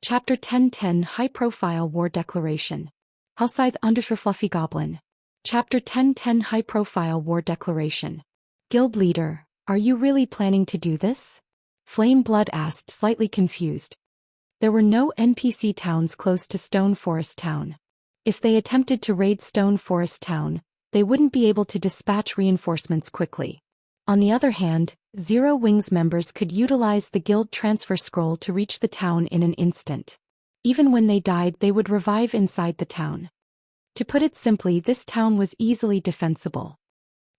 Chapter 1010 High-Profile War Declaration. Hellscythe _ Fluffy Goblin. Chapter 1010 High-Profile War Declaration. Guild Leader, are you really planning to do this? Flame Blood asked, slightly confused. There were no NPC towns close to Stone Forest Town. If they attempted to raid Stone Forest Town, they wouldn't be able to dispatch reinforcements quickly. On the other hand, Zero Wings members could utilize the guild transfer scroll to reach the town in an instant. Even when they died, they would revive inside the town. To put it simply, this town was easily defensible.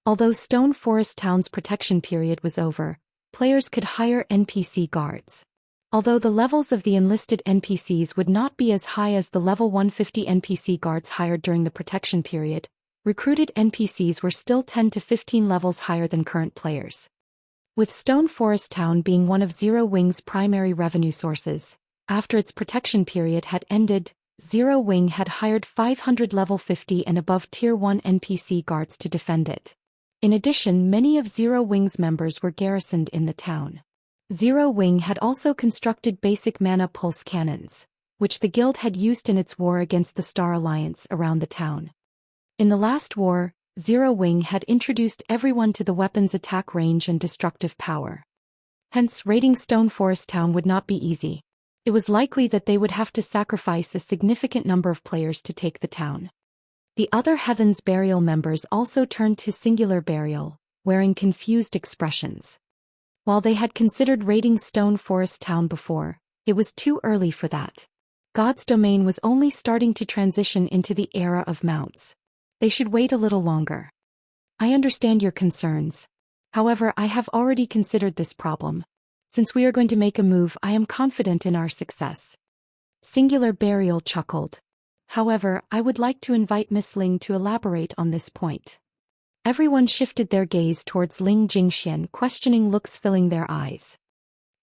Although Stone Forest Town's protection period was over, players could hire NPC guards. Although the levels of the enlisted NPCs would not be as high as the level 150 NPC guards hired during the protection period, recruited NPCs were still 10 to 15 levels higher than current players. With Stone Forest Town being one of Zero Wing's primary revenue sources, after its protection period had ended, Zero Wing had hired 500 level 50 and above Tier 1 NPC guards to defend it. In addition, many of Zero Wing's members were garrisoned in the town. Zero Wing had also constructed basic mana pulse cannons, which the guild had used in its war against the Star Alliance around the town. In the last war, Zero Wing had introduced everyone to the weapon's attack range and destructive power. Hence, raiding Stone Forest Town would not be easy. It was likely that they would have to sacrifice a significant number of players to take the town. The other Heaven's Burial members also turned to Singular Burial, wearing confused expressions. While they had considered raiding Stone Forest Town before, it was too early for that. God's domain was only starting to transition into the era of mounts. They should wait a little longer. I understand your concerns. However, I have already considered this problem. Since we are going to make a move, I am confident in our success. Singular Burial chuckled. However, I would like to invite Miss Ling to elaborate on this point. Everyone shifted their gaze towards Ling Jingxian, questioning looks filling their eyes.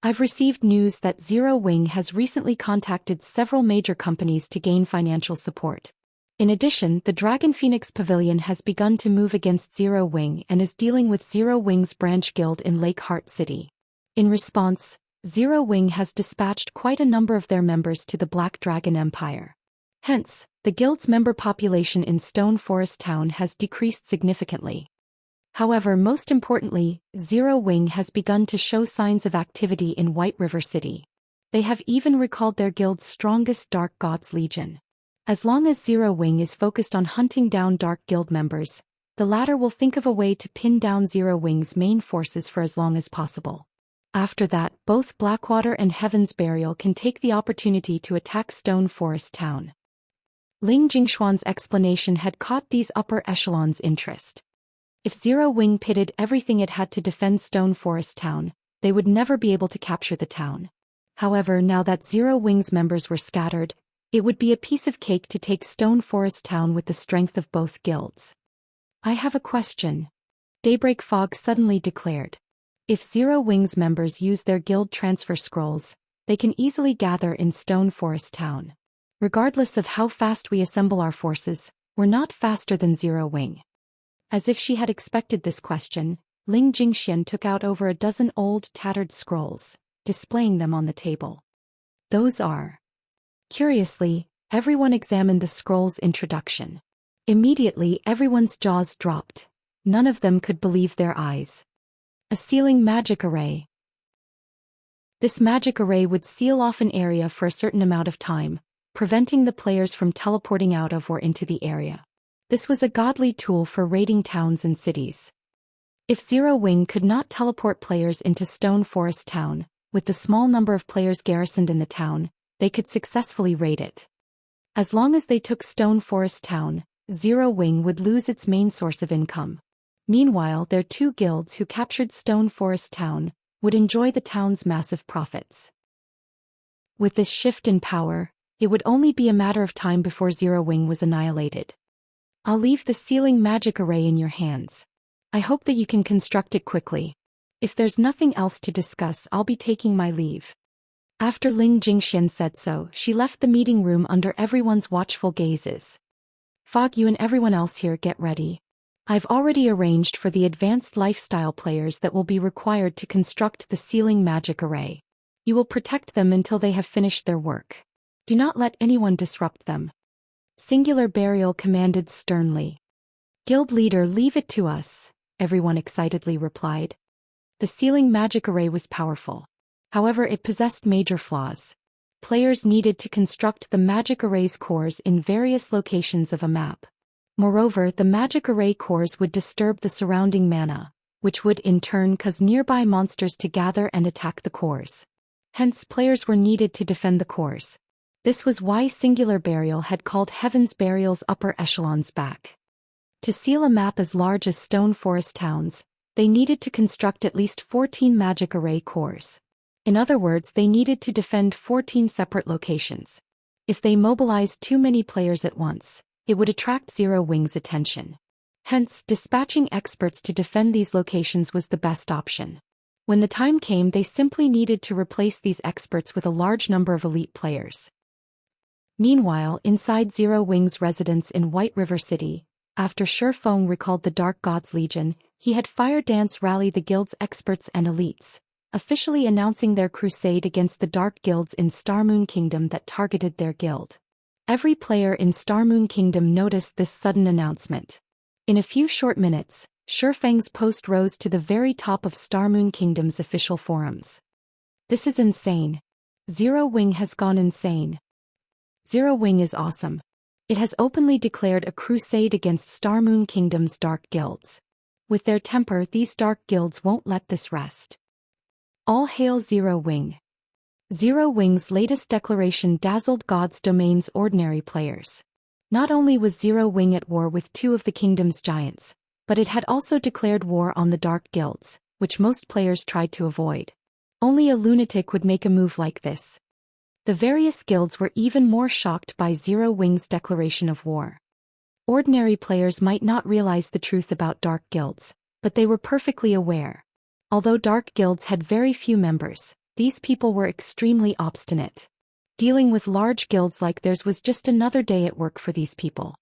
I've received news that Zero Wing has recently contacted several major companies to gain financial support. In addition, the Dragon Phoenix Pavilion has begun to move against Zero Wing and is dealing with Zero Wing's branch guild in Lake Heart City. In response, Zero Wing has dispatched quite a number of their members to the Black Dragon Empire. Hence, the guild's member population in Stone Forest Town has decreased significantly. However, most importantly, Zero Wing has begun to show signs of activity in White River City. They have even recalled their guild's strongest Dark Gods Legion. As long as Zero Wing is focused on hunting down Dark Guild members, the latter will think of a way to pin down Zero Wing's main forces for as long as possible. After that, both Blackwater and Heaven's Burial can take the opportunity to attack Stone Forest Town. Ling Jingshuan's explanation had caught these upper echelons' interest. If Zero Wing pitted everything it had to defend Stone Forest Town, they would never be able to capture the town. However, now that Zero Wing's members were scattered, it would be a piece of cake to take Stone Forest Town with the strength of both guilds. I have a question. Daybreak Fog suddenly declared. If Zero Wing's members use their guild transfer scrolls, they can easily gather in Stone Forest Town. Regardless of how fast we assemble our forces, we're not faster than Zero Wing. As if she had expected this question, Ling Jingxian took out over a dozen old, tattered scrolls, displaying them on the table. Those are. Curiously, everyone examined the scroll's introduction. Immediately, everyone's jaws dropped. None of them could believe their eyes. A sealing magic array. This magic array would seal off an area for a certain amount of time, preventing the players from teleporting out of or into the area. This was a godly tool for raiding towns and cities. If Zero Wing could not teleport players into Stone Forest Town, with the small number of players garrisoned in the town, they could successfully raid it. As long as they took Stone Forest Town, Zero Wing would lose its main source of income. Meanwhile, their two guilds who captured Stone Forest Town would enjoy the town's massive profits. With this shift in power, it would only be a matter of time before Zero Wing was annihilated. I'll leave the sealing magic array in your hands. I hope that you can construct it quickly. If there's nothing else to discuss, I'll be taking my leave. After Ling Jingxian said so, she left the meeting room under everyone's watchful gazes. Fog, you and everyone else here, get ready. I've already arranged for the advanced lifestyle players that will be required to construct the sealing magic array. You will protect them until they have finished their work. Do not let anyone disrupt them. Singular Burial commanded sternly. Guild leader, leave it to us, everyone excitedly replied. The sealing magic array was powerful. However, it possessed major flaws. Players needed to construct the magic array's cores in various locations of a map. Moreover, the magic array cores would disturb the surrounding mana, which would in turn cause nearby monsters to gather and attack the cores. Hence, players were needed to defend the cores. This was why Singular Burial had called Heaven's Burial's upper echelons back. To seal a map as large as Stone Forest towns, they needed to construct at least 14 magic array cores. In other words, they needed to defend 14 separate locations. If they mobilized too many players at once, it would attract Zero Wing's attention. Hence, dispatching experts to defend these locations was the best option. When the time came, they simply needed to replace these experts with a large number of elite players. Meanwhile, inside Zero Wing's residence in White River City, after Shifeng recalled the Dark Gods Legion, he had Fire Dance rally the guild's experts and elites, officially announcing their crusade against the dark guilds in Starmoon Kingdom that targeted their guild. Every player in Starmoon Kingdom noticed this sudden announcement. In a few short minutes, Shifeng's post rose to the very top of Starmoon Kingdom's official forums. This is insane. Zero Wing has gone insane. Zero Wing is awesome. It has openly declared a crusade against Starmoon Kingdom's dark guilds. With their temper, these dark guilds won't let this rest. All hail Zero Wing. Zero Wing's latest declaration dazzled God's Domain's ordinary players. Not only was Zero Wing at war with two of the kingdom's giants, but it had also declared war on the dark guilds, which most players tried to avoid. Only a lunatic would make a move like this. The various guilds were even more shocked by Zero Wing's declaration of war. Ordinary players might not realize the truth about dark guilds, but they were perfectly aware. Although dark guilds had very few members, these people were extremely obstinate. Dealing with large guilds like theirs was just another day at work for these people.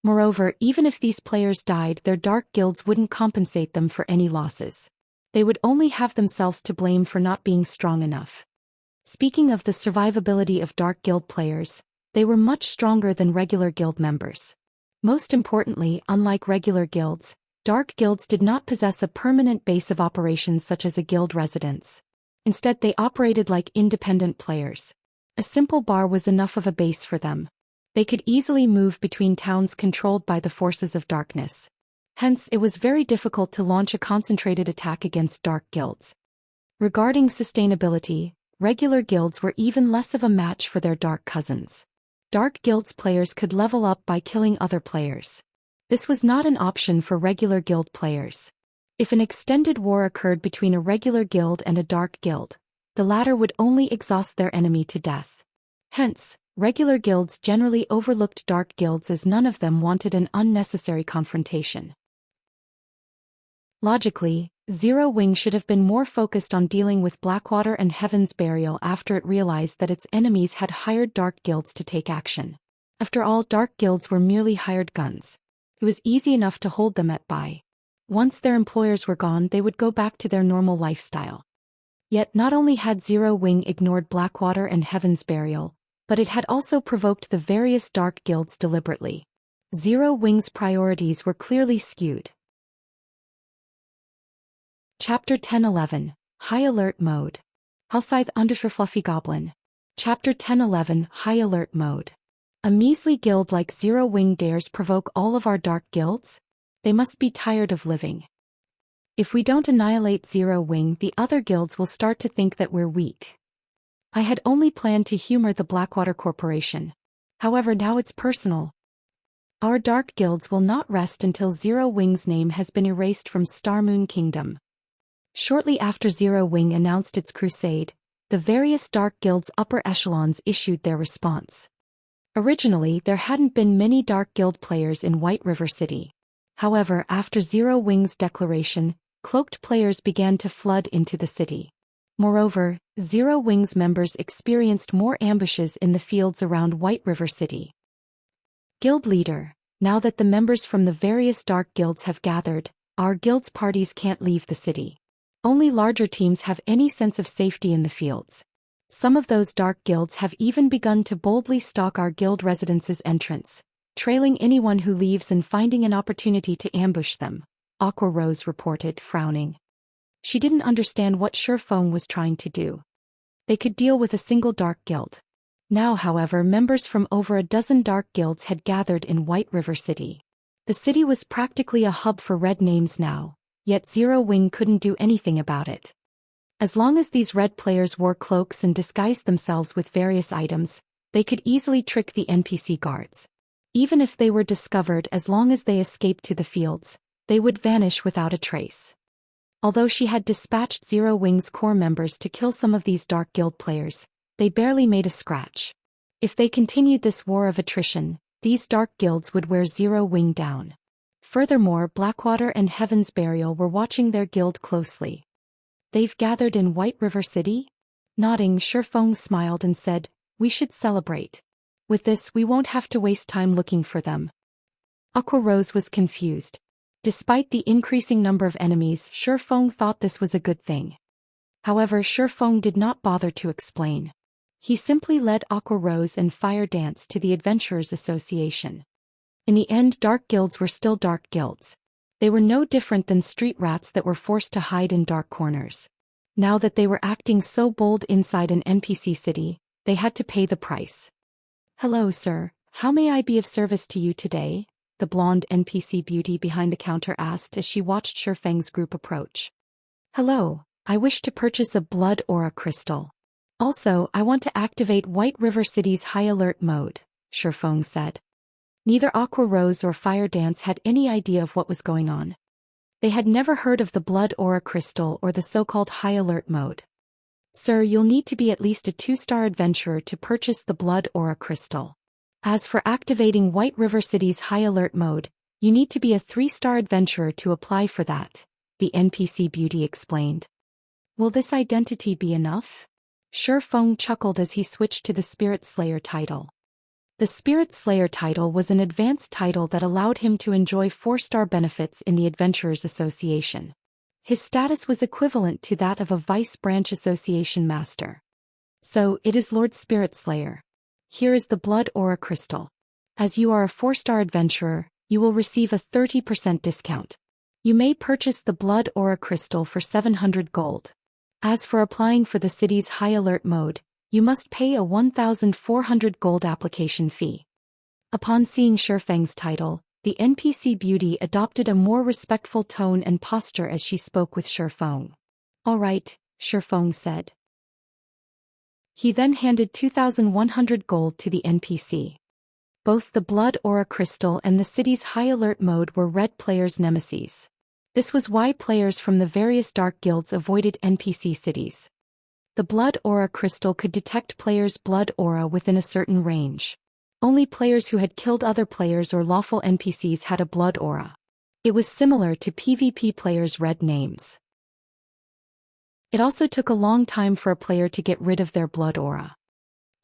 Moreover, even if these players died, their dark guilds wouldn't compensate them for any losses. They would only have themselves to blame for not being strong enough. Speaking of the survivability of dark guild players, they were much stronger than regular guild members. Most importantly, unlike regular guilds, dark guilds did not possess a permanent base of operations such as a guild residence. Instead, they operated like independent players. A simple bar was enough of a base for them. They could easily move between towns controlled by the forces of darkness. Hence, it was very difficult to launch a concentrated attack against dark guilds. Regarding sustainability, regular guilds were even less of a match for their dark cousins. Dark guilds players could level up by killing other players. This was not an option for regular guild players. If an extended war occurred between a regular guild and a dark guild, the latter would only exhaust their enemy to death. Hence, regular guilds generally overlooked dark guilds as none of them wanted an unnecessary confrontation. Logically, Zero Wing should have been more focused on dealing with Blackwater and Heaven's Burial after it realized that its enemies had hired dark guilds to take action. After all, dark guilds were merely hired guns. It was easy enough to hold them at bay. Once their employers were gone, they would go back to their normal lifestyle. Yet not only had Zero Wing ignored Blackwater and Heaven's Burial, but it had also provoked the various dark guilds deliberately. Zero Wing's priorities were clearly skewed. Chapter 10-11, High Alert Mode. Hellscythe _ Fluffy Goblin. Chapter 10-11, High Alert Mode. A measly guild like Zero Wing dares provoke all of our dark guilds? They must be tired of living. If we don't annihilate Zero Wing, the other guilds will start to think that we're weak. I had only planned to humor the Blackwater Corporation. However, now it's personal. Our dark guilds will not rest until Zero Wing's name has been erased from Starmoon Kingdom. Shortly after Zero Wing announced its crusade, the various dark guilds' upper echelons issued their response. Originally, there hadn't been many dark guild players in White River City. However, after Zero Wing's declaration, cloaked players began to flood into the city. Moreover, Zero Wing's members experienced more ambushes in the fields around White River City. Guild leader, now that the members from the various dark guilds have gathered, our guild's parties can't leave the city. Only larger teams have any sense of safety in the fields. Some of those dark guilds have even begun to boldly stalk our guild residence's entrance, trailing anyone who leaves and finding an opportunity to ambush them, Aqua Rose reported, frowning. She didn't understand what Shifeng was trying to do. They could deal with a single dark guild. Now, however, members from over a dozen dark guilds had gathered in White River City. The city was practically a hub for red names now, yet Zero Wing couldn't do anything about it. As long as these red players wore cloaks and disguised themselves with various items, they could easily trick the NPC guards. Even if they were discovered, as long as they escaped to the fields, they would vanish without a trace. Although she had dispatched Zero Wing's core members to kill some of these dark guild players, they barely made a scratch. If they continued this war of attrition, these dark guilds would wear Zero Wing down. Furthermore, Blackwater and Heaven's Burial were watching their guild closely. They've gathered in White River City? Nodding, Shifeng smiled and said, "We should celebrate. With this, we won't have to waste time looking for them." Aqua Rose was confused. Despite the increasing number of enemies, Shifeng thought this was a good thing. However, Shifeng did not bother to explain. He simply led Aqua Rose and Fire Dance to the Adventurers Association. In the end, dark guilds were still dark guilds. They were no different than street rats that were forced to hide in dark corners. Now that they were acting so bold inside an NPC city, they had to pay the price. "Hello, sir. How may I be of service to you today?" the blonde NPC beauty behind the counter asked as she watched Shifeng's group approach. "Hello, I wish to purchase a blood aura crystal. Also, I want to activate White River City's high alert mode," Shifeng said. Neither Aqua Rose or Fire Dance had any idea of what was going on. They had never heard of the blood aura crystal or the so-called high alert mode. "Sir, you'll need to be at least a 2-star adventurer to purchase the blood aura crystal. As for activating White River City's high alert mode, you need to be a 3-star adventurer to apply for that," the NPC beauty explained. "Will this identity be enough?" Shifeng chuckled as he switched to the Spirit Slayer title. The Spirit Slayer title was an advanced title that allowed him to enjoy 4-star benefits in the Adventurers Association. His status was equivalent to that of a Vice Branch Association Master. "So, it is Lord Spirit Slayer. Here is the Blood Aura Crystal. As you are a 4-star adventurer, you will receive a 30% discount. You may purchase the Blood Aura Crystal for 700 gold. As for applying for the city's high alert mode, you must pay a 1,400 gold application fee." Upon seeing Shifeng's title, the NPC beauty adopted a more respectful tone and posture as she spoke with Shifeng. "All right," Shifeng said. He then handed 2,100 gold to the NPC. Both the Blood Aura Crystal and the city's high alert mode were red players' nemesis. This was why players from the various dark guilds avoided NPC cities. The Blood Aura Crystal could detect players' blood aura within a certain range. Only players who had killed other players or lawful NPCs had a blood aura. It was similar to PvP players' red names. It also took a long time for a player to get rid of their blood aura.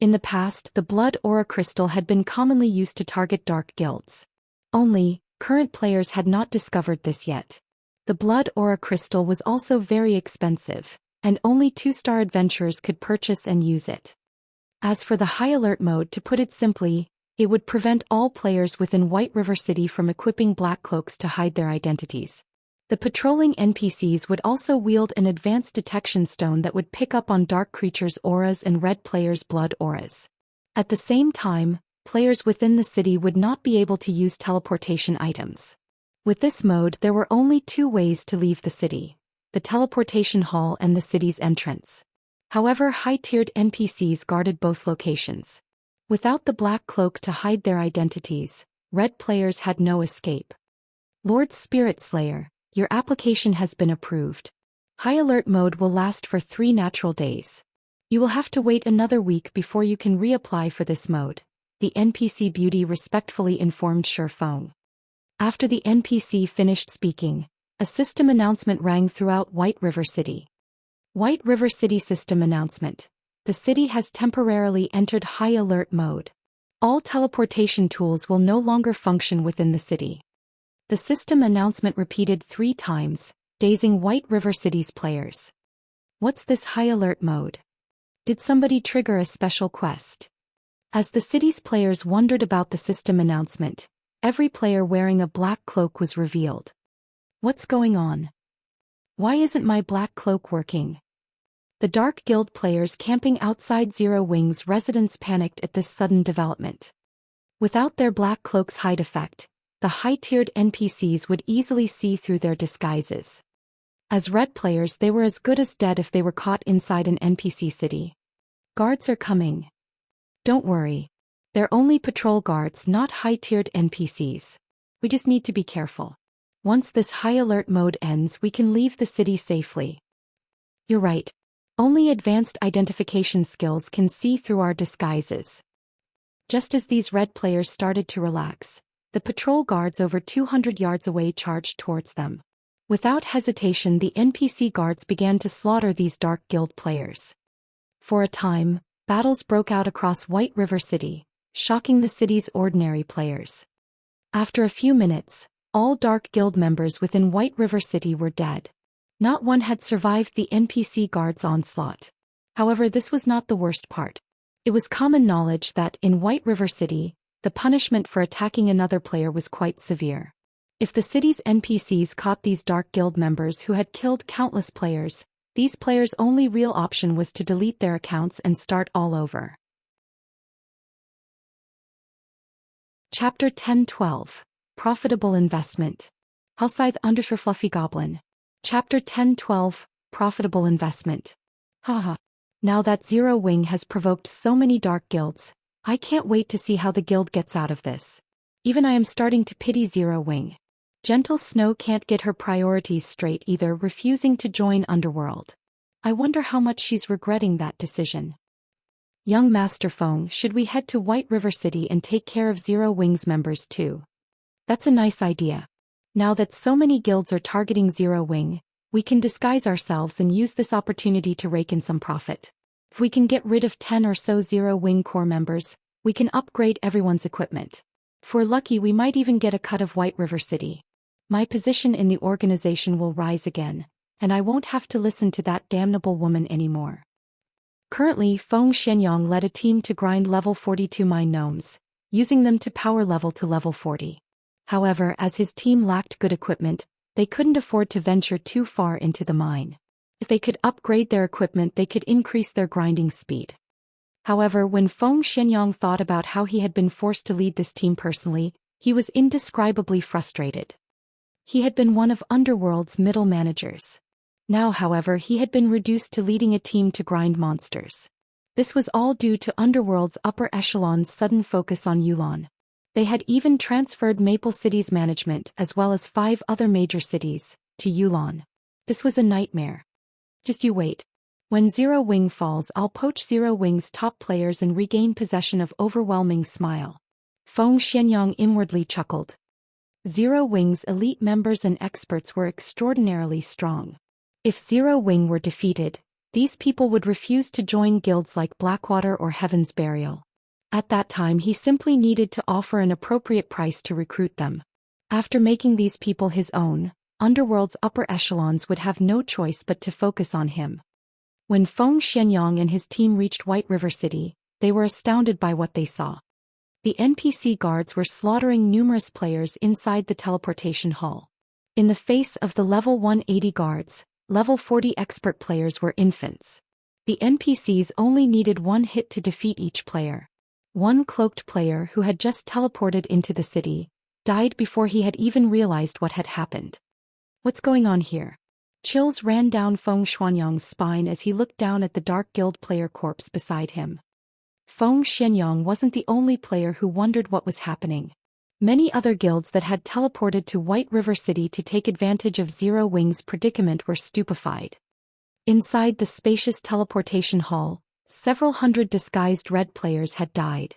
In the past, the Blood Aura Crystal had been commonly used to target dark guilds. Only, current players had not discovered this yet. The Blood Aura Crystal was also very expensive, and only 2-star adventurers could purchase and use it. As for the high alert mode, to put it simply, it would prevent all players within White River City from equipping black cloaks to hide their identities. The patrolling NPCs would also wield an advanced detection stone that would pick up on dark creatures' auras and red players' blood auras. At the same time, players within the city would not be able to use teleportation items. With this mode, there were only 2 ways to leave the city: the teleportation hall and the city's entrance. However, high-tiered NPCs guarded both locations. Without the black cloak to hide their identities, red players had no escape. "Lord Spirit Slayer, your application has been approved. High alert mode will last for 3 natural days. You will have to wait another week before you can reapply for this mode," the NPC beauty respectfully informed Shifeng. After the NPC finished speaking, a system announcement rang throughout White River City. "White River City System Announcement. The city has temporarily entered high alert mode. All teleportation tools will no longer function within the city." The system announcement repeated 3 times, dazing White River City's players. "What's this high alert mode?" Did somebody trigger a special quest? As the city's players wondered about the system announcement, every player wearing a black cloak was revealed. What's going on? Why isn't my black cloak working? The Dark Guild players camping outside Zero Wing's residence panicked at this sudden development. Without their black cloak's hide effect, the high-tiered NPCs would easily see through their disguises. As red players, they were as good as dead if they were caught inside an NPC city. Guards are coming. Don't worry. They're only patrol guards, not high-tiered NPCs. We just need to be careful. Once this high-alert mode ends, we can leave the city safely. You're right. Only advanced identification skills can see through our disguises. Just as these red players started to relax, the patrol guards over 200 yards away charged towards them. Without hesitation, the NPC guards began to slaughter these Dark Guild players. For a time, battles broke out across White River City, shocking the city's ordinary players. After a few minutes, all Dark Guild members within White River City were dead. Not one had survived the NPC guards' onslaught. However, this was not the worst part. It was common knowledge that, in White River City, the punishment for attacking another player was quite severe. If the city's NPCs caught these Dark Guild members who had killed countless players, these players' only real option was to delete their accounts and start all over. Chapter 10-12. Profitable Investment. Hellscythe _ Fluffy Goblin. Chapter 10-12. Profitable Investment. Haha. Now that Zero Wing has provoked so many Dark Guilds, I can't wait to see how the guild gets out of this. Even I am starting to pity Zero Wing. Gentle Snow can't get her priorities straight either, refusing to join Underworld. I wonder how much she's regretting that decision. Young Master Feng, should we head to White River City and take care of Zero Wing's members too? That's a nice idea. Now that so many guilds are targeting Zero Wing, we can disguise ourselves and use this opportunity to rake in some profit. If we can get rid of 10 or so Zero Wing core members, we can upgrade everyone's equipment. If we're lucky, we might even get a cut of White River City. My position in the organization will rise again, and I won't have to listen to that damnable woman anymore. Currently, Feng Xianyang led a team to grind level 42 mine gnomes, using them to power level to level 40. However, as his team lacked good equipment, they couldn't afford to venture too far into the mine. If they could upgrade their equipment, they could increase their grinding speed. However, when Feng Xianyang thought about how he had been forced to lead this team personally, he was indescribably frustrated. He had been one of Underworld's middle managers. Now, however, he had been reduced to leading a team to grind monsters. This was all due to Underworld's upper echelon's sudden focus on Yulon. They had even transferred Maple City's management, as well as 5 other major cities, to Yulon. This was a nightmare. Just you wait. When Zero Wing falls, I'll poach Zero Wing's top players and regain possession of Overwhelming Smile. Feng Xianyang inwardly chuckled. Zero Wing's elite members and experts were extraordinarily strong. If Zero Wing were defeated, these people would refuse to join guilds like Blackwater or Heaven's Burial. At that time, he simply needed to offer an appropriate price to recruit them. After making these people his own, Underworld's upper echelons would have no choice but to focus on him. When Feng Xianyang and his team reached White River City, they were astounded by what they saw. The NPC guards were slaughtering numerous players inside the teleportation hall. In the face of the level 180 guards, level 40 expert players were infants. The NPCs only needed one hit to defeat each player. One cloaked player who had just teleported into the city died before he had even realized what had happened. What's going on here? Chills ran down Feng Xianyang's spine as he looked down at the Dark Guild player corpse beside him. Feng Xianyang wasn't the only player who wondered what was happening. Many other guilds that had teleported to White River City to take advantage of Zero Wing's predicament were stupefied. Inside the spacious teleportation hall, several hundred disguised red players had died.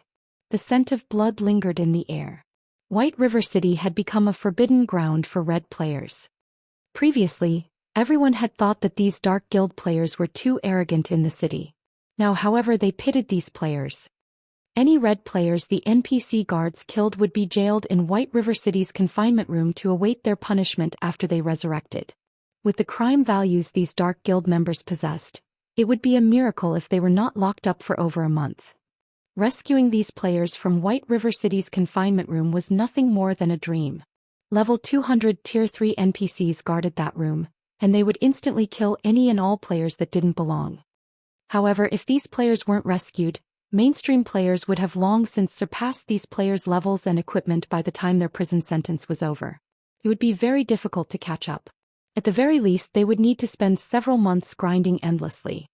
The scent of blood lingered in the air. White River City had become a forbidden ground for red players. Previously, everyone had thought that these Dark Guild players were too arrogant in the city. Now, however, they pitted these players. Any red players the NPC guards killed would be jailed in White River City's confinement room to await their punishment after they resurrected. With the crime values these Dark Guild members possessed, It would be a miracle if they were not locked up for over a month. Rescuing these players from White River City's confinement room was nothing more than a dream. Level 200 Tier 3 NPCs guarded that room, and they would instantly kill any and all players that didn't belong. However, if these players weren't rescued, mainstream players would have long since surpassed these players' levels and equipment by the time their prison sentence was over. It would be very difficult to catch up. At the very least, they would need to spend several months grinding endlessly.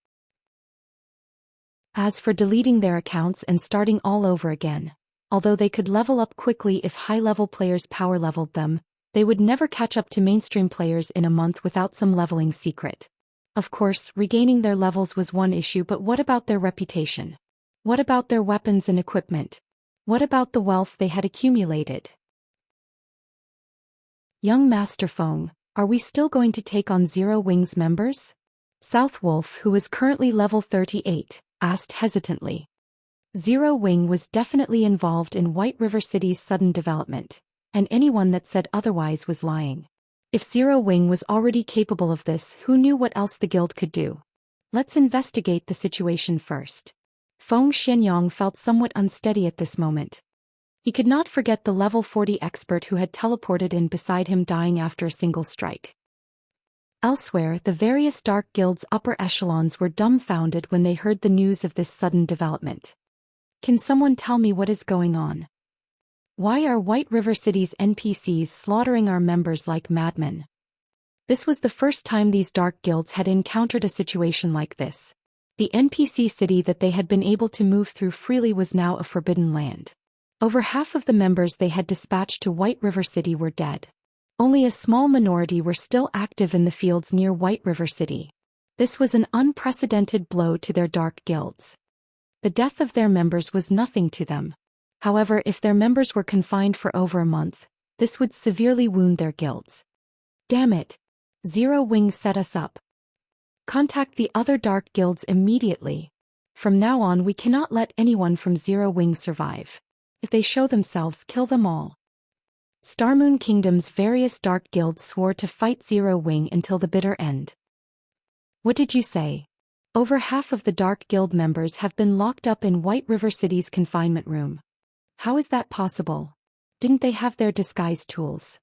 As for deleting their accounts and starting all over again, although they could level up quickly if high-level players power-leveled them, they would never catch up to mainstream players in a month without some leveling secret. Of course, regaining their levels was one issue, but what about their reputation? What about their weapons and equipment? What about the wealth they had accumulated? Young Master Feng, are we still going to take on Zero Wings members? South Wolf, who is currently level 38, asked hesitantly. Zero Wing was definitely involved in White River City's sudden development, and anyone that said otherwise was lying. If Zero Wing was already capable of this, who knew what else the guild could do? Let's investigate the situation first. Feng Xianyang felt somewhat unsteady at this moment. He could not forget the level 40 expert who had teleported in beside him, dying after a single strike. Elsewhere, the various dark guilds' upper echelons were dumbfounded when they heard the news of this sudden development. Can someone tell me what is going on? Why are White River City's NPCs slaughtering our members like madmen? This was the first time these dark guilds had encountered a situation like this. The NPC city that they had been able to move through freely was now a forbidden land. Over half of the members they had dispatched to White River City were dead. Only a small minority were still active in the fields near White River City. This was an unprecedented blow to their dark guilds. The death of their members was nothing to them. However, if their members were confined for over a month, this would severely wound their guilds. Damn it! Zero Wing set us up. Contact the other dark guilds immediately. From now on, we cannot let anyone from Zero Wing survive. If they show themselves, kill them all. Starmoon Kingdom's various dark guilds swore to fight Zero Wing until the bitter end. What did you say? Over half of the dark guild members have been locked up in White River City's confinement room. How is that possible? Didn't they have their disguise tools?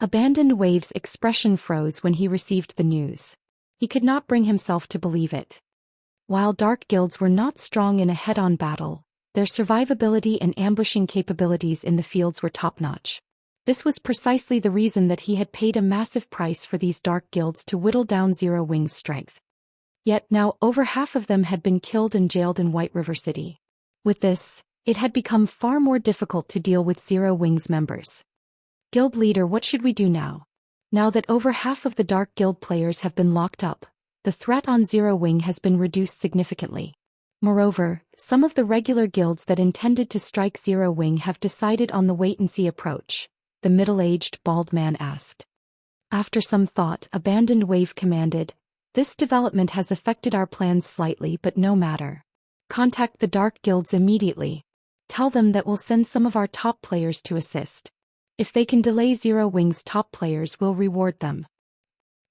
Abandoned Wave's expression froze when he received the news. He could not bring himself to believe it. While dark guilds were not strong in a head-on battle, their survivability and ambushing capabilities in the fields were top-notch. This was precisely the reason that he had paid a massive price for these dark guilds to whittle down Zero Wing's strength. Yet now over half of them had been killed and jailed in White River City. With this, it had become far more difficult to deal with Zero Wing's members. Guild leader, what should we do now? Now that over half of the Dark Guild players have been locked up, the threat on Zero Wing has been reduced significantly. Moreover, some of the regular guilds that intended to strike Zero Wing have decided on the wait-and-see approach, the middle-aged bald man asked. After some thought, Abandoned Wave commanded, "This development has affected our plans slightly, but no matter. Contact the Dark Guilds immediately. Tell them that we'll send some of our top players to assist. If they can delay Zero Wing's top players, we'll reward them."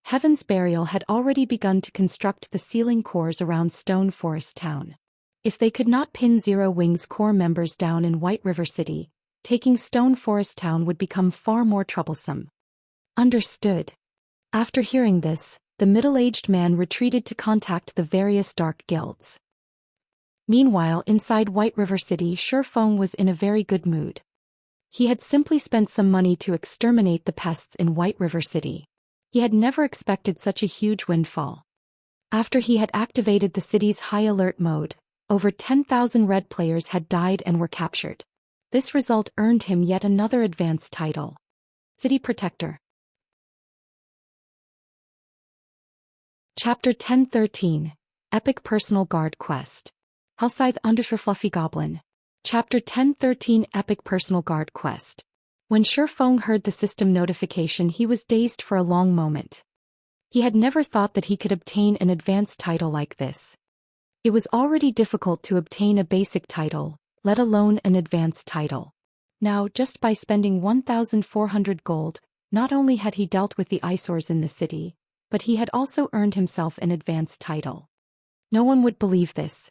Heaven's Burial had already begun to construct the sealing cores around Stone Forest Town. If they could not pin Zero Wing's core members down in White River City, taking Stone Forest Town would become far more troublesome. Understood. After hearing this, the middle-aged man retreated to contact the various dark guilds. Meanwhile, inside White River City, Feng was in a very good mood. He had simply spent some money to exterminate the pests in White River City. He had never expected such a huge windfall. After he had activated the city's high alert mode, over 10,000 red players had died and were captured. This result earned him yet another advanced title. City Protector. Chapter 1013, Epic Personal Guard Quest. Hellscythe _ Fluffy Goblin. Chapter 1013, Epic Personal Guard Quest. When Feng heard the system notification, he was dazed for a long moment. He had never thought that he could obtain an advanced title like this. It was already difficult to obtain a basic title, let alone an advanced title. Now, just by spending 1,400 gold, not only had he dealt with the eyesores in the city, but he had also earned himself an advanced title. No one would believe this.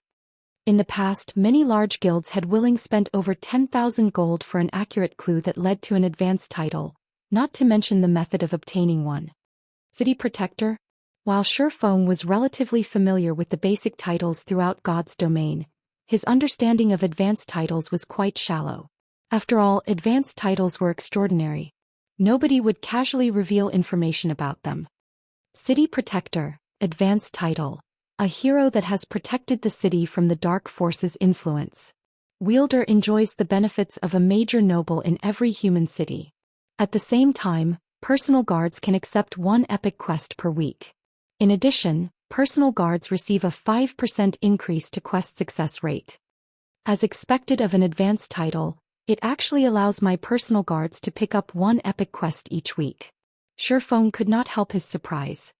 In the past, many large guilds had willingly spent over 10,000 gold for an accurate clue that led to an advanced title, not to mention the method of obtaining one. City Protector? While Shi Feng was relatively familiar with the basic titles throughout God's domain, his understanding of advanced titles was quite shallow. After all, advanced titles were extraordinary. Nobody would casually reveal information about them. City Protector, advanced title. A hero that has protected the city from the dark forces' influence. Wielder enjoys the benefits of a major noble in every human city. At the same time, personal guards can accept one epic quest per week. In addition, personal guards receive a 5% increase to quest success rate. As expected of an advanced title, it actually allows my personal guards to pick up one epic quest each week. Shi Feng could not help his surprise.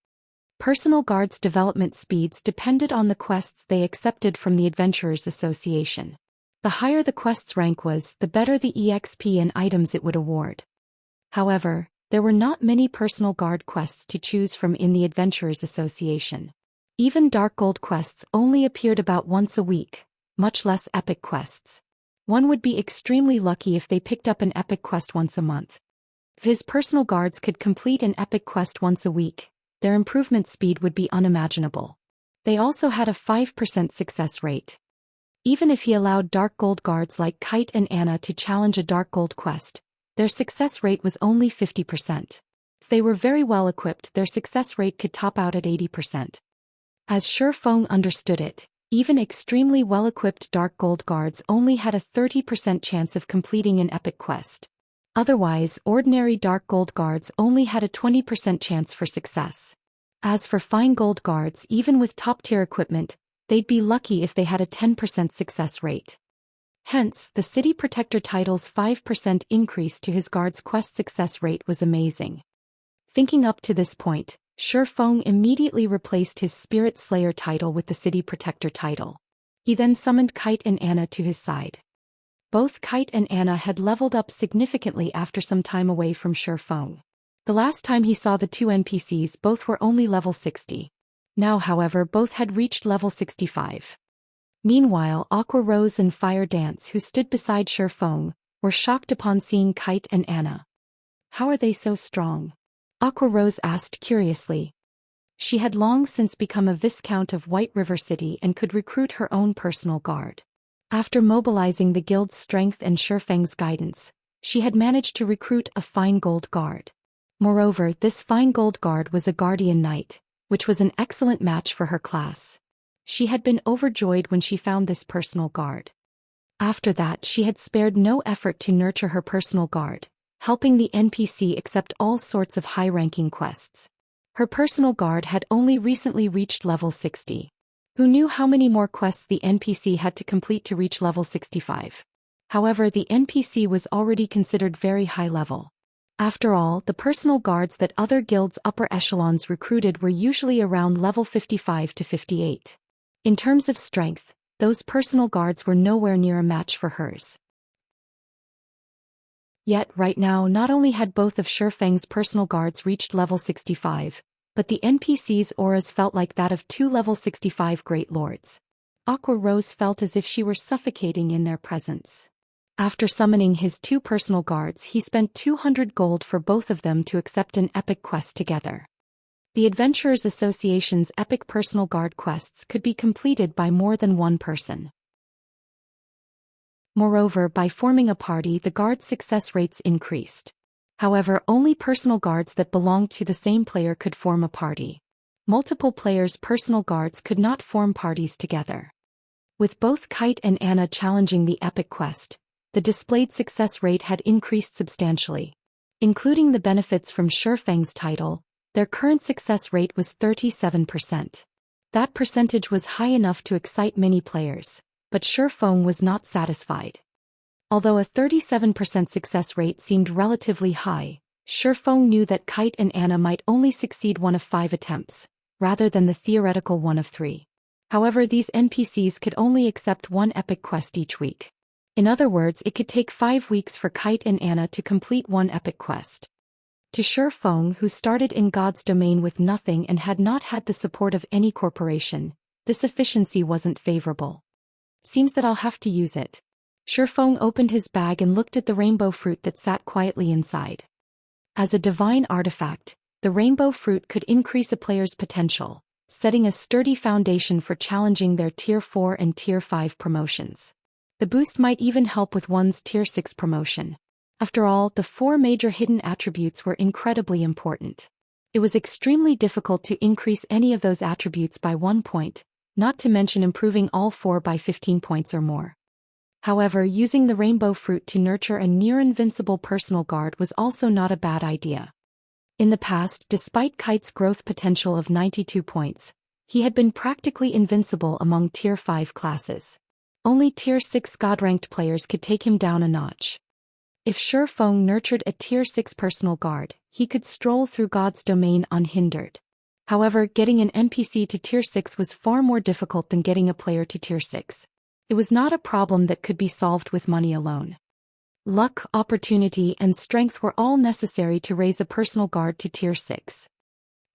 Personal guards' development speeds depended on the quests they accepted from the Adventurers Association. The higher the quest's rank was, the better the EXP and items it would award. However, there were not many personal guard quests to choose from in the Adventurers Association. Even Dark Gold quests only appeared about once a week, much less epic quests. One would be extremely lucky if they picked up an epic quest once a month. If his personal guards could complete an epic quest once a week, their improvement speed would be unimaginable. They also had a 5% success rate. Even if he allowed Dark Gold guards like Kite and Anna to challenge a Dark Gold quest, their success rate was only 50%. If they were very well equipped, their success rate could top out at 80%. As Shi Feng understood it, even extremely well-equipped Dark Gold guards only had a 30% chance of completing an epic quest. Otherwise, ordinary Dark Gold guards only had a 20% chance for success. As for Fine Gold guards, even with top-tier equipment, they'd be lucky if they had a 10% success rate. Hence, the City Protector title's 5% increase to his guard's quest success rate was amazing. Thinking up to this point, Shi Feng immediately replaced his Spirit Slayer title with the City Protector title. He then summoned Kite and Anna to his side. Both Kite and Anna had leveled up significantly after some time away from Shi Feng. The last time he saw the two NPCs, both were only level 60. Now, however, both had reached level 65. Meanwhile, Aqua Rose and Fire Dance, who stood beside Shi Feng, were shocked upon seeing Kite and Anna. How are they so strong? Aqua Rose asked curiously. She had long since become a Viscount of White River City and could recruit her own personal guard. After mobilizing the guild's strength and Shi Feng's guidance, she had managed to recruit a Fine Gold guard. Moreover, this Fine Gold guard was a Guardian Knight, which was an excellent match for her class. She had been overjoyed when she found this personal guard. After that, she had spared no effort to nurture her personal guard, helping the NPC accept all sorts of high-ranking quests. Her personal guard had only recently reached level 60. Who knew how many more quests the NPC had to complete to reach level 65? However, the NPC was already considered very high level. After all, the personal guards that other guilds' upper echelons recruited were usually around level 55 to 58. In terms of strength, those personal guards were nowhere near a match for hers. Yet right now, not only had both of Shi Feng's personal guards reached level 65, but the NPC's auras felt like that of two level 65 Great Lords. Aqua Rose felt as if she were suffocating in their presence. After summoning his two personal guards, he spent 200 gold for both of them to accept an epic quest together. The Adventurers Association's epic personal guard quests could be completed by more than one person. Moreover, by forming a party, the guard's success rates increased. However, only personal guards that belonged to the same player could form a party. Multiple players' personal guards could not form parties together. With both Kite and Anna challenging the epic quest, the displayed success rate had increased substantially. Including the benefits from Shi Feng's title, their current success rate was 37%. That percentage was high enough to excite many players, but Shi Feng was not satisfied. Although a 37% success rate seemed relatively high, Shi Feng knew that Kite and Anna might only succeed one of 5 attempts, rather than the theoretical one of 3. However, these NPCs could only accept one epic quest each week. In other words, it could take 5 weeks for Kite and Anna to complete one epic quest. To Shi Feng, who started in God's domain with nothing and had not had the support of any corporation, This efficiency wasn't favorable. Seems that I'll have to use it. Shifeng opened his bag and looked at the rainbow fruit that sat quietly inside. As a divine artifact, the rainbow fruit could increase a player's potential, setting a sturdy foundation for challenging their Tier 4 and Tier 5 promotions. The boost might even help with one's Tier 6 promotion. After all, the 4 major hidden attributes were incredibly important. It was extremely difficult to increase any of those attributes by 1 point, not to mention improving all 4 by 15 points or more. However, using the rainbow fruit to nurture a near-invincible personal guard was also not a bad idea. In the past, despite Kite's growth potential of 92 points, he had been practically invincible among Tier 5 classes. Only Tier 6 God-ranked players could take him down a notch. If Shifeng nurtured a Tier 6 personal guard, he could stroll through God's domain unhindered. However, getting an NPC to Tier 6 was far more difficult than getting a player to Tier 6. It was not a problem that could be solved with money alone. Luck, opportunity, and strength were all necessary to raise a personal guard to Tier 6.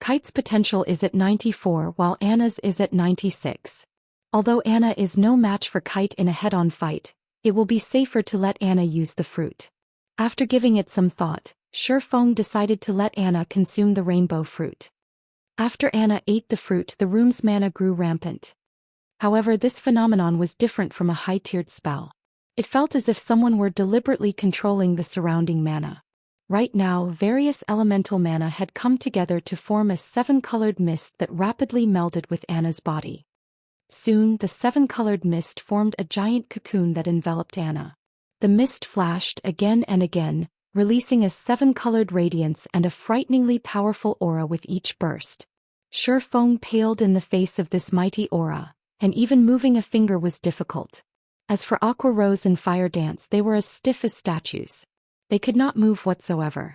Kite's potential is at 94 while Anna's is at 96. Although Anna is no match for Kite in a head-on fight, it will be safer to let Anna use the fruit. After giving it some thought, Shifeng decided to let Anna consume the rainbow fruit. After Anna ate the fruit, the room's mana grew rampant. However, this phenomenon was different from a high-tiered spell. It felt as if someone were deliberately controlling the surrounding mana. Right now, various elemental mana had come together to form a 7-colored mist that rapidly melded with Anna's body. Soon, the 7-colored mist formed a giant cocoon that enveloped Anna. The mist flashed again and again, releasing a 7-colored radiance and a frighteningly powerful aura with each burst. Shifeng paled in the face of this mighty aura, and even moving a finger was difficult. As for Aqua Rose and Fire Dance, they were as stiff as statues. They could not move whatsoever.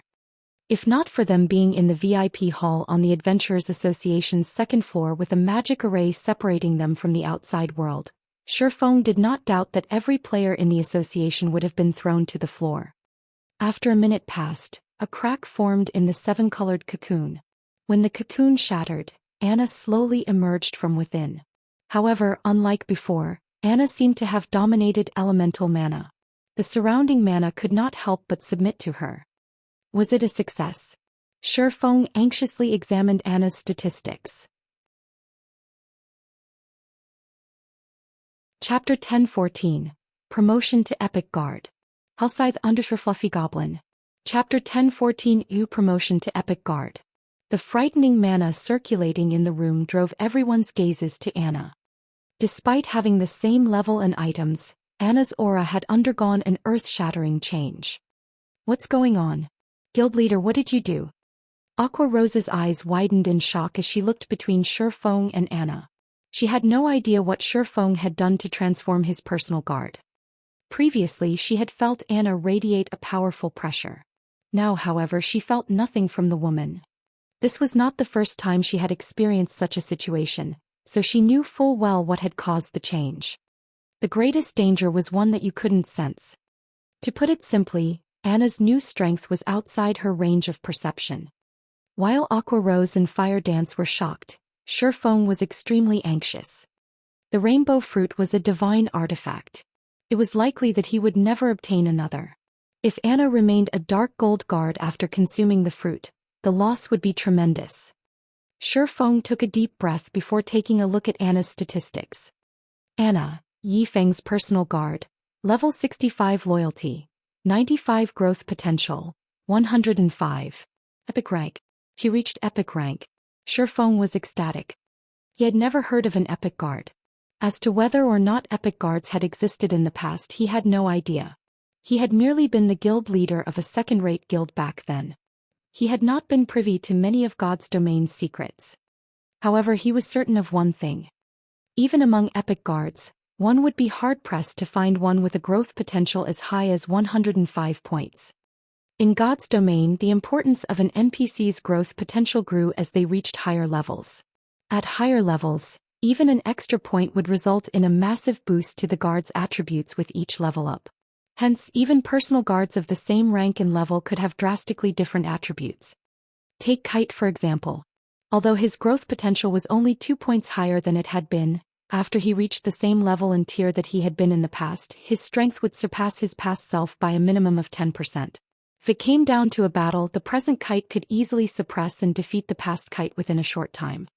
If not for them being in the VIP hall on the Adventurers Association's 2nd floor with a magic array separating them from the outside world, Shifeng did not doubt that every player in the association would have been thrown to the floor. After a minute passed, a crack formed in the 7-colored cocoon. When the cocoon shattered, Anna slowly emerged from within. However, unlike before, Anna seemed to have dominated elemental mana. The surrounding mana could not help but submit to her. Was it a success? Shifeng anxiously examined Anna's statistics. Chapter 1014. Promotion to Epic Guard. Hellscythe _ Fluffy Goblin. Chapter 1014 U Promotion to Epic Guard. The frightening mana circulating in the room drove everyone's gazes to Anna. Despite having the same level and items, Anna's aura had undergone an earth-shattering change. What's going on? Guild leader, what did you do? Aqua Rose's eyes widened in shock as she looked between Shifeng and Anna. She had no idea what Shifeng had done to transform his personal guard. Previously, she had felt Anna radiate a powerful pressure. Now, however, she felt nothing from the woman. This was not the first time she had experienced such a situation, so she knew full well what had caused the change. The greatest danger was one that you couldn't sense. To put it simply, Anna's new strength was outside her range of perception. While Aqua Rose and Fire Dance were shocked, Shifeng was extremely anxious. The rainbow fruit was a divine artifact. It was likely that he would never obtain another. If Anna remained a dark gold guard after consuming the fruit, the loss would be tremendous. Shifeng took a deep breath before taking a look at Anna's statistics. Anna, Yifeng's personal guard, level 65 loyalty, 95 growth potential, 105. Epic rank. He reached epic rank. Shifeng was ecstatic. He had never heard of an epic guard. As to whether or not epic guards had existed in the past, he had no idea. He had merely been the guild leader of a second-rate guild back then. He had not been privy to many of God's domain's secrets. However, he was certain of one thing. Even among epic guards, one would be hard-pressed to find one with a growth potential as high as 105 points. In God's domain, the importance of an NPC's growth potential grew as they reached higher levels. At higher levels, even an extra point would result in a massive boost to the guard's attributes with each level up. Hence, even personal guards of the same rank and level could have drastically different attributes. Take Kite for example. Although his growth potential was only 2 points higher than it had been, after he reached the same level and tier that he had been in the past, his strength would surpass his past self by a minimum of 10%. If it came down to a battle, the present kite could easily suppress and defeat the past kite within a short time.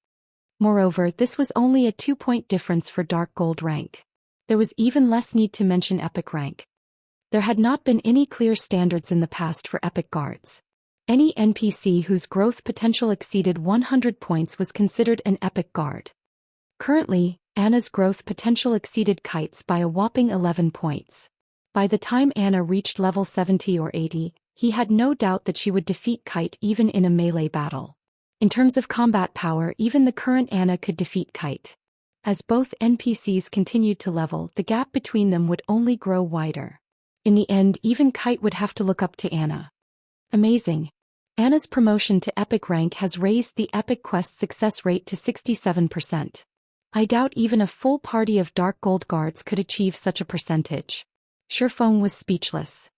Moreover, this was only a 2-point difference for Dark Gold rank. There was even less need to mention Epic rank. There had not been any clear standards in the past for Epic Guards. Any NPC whose growth potential exceeded 100 points was considered an Epic Guard. Currently, Anna's growth potential exceeded Kite's by a whopping 11 points. By the time Anna reached level 70 or 80, he had no doubt that she would defeat Kite even in a melee battle. In terms of combat power, even the current Anna could defeat Kite. As both NPCs continued to level, the gap between them would only grow wider. In the end, even Kite would have to look up to Anna. Amazing. Anna's promotion to Epic rank has raised the Epic Quest success rate to 67%. I doubt even a full party of Dark Gold guards could achieve such a percentage. Shifeng was speechless.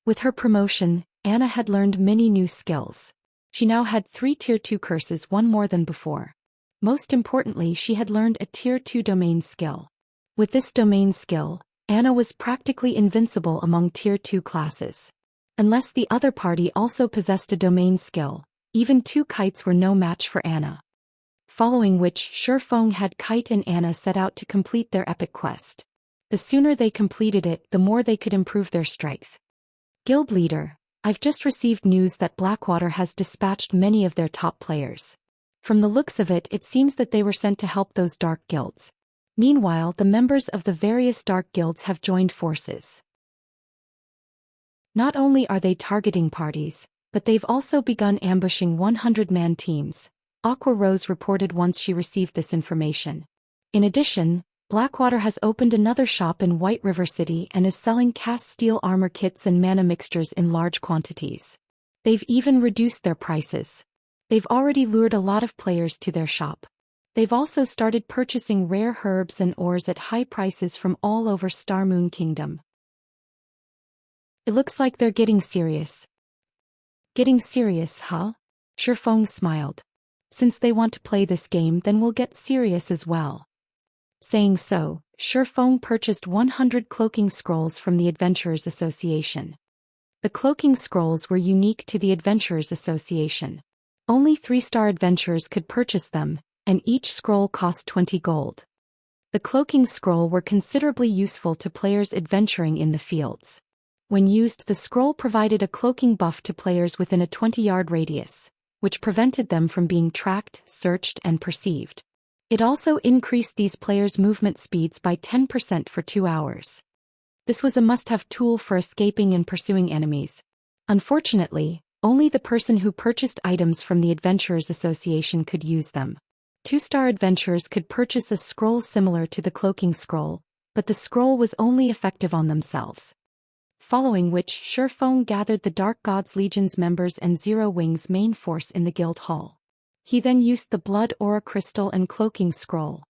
With her promotion, Anna had learned many new skills. She now had 3 Tier 2 curses, one more than before. Most importantly, she had learned a Tier 2 domain skill. With this domain skill, Anna was practically invincible among Tier 2 classes. Unless the other party also possessed a domain skill, even 2 kites were no match for Anna. Following which, Shifeng had Kite and Anna set out to complete their epic quest. The sooner they completed it, the more they could improve their strength. Guild leader, I've just received news that Blackwater has dispatched many of their top players. From the looks of it, it seems that they were sent to help those dark guilds. Meanwhile, the members of the various dark guilds have joined forces. Not only are they targeting parties, but they've also begun ambushing 100-man teams, Aqua Rose reported once she received this information. In addition, Blackwater has opened another shop in White River City and is selling cast steel armor kits and mana mixtures in large quantities. They've even reduced their prices. They've already lured a lot of players to their shop. They've also started purchasing rare herbs and ores at high prices from all over Star Moon Kingdom. It looks like they're getting serious. Getting serious, huh? Shifeng smiled. Since they want to play this game, then we'll get serious as well. Saying so, Shifeng purchased 100 cloaking scrolls from the Adventurers Association. The cloaking scrolls were unique to the Adventurers Association. Only 3-star adventurers could purchase them, and each scroll cost 20 gold. The cloaking scroll were considerably useful to players adventuring in the fields. When used, the scroll provided a cloaking buff to players within a 20-yard radius, which prevented them from being tracked, searched, and perceived. It also increased these players' movement speeds by 10% for 2 hours. This was a must-have tool for escaping and pursuing enemies. Unfortunately, only the person who purchased items from the Adventurers Association could use them. 2-star adventurers could purchase a scroll similar to the cloaking scroll, but the scroll was only effective on themselves. Following which, Shifeng gathered the Dark Gods Legion's members and Zero Wing's main force in the guild hall. He then used the Blood Aura Crystal and Cloaking Scroll.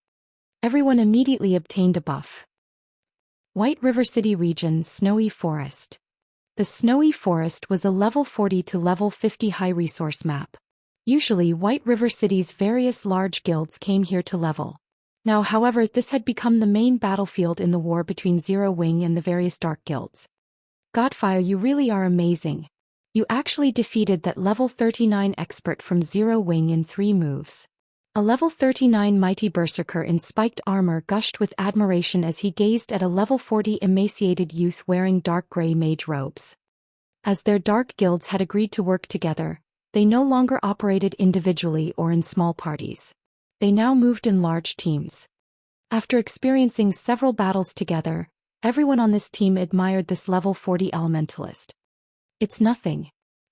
Everyone immediately obtained a buff. White River City Region Snowy Forest. The Snowy Forest was a level 40 to level 50 high-resource map. Usually, White River City's various large guilds came here to level. Now, however, this had become the main battlefield in the war between Zero Wing and the various dark guilds. Godfire, you really are amazing. You actually defeated that level 39 expert from Zero Wing in 3 moves. A level 39 mighty berserker in spiked armor gushed with admiration as he gazed at a level 40 emaciated youth wearing dark gray mage robes. As their dark guilds had agreed to work together, they no longer operated individually or in small parties. They now moved in large teams. After experiencing several battles together, everyone on this team admired this level 40 elementalist. It's nothing.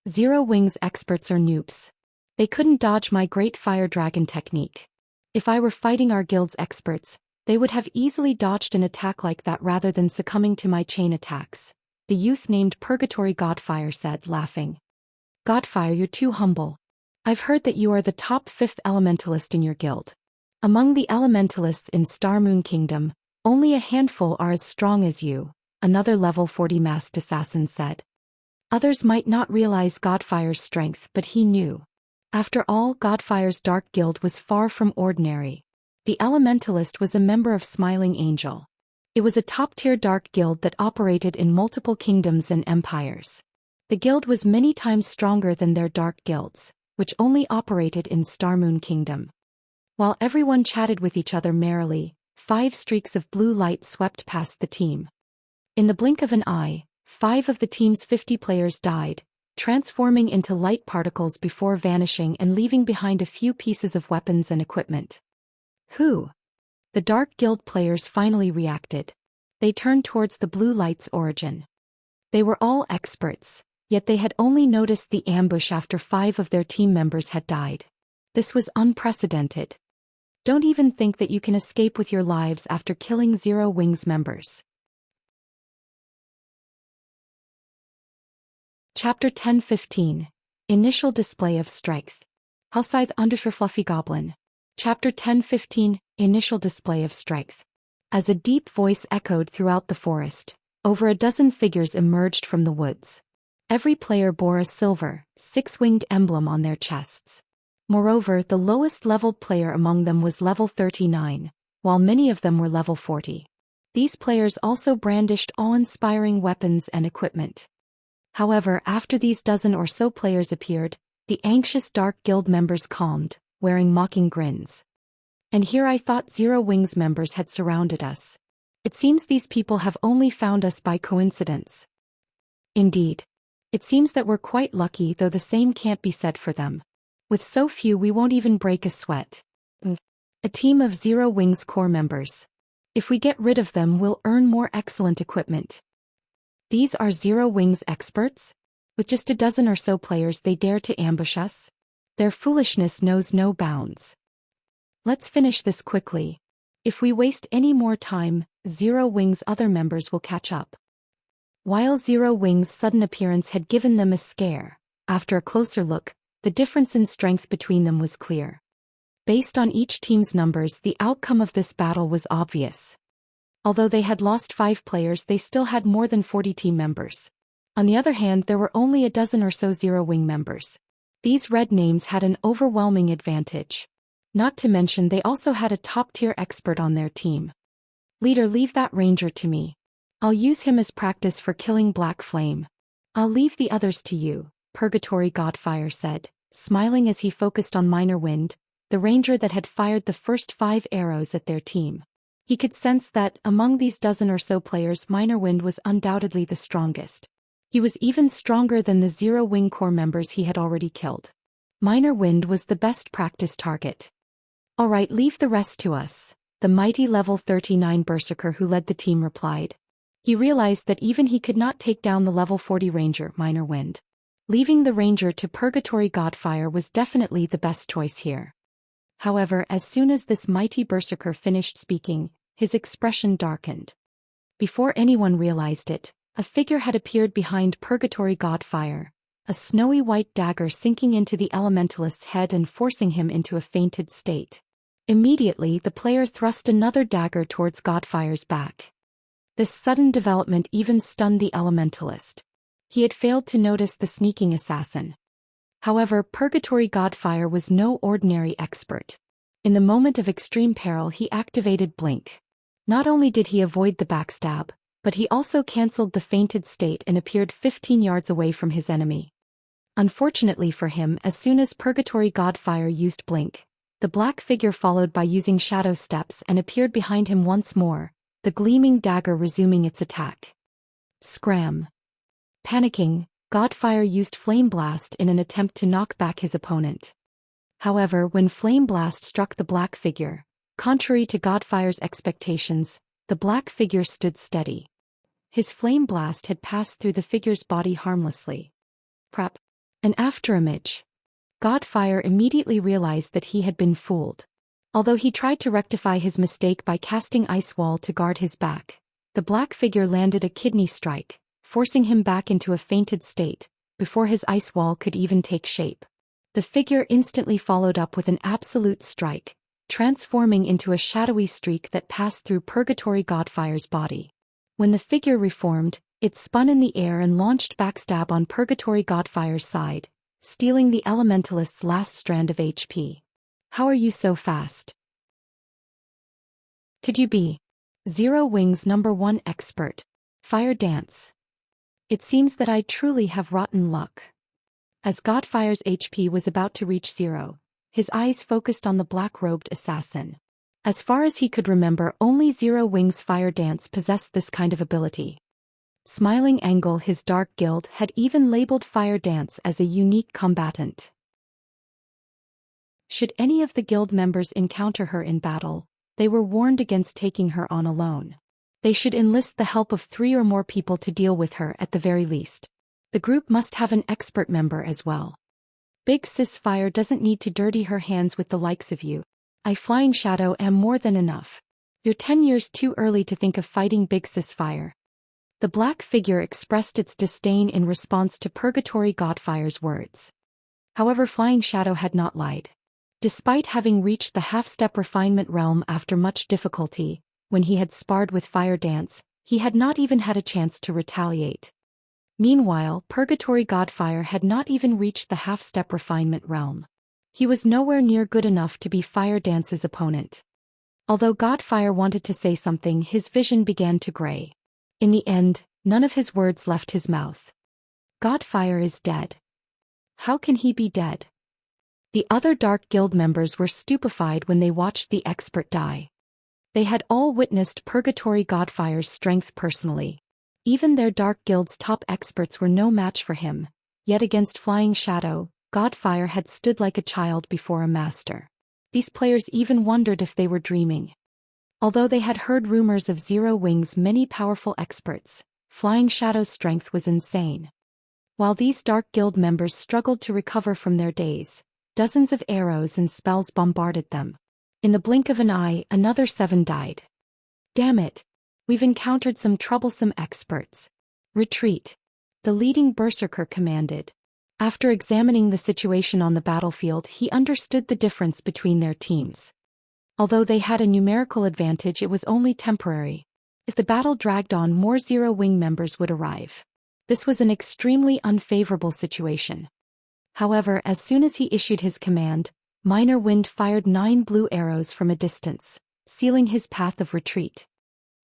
Zero Wing's experts are noobs. They couldn't dodge my great fire dragon technique. If I were fighting our guild's experts, they would have easily dodged an attack like that rather than succumbing to my chain attacks, the youth named Purgatory Godfire said, laughing. Godfire, you're too humble. I've heard that you are the top 5th elementalist in your guild. Among the elementalists in Star Moon Kingdom, only a handful are as strong as you, another level 40 masked assassin said. Others might not realize Godfire's strength, but he knew. After all, Godfire's Dark Guild was far from ordinary. The Elementalist was a member of Smiling Angel. It was a top-tier dark guild that operated in multiple kingdoms and empires. The guild was many times stronger than their dark guilds, which only operated in Starmoon Kingdom. While everyone chatted with each other merrily, 5 streaks of blue light swept past the team. In the blink of an eye, 5 of the team's 50 players died, transforming into light particles before vanishing and leaving behind a few pieces of weapons and equipment. Who? The Dark Guild players finally reacted. They turned towards the blue light's origin. They were all experts, yet they had only noticed the ambush after 5 of their team members had died. This was unprecedented. Don't even think that you can escape with your lives after killing Zero Wings members. Chapter 10:15. Initial Display of Strength. Hellscythe _ Fluffy Goblin. Chapter 10:15. Initial Display of Strength. As a deep voice echoed throughout the forest, over a dozen figures emerged from the woods. Every player bore a silver, 6-winged emblem on their chests. Moreover, the lowest-leveled player among them was level 39, while many of them were level 40. These players also brandished awe-inspiring weapons and equipment. However, after these dozen or so players appeared, the anxious Dark Guild members calmed, wearing mocking grins. And here I thought Zero Wings members had surrounded us. It seems these people have only found us by coincidence. Indeed. It seems that we're quite lucky, though the same can't be said for them. With so few we won't even break a sweat. A team of Zero Wings core members. If we get rid of them, we'll earn more excellent equipment. These are Zero Wings experts? With just a dozen or so players they dare to ambush us? Their foolishness knows no bounds. Let's finish this quickly. If we waste any more time, Zero Wings' other members will catch up. While Zero Wings' sudden appearance had given them a scare, after a closer look, the difference in strength between them was clear. Based on each team's numbers, the outcome of this battle was obvious. Although they had lost 5 players, they still had more than 40 team members. On the other hand, there were only a dozen or so Zero Wing members. These red names had an overwhelming advantage. Not to mention they also had a top-tier expert on their team. Leader, leave that ranger to me. I'll use him as practice for killing Black Flame. I'll leave the others to you, Purgatory Godfire said, smiling as he focused on Minor Wind, the ranger that had fired the first 5 arrows at their team. He could sense that, among these dozen or so players, Minor Wind was undoubtedly the strongest. He was even stronger than the Zero Wing core members he had already killed. Minor Wind was the best practice target. Alright, leave the rest to us, the mighty level 39 berserker who led the team replied. He realized that even he could not take down the level 40 ranger, Minor Wind. Leaving the ranger to Purgatory Godfire was definitely the best choice here. However, as soon as this mighty berserker finished speaking, his expression darkened. Before anyone realized it, a figure had appeared behind Purgatory Godfire, a snowy white dagger sinking into the elementalist's head and forcing him into a fainted state. Immediately, the player thrust another dagger towards Godfire's back. This sudden development even stunned the elementalist. He had failed to notice the sneaking assassin. However, Purgatory Godfire was no ordinary expert. In the moment of extreme peril, he activated Blink. Not only did he avoid the backstab, but he also cancelled the fainted state and appeared 15 yards away from his enemy. Unfortunately for him, as soon as Purgatory Godfire used Blink, the black figure followed by using shadow steps and appeared behind him once more, the gleaming dagger resuming its attack. Scram. Panicking, Godfire used Flame Blast in an attempt to knock back his opponent. However, when Flame Blast struck the black figure, contrary to Godfire's expectations, the black figure stood steady. His Flame Blast had passed through the figure's body harmlessly. Prep. An afterimage. Godfire immediately realized that he had been fooled. Although he tried to rectify his mistake by casting Ice Wall to guard his back, the black figure landed a kidney strike, forcing him back into a fainted state, before his Ice Wall could even take shape. The figure instantly followed up with an absolute strike, transforming into a shadowy streak that passed through Purgatory Godfire's body. When the figure reformed, it spun in the air and launched backstab on Purgatory Godfire's side, stealing the Elementalist's last strand of HP. How are you so fast? Could you be Zero Wing's #1 expert? Fire Dance. It seems that I truly have rotten luck. As Godfire's HP was about to reach 0, his eyes focused on the black-robed assassin. As far as he could remember, only Zero Wing's Fire Dance possessed this kind of ability. Smiling Angle, his dark guild, had even labeled Fire Dance as a unique combatant. Should any of the guild members encounter her in battle, they were warned against taking her on alone. They should enlist the help of 3 or more people to deal with her at the very least. The group must have an expert member as well. Big Sis Fire doesn't need to dirty her hands with the likes of you. I Flying Shadow am more than enough. You're 10 years too early to think of fighting Big Sis Fire. The black figure expressed its disdain in response to Purgatory Godfire's words. However, Flying Shadow had not lied. Despite having reached the half-step refinement realm after much difficulty, when he had sparred with Fire Dance, he had not even had a chance to retaliate. Meanwhile, Purgatory Godfire had not even reached the half-step refinement realm. He was nowhere near good enough to be Fire Dance's opponent. Although Godfire wanted to say something, his vision began to gray. In the end, none of his words left his mouth. Godfire is dead. How can he be dead? The other Dark Guild members were stupefied when they watched the expert die. They had all witnessed Purgatory Godfire's strength personally. Even their Dark Guild's top experts were no match for him, yet against Flying Shadow, Godfire had stood like a child before a master. These players even wondered if they were dreaming. Although they had heard rumors of Zero Wing's many powerful experts, Flying Shadow's strength was insane. While these Dark Guild members struggled to recover from their daze, dozens of arrows and spells bombarded them. In the blink of an eye, another 7 died. Damn it! We've encountered some troublesome experts. Retreat. The leading berserker commanded. After examining the situation on the battlefield, he understood the difference between their teams. Although they had a numerical advantage, it was only temporary. If the battle dragged on, more Zero Wing members would arrive. This was an extremely unfavorable situation. However, as soon as he issued his command, Minor Wind fired 9 blue arrows from a distance, sealing his path of retreat.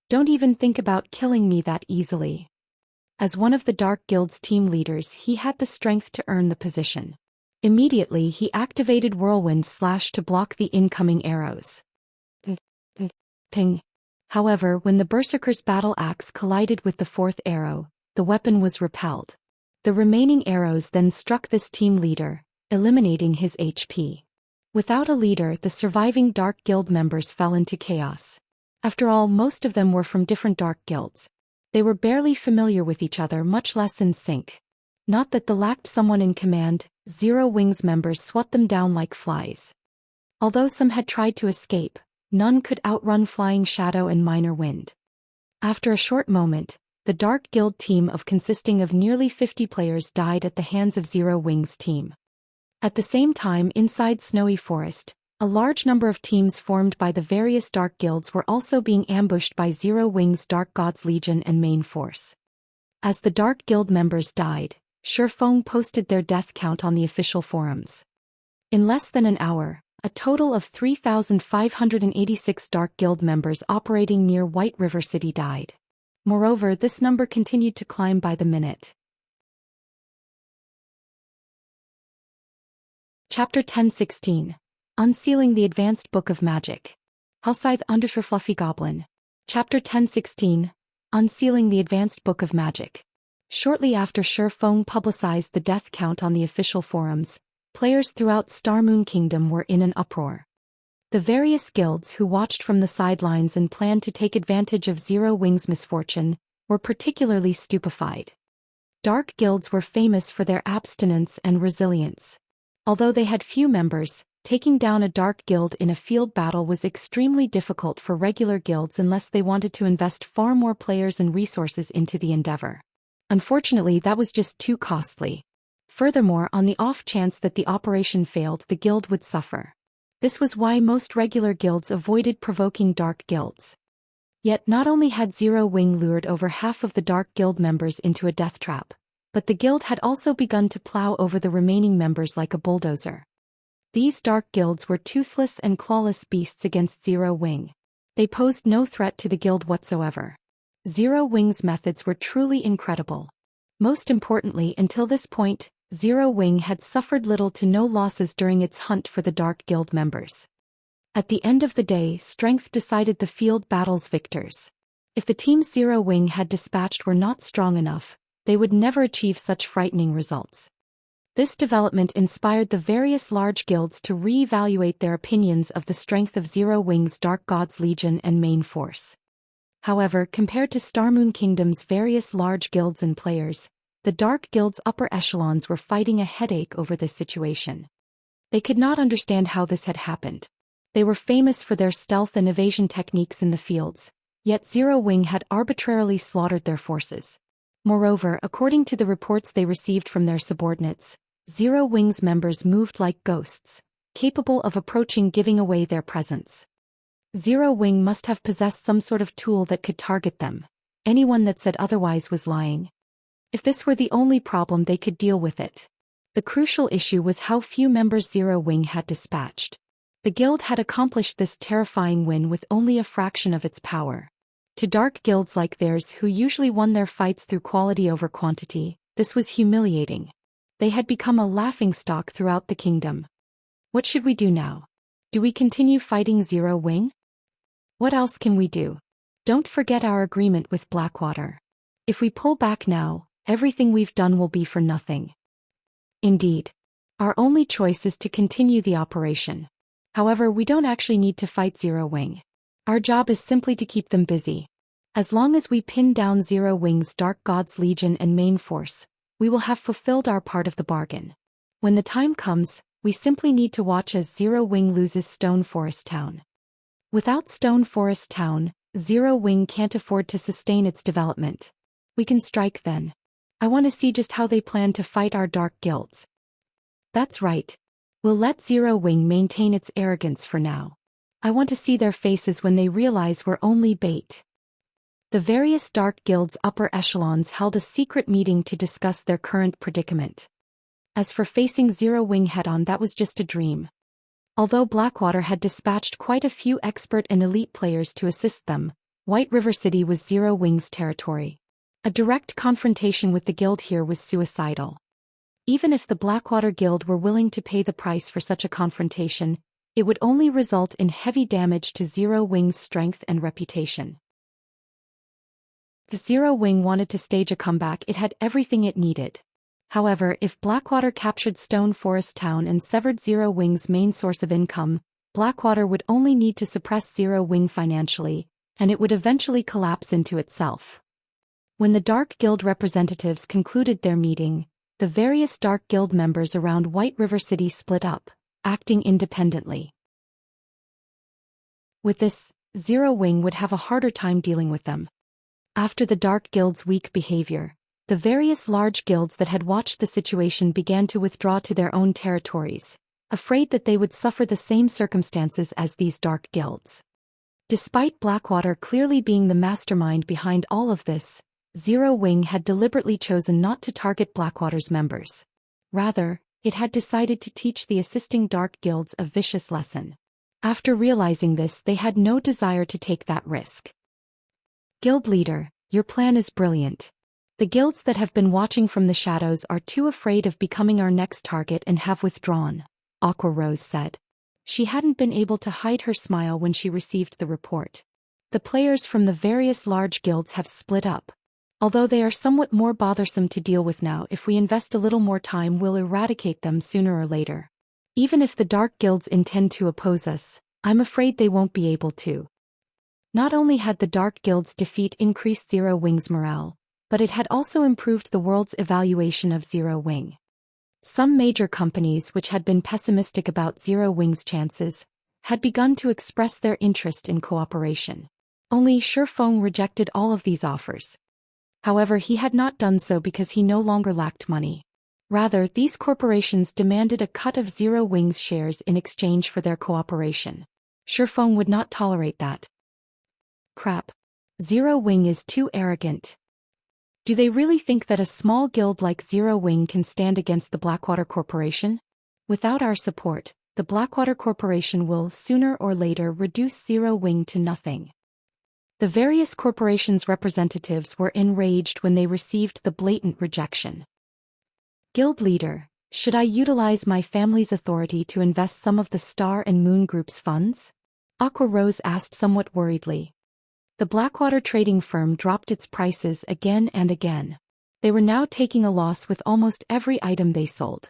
Don't even think about killing me that easily. As one of the Dark Guild's team leaders, he had the strength to earn the position. Immediately, he activated Whirlwind Slash to block the incoming arrows. Ping. However, when the Berserker's battle axe collided with the 4th arrow, the weapon was repelled. The remaining arrows then struck this team leader, eliminating his HP. Without a leader, the surviving Dark Guild members fell into chaos. After all, most of them were from different Dark Guilds. They were barely familiar with each other, much less in sync. Not that they lacked someone in command, Zero Wing's members swept them down like flies. Although some had tried to escape, none could outrun Flying Shadow and Minor Wind. After a short moment, the Dark Guild team consisting of nearly 50 players died at the hands of Zero Wing's team. At the same time, inside Snowy Forest, a large number of teams formed by the various Dark Guilds were also being ambushed by Zero Wing's Dark Gods Legion and main force. As the Dark Guild members died, Shifeng posted their death count on the official forums. In less than an hour, a total of 3,586 Dark Guild members operating near White River City died. Moreover, this number continued to climb by the minute. Chapter 10:16. Unsealing the Advanced Book of Magic. Hellscythe _ Fluffy Goblin. Chapter 10:16. Unsealing the Advanced Book of Magic. Shortly after Shifeng publicized the death count on the official forums, players throughout Starmoon Kingdom were in an uproar. The various guilds who watched from the sidelines and planned to take advantage of Zero Wing's misfortune were particularly stupefied. Dark guilds were famous for their abstinence and resilience. Although they had few members, taking down a Dark Guild in a field battle was extremely difficult for regular guilds unless they wanted to invest far more players and resources into the endeavor. Unfortunately, that was just too costly. Furthermore, on the off chance that the operation failed, the guild would suffer. This was why most regular guilds avoided provoking Dark Guilds. Yet not only had Zero Wing lured over half of the Dark Guild members into a death trap, but the guild had also begun to plow over the remaining members like a bulldozer. These dark guilds were toothless and clawless beasts against Zero Wing. They posed no threat to the guild whatsoever. Zero Wing's methods were truly incredible. Most importantly, until this point, Zero Wing had suffered little to no losses during its hunt for the Dark Guild members. At the end of the day, strength decided the field battle's victors. If the teams Zero Wing had dispatched were not strong enough, they would never achieve such frightening results. This development inspired the various large guilds to re-evaluate their opinions of the strength of Zero Wing's Dark Gods Legion and main force. However, compared to Starmoon Kingdom's various large guilds and players, the Dark Guild's upper echelons were fighting a headache over this situation. They could not understand how this had happened. They were famous for their stealth and evasion techniques in the fields, yet Zero Wing had arbitrarily slaughtered their forces. Moreover, according to the reports they received from their subordinates, Zero Wing's members moved like ghosts, capable of approaching, giving away their presence. Zero Wing must have possessed some sort of tool that could target them. Anyone that said otherwise was lying. If this were the only problem, they could deal with it. The crucial issue was how few members Zero Wing had dispatched. The guild had accomplished this terrifying win with only a fraction of its power. To dark guilds like theirs, who usually won their fights through quality over quantity, this was humiliating. They had become a laughingstock throughout the kingdom. What should we do now? Do we continue fighting Zero Wing? What else can we do? Don't forget our agreement with Blackwater. If we pull back now, everything we've done will be for nothing. Indeed. Our only choice is to continue the operation. However, we don't actually need to fight Zero Wing. Our job is simply to keep them busy. As long as we pin down Zero Wing's Dark Gods Legion and main force, we will have fulfilled our part of the bargain. When the time comes, we simply need to watch as Zero Wing loses Stone Forest Town. Without Stone Forest Town, Zero Wing can't afford to sustain its development. We can strike then. I want to see just how they plan to fight our dark guilds. That's right. We'll let Zero Wing maintain its arrogance for now. I want to see their faces when they realize we're only bait. The various dark guilds' upper echelons held a secret meeting to discuss their current predicament. As for facing Zero Wing head-on, that was just a dream. Although Blackwater had dispatched quite a few expert and elite players to assist them, White River City was Zero Wing's territory. A direct confrontation with the guild here was suicidal. Even if the Blackwater Guild were willing to pay the price for such a confrontation, it would only result in heavy damage to Zero Wing's strength and reputation. If Zero Wing wanted to stage a comeback, it had everything it needed. However, if Blackwater captured Stone Forest Town and severed Zero Wing's main source of income, Blackwater would only need to suppress Zero Wing financially, and it would eventually collapse into itself. When the Dark Guild representatives concluded their meeting, the various Dark Guild members around White River City split up, acting independently. With this, Zero Wing would have a harder time dealing with them. After the Dark Guild's weak behavior, the various large guilds that had watched the situation began to withdraw to their own territories, afraid that they would suffer the same circumstances as these dark guilds. Despite Blackwater clearly being the mastermind behind all of this, Zero Wing had deliberately chosen not to target Blackwater's members. Rather, it had decided to teach the assisting dark guilds a vicious lesson. After realizing this, they had no desire to take that risk. Guild leader, your plan is brilliant. The guilds that have been watching from the shadows are too afraid of becoming our next target and have withdrawn, Aqua Rose said. She hadn't been able to hide her smile when she received the report. The players from the various large guilds have split up. Although they are somewhat more bothersome to deal with now, if we invest a little more time, we'll eradicate them sooner or later. Even if the dark guilds intend to oppose us, I'm afraid they won't be able to. Not only had the dark guild's defeat increased Zero Wing's morale, but it had also improved the world's evaluation of Zero Wing. Some major companies which had been pessimistic about Zero Wing's chances had begun to express their interest in cooperation. Only Shifeng rejected all of these offers. However, he had not done so because he no longer lacked money. Rather, these corporations demanded a cut of Zero Wing's shares in exchange for their cooperation. Shifeng would not tolerate that. Crap. Zero Wing is too arrogant. Do they really think that a small guild like Zero Wing can stand against the Blackwater Corporation? Without our support, the Blackwater Corporation will, sooner or later, reduce Zero Wing to nothing. The various corporations' representatives were enraged when they received the blatant rejection. Guild leader, should I utilize my family's authority to invest some of the Star and Moon Group's funds? Aqua Rose asked somewhat worriedly. The Blackwater trading firm dropped its prices again and again. They were now taking a loss with almost every item they sold.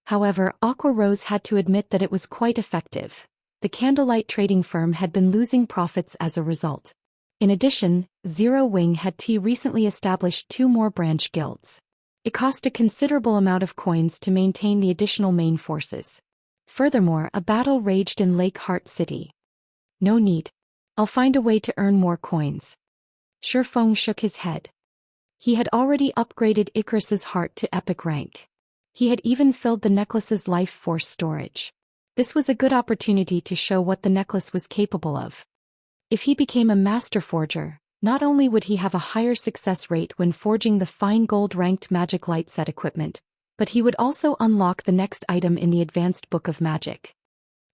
However, Aqua Rose had to admit that it was quite effective. The Candlelight trading firm had been losing profits as a result. In addition, Zero Wing had recently established 2 more branch guilds. It cost a considerable amount of coins to maintain the additional main forces. Furthermore, a battle raged in Lake Heart City. No need. I'll find a way to earn more coins. Shifeng shook his head. He had already upgraded Icarus's heart to epic rank. He had even filled the necklace's life force storage. This was a good opportunity to show what the necklace was capable of. If he became a master forger, not only would he have a higher success rate when forging the fine gold-ranked magic light set equipment, but he would also unlock the next item in the Advanced Book of Magic.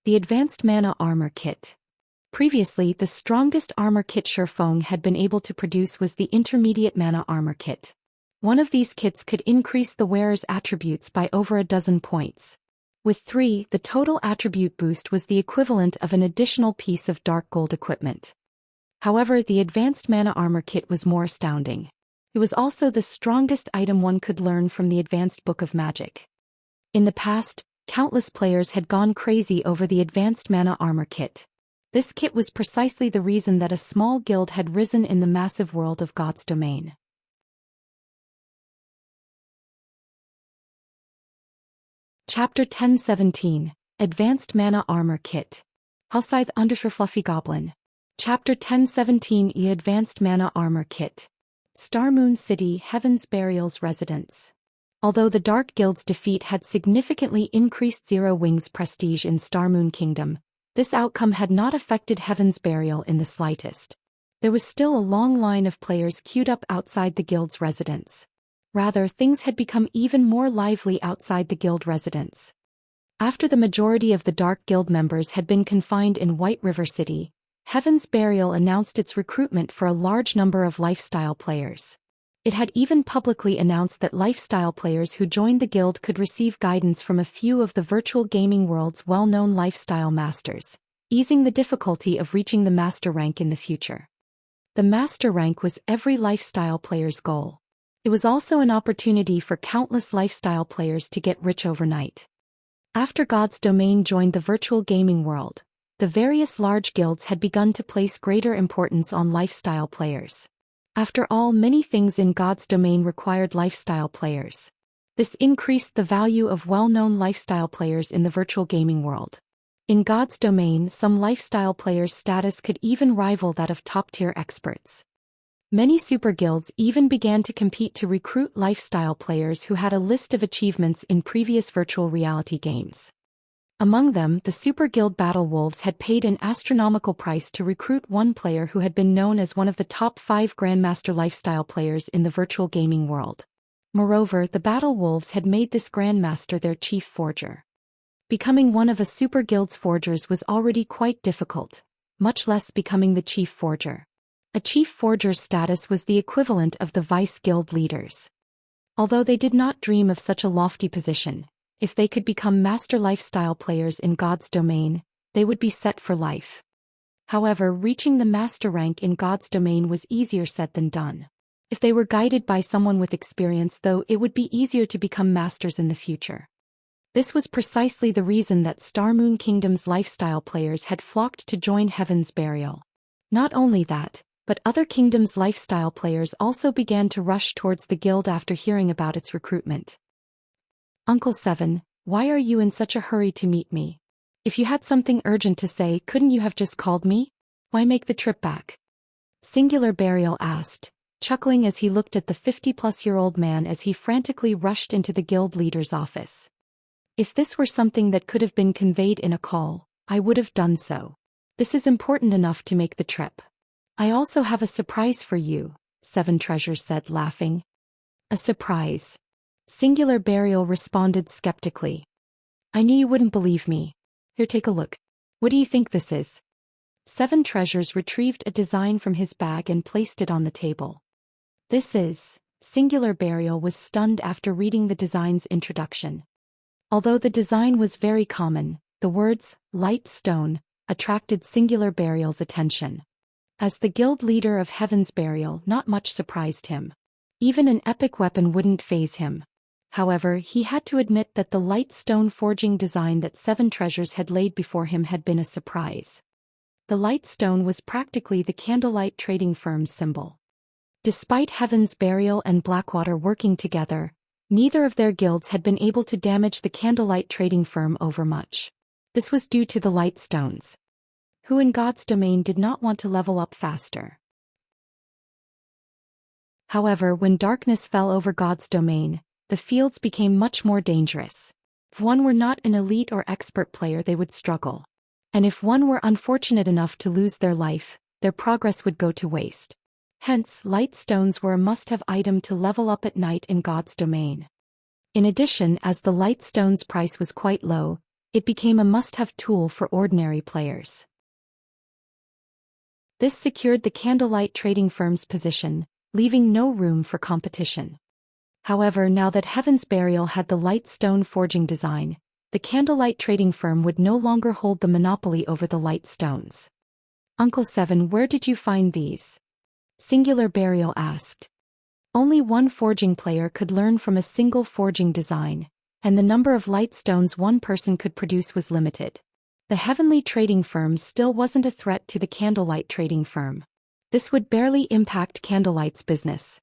The Advanced Mana Armor Kit. Previously, the strongest armor kit Shifeng had been able to produce was the Intermediate Mana Armor Kit. One of these kits could increase the wearer's attributes by over a dozen points. With 3, the total attribute boost was the equivalent of an additional piece of dark gold equipment. However, the Advanced Mana Armor Kit was more astounding. It was also the strongest item one could learn from the Advanced Book of Magic. In the past, countless players had gone crazy over the Advanced Mana Armor Kit. This kit was precisely the reason that a small guild had risen in the massive world of God's domain. Chapter 1017, Advanced Mana Armor Kit. Hellscythe Undershirt Fluffy Goblin. Chapter 1017 Advanced Mana Armor Kit. Star Moon City, Heaven's Burial's residence. Although the Dark Guild's defeat had significantly increased Zero Wing's prestige in Star Moon Kingdom, this outcome had not affected Heaven's Burial in the slightest. There was still a long line of players queued up outside the guild's residence. Rather, things had become even more lively outside the guild residence. After the majority of the Dark Guild members had been confined in White River City, Heaven's Burial announced its recruitment for a large number of lifestyle players. It had even publicly announced that lifestyle players who joined the guild could receive guidance from a few of the virtual gaming world's well-known lifestyle masters, easing the difficulty of reaching the master rank in the future. The master rank was every lifestyle player's goal. It was also an opportunity for countless lifestyle players to get rich overnight. After God's Domain joined the virtual gaming world, the various large guilds had begun to place greater importance on lifestyle players. After all, many things in God's Domain required lifestyle players. This increased the value of well-known lifestyle players in the virtual gaming world. In God's Domain, some lifestyle players' status could even rival that of top-tier experts. Many super guilds even began to compete to recruit lifestyle players who had a list of achievements in previous virtual reality games. Among them, the Super Guild Battle Wolves had paid an astronomical price to recruit one player who had been known as one of the top 5 Grandmaster lifestyle players in the virtual gaming world. Moreover, the Battle Wolves had made this Grandmaster their chief forger. Becoming one of a Super Guild's forgers was already quite difficult, much less becoming the chief forger. A chief forger's status was the equivalent of the vice guild leaders. Although they did not dream of such a lofty position, if they could become master lifestyle players in God's Domain, they would be set for life. However, reaching the master rank in God's Domain was easier said than done. If they were guided by someone with experience, though, it would be easier to become masters in the future. This was precisely the reason that Star Moon Kingdom's lifestyle players had flocked to join Heaven's Burial. Not only that, but other kingdoms' lifestyle players also began to rush towards the guild after hearing about its recruitment. Uncle Seven, why are you in such a hurry to meet me? If you had something urgent to say, couldn't you have just called me? Why make the trip back? Singular Burial asked, chuckling as he looked at the 50-plus-year-old man as he frantically rushed into the guild leader's office. If this were something that could have been conveyed in a call, I would have done so. This is important enough to make the trip. I also have a surprise for you, Seven Treasures said, laughing. A surprise. Singular Burial responded skeptically. I knew you wouldn't believe me. Here, take a look. What do you think this is? Seven Treasures retrieved a design from his bag and placed it on the table. This is... Singular Burial was stunned after reading the design's introduction. Although the design was very common, the words, light stone, attracted Singular Burial's attention. As the guild leader of Heaven's Burial, not much surprised him. Even an epic weapon wouldn't faze him. However, he had to admit that the light stone forging design that Seven Treasures had laid before him had been a surprise. The light stone was practically the Candlelight trading firm's symbol. Despite Heaven's Burial and Blackwater working together, neither of their guilds had been able to damage the Candlelight trading firm overmuch. This was due to the light stones. Who in God's domain did not want to level up faster? However, when darkness fell over God's domain, the fields became much more dangerous. If one were not an elite or expert player, they would struggle. And if one were unfortunate enough to lose their life, their progress would go to waste. Hence, light stones were a must-have item to level up at night in God's domain. In addition, as the light stone's price was quite low, it became a must-have tool for ordinary players. This secured the Candlelight trading firm's position, leaving no room for competition. However, now that Heaven's Burial had the light stone forging design, the Candlelight trading firm would no longer hold the monopoly over the light stones. Uncle Seven, where did you find these? Singular Burial asked. Only one forging player could learn from a single forging design, and the number of light stones one person could produce was limited. The Heavenly trading firm still wasn't a threat to the Candlelight trading firm. This would barely impact Candlelight's business.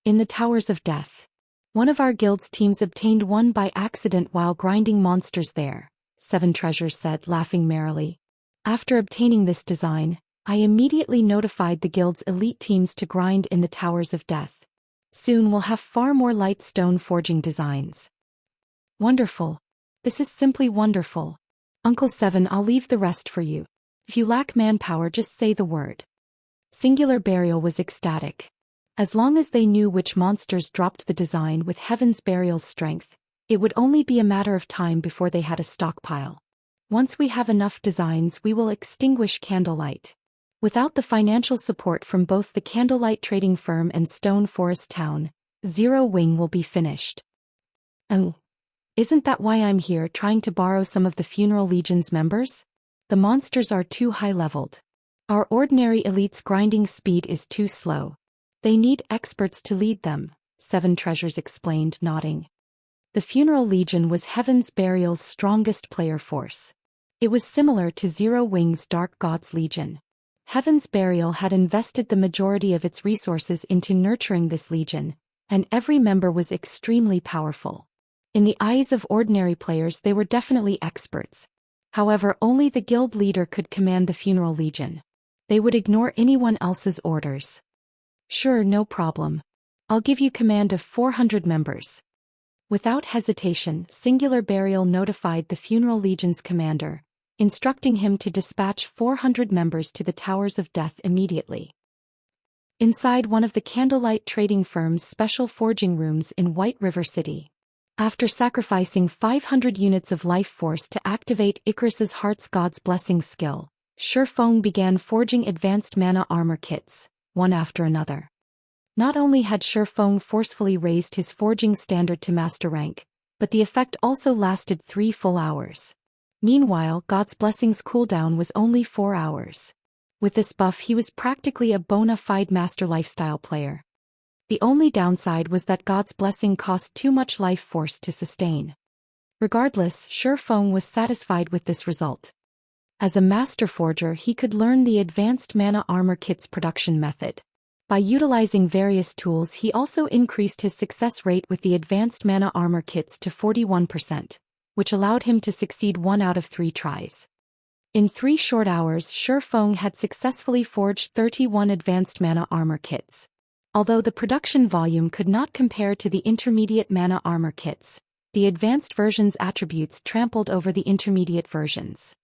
In the Towers of Death. One of our guild's teams obtained one by accident while grinding monsters there, Seven Treasures said, laughing merrily. After obtaining this design, I immediately notified the guild's elite teams to grind in the Towers of Death. Soon we'll have far more light stone forging designs. Wonderful. This is simply wonderful. Uncle Seven, I'll leave the rest for you. If you lack manpower, just say the word. Singular Burial was ecstatic. As long as they knew which monsters dropped the design with Heaven's Burial's strength, it would only be a matter of time before they had a stockpile. Once we have enough designs, we will extinguish Candlelight. Without the financial support from both the Candlelight trading firm and Stone Forest Town, Zero Wing will be finished. Oh, isn't that why I'm here, trying to borrow some of the Funeral Legion's members? The monsters are too high-leveled. Our ordinary elite's grinding speed is too slow. They need experts to lead them, Seven Treasures explained, nodding. The Funeral Legion was Heaven's Burial's strongest player force. It was similar to Zero Wing's Dark Gods Legion. Heaven's Burial had invested the majority of its resources into nurturing this legion, and every member was extremely powerful. In the eyes of ordinary players, they were definitely experts. However, only the guild leader could command the Funeral Legion. They would ignore anyone else's orders. Sure, no problem. I'll give you command of 400 members. Without hesitation, Singular Burial notified the Funeral Legion's commander, instructing him to dispatch 400 members to the Towers of Death immediately. Inside one of the Candlelight trading firm's special forging rooms in White River City. After sacrificing 500 units of life force to activate Icarus's Heart's God's Blessing skill, Shifeng began forging advanced mana armor kits, one after another. Not only had Shifeng forcefully raised his forging standard to master rank, but the effect also lasted 3 full hours. Meanwhile, God's Blessing's cooldown was only 4 hours. With this buff, he was practically a bona fide master lifestyle player. The only downside was that God's Blessing cost too much life force to sustain. Regardless, Shifeng was satisfied with this result. As a master forger, he could learn the advanced mana armor kit's production method. By utilizing various tools, he also increased his success rate with the advanced mana armor kits to 41%, which allowed him to succeed 1 out of 3 tries. In 3 short hours, Shifeng had successfully forged 31 advanced mana armor kits. Although the production volume could not compare to the intermediate mana armor kits, the advanced version's attributes trampled over the intermediate versions.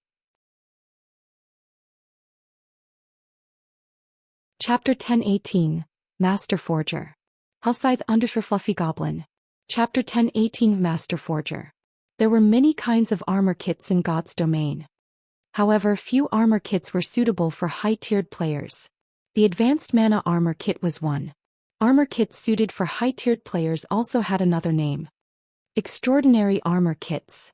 Chapter 1018, Master Forger. Hellscythe _ Fluffy Goblin. Chapter 10:18 Master Forger. There were many kinds of armor kits in God's domain. However, few armor kits were suitable for high-tiered players. The Advanced Mana Armor Kit was one. Armor kits suited for high-tiered players also had another name. Extraordinary Armor Kits.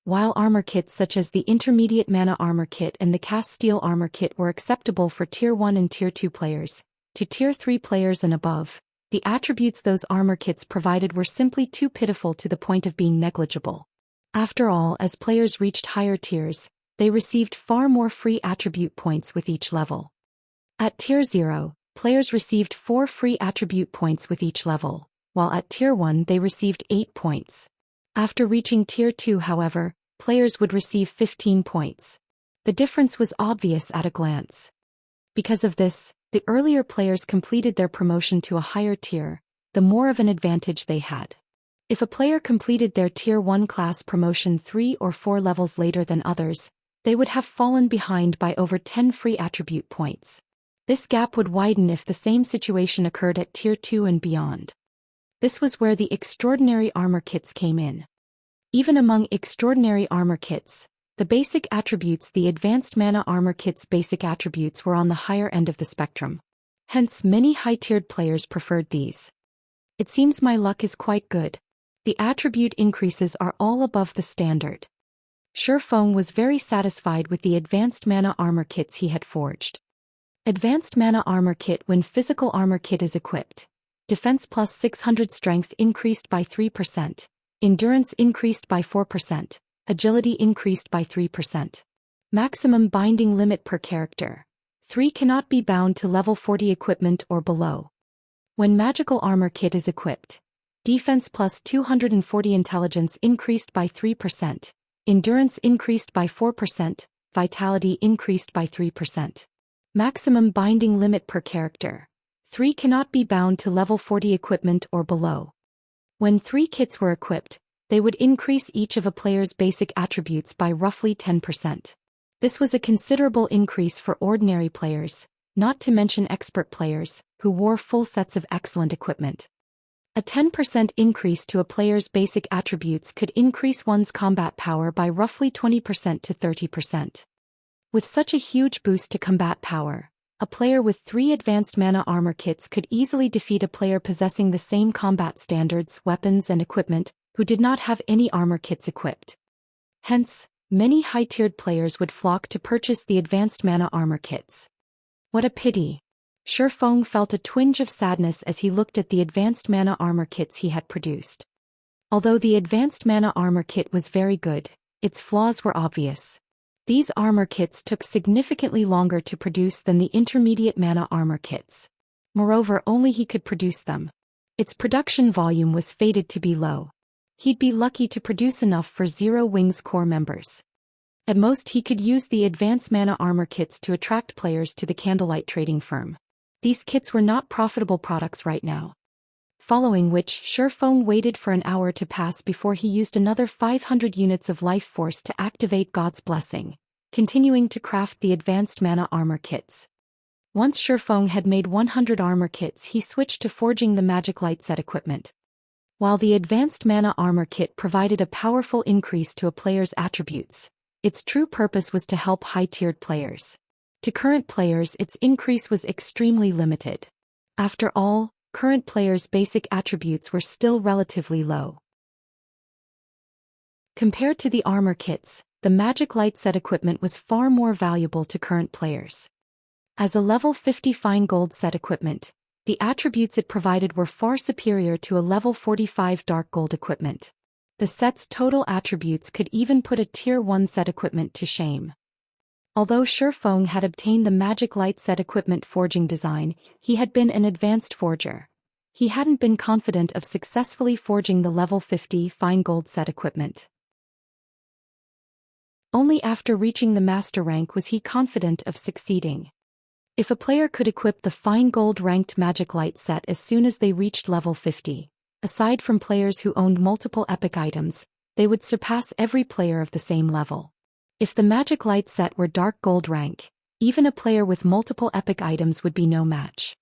While armor kits such as the Intermediate Mana Armor Kit and the Cast Steel Armor Kit were acceptable for Tier 1 and Tier 2 players, to Tier 3 players and above, the attributes those armor kits provided were simply too pitiful to the point of being negligible. After all, as players reached higher tiers, they received far more free attribute points with each level. At Tier 0, players received 4 free attribute points with each level, while at Tier 1 they received 8 points. After reaching Tier 2, however, players would receive 15 points. The difference was obvious at a glance. Because of this, the earlier players completed their promotion to a higher tier, the more of an advantage they had. If a player completed their Tier 1 class promotion 3 or 4 levels later than others, they would have fallen behind by over 10 free attribute points. This gap would widen if the same situation occurred at Tier 2 and beyond. This was where the Extraordinary Armor Kits came in. Even among Extraordinary Armor Kits, the basic attributes, the Advanced Mana Armor Kit's basic attributes were on the higher end of the spectrum. Hence, many high-tiered players preferred these. It seems my luck is quite good. The attribute increases are all above the standard. Shifeng was very satisfied with the Advanced Mana Armor Kits he had forged. Advanced Mana Armor Kit. When Physical Armor Kit is equipped, Defense plus 600, Strength increased by 3%, Endurance increased by 4%, Agility increased by 3%. Maximum binding limit per character. 3 cannot be bound to level 40 equipment or below. When Magical Armor Kit is equipped, Defense plus 240, Intelligence increased by 3%, Endurance increased by 4%, Vitality increased by 3%. Maximum binding limit per character. 3 cannot be bound to level 40 equipment or below. When 3 kits were equipped, they would increase each of a player's basic attributes by roughly 10%. This was a considerable increase for ordinary players, not to mention expert players, who wore full sets of excellent equipment. A 10% increase to a player's basic attributes could increase one's combat power by roughly 20% to 30%. With such a huge boost to combat power, a player with 3 Advanced Mana Armor Kits could easily defeat a player possessing the same combat standards, weapons and equipment, who did not have any armor kits equipped. Hence, many high-tiered players would flock to purchase the Advanced Mana Armor Kits. What a pity! Shifeng felt a twinge of sadness as he looked at the Advanced Mana Armor Kits he had produced. Although the Advanced Mana Armor Kit was very good, its flaws were obvious. These armor kits took significantly longer to produce than the Intermediate Mana Armor Kits. Moreover, only he could produce them. Its production volume was fated to be low. He'd be lucky to produce enough for Zero Wings core members. At most, he could use the Advanced Mana Armor Kits to attract players to the Candlelight trading firm. These kits were not profitable products right now. Following which, Shifeng waited for an hour to pass before he used another 500 units of life force to activate God's Blessing, continuing to craft the Advanced Mana Armor Kits. Once Shifeng had made 100 armor kits, he switched to forging the Magic Light set equipment. While the Advanced Mana Armor Kit provided a powerful increase to a player's attributes, its true purpose was to help high-tiered players. To current players, its increase was extremely limited. After all, current players' basic attributes were still relatively low. Compared to the armor kits, the Magic Light set equipment was far more valuable to current players. As a level 50 fine gold set equipment, the attributes it provided were far superior to a level 45 dark gold equipment. The set's total attributes could even put a Tier 1 set equipment to shame. Although Shifeng had obtained the Magic Light set equipment forging design, he had been an advanced forger. He hadn't been confident of successfully forging the level 50 fine gold set equipment. Only after reaching the master rank was he confident of succeeding. If a player could equip the fine gold ranked Magic Light set as soon as they reached level 50, aside from players who owned multiple epic items, they would surpass every player of the same level. If the Magic Light set were dark gold rank, even a player with multiple epic items would be no match.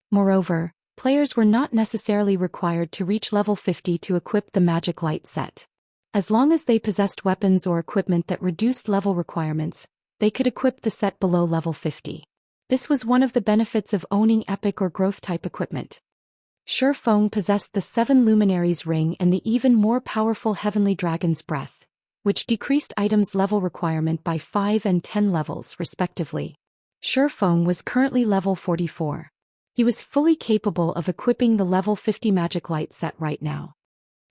Moreover, Players were not necessarily required to reach level 50 to equip the Magic Light set. As long as they possessed weapons or equipment that reduced level requirements, they could equip the set below level 50. This was one of the benefits of owning epic or growth-type equipment. Shi Feng possessed the 7 Luminaries Ring and the even more powerful Heavenly Dragon's Breath, which decreased items' level requirement by 5 and 10 levels, respectively. Shi Feng was currently level 44. He was fully capable of equipping the level 50 Magic Light set right now.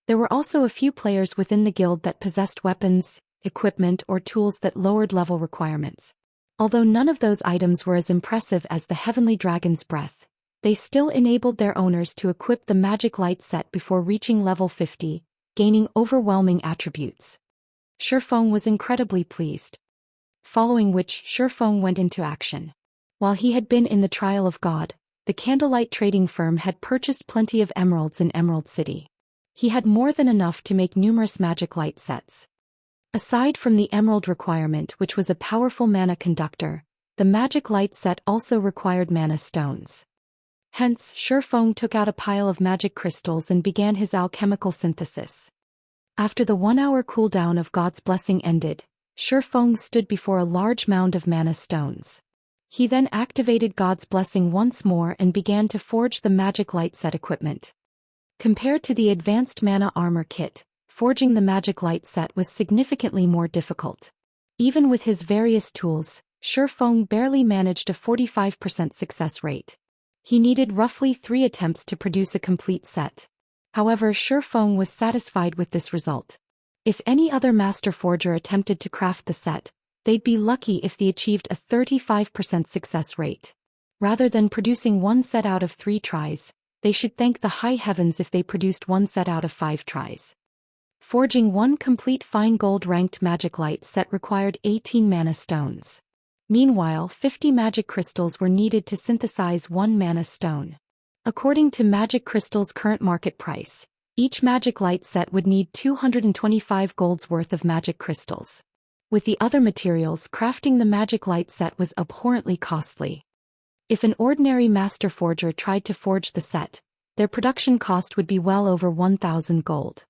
There were also a few players within the guild that possessed weapons, equipment, or tools that lowered level requirements. Although none of those items were as impressive as the Heavenly Dragon's Breath, they still enabled their owners to equip the Magic Light set before reaching level 50, gaining overwhelming attributes. Shi Feng was incredibly pleased. Following which, Shi Feng went into action. While he had been in the Trial of God, the Candlelight trading firm had purchased plenty of emeralds in Emerald City. He had more than enough to make numerous Magic Light sets. Aside from the emerald requirement, which was a powerful mana conductor, the Magic Light set also required mana stones. Hence, Shi Feng took out a pile of magic crystals and began his alchemical synthesis. After the 1-hour cooldown of God's Blessing ended, Shi Feng stood before a large mound of mana stones. He then activated God's Blessing once more and began to forge the Magic Light set equipment. Compared to the advanced mana armor kit, forging the Magic Light set was significantly more difficult. Even with his various tools, Shi Feng barely managed a 45% success rate. He needed roughly 3 attempts to produce a complete set. However, Shi Feng was satisfied with this result. If any other master forger attempted to craft the set, they'd be lucky if they achieved a 35% success rate. Rather than producing 1 set out of 3 tries, they should thank the high heavens if they produced 1 set out of 5 tries. Forging 1 complete fine gold-ranked Magic Light set required 18 mana stones. Meanwhile, 50 magic crystals were needed to synthesize 1 mana stone. According to Magic Crystal's current market price, each Magic Light set would need 225 gold's worth of magic crystals. With the other materials, crafting the Magic Light set was abhorrently costly. If an ordinary master forger tried to forge the set, their production cost would be well over 1,000 gold.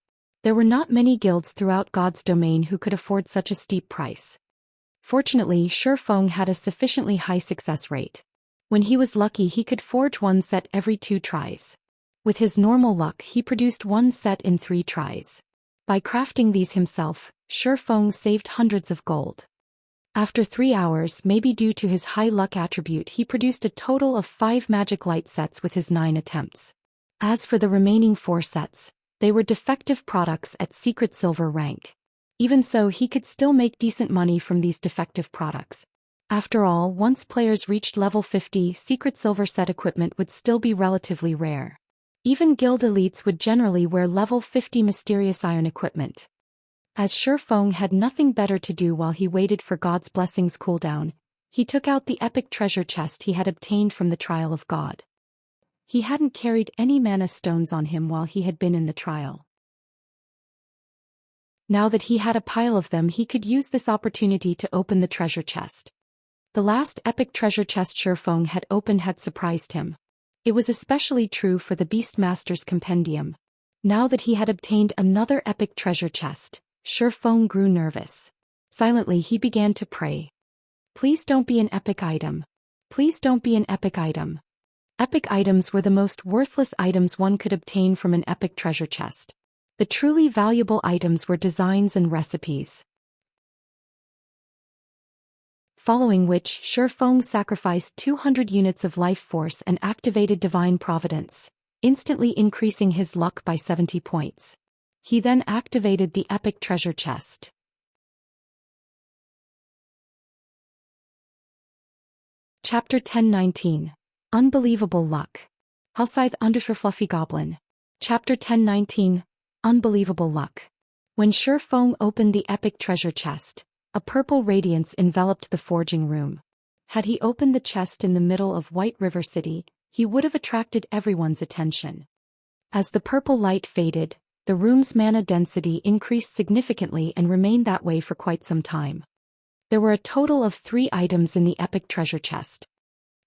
There were not many guilds throughout God's domain who could afford such a steep price. Fortunately, Shi Feng had a sufficiently high success rate. When he was lucky, he could forge 1 set every 2 tries. With his normal luck, he produced 1 set in 3 tries. By crafting these himself, Shi Feng saved hundreds of gold. After 3 hours, maybe due to his high luck attribute, he produced a total of 5 Magic Light sets with his 9 attempts. As for the remaining 4 sets, they were defective products at secret silver rank. Even so, he could still make decent money from these defective products. After all, once players reached level 50, secret silver set equipment would still be relatively rare. Even guild elites would generally wear level 50 mysterious iron equipment. As Shi Feng had nothing better to do while he waited for God's Blessing's cooldown, he took out the epic treasure chest he had obtained from the Trial of God. He hadn't carried any mana stones on him while he had been in the trial. Now that he had a pile of them, he could use this opportunity to open the treasure chest. The last epic treasure chest Shi Feng had opened had surprised him. It was especially true for the Beastmaster's Compendium. Now that he had obtained another epic treasure chest, Shi Feng grew nervous. Silently he began to pray. Please don't be an epic item. Please don't be an epic item. Epic items were the most worthless items one could obtain from an epic treasure chest. The truly valuable items were designs and recipes. Following which, Shi Feng sacrificed 200 units of life force and activated Divine Providence, instantly increasing his luck by 70 points. He then activated the epic treasure chest. Chapter 1019. Unbelievable Luck. Hellscythe _ Fluffy Goblin. Chapter 1019. Unbelievable Luck. When Shi Feng opened the epic treasure chest, a purple radiance enveloped the forging room. Had he opened the chest in the middle of White River City, he would have attracted everyone's attention. As the purple light faded, the room's mana density increased significantly and remained that way for quite some time. There were a total of 3 items in the epic treasure chest.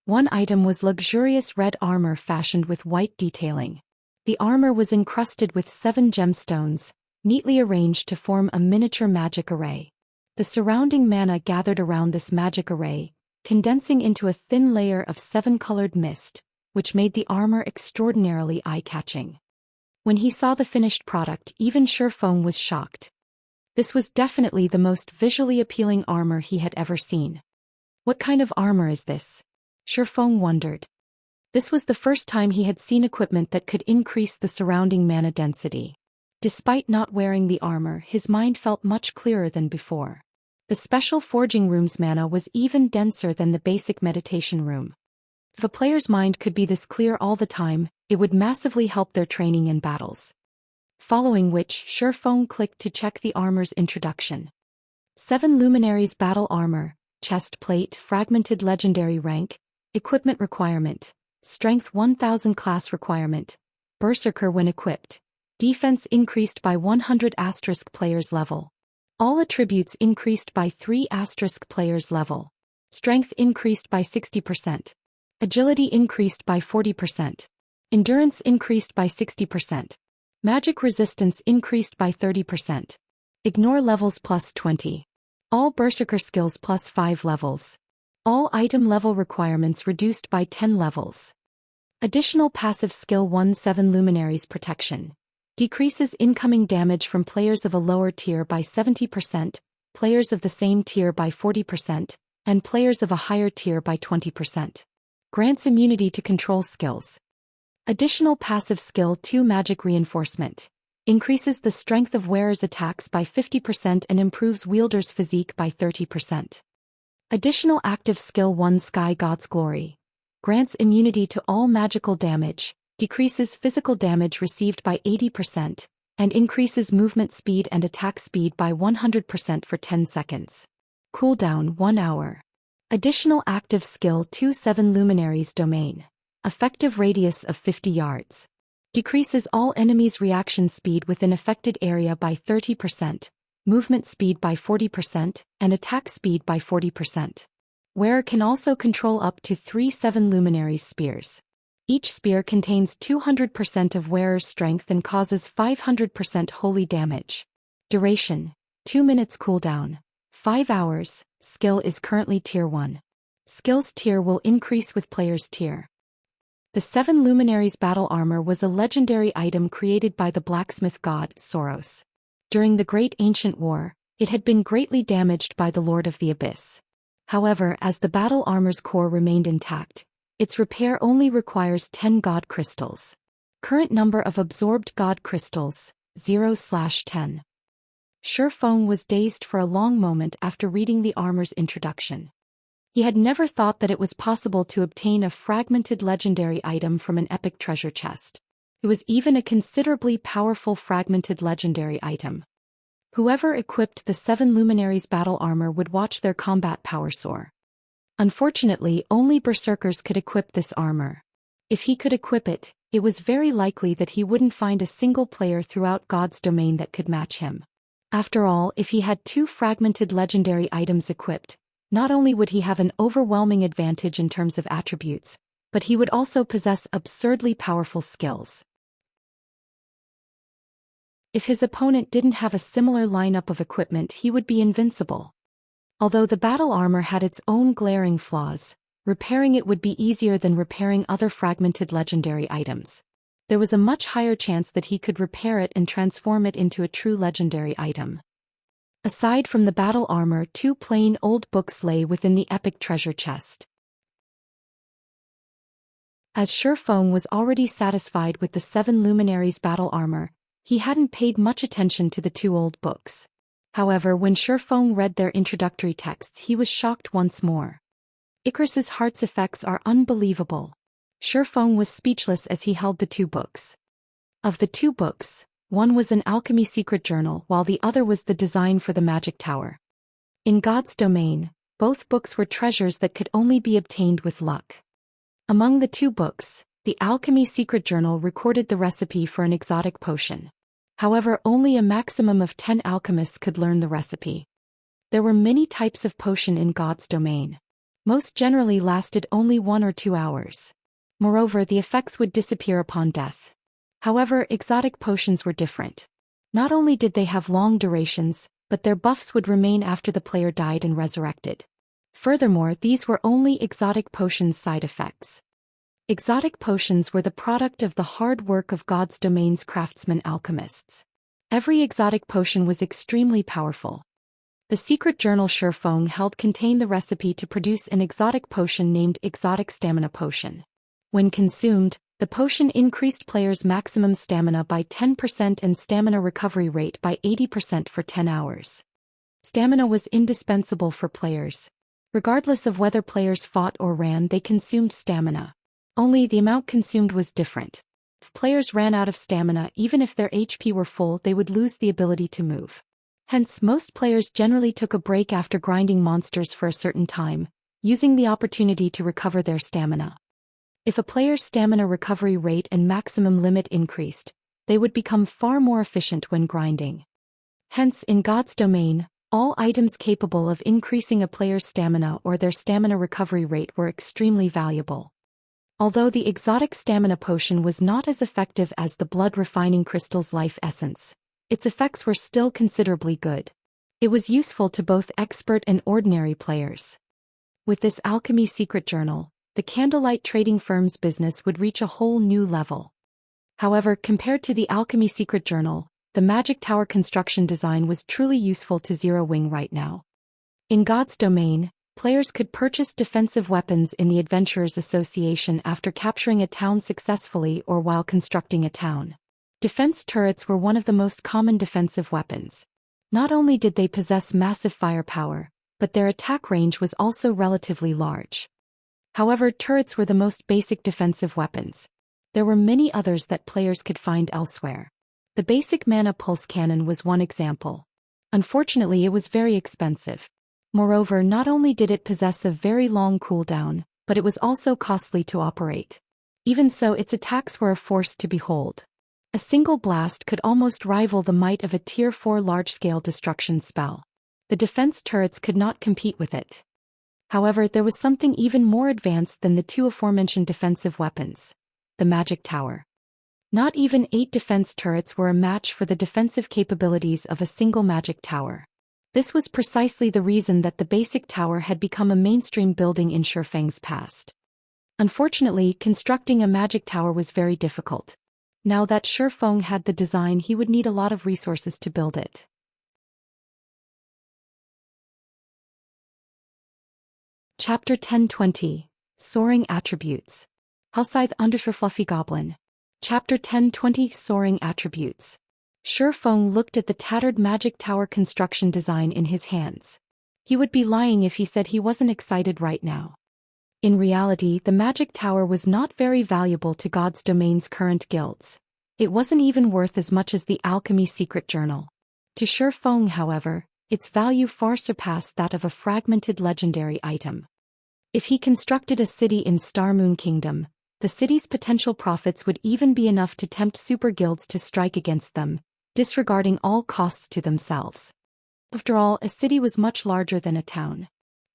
One item was luxurious red armor fashioned with white detailing. The armor was encrusted with 7 gemstones, neatly arranged to form a miniature magic array. The surrounding mana gathered around this magic array, condensing into a thin layer of 7-colored mist, which made the armor extraordinarily eye-catching. When he saw the finished product, even Shifeng was shocked. This was definitely the most visually appealing armor he had ever seen. What kind of armor is this? Shifeng wondered. This was the first time he had seen equipment that could increase the surrounding mana density. Despite not wearing the armor, his mind felt much clearer than before. The special forging room's mana was even denser than the basic meditation room. If a player's mind could be this clear all the time, it would massively help their training in battles. Following which, Shifeng clicked to check the armor's introduction. 7 Luminaries Battle Armor, Chest Plate, Fragmented Legendary Rank, Equipment Requirement, Strength 1000 Class Requirement, Berserker when equipped, Defense increased by 100 * player's level. All attributes increased by 3 * player's level. Strength increased by 60%. Agility increased by 40%. Endurance increased by 60%. Magic resistance increased by 30%. Ignore levels plus 20. All Berserker skills plus 5 levels. All item level requirements reduced by 10 levels. Additional passive skill 17 Luminaries Protection. Decreases incoming damage from players of a lower tier by 70%, players of the same tier by 40%, and players of a higher tier by 20%. Grants immunity to control skills. Additional passive skill 2 Magic Reinforcement. Increases the strength of wearer's attacks by 50% and improves wielder's physique by 30%. Additional active skill 1 Sky God's Glory. Grants immunity to all magical damage, decreases physical damage received by 80%, and increases movement speed and attack speed by 100% for 10 seconds. Cooldown 1 hour. Additional active skill 7 Luminaries Domain. Effective radius of 50 yards. Decreases all enemies' reaction speed within affected area by 30%, movement speed by 40%, and attack speed by 40%. Wearer can also control up to 3 7 Luminaries Spears. Each spear contains 200% of wearer's strength and causes 500% holy damage. Duration: 2 minutes. Cooldown: 5 hours. Skill is currently tier 1. Skills tier will increase with player's tier. The 7 Luminaries Battle Armor was a legendary item created by the blacksmith god, Soros. During the Great Ancient War, it had been greatly damaged by the Lord of the Abyss. However, as the battle armor's core remained intact, its repair only requires 10 God Crystals. Current number of absorbed God Crystals, 0/10. Shifeng was dazed for a long moment after reading the armor's introduction. He had never thought that it was possible to obtain a fragmented legendary item from an epic treasure chest. It was even a considerably powerful fragmented legendary item. Whoever equipped the 7 Luminaries Battle Armor would watch their combat power soar. Unfortunately, only Berserkers could equip this armor. If he could equip it, it was very likely that he wouldn't find a single player throughout God's domain that could match him. After all, if he had 2 fragmented legendary items equipped, not only would he have an overwhelming advantage in terms of attributes, but he would also possess absurdly powerful skills. If his opponent didn't have a similar lineup of equipment, he would be invincible. Although the battle armor had its own glaring flaws, repairing it would be easier than repairing other fragmented legendary items. There was a much higher chance that he could repair it and transform it into a true legendary item. Aside from the battle armor, 2 plain old books lay within the epic treasure chest. As Shifeng was already satisfied with the 7 Luminaries Battle Armor, he hadn't paid much attention to the 2 old books. However, when Shifeng read their introductory texts, he was shocked once more. Icarus's heart's effects are unbelievable. Shifeng was speechless as he held the 2 books. Of the 2 books, one was an alchemy secret journal while the other was the design for the magic tower. In God's domain, both books were treasures that could only be obtained with luck. Among the 2 books, the alchemy secret journal recorded the recipe for an exotic potion. However, only a maximum of 10 alchemists could learn the recipe. There were many types of potion in God's domain. Most generally lasted only 1 or 2 hours. Moreover, the effects would disappear upon death. However, exotic potions were different. Not only did they have long durations, but their buffs would remain after the player died and resurrected. Furthermore, these were only exotic potions' side effects. Exotic potions were the product of the hard work of God's domain's craftsmen alchemists. Every exotic potion was extremely powerful. The secret journal Shifeng held contained the recipe to produce an exotic potion named Exotic Stamina Potion. When consumed, the potion increased players' maximum stamina by 10% and stamina recovery rate by 80% for 10 hours. Stamina was indispensable for players. Regardless of whether players fought or ran, they consumed stamina. Only the amount consumed was different. If players ran out of stamina, even if their HP were full, they would lose the ability to move. Hence, most players generally took a break after grinding monsters for a certain time, using the opportunity to recover their stamina. If a player's stamina recovery rate and maximum limit increased, they would become far more efficient when grinding. Hence, in God's domain, all items capable of increasing a player's stamina or their stamina recovery rate were extremely valuable. Although the exotic stamina potion was not as effective as the blood refining crystal's life essence, its effects were still considerably good. It was useful to both expert and ordinary players. With this alchemy secret journal, the Candlelight trading firm's business would reach a whole new level. However, compared to the alchemy secret journal, the magic tower construction design was truly useful to Zero Wing right now. In God's domain, players could purchase defensive weapons in the Adventurers Association after capturing a town successfully or while constructing a town. Defense turrets were one of the most common defensive weapons. Not only did they possess massive firepower, but their attack range was also relatively large. However, turrets were the most basic defensive weapons. There were many others that players could find elsewhere. The basic mana pulse cannon was one example. Unfortunately, it was very expensive. Moreover, not only did it possess a very long cooldown, but it was also costly to operate. Even so, its attacks were a force to behold. A single blast could almost rival the might of a Tier 4 large-scale destruction spell. The defense turrets could not compete with it. However, there was something even more advanced than the two aforementioned defensive weapons: the magic tower. Not even 8 defense turrets were a match for the defensive capabilities of a single magic tower. This was precisely the reason that the basic tower had become a mainstream building in Shifeng's past. Unfortunately, constructing a magic tower was very difficult. Now that Shifeng had the design, he would need a lot of resources to build it. Chapter 1020, Soaring Attributes. Hellscythe _ Fluffy Goblin. Chapter 1020, Soaring Attributes. Shifeng looked at the tattered magic tower construction design in his hands. He would be lying if he said he wasn't excited right now. In reality, the magic tower was not very valuable to God's domain's current guilds. It wasn't even worth as much as the alchemy secret journal. To Shifeng, however, its value far surpassed that of a fragmented legendary item. If he constructed a city in Starmoon Kingdom, the city's potential profits would even be enough to tempt super guilds to strike against them, disregarding all costs to themselves. After all, a city was much larger than a town.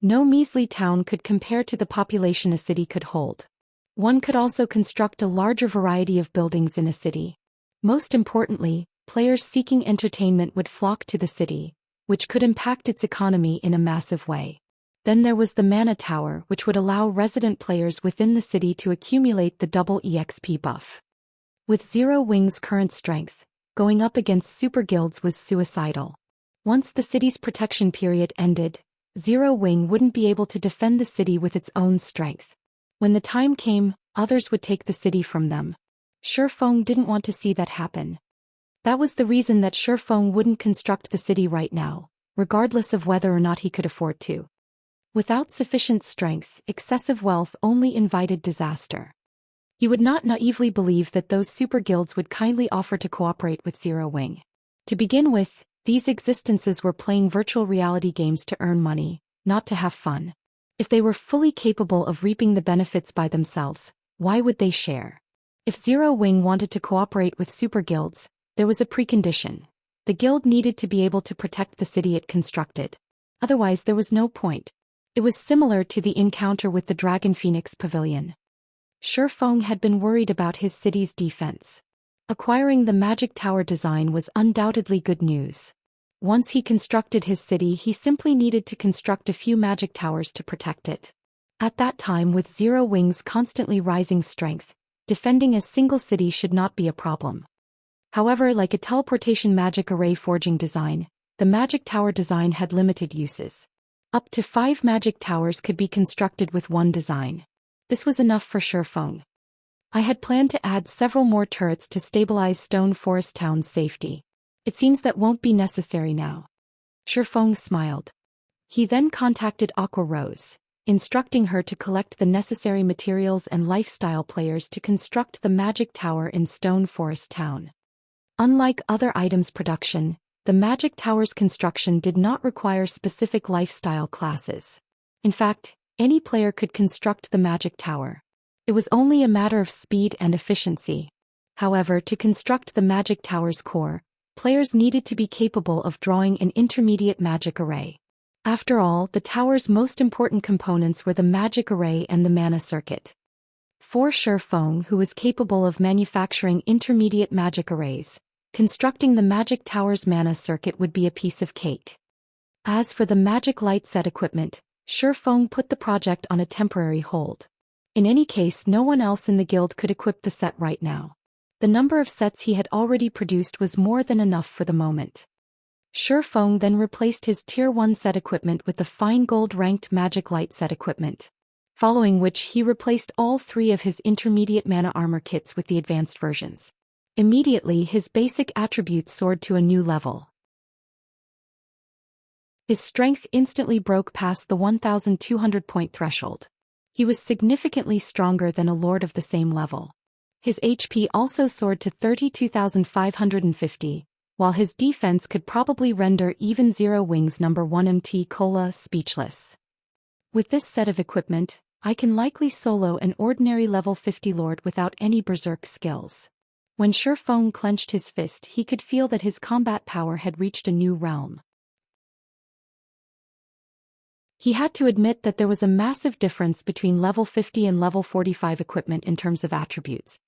No measly town could compare to the population a city could hold. One could also construct a larger variety of buildings in a city. Most importantly, players seeking entertainment would flock to the city, which could impact its economy in a massive way. Then there was the Mana Tower, which would allow resident players within the city to accumulate the double EXP buff. With Zero Wing's current strength, going up against super guilds was suicidal. Once the city's protection period ended, Zero Wing wouldn't be able to defend the city with its own strength. When the time came, others would take the city from them. Shifeng didn't want to see that happen. That was the reason that Shifeng wouldn't construct the city right now, regardless of whether or not he could afford to. Without sufficient strength, excessive wealth only invited disaster. He would not naively believe that those super guilds would kindly offer to cooperate with Zero Wing. To begin with, these existences were playing virtual reality games to earn money, not to have fun. If they were fully capable of reaping the benefits by themselves, why would they share? If Zero Wing wanted to cooperate with super guilds, there was a precondition. The guild needed to be able to protect the city it constructed. Otherwise, there was no point. It was similar to the encounter with the Dragon Phoenix Pavilion. Shifeng had been worried about his city's defense. Acquiring the magic tower design was undoubtedly good news. Once he constructed his city, he simply needed to construct a few magic towers to protect it. At that time, with Zero Wings' constantly rising strength, defending a single city should not be a problem. However, like a teleportation magic array forging design, the magic tower design had limited uses. Up to 5 magic towers could be constructed with one design. This was enough for Shifeng. I had planned to add several more turrets to stabilize Stone Forest Town's safety. It seems that won't be necessary now. Shifeng smiled. He then contacted Aqua Rose, instructing her to collect the necessary materials and lifestyle players to construct the magic tower in Stone Forest Town. Unlike other items production, the magic tower's construction did not require specific lifestyle classes. In fact, any player could construct the magic tower. It was only a matter of speed and efficiency. However, to construct the magic tower's core, players needed to be capable of drawing an intermediate magic array. After all, the tower's most important components were the magic array and the mana circuit. For Shifeng, who was capable of manufacturing intermediate magic arrays, constructing the magic tower's mana circuit would be a piece of cake. As for the magic light set equipment, Shifeng put the project on a temporary hold. In any case, no one else in the guild could equip the set right now. The number of sets he had already produced was more than enough for the moment. Shifeng then replaced his Tier 1 set equipment with the fine gold-ranked magic light set equipment. Following which he replaced all 3 of his intermediate mana armor kits with the advanced versions. Immediately his basic attributes soared to a new level. His strength instantly broke past the 1,200 point threshold. He was significantly stronger than a lord of the same level. His HP also soared to 32,550, while his defense could probably render even Zero Wings number 1 MT Cola speechless. With this set of equipment, I can likely solo an ordinary level 50 lord without any berserk skills. When Shifeng clenched his fist, he could feel that his combat power had reached a new realm. He had to admit that there was a massive difference between level 50 and level 45 equipment in terms of attributes.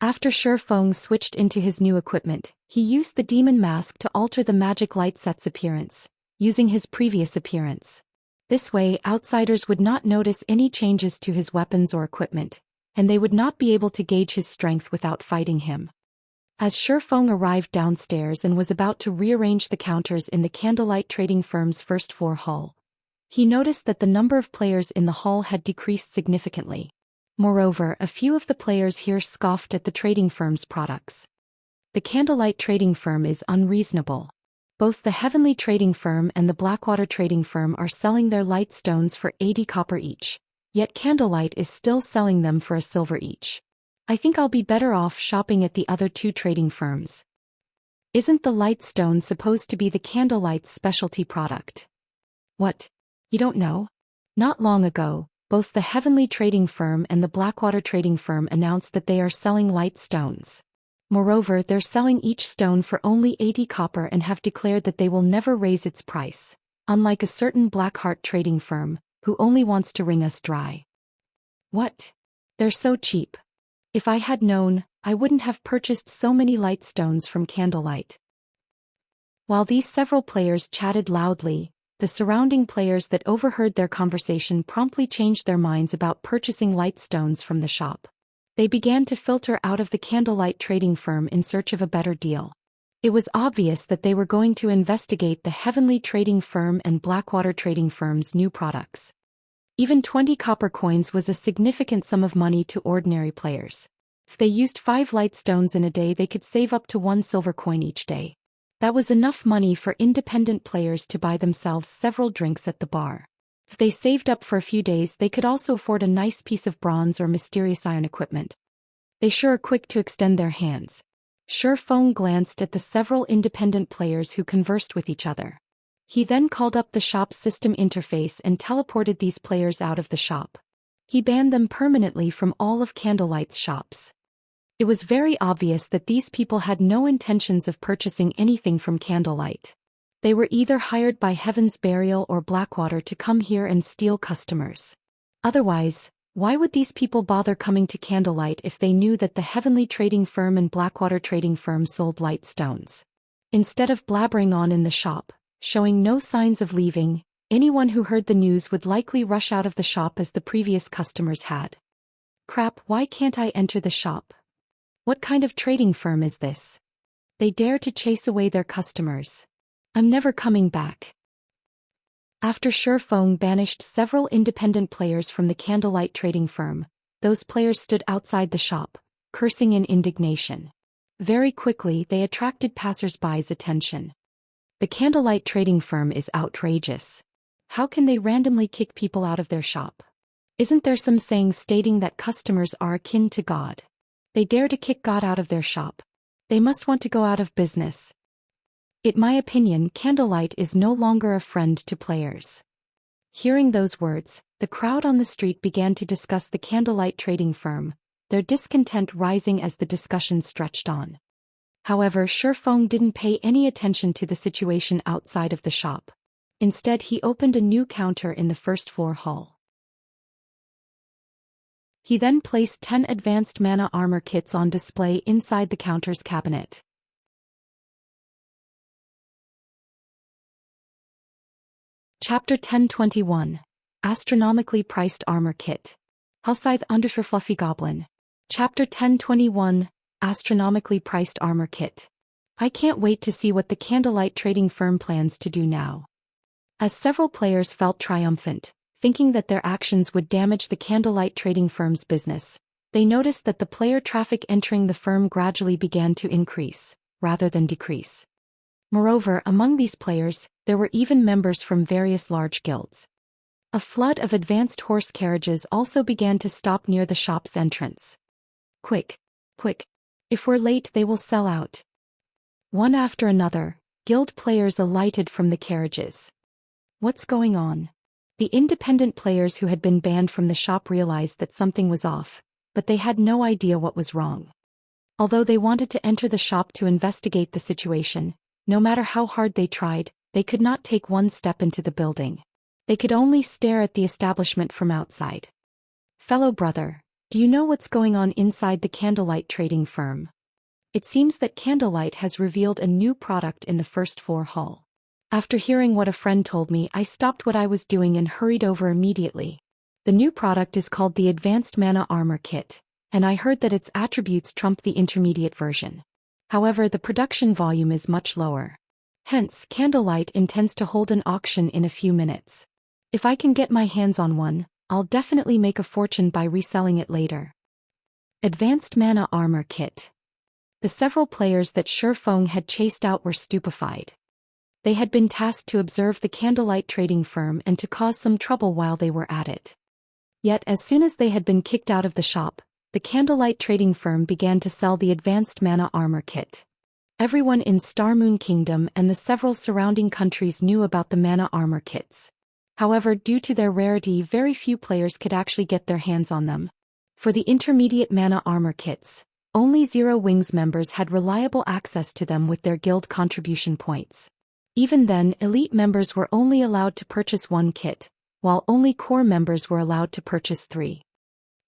After Shifeng switched into his new equipment, he used the demon mask to alter the magic light set's appearance, using his previous appearance. This way, outsiders would not notice any changes to his weapons or equipment, and they would not be able to gauge his strength without fighting him. As Shifeng arrived downstairs and was about to rearrange the counters in the Candlelight trading firm's first floor hall, he noticed that the number of players in the hall had decreased significantly. Moreover, a few of the players here scoffed at the trading firm's products. The Candlelight trading firm is unreasonable. Both the Heavenly trading firm and the Blackwater trading firm are selling their light stones for 80 copper each, yet Candlelight is still selling them for a silver each. I think I'll be better off shopping at the other 2 trading firms. Isn't the light stone supposed to be the Candlelight's specialty product? What? You don't know? Not long ago, both the Heavenly trading firm and the Blackwater trading firm announced that they are selling light stones. Moreover, they're selling each stone for only 80 copper and have declared that they will never raise its price, unlike a certain Blackheart trading firm, who only wants to wring us dry. What? They're so cheap. If I had known, I wouldn't have purchased so many light stones from Candlelight. While these several players chatted loudly, the surrounding players that overheard their conversation promptly changed their minds about purchasing light stones from the shop. They began to filter out of the Candlelight trading firm in search of a better deal. It was obvious that they were going to investigate the Heavenly trading firm and Blackwater trading firm's new products. Even 20 copper coins was a significant sum of money to ordinary players. If they used 5 light stones in a day, they could save up to 1 silver coin each day. That was enough money for independent players to buy themselves several drinks at the bar. If they saved up for a few days, they could also afford a nice piece of bronze or mysterious iron equipment. They sure are quick to extend their hands. Shifeng glanced at the several independent players who conversed with each other. He then called up the shop's system interface and teleported these players out of the shop. He banned them permanently from all of Candlelight's shops. It was very obvious that these people had no intentions of purchasing anything from Candlelight. They were either hired by Heaven's Burial or Blackwater to come here and steal customers. Otherwise, why would these people bother coming to Candlelight if they knew that the Heavenly Trading Firm and Blackwater Trading Firm sold light stones? Instead of blabbering on in the shop, showing no signs of leaving, anyone who heard the news would likely rush out of the shop as the previous customers had. Crap, why can't I enter the shop? What kind of trading firm is this? They dare to chase away their customers. I'm never coming back. After Shifeng banished several independent players from the Candlelight trading firm, those players stood outside the shop, cursing in indignation. Very quickly they attracted passers-by's attention. The Candlelight trading firm is outrageous. How can they randomly kick people out of their shop? Isn't there some saying stating that customers are akin to God? They dare to kick God out of their shop. They must want to go out of business. In my opinion, Candlelight is no longer a friend to players. Hearing those words, the crowd on the street began to discuss the Candlelight trading firm, their discontent rising as the discussion stretched on. However, Shifeng didn't pay any attention to the situation outside of the shop. Instead, he opened a new counter in the first floor hall. He then placed 10 advanced mana armor kits on display inside the counter's cabinet. Chapter 1021. Astronomically Priced Armor Kit. Hellscythe Undershirt Fluffy Goblin. Chapter 1021. Astronomically Priced Armor Kit. I can't wait to see what the Candlelight trading firm plans to do now. As several players felt triumphant, thinking that their actions would damage the Candlelight trading firm's business, they noticed that the player traffic entering the firm gradually began to increase, rather than decrease. Moreover, among these players, there were even members from various large guilds. A flood of advanced horse carriages also began to stop near the shop's entrance. Quick! Quick! If we're late, they will sell out. One after another, guild players alighted from the carriages. What's going on? The independent players who had been banned from the shop realized that something was off, but they had no idea what was wrong. Although they wanted to enter the shop to investigate the situation, no matter how hard they tried, they could not take one step into the building. They could only stare at the establishment from outside. Fellow brother, do you know what's going on inside the Candlelight trading firm? It seems that Candlelight has revealed a new product in the first floor hall. After hearing what a friend told me, I stopped what I was doing and hurried over immediately. The new product is called the Advanced Mana Armor Kit, and I heard that its attributes trump the intermediate version. However, the production volume is much lower. Hence, Candlelight intends to hold an auction in a few minutes. If I can get my hands on one, I'll definitely make a fortune by reselling it later. Advanced Mana Armor Kit. The several players that Shifeng had chased out were stupefied. They had been tasked to observe the Candlelight trading firm and to cause some trouble while they were at it. Yet as soon as they had been kicked out of the shop, the Candlelight trading firm began to sell the Advanced Mana Armor Kit. Everyone in Starmoon Kingdom and the several surrounding countries knew about the Mana Armor Kits. However, due to their rarity, very few players could actually get their hands on them. For the intermediate Mana Armor Kits, only Zero Wings members had reliable access to them with their guild contribution points. Even then, elite members were only allowed to purchase one kit, while only core members were allowed to purchase 3.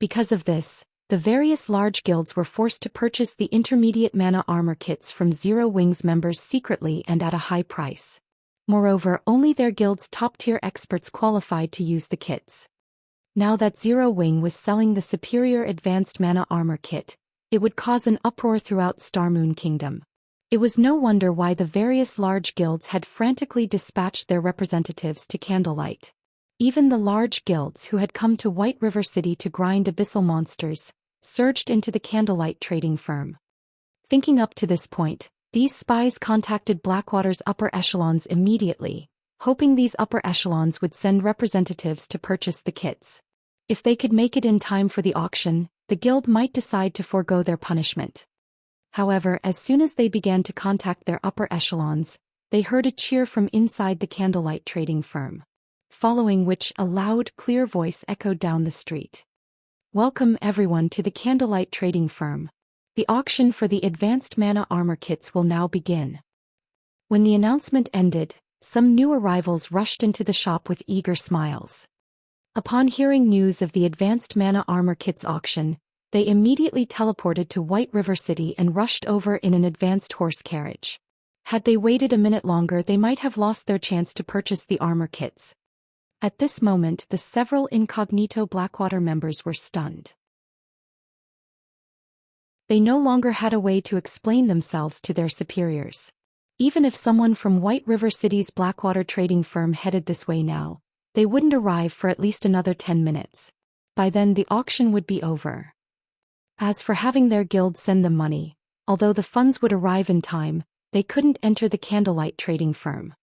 Because of this, the various large guilds were forced to purchase the intermediate mana armor kits from Zero Wings members secretly and at a high price. Moreover, only their guild's top-tier experts qualified to use the kits. Now that Zero Wing was selling the superior advanced mana armor kit, it would cause an uproar throughout Starmoon Kingdom. It was no wonder why the various large guilds had frantically dispatched their representatives to Candlelight. Even the large guilds who had come to White River City to grind abyssal monsters, surged into the Candlelight trading firm. Thinking up to this point, these spies contacted Blackwater's upper echelons immediately, hoping these upper echelons would send representatives to purchase the kits. If they could make it in time for the auction, the guild might decide to forego their punishment. However, as soon as they began to contact their upper echelons, they heard a cheer from inside the Candlelight trading firm. Following which a loud, clear voice echoed down the street. Welcome everyone to the Candlelight trading firm. The auction for the advanced mana armor kits will now begin. When the announcement ended, Some new arrivals rushed into the shop with eager smiles. Upon hearing news of the Advanced Mana Armor Kits auction, they immediately teleported to White River City and rushed over in an advanced horse carriage. Had they waited a minute longer, they might have lost their chance to purchase the armor kits. At this moment, the several incognito Blackwater members were stunned. They no longer had a way to explain themselves to their superiors. Even if someone from White River City's Blackwater trading firm headed this way now, they wouldn't arrive for at least another 10 minutes. By then the auction would be over. As for having their guild send them money, although the funds would arrive in time, they couldn't enter the Candlelight trading firm.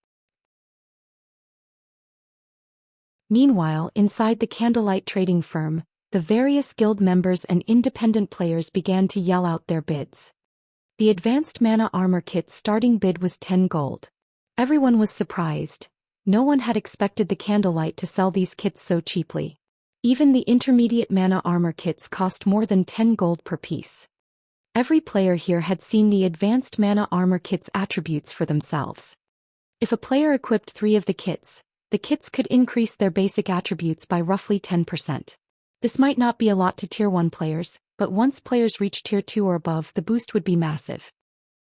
Meanwhile, inside the Candlelight trading firm, the various guild members and independent players began to yell out their bids. The Advanced Mana Armor Kit's starting bid was 10 gold. Everyone was surprised. No one had expected the Candlelight to sell these kits so cheaply. Even the Intermediate Mana Armor Kits cost more than 10 gold per piece. Every player here had seen the Advanced Mana Armor Kit's attributes for themselves. If a player equipped 3 of the kits could increase their basic attributes by roughly 10%. This might not be a lot to Tier 1 players, but once players reach Tier 2 or above, the boost would be massive.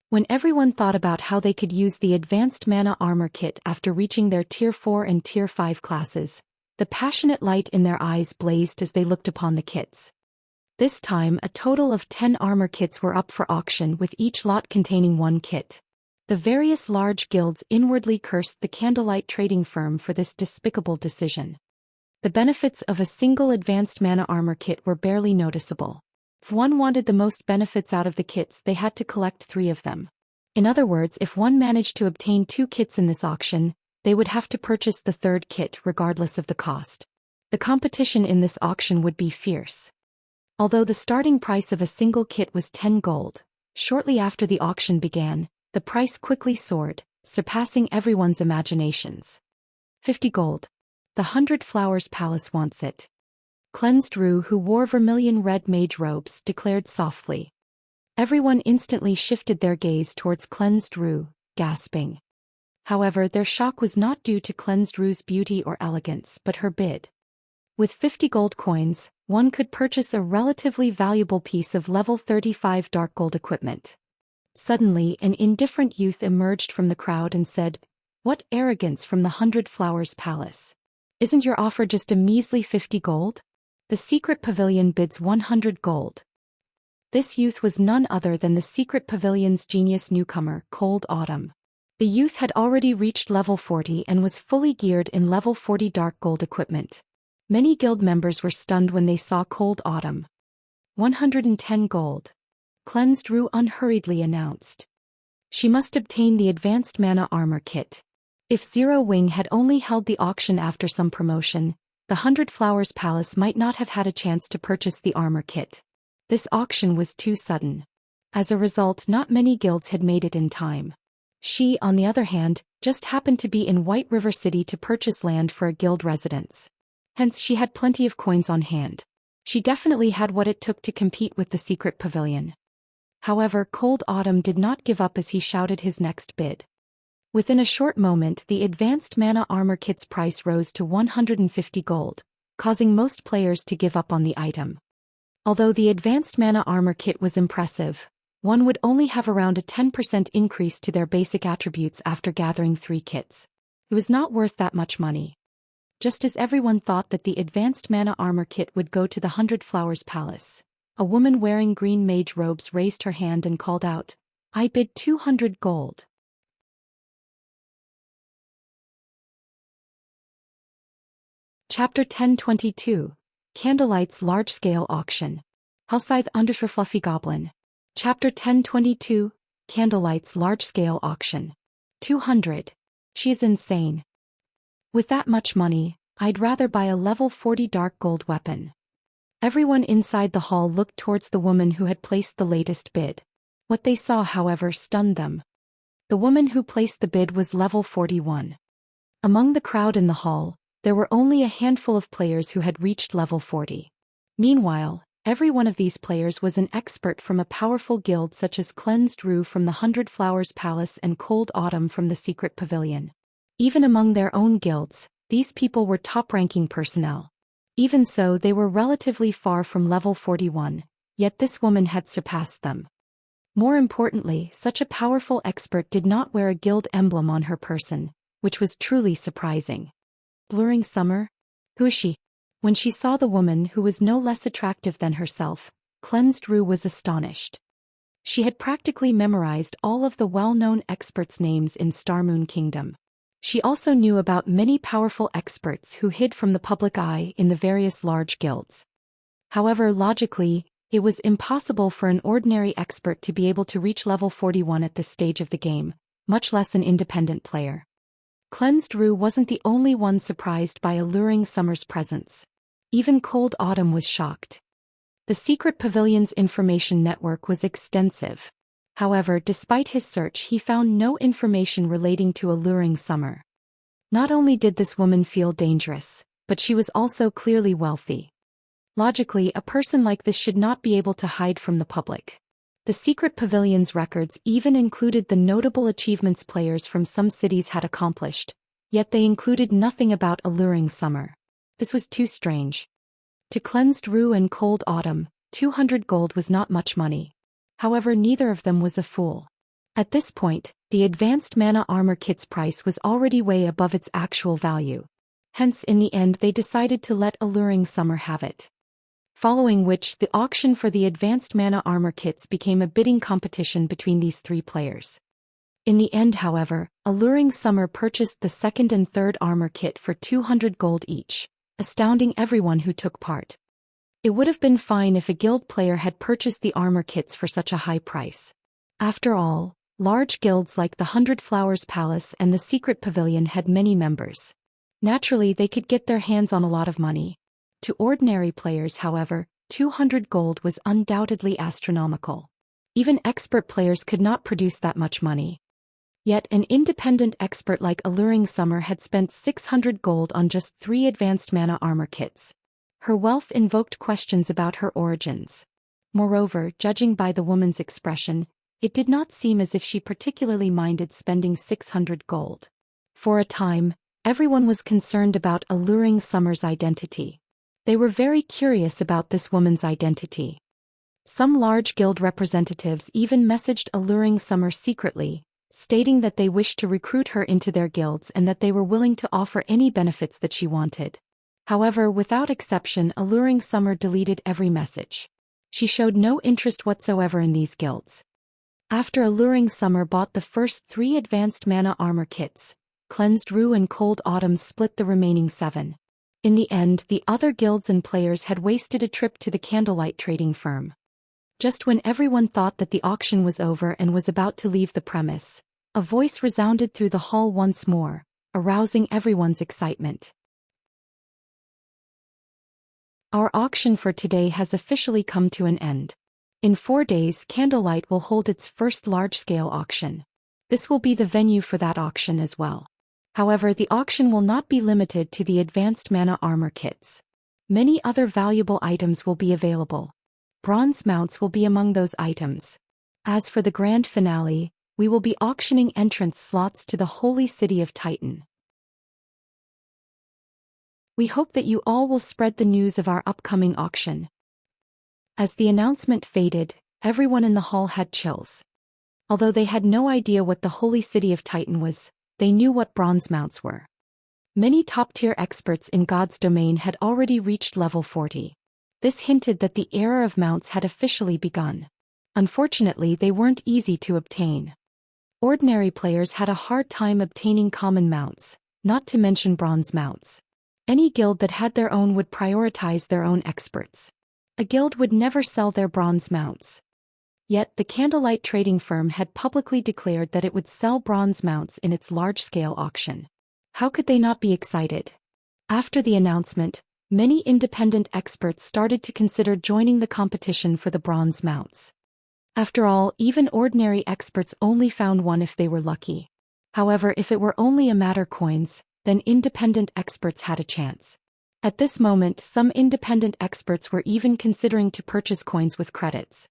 When everyone thought about how they could use the Advanced Mana Armor Kit after reaching their Tier 4 and Tier 5 classes, the passionate light in their eyes blazed as they looked upon the kits. This time, a total of 10 armor kits were up for auction, with each lot containing 1 kit. The various large guilds inwardly cursed the Candlelight trading firm for this despicable decision. The benefits of a single Advanced Mana Armor Kit were barely noticeable. If one wanted the most benefits out of the kits, they had to collect 3 of them. In other words, if one managed to obtain 2 kits in this auction, they would have to purchase the 3rd kit regardless of the cost. The competition in this auction would be fierce. Although the starting price of a single kit was 10 gold, shortly after the auction began, the price quickly soared, surpassing everyone's imaginations. 50 gold. The 100 Flowers Palace wants it. Cleansed Rue, who wore vermilion red mage robes, declared softly. Everyone instantly shifted their gaze towards Cleansed Rue, gasping. However, their shock was not due to Cleansed Rue's beauty or elegance, but her bid. With 50 gold coins, one could purchase a relatively valuable piece of level 35 dark gold equipment. Suddenly, an indifferent youth emerged from the crowd and said, "What arrogance from the 100 Flowers Palace. Isn't your offer just a measly 50 gold? The secret pavilion bids 100 gold. This youth was none other than the secret pavilion's genius newcomer, Cold Autumn. The youth had already reached level 40 and was fully geared in level 40 dark gold equipment. Many guild members were stunned when they saw Cold Autumn. 110 gold. Cleansed Rue unhurriedly announced. She must obtain the Advanced Mana Armor Kit. If Zero Wing had only held the auction after some promotion, the 100 Flowers Palace might not have had a chance to purchase the armor kit. This auction was too sudden. As a result, not many guilds had made it in time. She, on the other hand, just happened to be in White River City to purchase land for a guild residence. Hence she had plenty of coins on hand. She definitely had what it took to compete with the secret pavilion. However, Cold Autumn did not give up as he shouted his next bid. Within a short moment, the Advanced Mana Armor Kit's price rose to 150 gold, causing most players to give up on the item. Although the Advanced Mana Armor Kit was impressive, one would only have around a 10% increase to their basic attributes after gathering 3 kits. It was not worth that much money. Just as everyone thought that the Advanced Mana Armor Kit would go to the 100 Flowers Palace, a woman wearing green mage robes raised her hand and called out, "I bid 200 gold. Chapter 1022, Candlelight's Large-Scale Auction. Hellscythe _ Fluffy Goblin. Chapter 1022, Candlelight's Large-Scale Auction. 200. She's insane. With that much money, I'd rather buy a level 40 dark gold weapon. Everyone inside the hall looked towards the woman who had placed the latest bid. What they saw, however, stunned them. The woman who placed the bid was level 41. Among the crowd in the hall, there were only a handful of players who had reached level 40. Meanwhile, every one of these players was an expert from a powerful guild such as Cleansed Rue from the 100 Flowers Palace and Cold Autumn from the Secret Pavilion. Even among their own guilds, these people were top-ranking personnel. Even so, they were relatively far from level 41, yet this woman had surpassed them. More importantly, such a powerful expert did not wear a guild emblem on her person, which was truly surprising. Alluring Summer? Who is she? When she saw the woman who was no less attractive than herself, Cleansed Rue was astonished. She had practically memorized all of the well-known experts' names in Starmoon Kingdom. She also knew about many powerful experts who hid from the public eye in the various large guilds. However, logically, it was impossible for an ordinary expert to be able to reach level 41 at this stage of the game, much less an independent player. Cleansed Rue wasn't the only one surprised by Alluring Summer's presence. Even Cold Autumn was shocked. The secret pavilion's information network was extensive. However, despite his search, he found no information relating to Alluring Summer. Not only did this woman feel dangerous, but she was also clearly wealthy. Logically, a person like this should not be able to hide from the public. The secret pavilion's records even included the notable achievements players from some cities had accomplished, yet they included nothing about Alluring Summer. This was too strange. To Cleansed Rue and Cold Autumn, 200 gold was not much money. However, neither of them was a fool. At this point, the advanced mana armor kit's price was already way above its actual value. Hence, in the end, they decided to let Alluring Summer have it. Following which, the auction for the advanced mana armor kits became a bidding competition between these three players. In the end, however, Alluring Summer purchased the second and third armor kit for 200 gold each, astounding everyone who took part. It would have been fine if a guild player had purchased the armor kits for such a high price. After all, large guilds like the 100 Flowers Palace and the Secret Pavilion had many members. Naturally, they could get their hands on a lot of money. To ordinary players, however, 200 gold was undoubtedly astronomical. Even expert players could not produce that much money. Yet an independent expert like Alluring Summer had spent 600 gold on just 3 advanced mana armor kits. Her wealth invoked questions about her origins. Moreover, judging by the woman's expression, it did not seem as if she particularly minded spending 600 gold. For a time, everyone was concerned about Alluring Summer's identity. They were very curious about this woman's identity. Some large guild representatives even messaged Alluring Summer secretly, stating that they wished to recruit her into their guilds and that they were willing to offer any benefits that she wanted. However, without exception, Alluring Summer deleted every message. She showed no interest whatsoever in these guilds. After Alluring Summer bought the first 3 advanced mana armor kits, Cleansed Rue and Cold Autumn split the remaining 7. In the end, the other guilds and players had wasted a trip to the Candlelight trading firm. Just when everyone thought that the auction was over and was about to leave the premise, a voice resounded through the hall once more, arousing everyone's excitement. Our auction for today has officially come to an end. In 4 days, Candlelight will hold its first large-scale auction. This will be the venue for that auction as well. However, the auction will not be limited to the advanced mana armor kits. Many other valuable items will be available. Bronze mounts will be among those items. As for the grand finale, we will be auctioning entrance slots to the holy city of Titan. We hope that you all will spread the news of our upcoming auction. As the announcement faded, everyone in the hall had chills. Although they had no idea what the holy city of Titan was, they knew what bronze mounts were. Many top-tier experts in God's domain had already reached level 40. This hinted that the era of mounts had officially begun. Unfortunately, they weren't easy to obtain. Ordinary players had a hard time obtaining common mounts, not to mention bronze mounts. Any guild that had their own would prioritize their own experts. A guild would never sell their bronze mounts. Yet, the Candlelight trading firm had publicly declared that it would sell bronze mounts in its large-scale auction. How could they not be excited? After the announcement, many independent experts started to consider joining the competition for the bronze mounts. After all, even ordinary experts only found one if they were lucky. However, if it were only a matter coins, then independent experts had a chance. At this moment, some independent experts were even considering to purchase coins with credits.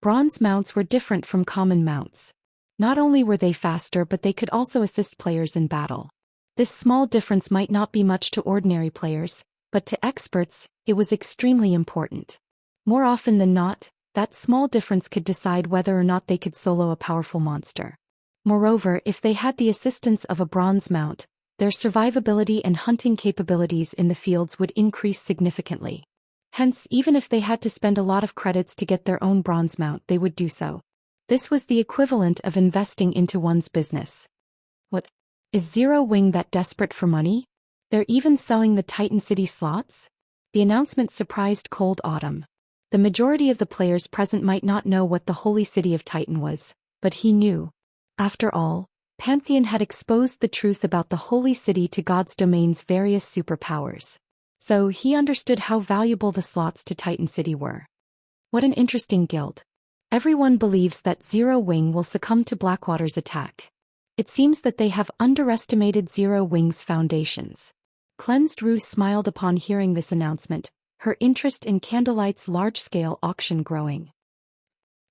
Bronze mounts were different from common mounts. Not only were they faster, but they could also assist players in battle. This small difference might not be much to ordinary players, but to experts, it was extremely important. More often than not, that small difference could decide whether or not they could solo a powerful monster. Moreover, if they had the assistance of a bronze mount, their survivability and hunting capabilities in the fields would increase significantly. Hence, even if they had to spend a lot of credits to get their own bronze mount, they would do so. This was the equivalent of investing into one's business. What? Is Zero Wing that desperate for money? They're even selling the Titan City slots? The announcement surprised Cold Autumn. The majority of the players present might not know what the Holy City of Titan was, but he knew. After all, Pantheon had exposed the truth about the Holy City to God's domain's various superpowers. So he understood how valuable the slots to Titan City were. What an interesting guild. Everyone believes that Zero Wing will succumb to Blackwater's attack. It seems that they have underestimated Zero Wing's foundations. Cleansed Rue smiled upon hearing this announcement, her interest in Candlelight's large-scale auction growing.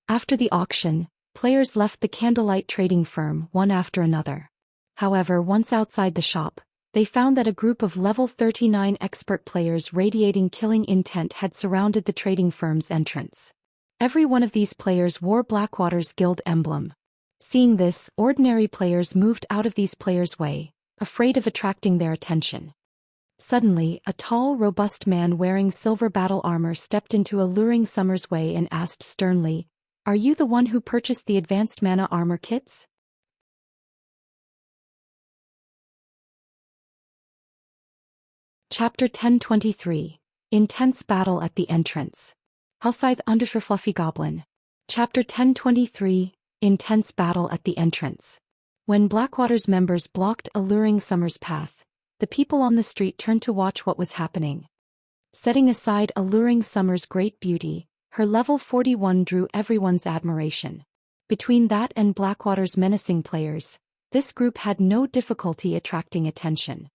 After the auction, players left the Candlelight trading firm one after another. However, once outside the shop, they found that a group of level 39 expert players radiating killing intent had surrounded the trading firm's entrance. Every one of these players wore Blackwater's guild emblem. Seeing this, ordinary players moved out of these players' way, afraid of attracting their attention. Suddenly, a tall, robust man wearing silver battle armor stepped into Alluring Summer's way and asked sternly, "Are you the one who purchased the advanced mana armor kits?" Chapter 1023. Intense Battle at the Entrance. Hellscythe Undershirt Fluffy Goblin. Chapter 1023. Intense Battle at the Entrance. When Blackwater's members blocked Alluring Summer's path, the people on the street turned to watch what was happening. Setting aside Alluring Summer's great beauty, her level 41 drew everyone's admiration. Between that and Blackwater's menacing players, this group had no difficulty attracting attention.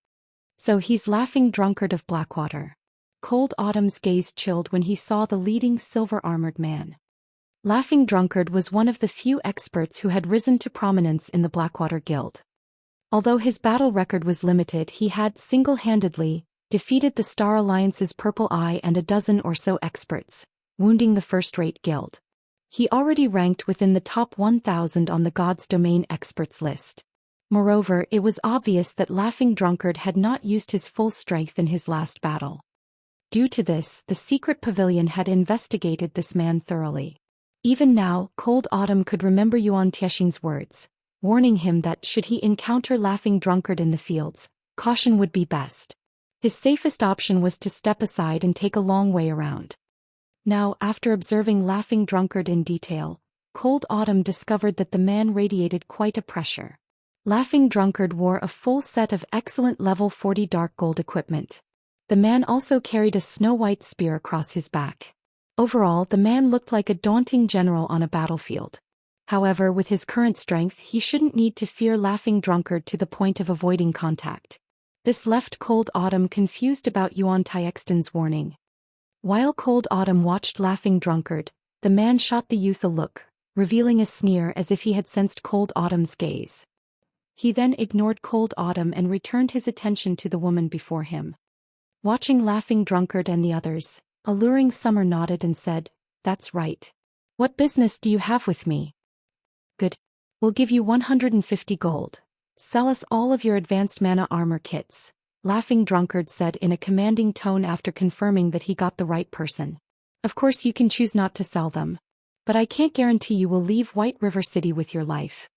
"So he's Laughing Drunkard of Blackwater." Cold Autumn's gaze chilled when he saw the leading silver-armored man. Laughing Drunkard was one of the few experts who had risen to prominence in the Blackwater Guild. Although his battle record was limited, he had single-handedly defeated the Star Alliance's Purple Eye and a dozen or so experts, wounding the first-rate guild. He already ranked within the top 1,000 on the God's Domain experts list. Moreover, it was obvious that Laughing Drunkard had not used his full strength in his last battle. Due to this, the secret pavilion had investigated this man thoroughly. Even now, Cold Autumn could remember Yuan Tiexing's words, warning him that should he encounter Laughing Drunkard in the fields, caution would be best. His safest option was to step aside and take a long way around. Now, after observing Laughing Drunkard in detail, Cold Autumn discovered that the man radiated quite a pressure. Laughing Drunkard wore a full set of excellent level 40 dark gold equipment. The man also carried a snow-white spear across his back. Overall, the man looked like a daunting general on a battlefield. However, with his current strength, he shouldn't need to fear Laughing Drunkard to the point of avoiding contact. This left Cold Autumn confused about Yuan Tiexing's warning. While Cold Autumn watched Laughing Drunkard, the man shot the youth a look, revealing a sneer as if he had sensed Cold Autumn's gaze. He then ignored Cold Autumn and returned his attention to the woman before him. Watching Laughing Drunkard and the others, Alluring Summer nodded and said, "That's right. What business do you have with me?" "Good. We'll give you 150 gold. Sell us all of your advanced mana armor kits," Laughing Drunkard said in a commanding tone after confirming that he got the right person. "Of course you can choose not to sell them. But I can't guarantee you will leave White River City with your life."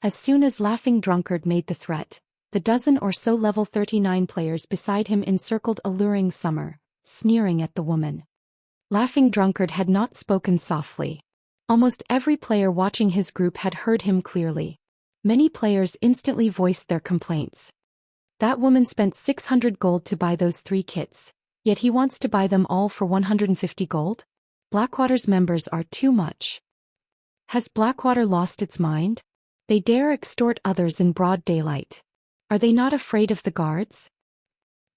As soon as Laughing Drunkard made the threat, the dozen or so level 39 players beside him encircled Alluring Summer, sneering at the woman. Laughing Drunkard had not spoken softly. Almost every player watching his group had heard him clearly. Many players instantly voiced their complaints. That woman spent 600 gold to buy those 3 kits, yet he wants to buy them all for 150 gold? Blackwater's members are too much. Has Blackwater lost its mind? They dare extort others in broad daylight. Are they not afraid of the guards?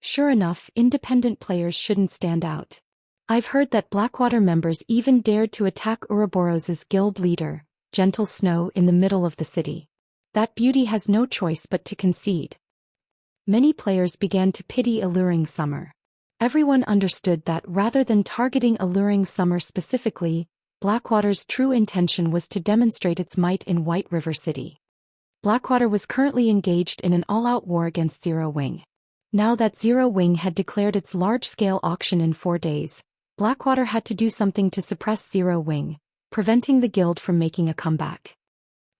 Sure enough, independent players shouldn't stand out. I've heard that Blackwater members even dared to attack Ouroboros's guild leader, Gentle Snow, in the middle of the city. That beauty has no choice but to concede. Many players began to pity Alluring Summer. Everyone understood that rather than targeting Alluring Summer specifically, Blackwater's true intention was to demonstrate its might in White River City. Blackwater was currently engaged in an all-out war against Zero Wing. Now that Zero Wing had declared its large-scale auction in 4 days, Blackwater had to do something to suppress Zero Wing, preventing the guild from making a comeback.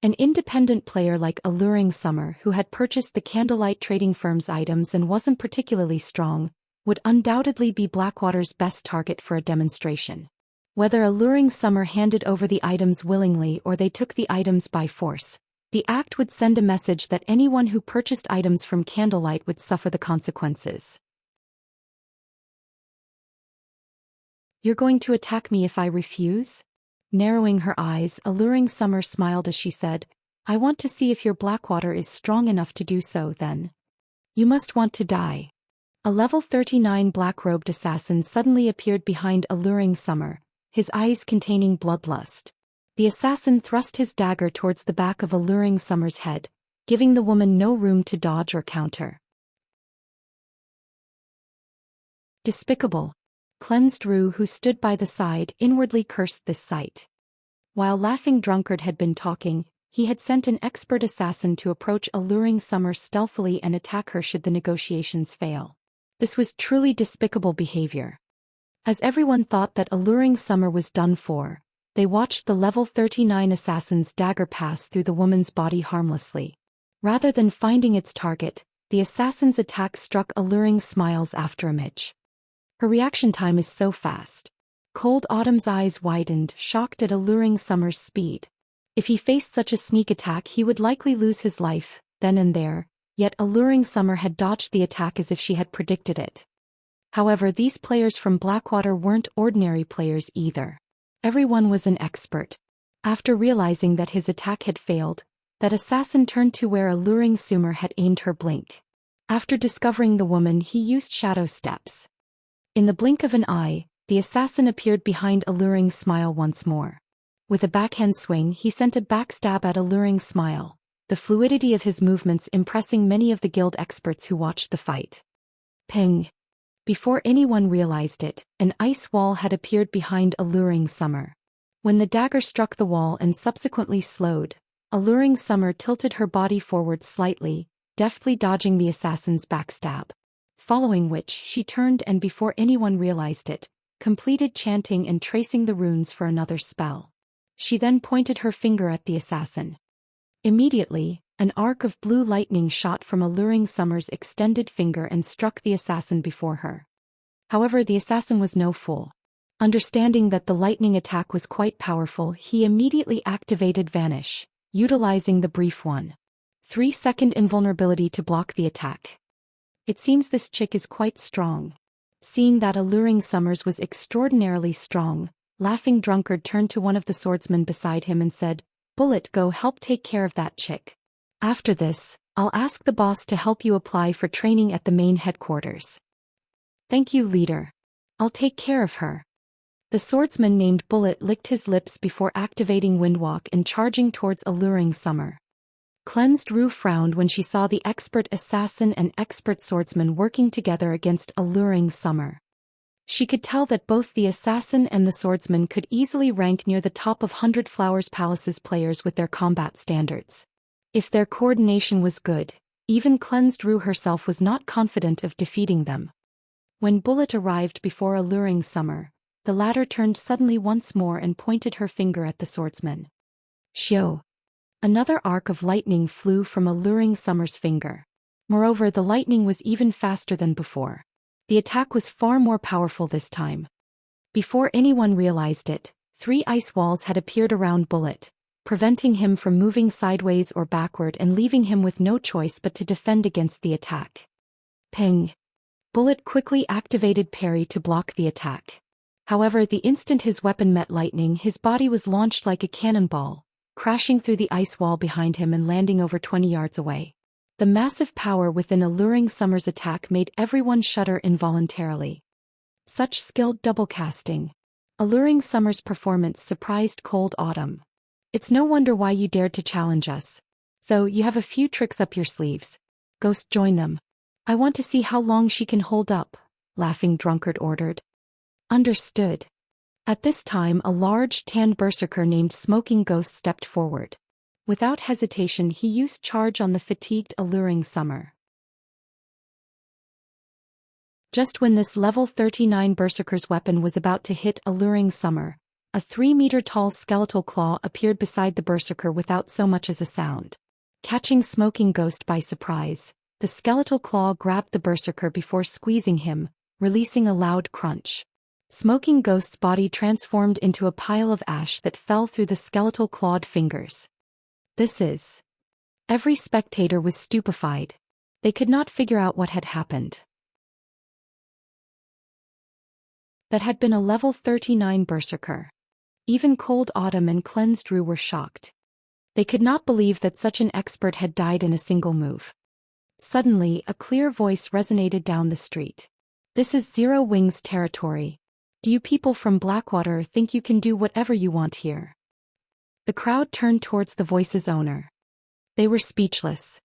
An independent player like Alluring Summer, who had purchased the Candlelight trading firm's items and wasn't particularly strong, would undoubtedly be Blackwater's best target for a demonstration. Whether Alluring Summer handed over the items willingly or they took the items by force, the act would send a message that anyone who purchased items from Candlelight would suffer the consequences. "You're going to attack me if I refuse?" Narrowing her eyes, Alluring Summer smiled as she said, "I want to see if your Blackwater is strong enough to do so then. You must want to die." A level 39 black-robed assassin suddenly appeared behind Alluring Summer, his eyes containing bloodlust. The assassin thrust his dagger towards the back of Alluring Summer's head, giving the woman no room to dodge or counter. Despicable. Cleansed Rue, who stood by the side, inwardly cursed this sight. While Laughing Drunkard had been talking, he had sent an expert assassin to approach Alluring Summer stealthily and attack her should the negotiations fail. This was truly despicable behavior. As everyone thought that Alluring Summer was done for, they watched the level 39 assassin's dagger pass through the woman's body harmlessly. Rather than finding its target, the assassin's attack struck Alluring Smile's afterimage. Her reaction time is so fast. Cold Autumn's eyes widened, shocked at Alluring Summer's speed. If he faced such a sneak attack, he would likely lose his life, then and there, yet Alluring Summer had dodged the attack as if she had predicted it. However, these players from Blackwater weren't ordinary players either. Everyone was an expert. After realizing that his attack had failed, that assassin turned to where Alluring Summer had aimed her blink. After discovering the woman, he used shadow steps. In the blink of an eye, the assassin appeared behind Alluring Smile once more. With a backhand swing, he sent a backstab at Alluring Smile, the fluidity of his movements impressing many of the guild experts who watched the fight. Ping! Before anyone realized it, an ice wall had appeared behind Alluring Summer. When the dagger struck the wall and subsequently slowed, Alluring Summer tilted her body forward slightly, deftly dodging the assassin's backstab. Following which, she turned and before anyone realized it, completed chanting and tracing the runes for another spell. She then pointed her finger at the assassin. Immediately, an arc of blue lightning shot from Alluring Summer's extended finger and struck the assassin before her. However, the assassin was no fool. Understanding that the lightning attack was quite powerful, he immediately activated Vanish, utilizing the brief 1-3-second invulnerability to block the attack. It seems this chick is quite strong. Seeing that Alluring Summers was extraordinarily strong, Laughing Drunkard turned to one of the swordsmen beside him and said, "Bullet, go help take care of that chick. After this, I'll ask the boss to help you apply for training at the main headquarters." "Thank you, leader. I'll take care of her." The swordsman named Bullet licked his lips before activating Windwalk and charging towards Alluring Summer. Cleansed Rue frowned when she saw the expert assassin and expert swordsman working together against Alluring Summer. She could tell that both the assassin and the swordsman could easily rank near the top of 100 Flowers Palace's players with their combat standards. If their coordination was good, even Cleansed Rue herself was not confident of defeating them. When Bullet arrived before Alluring Summer, the latter turned suddenly once more and pointed her finger at the swordsman. Shio! Another arc of lightning flew from Alluring Summer's finger. Moreover, the lightning was even faster than before. The attack was far more powerful this time. Before anyone realized it, 3 ice walls had appeared around Bullet, preventing him from moving sideways or backward and leaving him with no choice but to defend against the attack. Ping! Bullet quickly activated parry to block the attack. However, the instant his weapon met lightning, his body was launched like a cannonball, crashing through the ice wall behind him and landing over 20 yards away. The massive power within Alluring Summer's attack made everyone shudder involuntarily. Such skilled double casting. Alluring Summer's performance surprised Cold Autumn. "It's no wonder why you dared to challenge us. So, you have a few tricks up your sleeves. Ghost, join them." I want to see how long she can hold up, Laughing Drunkard ordered. Understood. At this time a large tan berserker named Smoking Ghost stepped forward. Without hesitation he used charge on the fatigued alluring summer. Just when this level 39 berserker's weapon was about to hit alluring summer, a 3-meter-tall skeletal claw appeared beside the berserker without so much as a sound. Catching Smoking Ghost by surprise, the skeletal claw grabbed the berserker before squeezing him, releasing a loud crunch. Smoking Ghost's body transformed into a pile of ash that fell through the skeletal clawed fingers. This is... Every spectator was stupefied. They could not figure out what had happened. That had been a level 39 berserker. Even Cold Autumn and Cleansed Rue were shocked. They could not believe that such an expert had died in a single move. Suddenly, a clear voice resonated down the street. This is Zero Wings territory. Do you people from Blackwater think you can do whatever you want here? The crowd turned towards the voice's owner. They were speechless.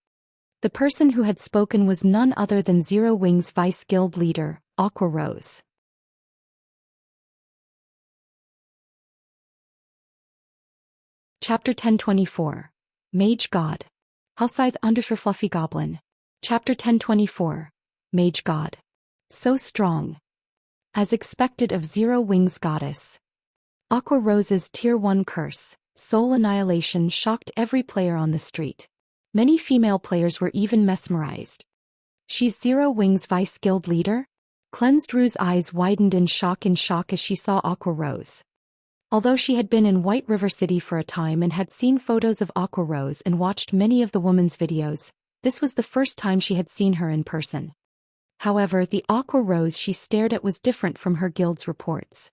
The person who had spoken was none other than Zero Wings Vice Guild leader, Aqua Rose. Chapter 1024. Mage God. Hellscythe _ Fluffy Goblin. Chapter 1024. Mage God. So strong. As expected of Zero Wings Goddess. Aqua Rose's Tier 1 curse, Soul Annihilation, shocked every player on the street. Many female players were even mesmerized. She's Zero Wings Vice Guild leader? Cleansed Rue's eyes widened in shock as she saw Aqua Rose. Although she had been in White River City for a time and had seen photos of Aqua Rose and watched many of the woman's videos, this was the first time she had seen her in person. However, the Aqua Rose she stared at was different from her guild's reports.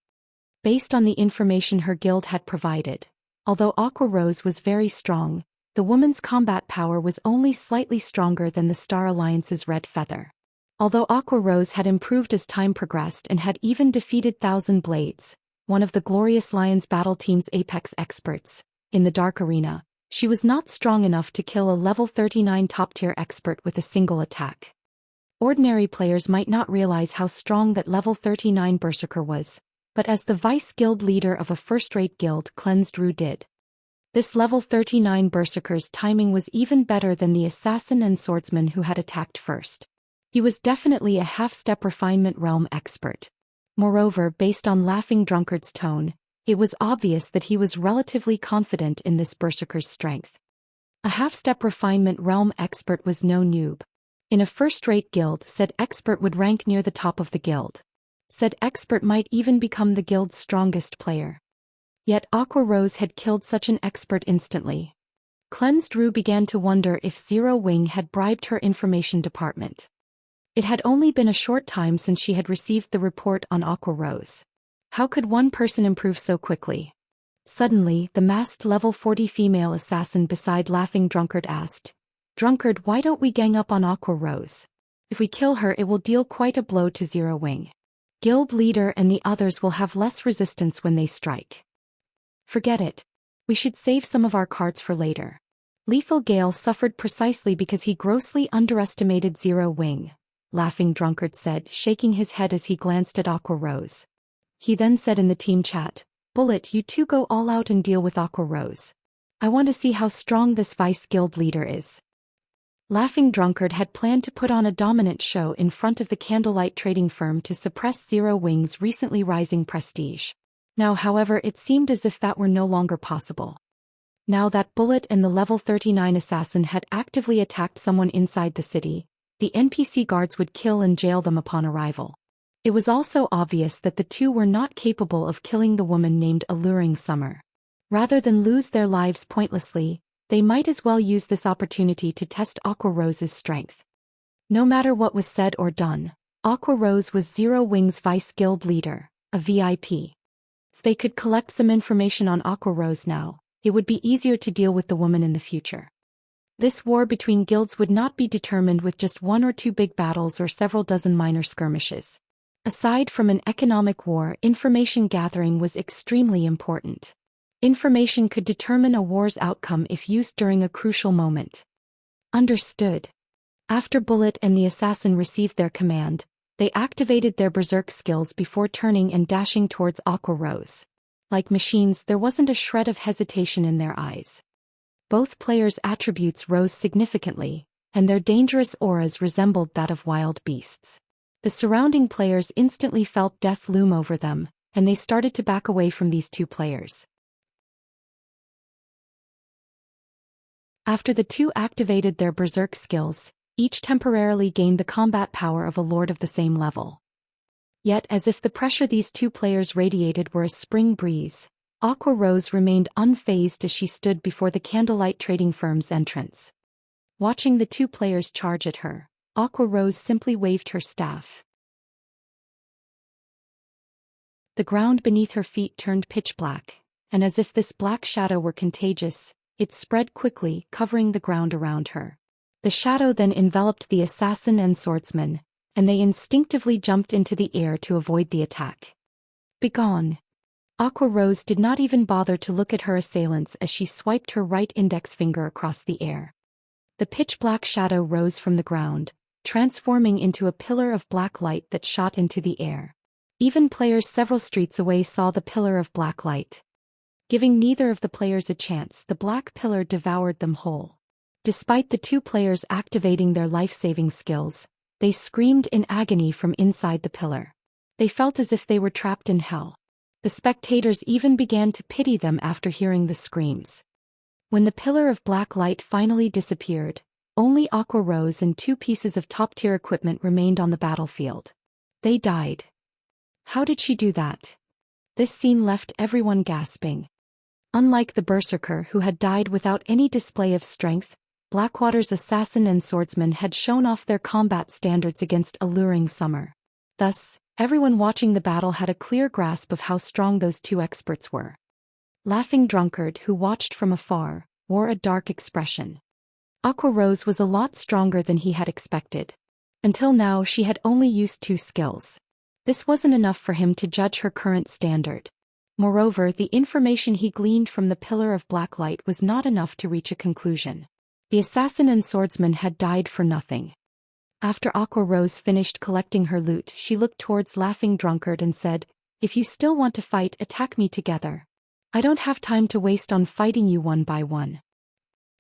Based on the information her guild had provided, although Aqua Rose was very strong, the woman's combat power was only slightly stronger than the Star Alliance's Red Feather. Although Aqua Rose had improved as time progressed and had even defeated Thousand Blades, one of the Glorious Lions battle team's apex experts, in the Dark Arena, she was not strong enough to kill a level 39 top-tier expert with a single attack. Ordinary players might not realize how strong that level 39 berserker was, but as the vice guild leader of a first-rate guild, Cleansed Rue did. This level 39 berserker's timing was even better than the assassin and swordsman who had attacked first. He was definitely a half-step refinement realm expert. Moreover, based on Laughing Drunkard's tone, it was obvious that he was relatively confident in this berserker's strength. A half-step refinement realm expert was no noob. In a first-rate guild, said expert would rank near the top of the guild. Said expert might even become the guild's strongest player. Yet Aqua Rose had killed such an expert instantly. Cleansed Rue began to wonder if Zero Wing had bribed her information department. It had only been a short time since she had received the report on Aqua Rose. How could one person improve so quickly? Suddenly, the masked level 40 female assassin beside Laughing Drunkard asked, "Drunkard, why don't we gang up on Aqua Rose? If we kill her it will deal quite a blow to Zero Wing. Guild leader and the others will have less resistance when they strike. Forget it. We should save some of our cards for later." Lethal Gale suffered precisely because he grossly underestimated Zero Wing, Laughing Drunkard said, shaking his head as he glanced at Aqua Rose. He then said in the team chat, "Bullet, you two go all out and deal with Aqua Rose. I want to see how strong this vice guild leader is." Laughing Drunkard had planned to put on a dominant show in front of the Candlelight trading firm to suppress Zero Wing's recently rising prestige. Now, however, it seemed as if that were no longer possible. Now that Bullet and the level 39 assassin had actively attacked someone inside the city, the NPC guards would kill and jail them upon arrival. It was also obvious that the two were not capable of killing the woman named Alluring Summer. Rather than lose their lives pointlessly, they might as well use this opportunity to test Aqua Rose's strength. No matter what was said or done, Aqua Rose was Zero Wing's vice guild leader, a VIP. If they could collect some information on Aqua Rose now, it would be easier to deal with the woman in the future. This war between guilds would not be determined with just one or two big battles or several dozen minor skirmishes. Aside from an economic war, information gathering was extremely important. Information could determine a war's outcome if used during a crucial moment. Understood. After Bullet and the assassin received their command, they activated their berserk skills before turning and dashing towards Aqua Rose. Like machines, there wasn't a shred of hesitation in their eyes. Both players' attributes rose significantly, and their dangerous auras resembled that of wild beasts. The surrounding players instantly felt death loom over them, and they started to back away from these two players. After the two activated their berserk skills, each temporarily gained the combat power of a lord of the same level. Yet, as if the pressure these two players radiated were a spring breeze, Aqua Rose remained unfazed as she stood before the Candlelight trading firm's entrance. Watching the two players charge at her, Aqua Rose simply waved her staff. The ground beneath her feet turned pitch black, and as if this black shadow were contagious, it spread quickly, covering the ground around her. The shadow then enveloped the assassin and swordsman, and they instinctively jumped into the air to avoid the attack. Begone! Aqua Rose did not even bother to look at her assailants as she swiped her right index finger across the air. The pitch-black shadow rose from the ground, transforming into a pillar of black light that shot into the air. Even players several streets away saw the pillar of black light. Giving neither of the players a chance, the black pillar devoured them whole. Despite the two players activating their life-saving skills, they screamed in agony from inside the pillar. They felt as if they were trapped in hell. The spectators even began to pity them after hearing the screams. When the pillar of black light finally disappeared, only Aqua Rose and two pieces of top-tier equipment remained on the battlefield. They died. How did she do that? This scene left everyone gasping. Unlike the berserker who had died without any display of strength, Blackwater's assassin and swordsman had shown off their combat standards against alluring Summer. Thus, everyone watching the battle had a clear grasp of how strong those two experts were. Laughing Drunkard, who watched from afar, wore a dark expression. Aqua Rose was a lot stronger than he had expected. Until now she had only used two skills. This wasn't enough for him to judge her current standard. Moreover, the information he gleaned from the pillar of black light was not enough to reach a conclusion. The assassin and swordsman had died for nothing. After Aqua Rose finished collecting her loot, she looked towards Laughing Drunkard and said, "If you still want to fight, attack me together. I don't have time to waste on fighting you one by one."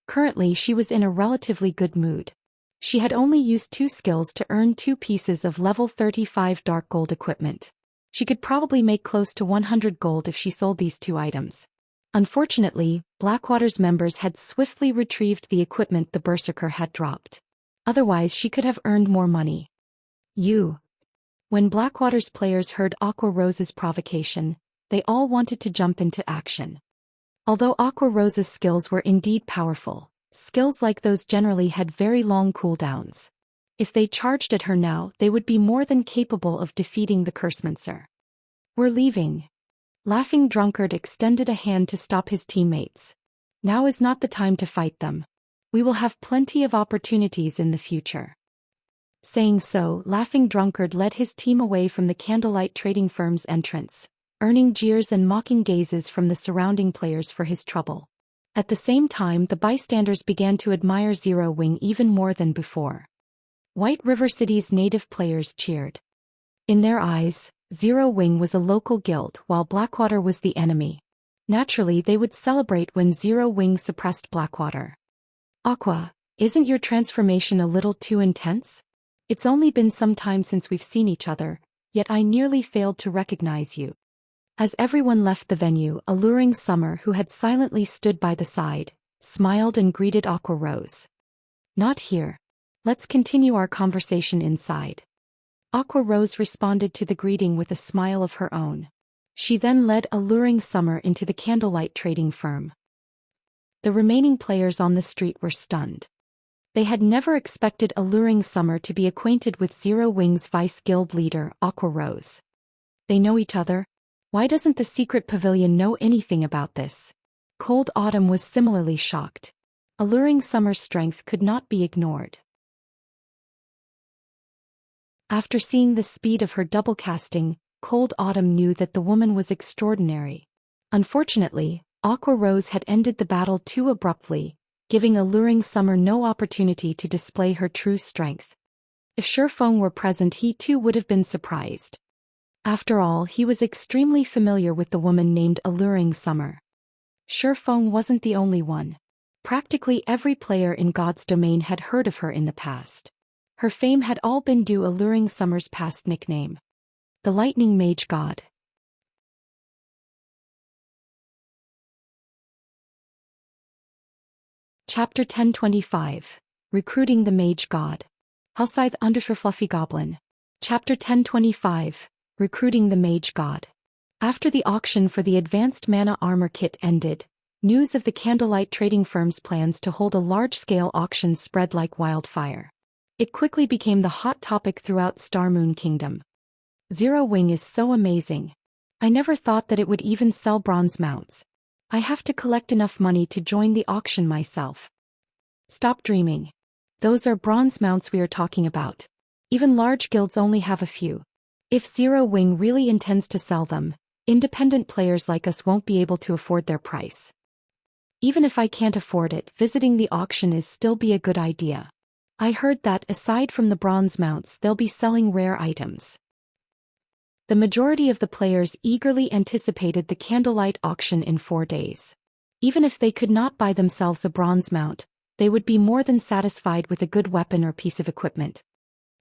Currently she was in a relatively good mood. She had only used two skills to earn 2 pieces of level 35 dark gold equipment. She could probably make close to 100 gold if she sold these 2 items. Unfortunately, Blackwater's members had swiftly retrieved the equipment the berserker had dropped. Otherwise she could have earned more money. When Blackwater's players heard Aqua Rose's provocation, they all wanted to jump into action. Although Aqua Rose's skills were indeed powerful, skills like those generally had very long cooldowns. If they charged at her now, they would be more than capable of defeating the Cursemancer. "We're leaving." Laughing Drunkard extended a hand to stop his teammates. "Now is not the time to fight them. We will have plenty of opportunities in the future." Saying so, Laughing Drunkard led his team away from the Candlelight trading firm's entrance, earning jeers and mocking gazes from the surrounding players for his trouble. At the same time, the bystanders began to admire Zero Wing even more than before. White River City's native players cheered. In their eyes, Zero Wing was a local guild while Blackwater was the enemy. Naturally, they would celebrate when Zero Wing suppressed Blackwater. "Aqua, isn't your transformation a little too intense? It's only been some time since we've seen each other, yet I nearly failed to recognize you." As everyone left the venue, Alluring Summer, who had silently stood by the side, smiled and greeted Aqua Rose. "Not here. Let's continue our conversation inside." Aqua Rose responded to the greeting with a smile of her own. She then led Alluring Summer into the Candlelight trading firm. The remaining players on the street were stunned. They had never expected Alluring Summer to be acquainted with Zero Wing's vice guild leader, Aqua Rose. They know each other? Why doesn't the secret pavilion know anything about this? Cold Autumn was similarly shocked. Alluring Summer's strength could not be ignored. After seeing the speed of her double casting, Cold Autumn knew that the woman was extraordinary. Unfortunately, Aqua Rose had ended the battle too abruptly, giving alluring Summer no opportunity to display her true strength. If Shifeng were present, he too would have been surprised. After all, he was extremely familiar with the woman named Alluring Summer. Shifeng wasn't the only one. Practically every player in God's domain had heard of her in the past. Her fame had all been due Alluring Summer's past nickname, the Lightning Mage God. Chapter 1025. Recruiting the Mage God. Hellscythe _ Fluffy Goblin. Chapter 1025. Recruiting the Mage God. After the auction for the Advanced Mana Armor Kit ended, news of the Candlelight trading firm's plans to hold a large-scale auction spread like wildfire. It quickly became the hot topic throughout Starmoon Kingdom. Zero Wing is so amazing. I never thought that it would even sell bronze mounts. I have to collect enough money to join the auction myself. Stop dreaming. Those are bronze mounts we are talking about. Even large guilds only have a few. If Zero Wing really intends to sell them, independent players like us won't be able to afford their price. Even if I can't afford it, visiting the auction is still be a good idea. I heard that, aside from the bronze mounts, they'll be selling rare items. The majority of the players eagerly anticipated the Candlelight auction in 4 days. Even if they could not buy themselves a bronze mount, they would be more than satisfied with a good weapon or piece of equipment.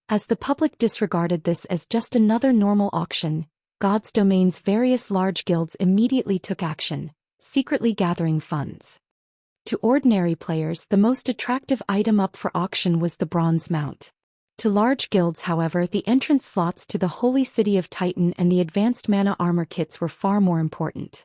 As the public disregarded this as just another normal auction, God's Domain's various large guilds immediately took action, secretly gathering funds. To ordinary players, the most attractive item up for auction was the bronze mount. To large guilds, however, the entrance slots to the Holy City of Titan and the Advanced Mana Armor Kits were far more important.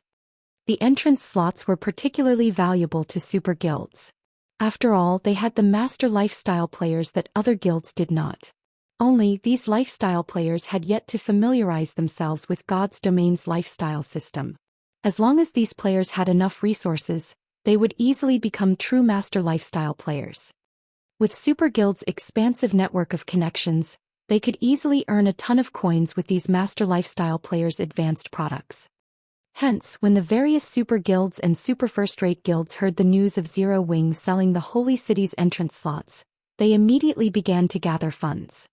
The entrance slots were particularly valuable to super guilds. After all, they had the master lifestyle players that other guilds did not. Only, these lifestyle players had yet to familiarize themselves with God's Domain's lifestyle system. As long as these players had enough resources, they would easily become true master lifestyle players. With Super Guild's expansive network of connections, they could easily earn a ton of coins with these master lifestyle players' advanced products. Hence, when the various Super Guilds and Super First-Rate Guilds heard the news of Zero Wing selling the Holy City's entrance slots, they immediately began to gather funds.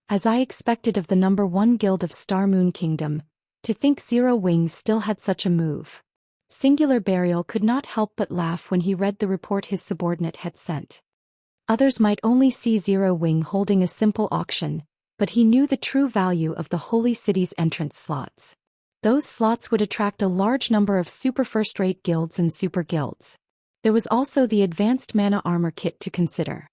As I expected of the #1 guild of Starmoon Kingdom, to think Zero Wing still had such a move. Singular Burial could not help but laugh when he read the report his subordinate had sent. Others might only see Zero Wing holding a simple auction, but he knew the true value of the Holy City's entrance slots. Those slots would attract a large number of super first-rate guilds and super guilds. There was also the Advanced Mana Armor Kit to consider.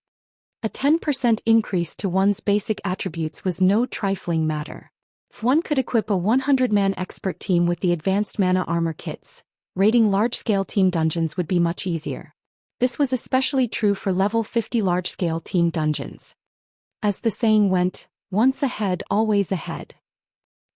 A 10% increase to one's basic attributes was no trifling matter. If one could equip a 100-man expert team with the Advanced Mana Armor Kits, raiding large-scale team dungeons would be much easier. This was especially true for level 50 large-scale team dungeons. As the saying went, once ahead, always ahead.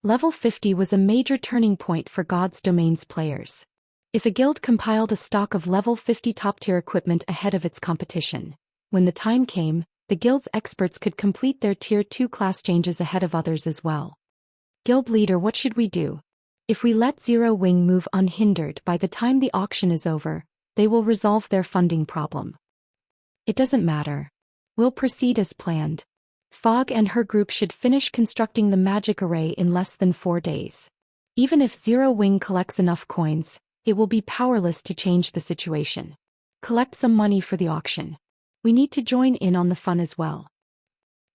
Level 50 was a major turning point for God's Domain's players. If a guild compiled a stock of level 50 top-tier equipment ahead of its competition, when the time came, the guild's experts could complete their Tier 2 class changes ahead of others as well. Guild leader, what should we do? If we let Zero Wing move unhindered, by the time the auction is over, they will resolve their funding problem. It doesn't matter. We'll proceed as planned. Fog and her group should finish constructing the magic array in less than 4 days. Even if Zero Wing collects enough coins, it will be powerless to change the situation. Collect some money for the auction. We need to join in on the fun as well.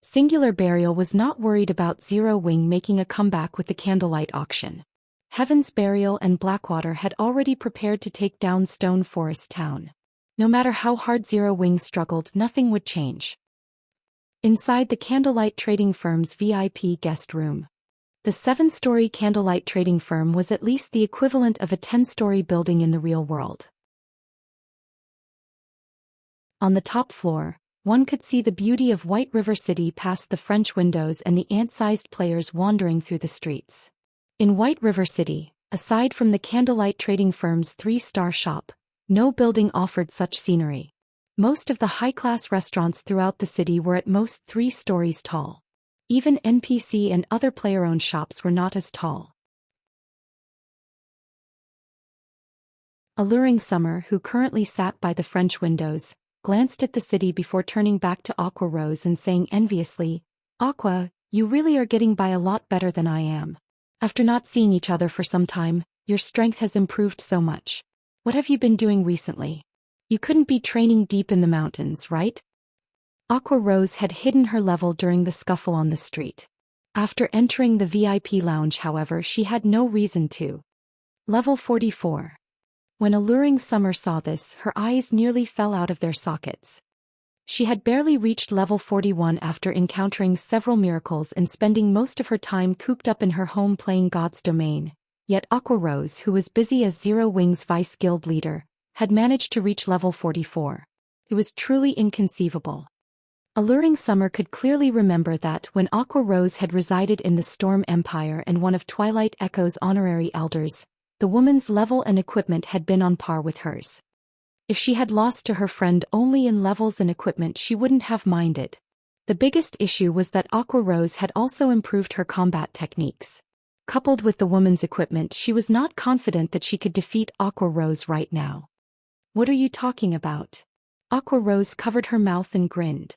Singular Burial was not worried about Zero Wing making a comeback with the Candlelight auction. Heaven's Burial and Blackwater had already prepared to take down Stone Forest Town. No matter how hard Zero Wing struggled, nothing would change. Inside the Candlelight trading firm's VIP guest room. The 7-story Candlelight trading firm was at least the equivalent of a 10-story building in the real world. On the top floor, one could see the beauty of White River City past the French windows and the ant-sized players wandering through the streets. In White River City, aside from the Candlelight trading firm's 3-star shop, no building offered such scenery. Most of the high-class restaurants throughout the city were at most 3 stories tall. Even NPC and other player-owned shops were not as tall. Alluring Summer, who currently sat by the French windows, glanced at the city before turning back to Aqua Rose and saying enviously, "Aqua, you really are getting by a lot better than I am. After not seeing each other for some time, your strength has improved so much. What have you been doing recently? You couldn't be training deep in the mountains, right?" Aqua Rose had hidden her level during the scuffle on the street. After entering the VIP lounge, however, she had no reason to. Level 44. When Alluring Summer saw this, her eyes nearly fell out of their sockets. She had barely reached level 41 after encountering several miracles and spending most of her time cooped up in her home playing God's Domain. Yet Aqua Rose, who was busy as Zero Wing's vice guild leader, had managed to reach level 44. It was truly inconceivable. Alluring Summer could clearly remember that when Aqua Rose had resided in the Storm Empire and one of Twilight Echo's honorary elders, the woman's level and equipment had been on par with hers. If she had lost to her friend only in levels and equipment, she wouldn't have minded. The biggest issue was that Aqua Rose had also improved her combat techniques. Coupled with the woman's equipment, she was not confident that she could defeat Aqua Rose right now. "What are you talking about?" Aqua Rose covered her mouth and grinned.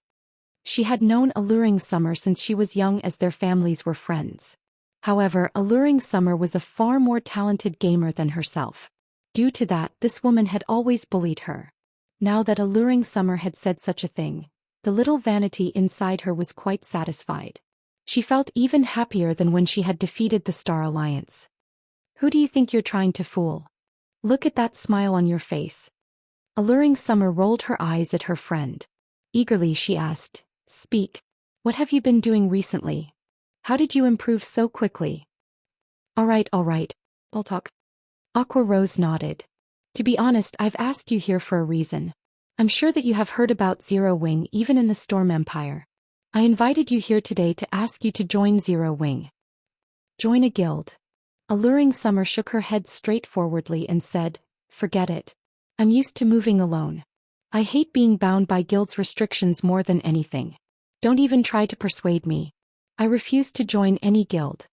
She had known Alluring Summer since she was young, as their families were friends. However, Alluring Summer was a far more talented gamer than herself. Due to that, this woman had always bullied her. Now that Alluring Summer had said such a thing, the little vanity inside her was quite satisfied. She felt even happier than when she had defeated the Star Alliance. "Who do you think you're trying to fool? Look at that smile on your face." Alluring Summer rolled her eyes at her friend. Eagerly she asked, "Speak. What have you been doing recently? How did you improve so quickly?" All right, I'll talk." Aqua Rose nodded. "To be honest, I've asked you here for a reason. I'm sure that you have heard about Zero Wing even in the Storm Empire. I invited you here today to ask you to join Zero Wing." "Join a guild?" Alluring Summer shook her head straightforwardly and said, "Forget it. I'm used to moving alone. I hate being bound by guild's restrictions more than anything. Don't even try to persuade me. I refuse to join any guild."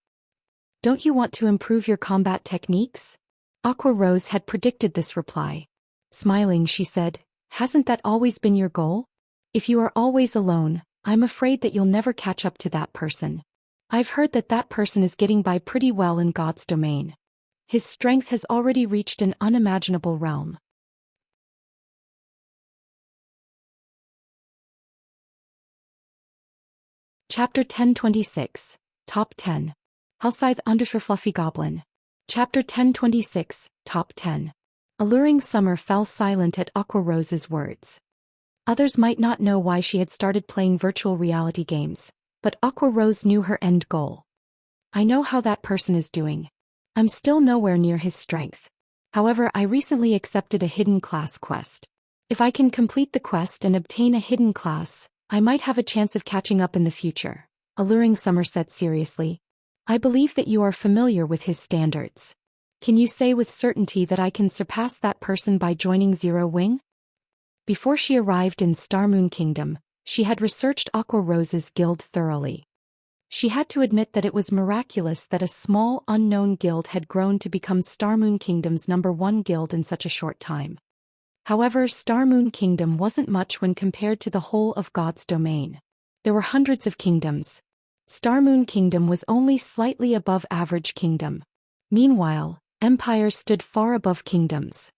"Don't you want to improve your combat techniques?" Aqua Rose had predicted this reply. Smiling, she said, "Hasn't that always been your goal? If you are always alone, I'm afraid that you'll never catch up to that person. I've heard that that person is getting by pretty well in God's Domain. His strength has already reached an unimaginable realm." Chapter 1026, Top 10. Hellscythe _ Fluffy Goblin. Chapter 1026, Top 10. Alluring Summer fell silent at Aqua Rose's words. Others might not know why she had started playing virtual reality games, but Aqua Rose knew her end goal. "I know how that person is doing. I'm still nowhere near his strength. However, I recently accepted a hidden class quest. If I can complete the quest and obtain a hidden class, I might have a chance of catching up in the future," Alluring Summer said seriously. "I believe that you are familiar with his standards. Can you say with certainty that I can surpass that person by joining Zero Wing?" Before she arrived in Starmoon Kingdom, she had researched Aqua Rose's guild thoroughly. She had to admit that it was miraculous that a small unknown guild had grown to become Starmoon Kingdom's #1 guild in such a short time. However, Starmoon Kingdom wasn't much when compared to the whole of God's Domain. There were hundreds of kingdoms. Starmoon Kingdom was only slightly above average kingdom. Meanwhile, empires stood far above kingdoms.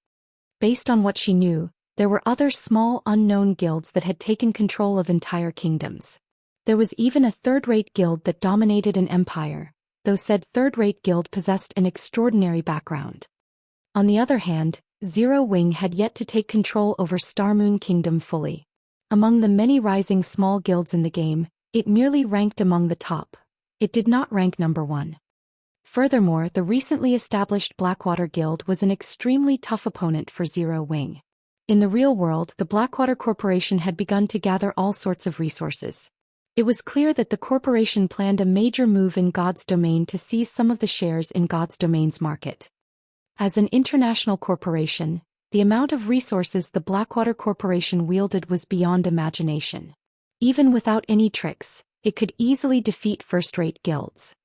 Based on what she knew, there were other small unknown guilds that had taken control of entire kingdoms. There was even a third-rate guild that dominated an empire, though said third-rate guild possessed an extraordinary background. On the other hand, Zero Wing had yet to take control over Starmoon Kingdom fully. Among the many rising small guilds in the game, it merely ranked among the top. It did not rank #1. Furthermore, the recently established Blackwater Guild was an extremely tough opponent for Zero Wing. In the real world, the Blackwater Corporation had begun to gather all sorts of resources. It was clear that the corporation planned a major move in God's Domain to seize some of the shares in God's Domain's market. As an international corporation, the amount of resources the Blackwater Corporation wielded was beyond imagination. Even without any tricks, it could easily defeat first-rate guilds.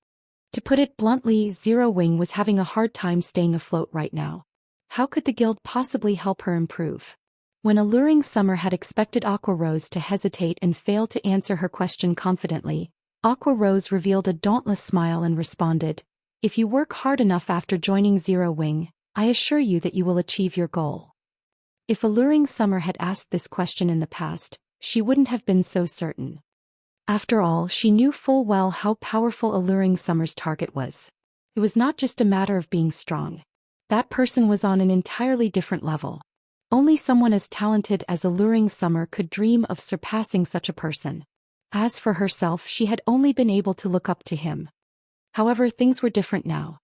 To put it bluntly, Zero Wing was having a hard time staying afloat right now. How could the guild possibly help her improve? When Alluring Summer had expected Aqua Rose to hesitate and fail to answer her question confidently, Aqua Rose revealed a dauntless smile and responded, "If you work hard enough after joining Zero Wing, I assure you that you will achieve your goal." If Alluring Summer had asked this question in the past, she wouldn't have been so certain. After all, she knew full well how powerful Alluring Summer's target was. It was not just a matter of being strong. That person was on an entirely different level. Only someone as talented as Alluring Summer could dream of surpassing such a person. As for herself, she had only been able to look up to him. However, things were different now.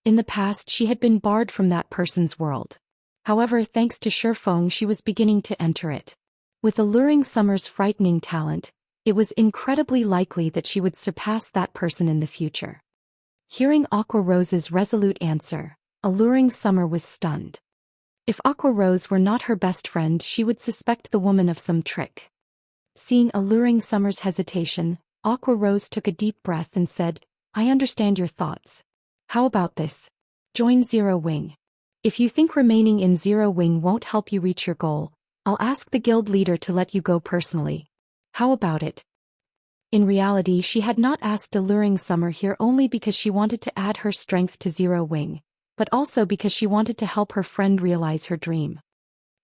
In the past, she had been barred from that person's world. However, thanks to Shifeng, she was beginning to enter it. With Alluring Summer's frightening talent, it was incredibly likely that she would surpass that person in the future. Hearing Aqua Rose's resolute answer, Alluring Summer was stunned. If Aqua Rose were not her best friend, she would suspect the woman of some trick. Seeing Alluring Summer's hesitation, Aqua Rose took a deep breath and said, "I understand your thoughts. How about this? Join Zero Wing. If you think remaining in Zero Wing won't help you reach your goal, I'll ask the guild leader to let you go personally. How about it?" In reality, she had not asked Alluring Summer here only because she wanted to add her strength to Zero Wing, but also because she wanted to help her friend realize her dream.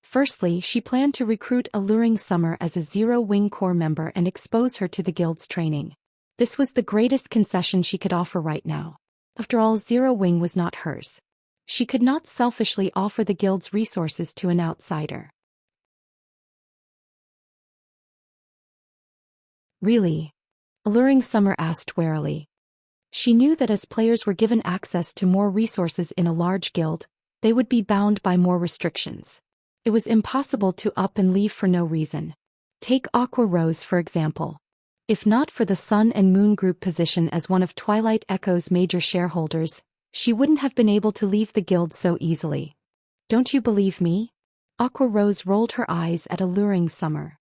Firstly, she planned to recruit Alluring Summer as a Zero Wing Corps member and expose her to the guild's training. This was the greatest concession she could offer right now. After all, Zero Wing was not hers. She could not selfishly offer the guild's resources to an outsider. Really? Alluring Summer asked warily. She knew that as players were given access to more resources in a large guild, they would be bound by more restrictions. It was impossible to up and leave for no reason. Take Aqua Rose for example. If not for the Sun and Moon Group position as one of Twilight Echo's major shareholders, she wouldn't have been able to leave the guild so easily. Don't you believe me? Aqua Rose rolled her eyes at Alluring Summer.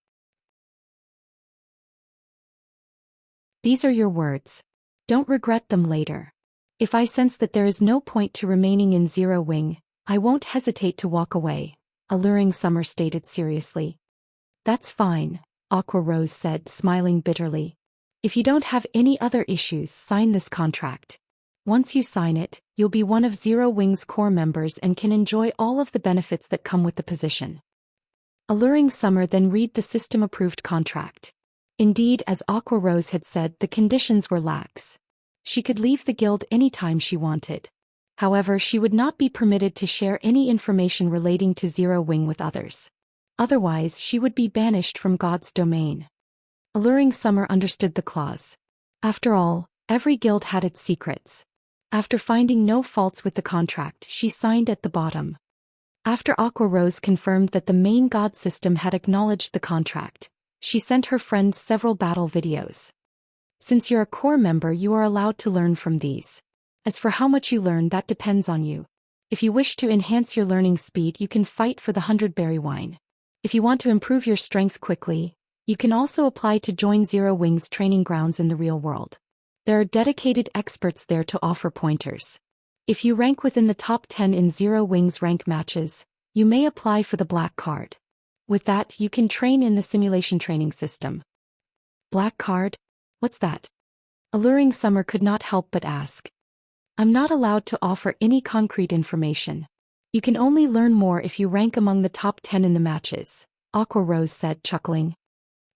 These are your words. Don't regret them later. If I sense that there is no point to remaining in Zero Wing, I won't hesitate to walk away, Alluring Summer stated seriously. That's fine, Aqua Rose said, smiling bitterly. If you don't have any other issues, sign this contract. Once you sign it, you'll be one of Zero Wing's core members and can enjoy all of the benefits that come with the position. Alluring Summer then read the system-approved contract. Indeed, as Aqua Rose had said, the conditions were lax. She could leave the guild anytime she wanted. However, she would not be permitted to share any information relating to Zero Wing with others. Otherwise, she would be banished from God's domain. Alluring Summer understood the clause. After all, every guild had its secrets. After finding no faults with the contract, she signed at the bottom. After Aqua Rose confirmed that the main god system had acknowledged the contract, she sent her friend several battle videos. Since you're a core member, you are allowed to learn from these. As for how much you learn, that depends on you. If you wish to enhance your learning speed, you can fight for the 100-berry wine. If you want to improve your strength quickly, you can also apply to join Zero Wing's training grounds in the real world. There are dedicated experts there to offer pointers. If you rank within the top 10 in Zero Wing's rank matches, you may apply for the black card. With that, you can train in the simulation training system. Black card? What's that? Alluring Summer could not help but ask. I'm not allowed to offer any concrete information. You can only learn more if you rank among the top 10 in the matches, Aqua Rose said, chuckling.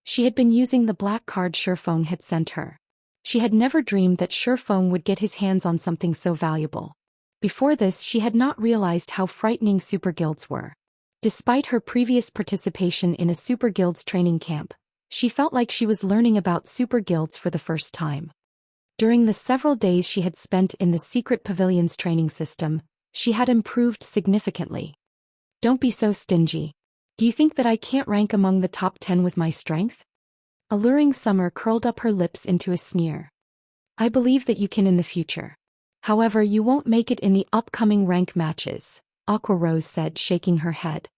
She had been using the black card Shifeng had sent her. She had never dreamed that Shifeng would get his hands on something so valuable. Before this, she had not realized how frightening super guilds were. Despite her previous participation in a super guild's training camp, she felt like she was learning about super guilds for the first time. During the several days she had spent in the secret pavilion's training system, she had improved significantly. Don't be so stingy. Do you think that I can't rank among the top 10 with my strength? Alluring Summer curled up her lips into a sneer. I believe that you can in the future. However, you won't make it in the upcoming rank matches, Aqua Rose said, shaking her head.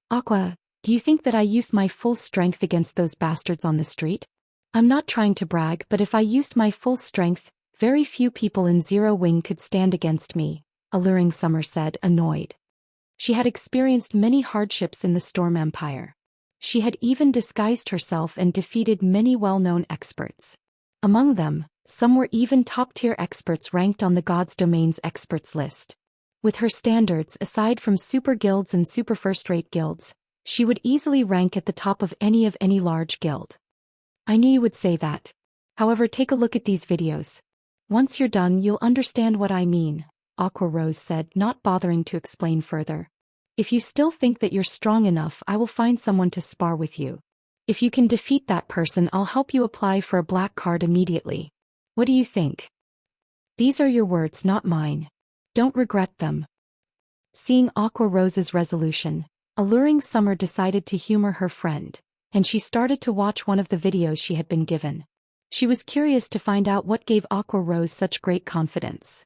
Aqua, do you think that I used my full strength against those bastards on the street? I'm not trying to brag, but if I used my full strength, very few people in Zero Wing could stand against me, Alluring Summer said, annoyed. She had experienced many hardships in the Storm Empire. She had even disguised herself and defeated many well-known experts. Among them, some were even top-tier experts ranked on the God's Domain's experts list. With her standards aside from super guilds and super first-rate guilds, she would easily rank at the top of any large guild. I knew you would say that. However, take a look at these videos. Once you're done, you'll understand what I mean, Aqua Rose said, not bothering to explain further. If you still think that you're strong enough, I will find someone to spar with you. If you can defeat that person, I'll help you apply for a black card immediately. What do you think? These are your words, not mine. Don't regret them. Seeing Aqua Rose's resolution, Alluring Summer decided to humor her friend, and she started to watch one of the videos she had been given. She was curious to find out what gave Aqua Rose such great confidence.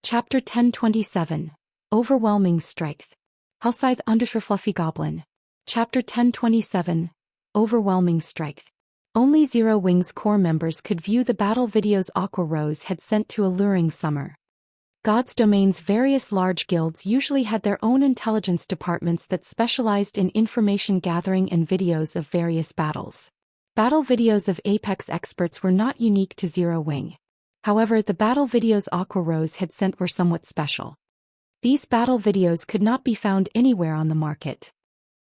Chapter 1027. Overwhelming Strength. Hellscythe _ Fluffy Goblin. Chapter 1027. Overwhelming Strength. Only Zero Wings core members could view the battle videos Aqua Rose had sent to Alluring Summer. God's Domain's various large guilds usually had their own intelligence departments that specialized in information gathering and videos of various battles. Battle videos of Apex experts were not unique to Zero Wing. However, the battle videos Aqua Rose had sent were somewhat special. These battle videos could not be found anywhere on the market.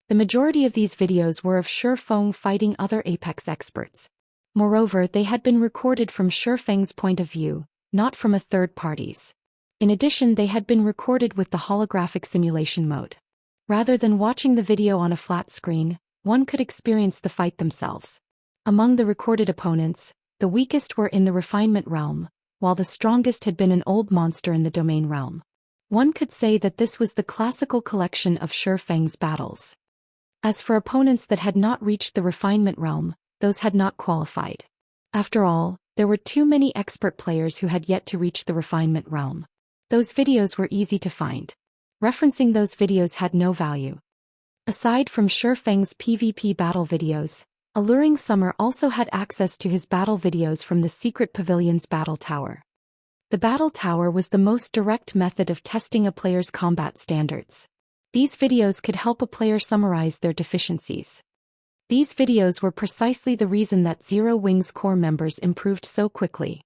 The majority of these videos were of Shifeng fighting other Apex experts. Moreover, they had been recorded from Shifeng's point of view, not from a third party's. In addition, they had been recorded with the holographic simulation mode. Rather than watching the video on a flat screen, one could experience the fight themselves. Among the recorded opponents, the weakest were in the refinement realm, while the strongest had been an old monster in the domain realm. One could say that this was the classical collection of Shifeng's battles. As for opponents that had not reached the refinement realm, those had not qualified. After all, there were too many expert players who had yet to reach the refinement realm. Those videos were easy to find. Referencing those videos had no value. Aside from Shifeng's PvP battle videos, Alluring Summer also had access to his battle videos from the Secret Pavilion's Battle Tower. The Battle Tower was the most direct method of testing a player's combat standards. These videos could help a player summarize their deficiencies. These videos were precisely the reason that Zero Wings core members improved so quickly.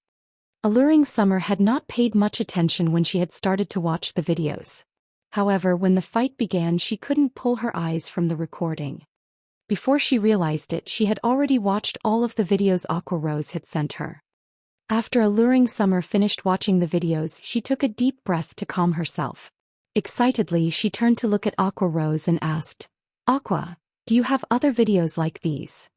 Alluring Summer had not paid much attention when she had started to watch the videos. However, when the fight began, she couldn't pull her eyes from the recording. Before she realized it, she had already watched all of the videos Aqua Rose had sent her. After Alluring Summer finished watching the videos, she took a deep breath to calm herself. Excitedly, she turned to look at Aqua Rose and asked, "Aqua, do you have other videos like these?"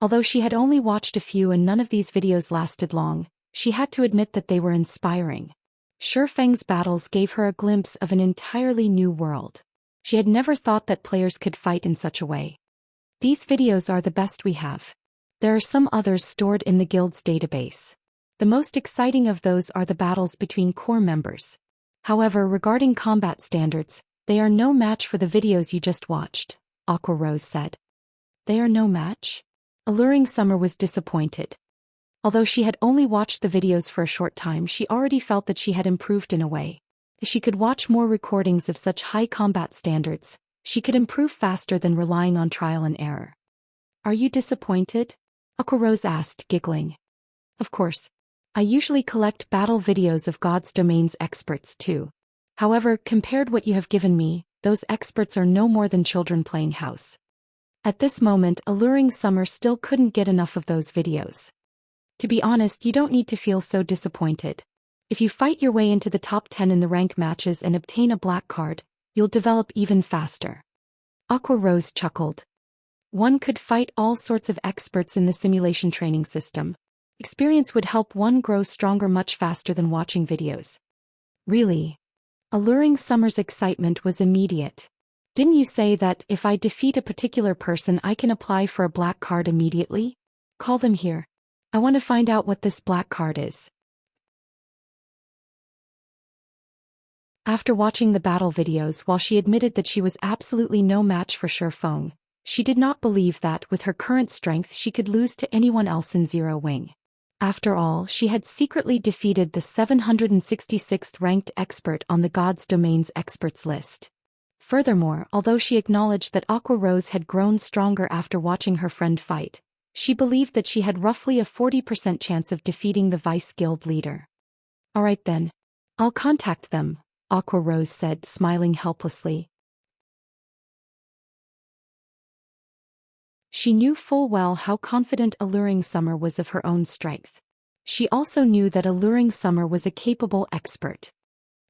Although she had only watched a few and none of these videos lasted long, she had to admit that they were inspiring. Shifeng's battles gave her a glimpse of an entirely new world. She had never thought that players could fight in such a way. These videos are the best we have. There are some others stored in the guild's database. The most exciting of those are the battles between core members. However, regarding combat standards, they are no match for the videos you just watched, Aqua Rose said. They are no match? Alluring Summer was disappointed. Although she had only watched the videos for a short time, she already felt that she had improved in a way. If she could watch more recordings of such high combat standards, she could improve faster than relying on trial and error. Are you disappointed? Aqua Rose asked, giggling. Of course. I usually collect battle videos of God's Domain's experts too. However, compared what you have given me, those experts are no more than children playing house. At this moment, Alluring Summer still couldn't get enough of those videos. To be honest, you don't need to feel so disappointed. If you fight your way into the top 10 in the rank matches and obtain a black card, you'll develop even faster. Aqua Rose chuckled. One could fight all sorts of experts in the simulation training system. Experience would help one grow stronger much faster than watching videos. Really? Alluring Summer's excitement was immediate. Didn't you say that if I defeat a particular person I can apply for a black card immediately? Call them here. I want to find out what this black card is. After watching the battle videos, while she admitted that she was absolutely no match for Shifeng, she did not believe that, with her current strength, she could lose to anyone else in Zero Wing. After all, she had secretly defeated the 766th ranked expert on the God's Domain's experts list. Furthermore, although she acknowledged that Aqua Rose had grown stronger after watching her friend fight, she believed that she had roughly a 40% chance of defeating the vice guild leader. Alright then. I'll contact them, Aqua Rose said, smiling helplessly. She knew full well how confident Alluring Summer was of her own strength. She also knew that Alluring Summer was a capable expert.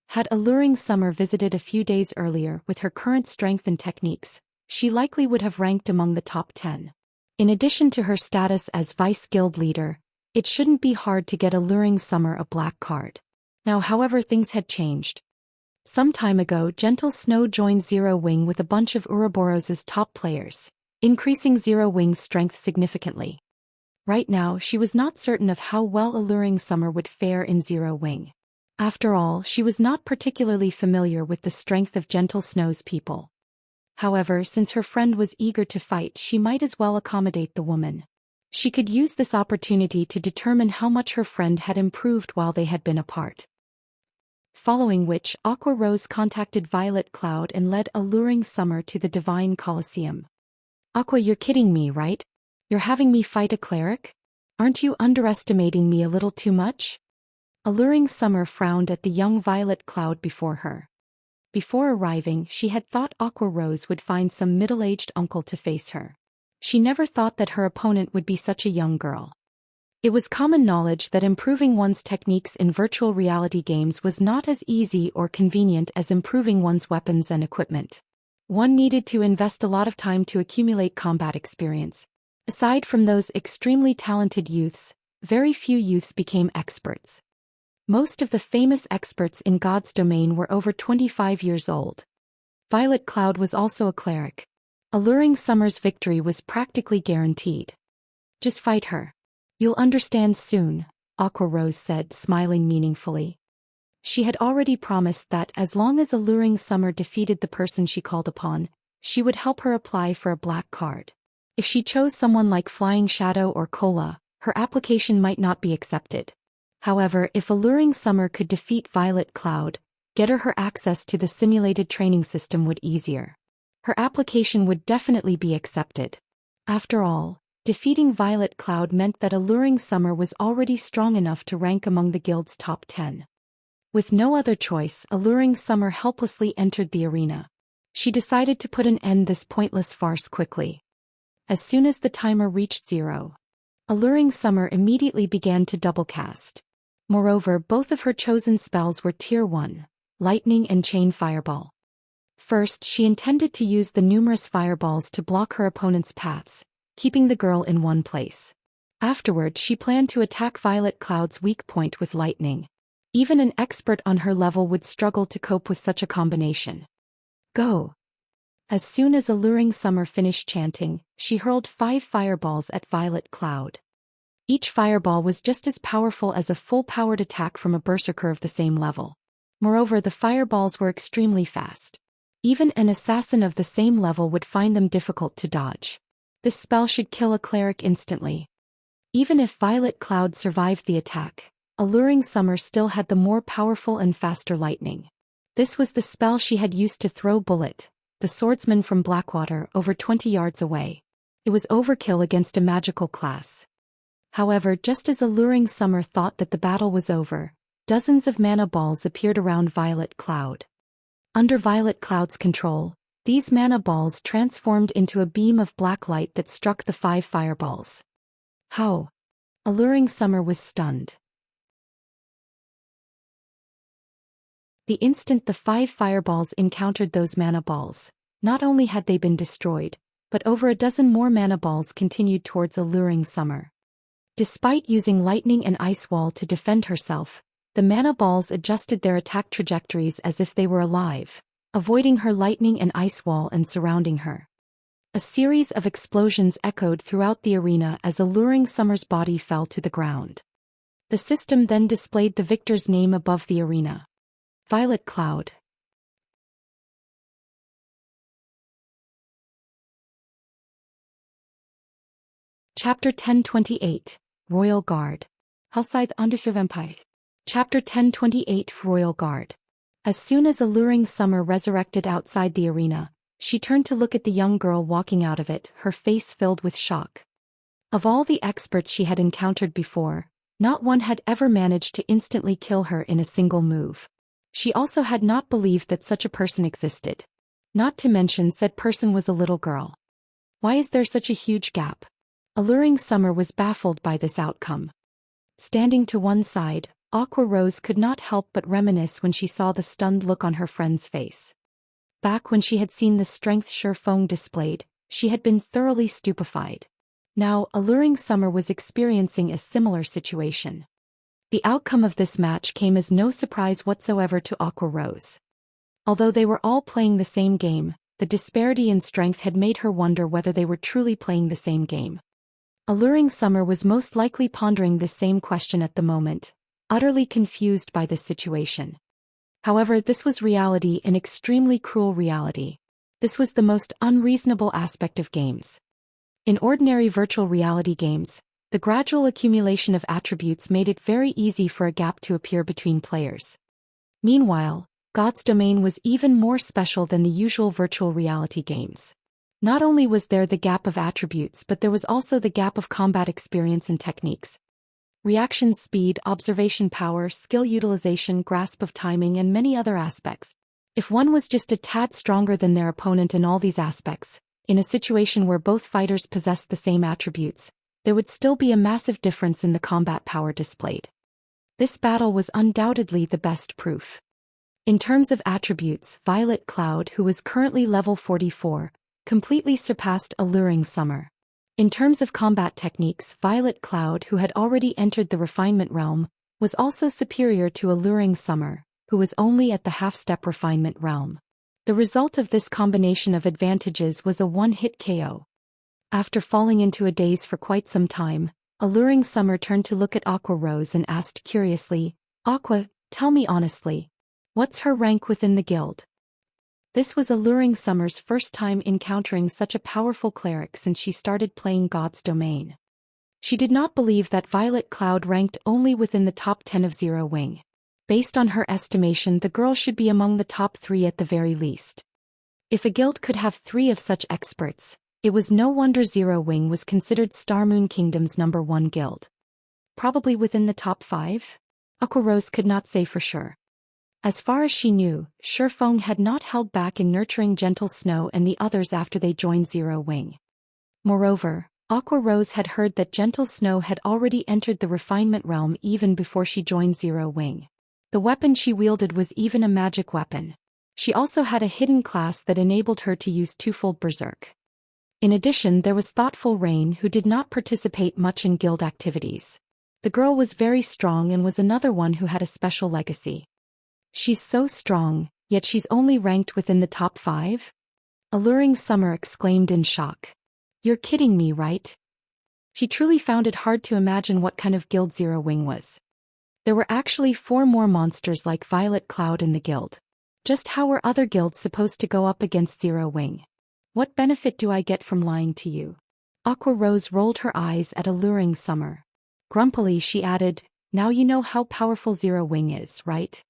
Had Alluring Summer visited a few days earlier with her current strength and techniques, she likely would have ranked among the top 10. In addition to her status as vice guild leader, it shouldn't be hard to get Alluring Summer a black card. Now, however, things had changed. Some time ago, Gentle Snow joined Zero Wing with a bunch of Ouroboros's top players, increasing Zero Wing's strength significantly. Right now, she was not certain of how well Alluring Summer would fare in Zero Wing. After all, she was not particularly familiar with the strength of Gentle Snow's people. However, since her friend was eager to fight, she might as well accommodate the woman. She could use this opportunity to determine how much her friend had improved while they had been apart. Following which, Aqua Rose contacted Violet Cloud and led Alluring Summer to the Divine Colosseum. Aqua, you're kidding me, right? You're having me fight a cleric? Aren't you underestimating me a little too much? Alluring Summer frowned at the young Violet Cloud before her. Before arriving, she had thought Aqua Rose would find some middle-aged uncle to face her. She never thought that her opponent would be such a young girl. It was common knowledge that improving one's techniques in virtual reality games was not as easy or convenient as improving one's weapons and equipment. One needed to invest a lot of time to accumulate combat experience. Aside from those extremely talented youths, very few youths became experts. Most of the famous experts in God's domain were over 25 years old. Violet Cloud was also a cleric. Alluring Summer's victory was practically guaranteed. Just fight her. You'll understand soon, Aqua Rose said, smiling meaningfully. She had already promised that as long as Alluring Summer defeated the person she called upon, she would help her apply for a black card. If she chose someone like Flying Shadow or Cola, her application might not be accepted. However, if Alluring Summer could defeat Violet Cloud, get her access to the simulated training system would easier. Her application would definitely be accepted. After all, defeating Violet Cloud meant that Alluring Summer was already strong enough to rank among the guild's top 10. With no other choice, Alluring Summer helplessly entered the arena. She decided to put an end to this pointless farce quickly. As soon as the timer reached 0, Alluring Summer immediately began to double cast. Moreover, both of her chosen spells were Tier 1, Lightning and Chain Fireball. First, she intended to use the numerous fireballs to block her opponent's paths, keeping the girl in one place. Afterward, she planned to attack Violet Cloud's weak point with lightning. Even an expert on her level would struggle to cope with such a combination. Go! As soon as Alluring Summer finished chanting, she hurled 5 fireballs at Violet Cloud. Each fireball was just as powerful as a full-powered attack from a berserker of the same level. Moreover, the fireballs were extremely fast. Even an assassin of the same level would find them difficult to dodge. This spell should kill a cleric instantly. Even if Violet Cloud survived the attack, Alluring Summer still had the more powerful and faster lightning. This was the spell she had used to throw Bullet, the swordsman from Blackwater, over 20 yards away. It was overkill against a magical class. However, just as Alluring Summer thought that the battle was over, dozens of mana balls appeared around Violet Cloud. Under Violet Cloud's control, these mana balls transformed into a beam of black light that struck the 5 fireballs. How? Alluring Summer was stunned. The instant the 5 fireballs encountered those mana balls, not only had they been destroyed, but over a dozen more mana balls continued towards Alluring Summer. Despite using lightning and ice wall to defend herself, the mana balls adjusted their attack trajectories as if they were alive, avoiding her lightning and ice wall and surrounding her. A series of explosions echoed throughout the arena as Alluring Summer's body fell to the ground. The system then displayed the victor's name above the arena. Violet Cloud. Chapter 1028, Royal Guard. Hellscythe Undersea Vampire. Chapter 1028 Royal Guard. As soon as Alluring Summer resurrected outside the arena, she turned to look at the young girl walking out of it, her face filled with shock. Of all the experts she had encountered before, not one had ever managed to instantly kill her in a single move. She also had not believed that such a person existed. Not to mention said person was a little girl. Why is there such a huge gap? Alluring Summer was baffled by this outcome. Standing to one side, Aqua Rose could not help but reminisce when she saw the stunned look on her friend's face. Back when she had seen the strength Shifeng displayed, she had been thoroughly stupefied. Now, Alluring Summer was experiencing a similar situation. The outcome of this match came as no surprise whatsoever to Aqua Rose. Although they were all playing the same game, the disparity in strength had made her wonder whether they were truly playing the same game. Alluring Summer was most likely pondering this same question at the moment, utterly confused by this situation. However, this was reality, an extremely cruel reality. This was the most unreasonable aspect of games. In ordinary virtual reality games, the gradual accumulation of attributes made it very easy for a gap to appear between players. Meanwhile, God's Domain was even more special than the usual virtual reality games. Not only was there the gap of attributes, but there was also the gap of combat experience and techniques. Reaction speed, observation power, skill utilization, grasp of timing, and many other aspects. If one was just a tad stronger than their opponent in all these aspects, in a situation where both fighters possessed the same attributes, there would still be a massive difference in the combat power displayed. This battle was undoubtedly the best proof. In terms of attributes, Violet Cloud, who was currently level 44, completely surpassed Alluring Summer. In terms of combat techniques, Violet Cloud, who had already entered the refinement realm, was also superior to Alluring Summer, who was only at the half-step refinement realm. The result of this combination of advantages was a one-hit KO. After falling into a daze for quite some time, Alluring Summer turned to look at Aqua Rose and asked curiously, "Aqua, tell me honestly, what's her rank within the guild?" This was Alluring Summer's first time encountering such a powerful cleric since she started playing God's Domain. She did not believe that Violet Cloud ranked only within the top 10 of Zero Wing. Based on her estimation, the girl should be among the top 3 at the very least. If a guild could have 3 of such experts, it was no wonder Zero Wing was considered Starmoon Kingdom's #1 guild. Probably within the top 5? Aqua Rose could not say for sure. As far as she knew, Shifeng had not held back in nurturing Gentle Snow and the others after they joined Zero Wing. Moreover, Aqua Rose had heard that Gentle Snow had already entered the refinement realm even before she joined Zero Wing. The weapon she wielded was even a magic weapon. She also had a hidden class that enabled her to use twofold Berserk. In addition, there was Thoughtful Rain, who did not participate much in guild activities. The girl was very strong and was another one who had a special legacy. She's so strong, yet she's only ranked within the top 5? Alluring Summer exclaimed in shock. You're kidding me, right? She truly found it hard to imagine what kind of guild Zero Wing was. There were actually 4 more monsters like Violet Cloud in the guild. Just how were other guilds supposed to go up against Zero Wing? What benefit do I get from lying to you? Aqua Rose rolled her eyes at Alluring Summer. Grumpily she added, now you know how powerful Zero Wing is, right?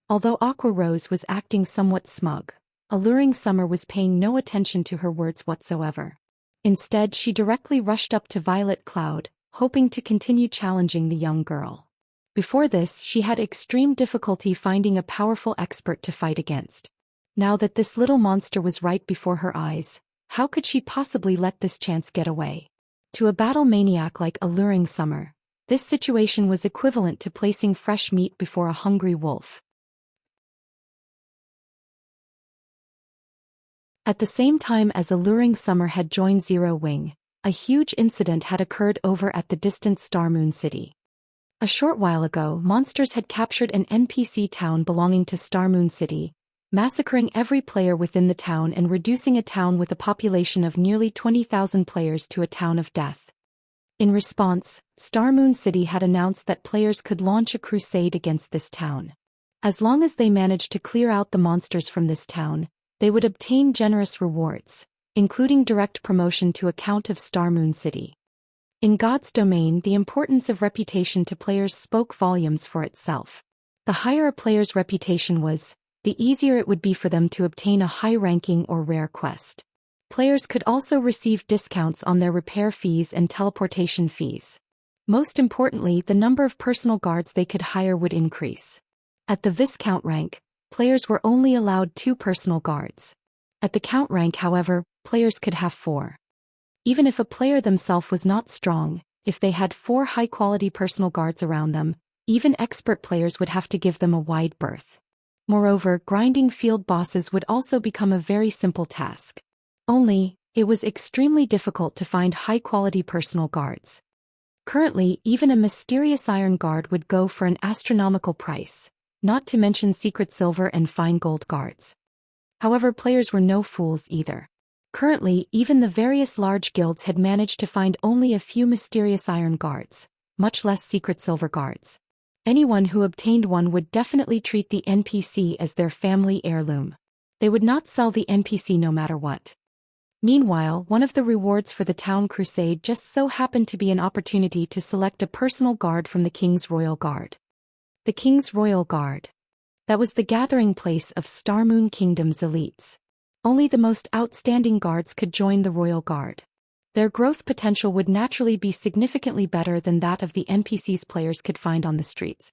Although Aqua Rose was acting somewhat smug, Alluring Summer was paying no attention to her words whatsoever. Instead, she directly rushed up to Violet Cloud, hoping to continue challenging the young girl. Before this, she had extreme difficulty finding a powerful expert to fight against. Now that this little monster was right before her eyes, how could she possibly let this chance get away? To a battle maniac like Alluring Summer, this situation was equivalent to placing fresh meat before a hungry wolf. At the same time as Alluring Summer had joined Zero Wing, a huge incident had occurred over at the distant Starmoon City. A short while ago, monsters had captured an NPC town belonging to Starmoon City, massacring every player within the town and reducing a town with a population of nearly 20,000 players to a town of death. In response, Starmoon City had announced that players could launch a crusade against this town. As long as they managed to clear out the monsters from this town, they would obtain generous rewards, including direct promotion to a Count of Starmoon City. In God's domain, the importance of reputation to players spoke volumes for itself. The higher a player's reputation was, the easier it would be for them to obtain a high-ranking or rare quest. Players could also receive discounts on their repair fees and teleportation fees. Most importantly, the number of personal guards they could hire would increase. At the Viscount rank, players were only allowed 2 personal guards. At the Count rank, however, players could have 4. Even if a player themselves was not strong, if they had 4 high-quality personal guards around them, even expert players would have to give them a wide berth. Moreover, grinding field bosses would also become a very simple task. Only, it was extremely difficult to find high-quality personal guards. Currently, even a mysterious iron guard would go for an astronomical price, not to mention secret silver and fine gold guards. However, players were no fools either. Currently, even the various large guilds had managed to find only a few mysterious iron guards, much less secret silver guards. Anyone who obtained one would definitely treat the NPC as their family heirloom. They would not sell the NPC no matter what. Meanwhile, one of the rewards for the town crusade just so happened to be an opportunity to select a personal guard from the King's Royal Guard. The King's Royal Guard. That was the gathering place of Starmoon Kingdom's elites. Only the most outstanding guards could join the Royal Guard. Their growth potential would naturally be significantly better than that of the NPCs players could find on the streets.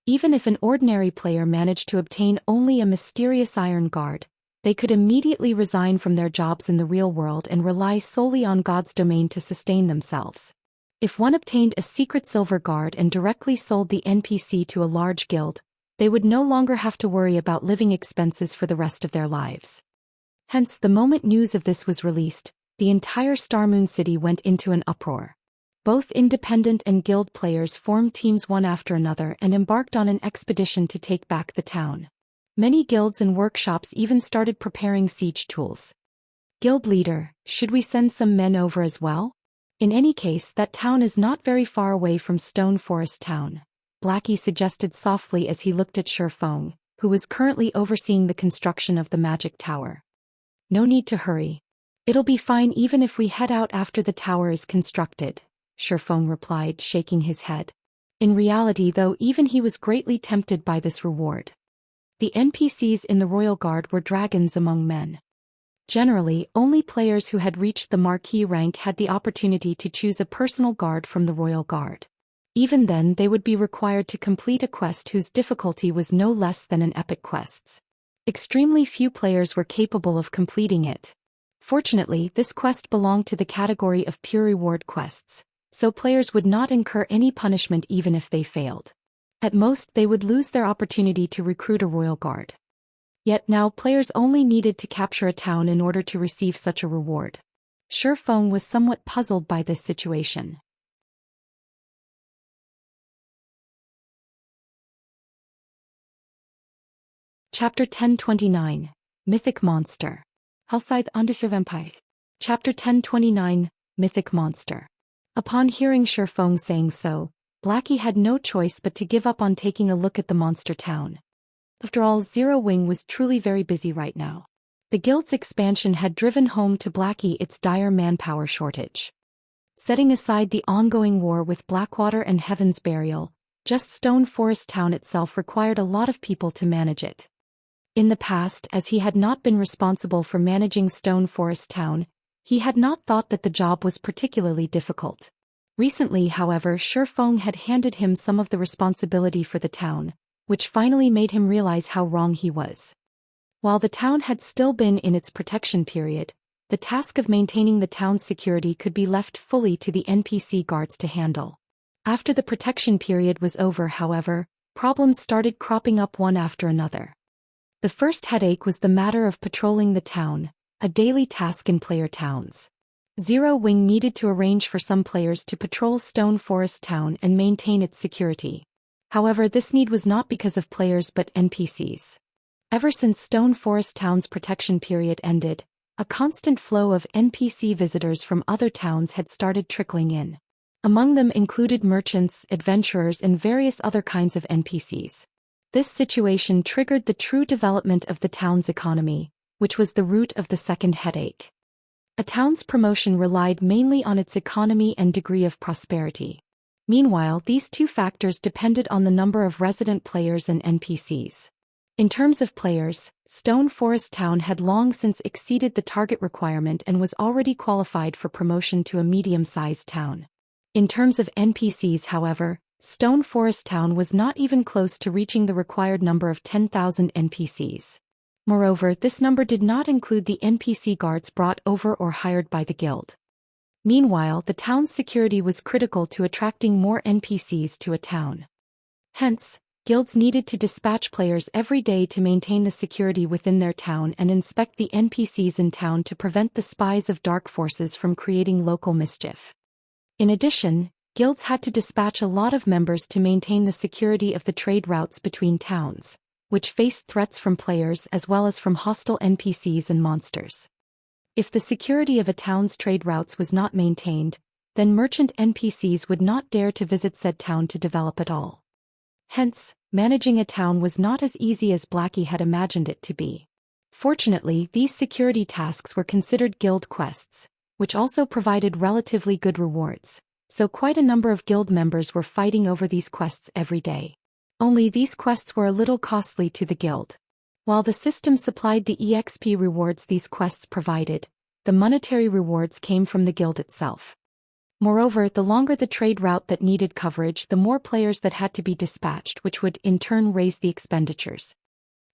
Even if an ordinary player managed to obtain only a mysterious iron guard, they could immediately resign from their jobs in the real world and rely solely on God's domain to sustain themselves. If one obtained a secret silver guard and directly sold the NPC to a large guild, they would no longer have to worry about living expenses for the rest of their lives. Hence, the moment news of this was released, the entire Starmoon City went into an uproar. Both independent and guild players formed teams one after another and embarked on an expedition to take back the town. Many guilds and workshops even started preparing siege tools. Guild leader, should we send some men over as well? In any case, that town is not very far away from Stone Forest Town, Blackie suggested softly as he looked at Shifeng, who was currently overseeing the construction of the magic tower. No need to hurry. It'll be fine even if we head out after the tower is constructed, Shifeng replied, shaking his head. In reality, though, even he was greatly tempted by this reward. The NPCs in the Royal Guard were dragons among men. Generally, only players who had reached the Marquis rank had the opportunity to choose a personal guard from the Royal Guard. Even then, they would be required to complete a quest whose difficulty was no less than an epic quest's. Extremely few players were capable of completing it. Fortunately, this quest belonged to the category of pure reward quests, so players would not incur any punishment even if they failed. At most, they would lose their opportunity to recruit a Royal Guard. Yet now players only needed to capture a town in order to receive such a reward. Shifeng was somewhat puzzled by this situation. Chapter 1029, Mythic Monster. Outside Undersea Vampire. Chapter 1029, Mythic Monster. Upon hearing Shifeng saying so, Blackie had no choice but to give up on taking a look at the monster town. After all, Zero Wing was truly very busy right now. The guild's expansion had driven home to Blackie its dire manpower shortage. Setting aside the ongoing war with Blackwater and Heaven's Burial, just Stone Forest Town itself required a lot of people to manage it. In the past, as he had not been responsible for managing Stone Forest Town, he had not thought that the job was particularly difficult. Recently, however, Shifeng had handed him some of the responsibility for the town, which finally made him realize how wrong he was. While the town had still been in its protection period, the task of maintaining the town's security could be left fully to the NPC guards to handle. After the protection period was over, however, problems started cropping up one after another. The first headache was the matter of patrolling the town, a daily task in player towns. Zero Wing needed to arrange for some players to patrol Stone Forest Town and maintain its security. However, this need was not because of players but NPCs. Ever since Stone Forest Town's protection period ended, a constant flow of NPC visitors from other towns had started trickling in. Among them included merchants, adventurers, and various other kinds of NPCs. This situation triggered the true development of the town's economy, which was the root of the second headache. A town's promotion relied mainly on its economy and degree of prosperity. Meanwhile, these two factors depended on the number of resident players and NPCs. In terms of players, Stone Forest Town had long since exceeded the target requirement and was already qualified for promotion to a medium-sized town. In terms of NPCs, however, Stone Forest Town was not even close to reaching the required number of 10,000 NPCs. Moreover, this number did not include the NPC guards brought over or hired by the guild. Meanwhile, the town's security was critical to attracting more NPCs to a town. Hence, guilds needed to dispatch players every day to maintain the security within their town and inspect the NPCs in town to prevent the spies of dark forces from creating local mischief. In addition, guilds had to dispatch a lot of members to maintain the security of the trade routes between towns, which faced threats from players as well as from hostile NPCs and monsters. If the security of a town's trade routes was not maintained, then merchant NPCs would not dare to visit said town to develop at all. Hence, managing a town was not as easy as Blackie had imagined it to be. Fortunately, these security tasks were considered guild quests, which also provided relatively good rewards, so quite a number of guild members were fighting over these quests every day. Only these quests were a little costly to the guild. While the system supplied the EXP rewards these quests provided, the monetary rewards came from the guild itself. Moreover, the longer the trade route that needed coverage, the more players that had to be dispatched, which would in turn raise the expenditures.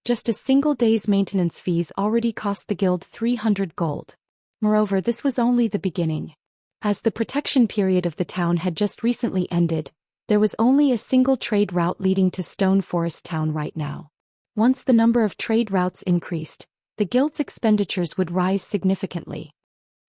Just a single day's maintenance fees already cost the guild 300 gold. Moreover, this was only the beginning. As the protection period of the town had just recently ended, there was only a single trade route leading to Stone Forest Town right now. Once the number of trade routes increased, the guild's expenditures would rise significantly.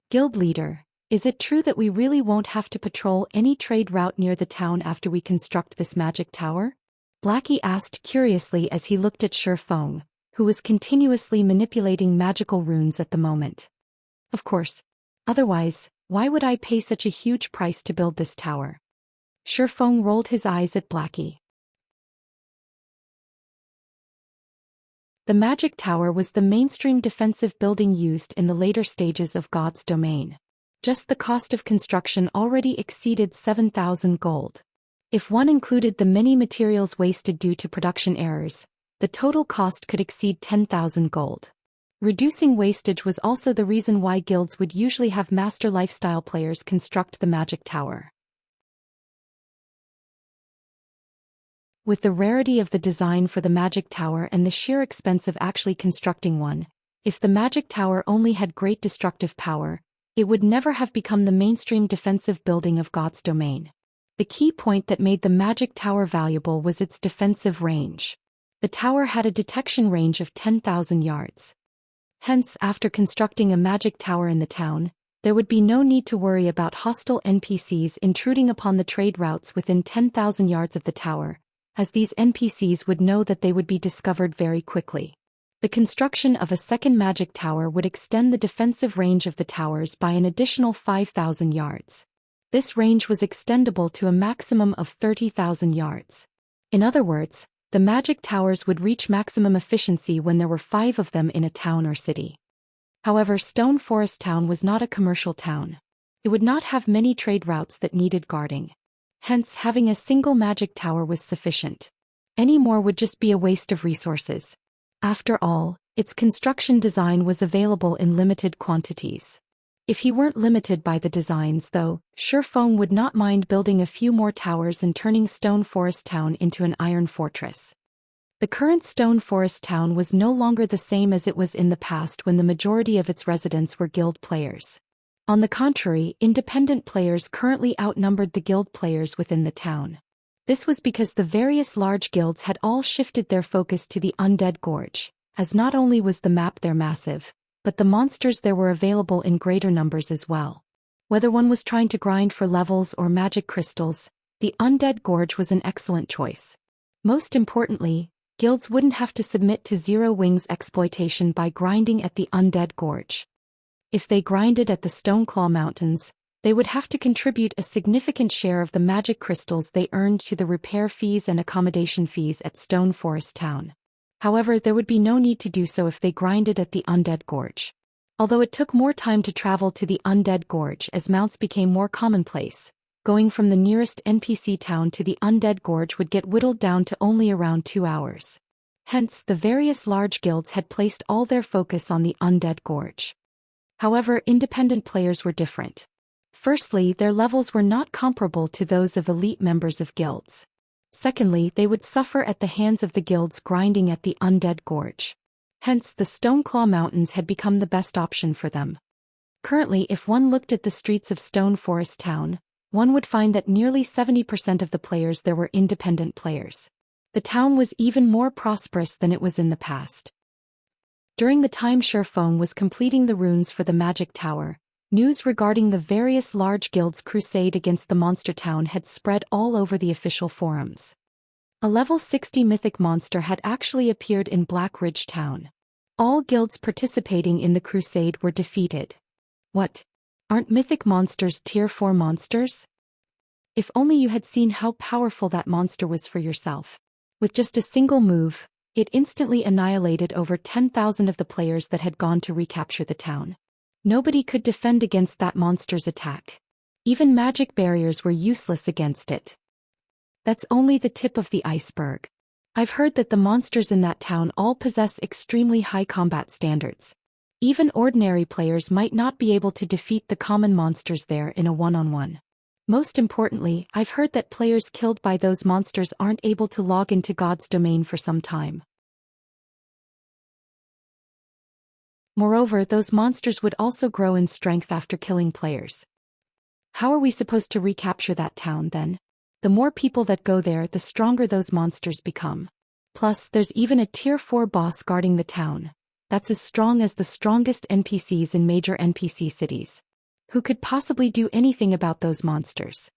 Guild leader, is it true that we really won't have to patrol any trade route near the town after we construct this magic tower? Blackie asked curiously as he looked at Shifeng, who was continuously manipulating magical runes at the moment. Of course. Otherwise, why would I pay such a huge price to build this tower? Shifeng rolled his eyes at Blackie. The magic tower was the mainstream defensive building used in the later stages of God's domain. Just the cost of construction already exceeded 7,000 gold. If one included the many materials wasted due to production errors, the total cost could exceed 10,000 gold. Reducing wastage was also the reason why guilds would usually have master lifestyle players construct the magic tower. With the rarity of the design for the magic tower and the sheer expense of actually constructing one, if the magic tower only had great destructive power, it would never have become the mainstream defensive building of God's domain. The key point that made the magic tower valuable was its defensive range. The tower had a detection range of 10,000 yards. Hence, after constructing a magic tower in the town, there would be no need to worry about hostile NPCs intruding upon the trade routes within 10,000 yards of the tower, as these NPCs would know that they would be discovered very quickly. The construction of a second magic tower would extend the defensive range of the towers by an additional 5,000 yards. This range was extendable to a maximum of 30,000 yards. In other words, the magic towers would reach maximum efficiency when there were 5 of them in a town or city. However, Stone Forest Town was not a commercial town. It would not have many trade routes that needed guarding. Hence, having a single magic tower was sufficient. Any more would just be a waste of resources. After all, its construction design was available in limited quantities. If he weren't limited by the designs though, Shifeng would not mind building a few more towers and turning Stone Forest Town into an iron fortress. The current Stone Forest Town was no longer the same as it was in the past when the majority of its residents were guild players. On the contrary, independent players currently outnumbered the guild players within the town. This was because the various large guilds had all shifted their focus to the Undead Gorge, as not only was the map there massive, but the monsters there were available in greater numbers as well. Whether one was trying to grind for levels or magic crystals, the Undead Gorge was an excellent choice. Most importantly, guilds wouldn't have to submit to Zero Wings exploitation by grinding at the Undead Gorge. If they grinded at the Stoneclaw Mountains, they would have to contribute a significant share of the magic crystals they earned to the repair fees and accommodation fees at Stone Forest Town. However, there would be no need to do so if they grinded at the Undead Gorge. Although it took more time to travel to the Undead Gorge as mounts became more commonplace, going from the nearest NPC town to the Undead Gorge would get whittled down to only around 2 hours. Hence, the various large guilds had placed all their focus on the Undead Gorge. However, independent players were different. Firstly, their levels were not comparable to those of elite members of guilds. Secondly, they would suffer at the hands of the guilds grinding at the Undead Gorge. Hence, the Stoneclaw Mountains had become the best option for them. Currently, if one looked at the streets of Stone Forest Town, one would find that nearly 70% of the players there were independent players. The town was even more prosperous than it was in the past. During the time Shifeng was completing the runes for the Magic Tower, news regarding the various large guilds' crusade against the monster town had spread all over the official forums. A level 60 mythic monster had actually appeared in Black Ridge Town. All guilds participating in the crusade were defeated. What? Aren't mythic monsters tier 4 monsters? If only you had seen how powerful that monster was for yourself. With just a single move, it instantly annihilated over 10,000 of the players that had gone to recapture the town. Nobody could defend against that monster's attack. Even magic barriers were useless against it. That's only the tip of the iceberg. I've heard that the monsters in that town all possess extremely high combat standards. Even ordinary players might not be able to defeat the common monsters there in a one-on-one. Most importantly, I've heard that players killed by those monsters aren't able to log into God's domain for some time. Moreover, those monsters would also grow in strength after killing players. How are we supposed to recapture that town then? The more people that go there, the stronger those monsters become. Plus, there's even a tier 4 boss guarding the town. That's as strong as the strongest NPCs in major NPC cities. Who could possibly do anything about those monsters?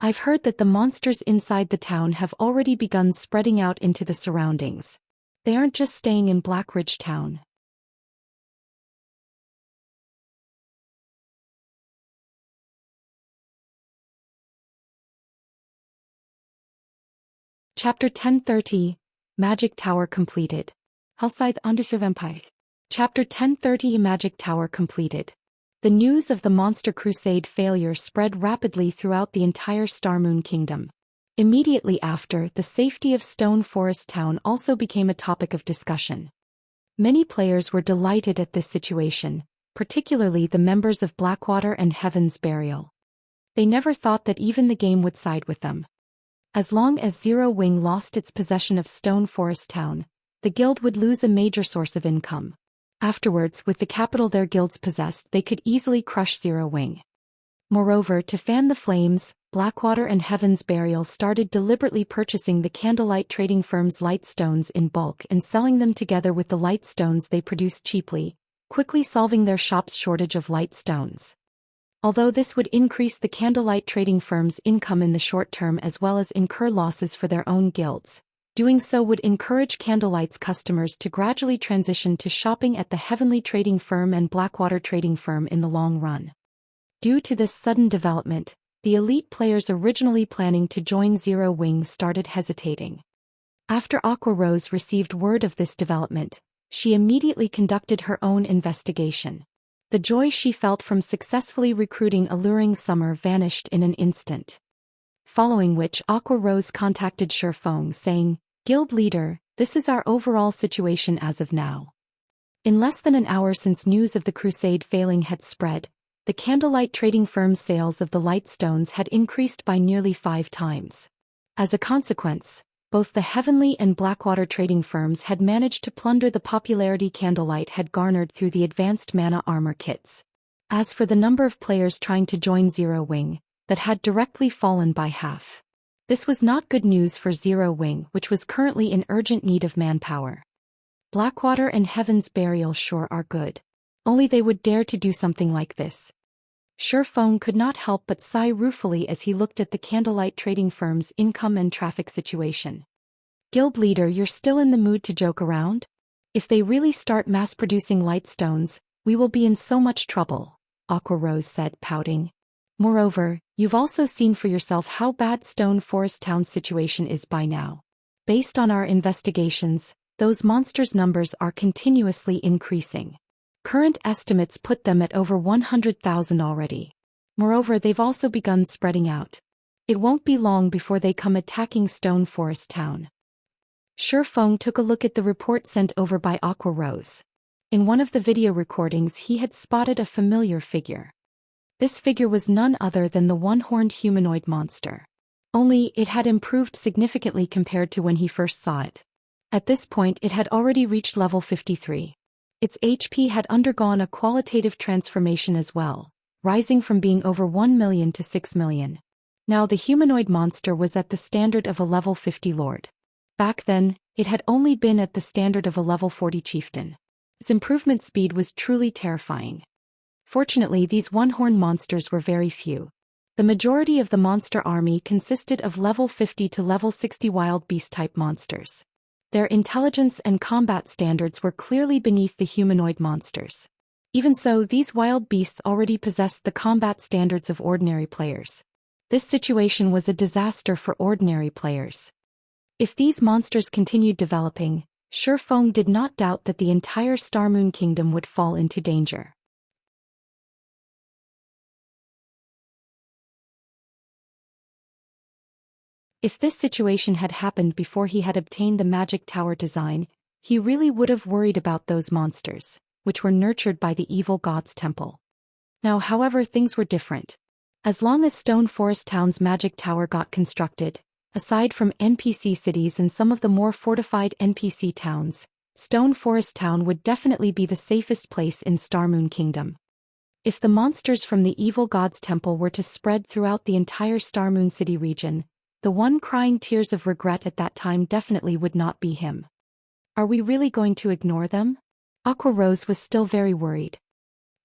I've heard that the monsters inside the town have already begun spreading out into the surroundings. They aren't just staying in Black Ridge Town. Chapter 1030, Magic Tower completed. Hellscythe Underserve Empire. Chapter 1030 Magic Tower completed. The news of the Monster Crusade failure spread rapidly throughout the entire Starmoon Kingdom. Immediately after, the safety of Stone Forest Town also became a topic of discussion. Many players were delighted at this situation, particularly the members of Blackwater and Heaven's Burial. They never thought that even the game would side with them. As long as Zero Wing lost its possession of Stone Forest Town, the guild would lose a major source of income. Afterwards, with the capital their guilds possessed, they could easily crush Zero Wing. Moreover, to fan the flames, Blackwater and Heaven's Burial started deliberately purchasing the Candlelight trading firm's light stones in bulk and selling them together with the light stones they produced cheaply, quickly solving their shop's shortage of light stones. Although this would increase the Candlelight trading firm's income in the short term as well as incur losses for their own guilds, doing so would encourage Candlelight's customers to gradually transition to shopping at the Heavenly Trading Firm and Blackwater Trading Firm in the long run. Due to this sudden development, the elite players originally planning to join Zero Wing started hesitating. After Aqua Rose received word of this development, she immediately conducted her own investigation. The joy she felt from successfully recruiting Alluring Summer vanished in an instant. Following which, Aqua Rose contacted Shifeng saying, "Guild leader, this is our overall situation as of now." In less than an hour since news of the crusade failing had spread, the Candlelight trading firm's sales of the light stones had increased by nearly 5 times. As a consequence, both the Heavenly and Blackwater trading firms had managed to plunder the popularity Candlelight had garnered through the advanced mana armor kits. As for the number of players trying to join Zero Wing, that had directly fallen by half. This was not good news for Zero Wing, which was currently in urgent need of manpower. Blackwater and Heaven's Burial sure are good. Only they would dare to do something like this. Shifeng could not help but sigh ruefully as he looked at the Candlelight trading firm's income and traffic situation. Guild leader, you're still in the mood to joke around? If they really start mass-producing light stones, we will be in so much trouble, Aqua Rose said, pouting. Moreover, you've also seen for yourself how bad Stone Forest Town's situation is by now. Based on our investigations, those monsters' numbers are continuously increasing. Current estimates put them at over 100,000 already. Moreover, they've also begun spreading out. It won't be long before they come attacking Stone Forest Town. Shi Feng took a look at the report sent over by Aqua Rose. In one of the video recordings he had spotted a familiar figure. This figure was none other than the one-horned humanoid monster. Only, it had improved significantly compared to when he first saw it. At this point it had already reached level 53. Its HP had undergone a qualitative transformation as well, rising from being over 1 million to 6 million. Now the humanoid monster was at the standard of a level 50 lord. Back then, it had only been at the standard of a level 40 chieftain. Its improvement speed was truly terrifying. Fortunately, these one-horned monsters were very few. The majority of the monster army consisted of level 50 to level 60 wild beast-type monsters. Their intelligence and combat standards were clearly beneath the humanoid monsters. Even so, these wild beasts already possessed the combat standards of ordinary players. This situation was a disaster for ordinary players. If these monsters continued developing, Shi Feng did not doubt that the entire Star Moon Kingdom would fall into danger. If this situation had happened before he had obtained the magic tower design, he really would have worried about those monsters, which were nurtured by the evil god's temple. Now, however, things were different. As long as Stone Forest Town's magic tower got constructed, aside from NPC cities and some of the more fortified NPC towns, Stone Forest Town would definitely be the safest place in Star Moon Kingdom. If the monsters from the evil god's temple were to spread throughout the entire Star Moon City region, the one crying tears of regret at that time definitely would not be him. Are we really going to ignore them? Aqua Rose was still very worried.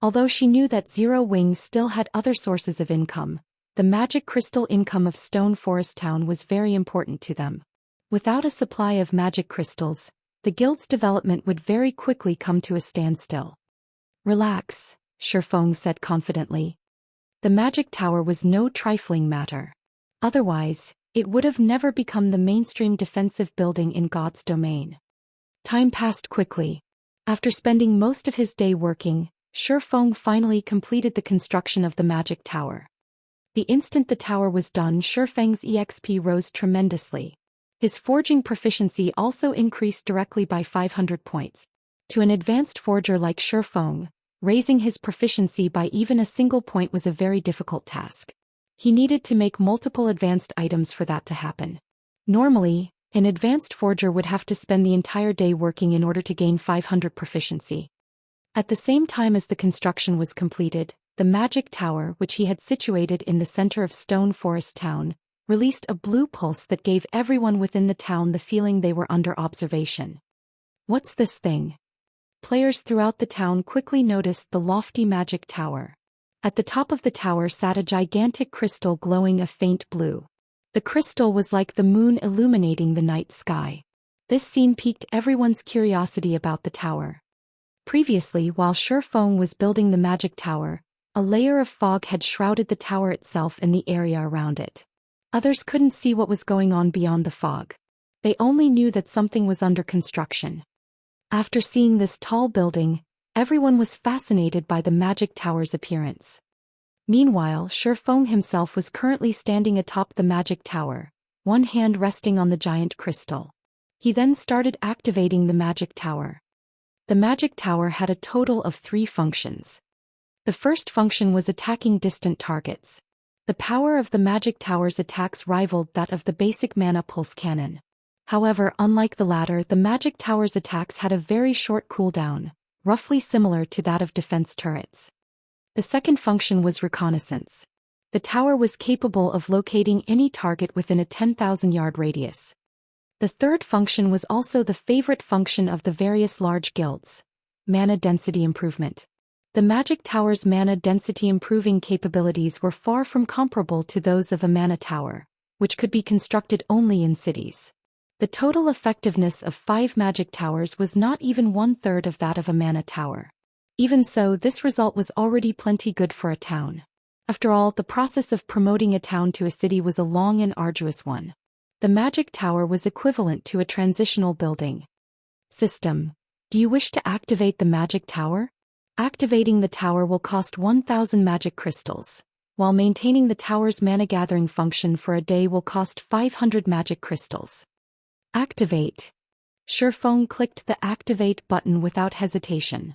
Although she knew that Zero Wing still had other sources of income, the magic crystal income of Stone Forest Town was very important to them. Without a supply of magic crystals, the guild's development would very quickly come to a standstill. Relax, Shi Feng said confidently. The magic tower was no trifling matter. Otherwise, it would have never become the mainstream defensive building in God's domain. Time passed quickly. After spending most of his day working, Shi Feng finally completed the construction of the magic tower. The instant the tower was done, Shi Feng's EXP rose tremendously. His forging proficiency also increased directly by 500 points. To an advanced forger like Shi Feng, raising his proficiency by even a single point was a very difficult task. He needed to make multiple advanced items for that to happen. Normally, an advanced forger would have to spend the entire day working in order to gain 500 proficiency. At the same time as the construction was completed, the magic tower, which he had situated in the center of Stone Forest Town, released a blue pulse that gave everyone within the town the feeling they were under observation. What's this thing? Players throughout the town quickly noticed the lofty magic tower. At the top of the tower sat a gigantic crystal glowing a faint blue. The crystal was like the moon illuminating the night sky. This scene piqued everyone's curiosity about the tower. Previously, while Shi Feng was building the magic tower, a layer of fog had shrouded the tower itself and the area around it. Others couldn't see what was going on beyond the fog. They only knew that something was under construction. After seeing this tall building, everyone was fascinated by the magic tower's appearance. Meanwhile, Shi Feng himself was currently standing atop the magic tower, one hand resting on the giant crystal. He then started activating the magic tower. The magic tower had a total of 3 functions. The first function was attacking distant targets. The power of the magic tower's attacks rivaled that of the basic mana pulse cannon. However, unlike the latter, the magic tower's attacks had a very short cooldown, roughly similar to that of defense turrets. The second function was reconnaissance. The tower was capable of locating any target within a 10,000-yard radius. The third function was also the favorite function of the various large guilds: mana density improvement. The magic tower's mana density improving capabilities were far from comparable to those of a mana tower, which could be constructed only in cities. The total effectiveness of 5 magic towers was not even 1/3 of that of a mana tower. Even so, this result was already plenty good for a town. After all, the process of promoting a town to a city was a long and arduous one. The magic tower was equivalent to a transitional building. System: do you wish to activate the magic tower? Activating the tower will cost 1,000 magic crystals, while maintaining the tower's mana gathering function for a day will cost 500 magic crystals. Activate. Shifeng clicked the Activate button without hesitation.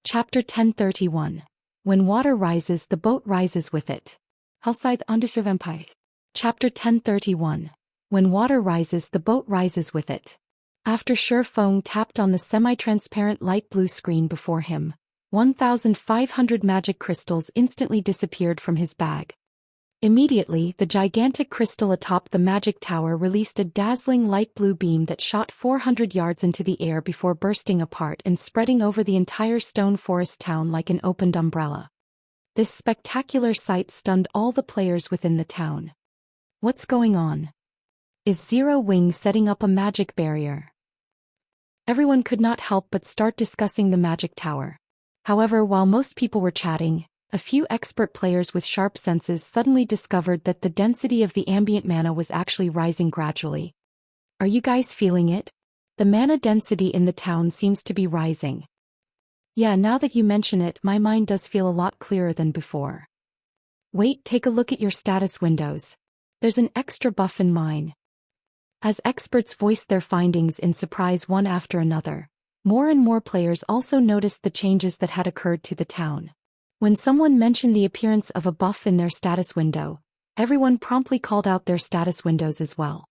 Chapter 1031. When water rises, the boat rises with it. Hellscythe Undersea Vampire. Chapter 1031. When water rises, the boat rises with it. After Shifeng tapped on the semi-transparent light blue screen before him, 1,500 magic crystals instantly disappeared from his bag. Immediately, the gigantic crystal atop the magic tower released a dazzling light blue beam that shot 400 yards into the air before bursting apart and spreading over the entire stone forest town like an opened umbrella. This spectacular sight stunned all the players within the town. What's going on? Is Zero Wing setting up a magic barrier? Everyone could not help but start discussing the magic tower. However, while most people were chatting, a few expert players with sharp senses suddenly discovered that the density of the ambient mana was actually rising gradually. Are you guys feeling it? The mana density in the town seems to be rising. Yeah, now that you mention it, my mind does feel a lot clearer than before. Wait, take a look at your status windows. There's an extra buff in mine. As experts voiced their findings in surprise one after another, more and more players also noticed the changes that had occurred to the town. When someone mentioned the appearance of a buff in their status window, everyone promptly called out their status windows as well.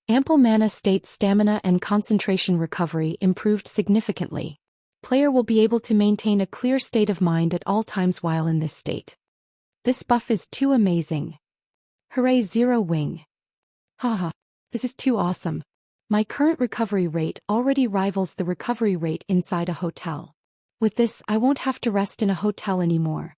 Ample mana state stamina and concentration recovery improved significantly. Player will be able to maintain a clear state of mind at all times while in this state. This buff is too amazing. Hooray, Zero Wing. Haha, this is too awesome. My current recovery rate already rivals the recovery rate inside a hotel. With this, I won't have to rest in a hotel anymore.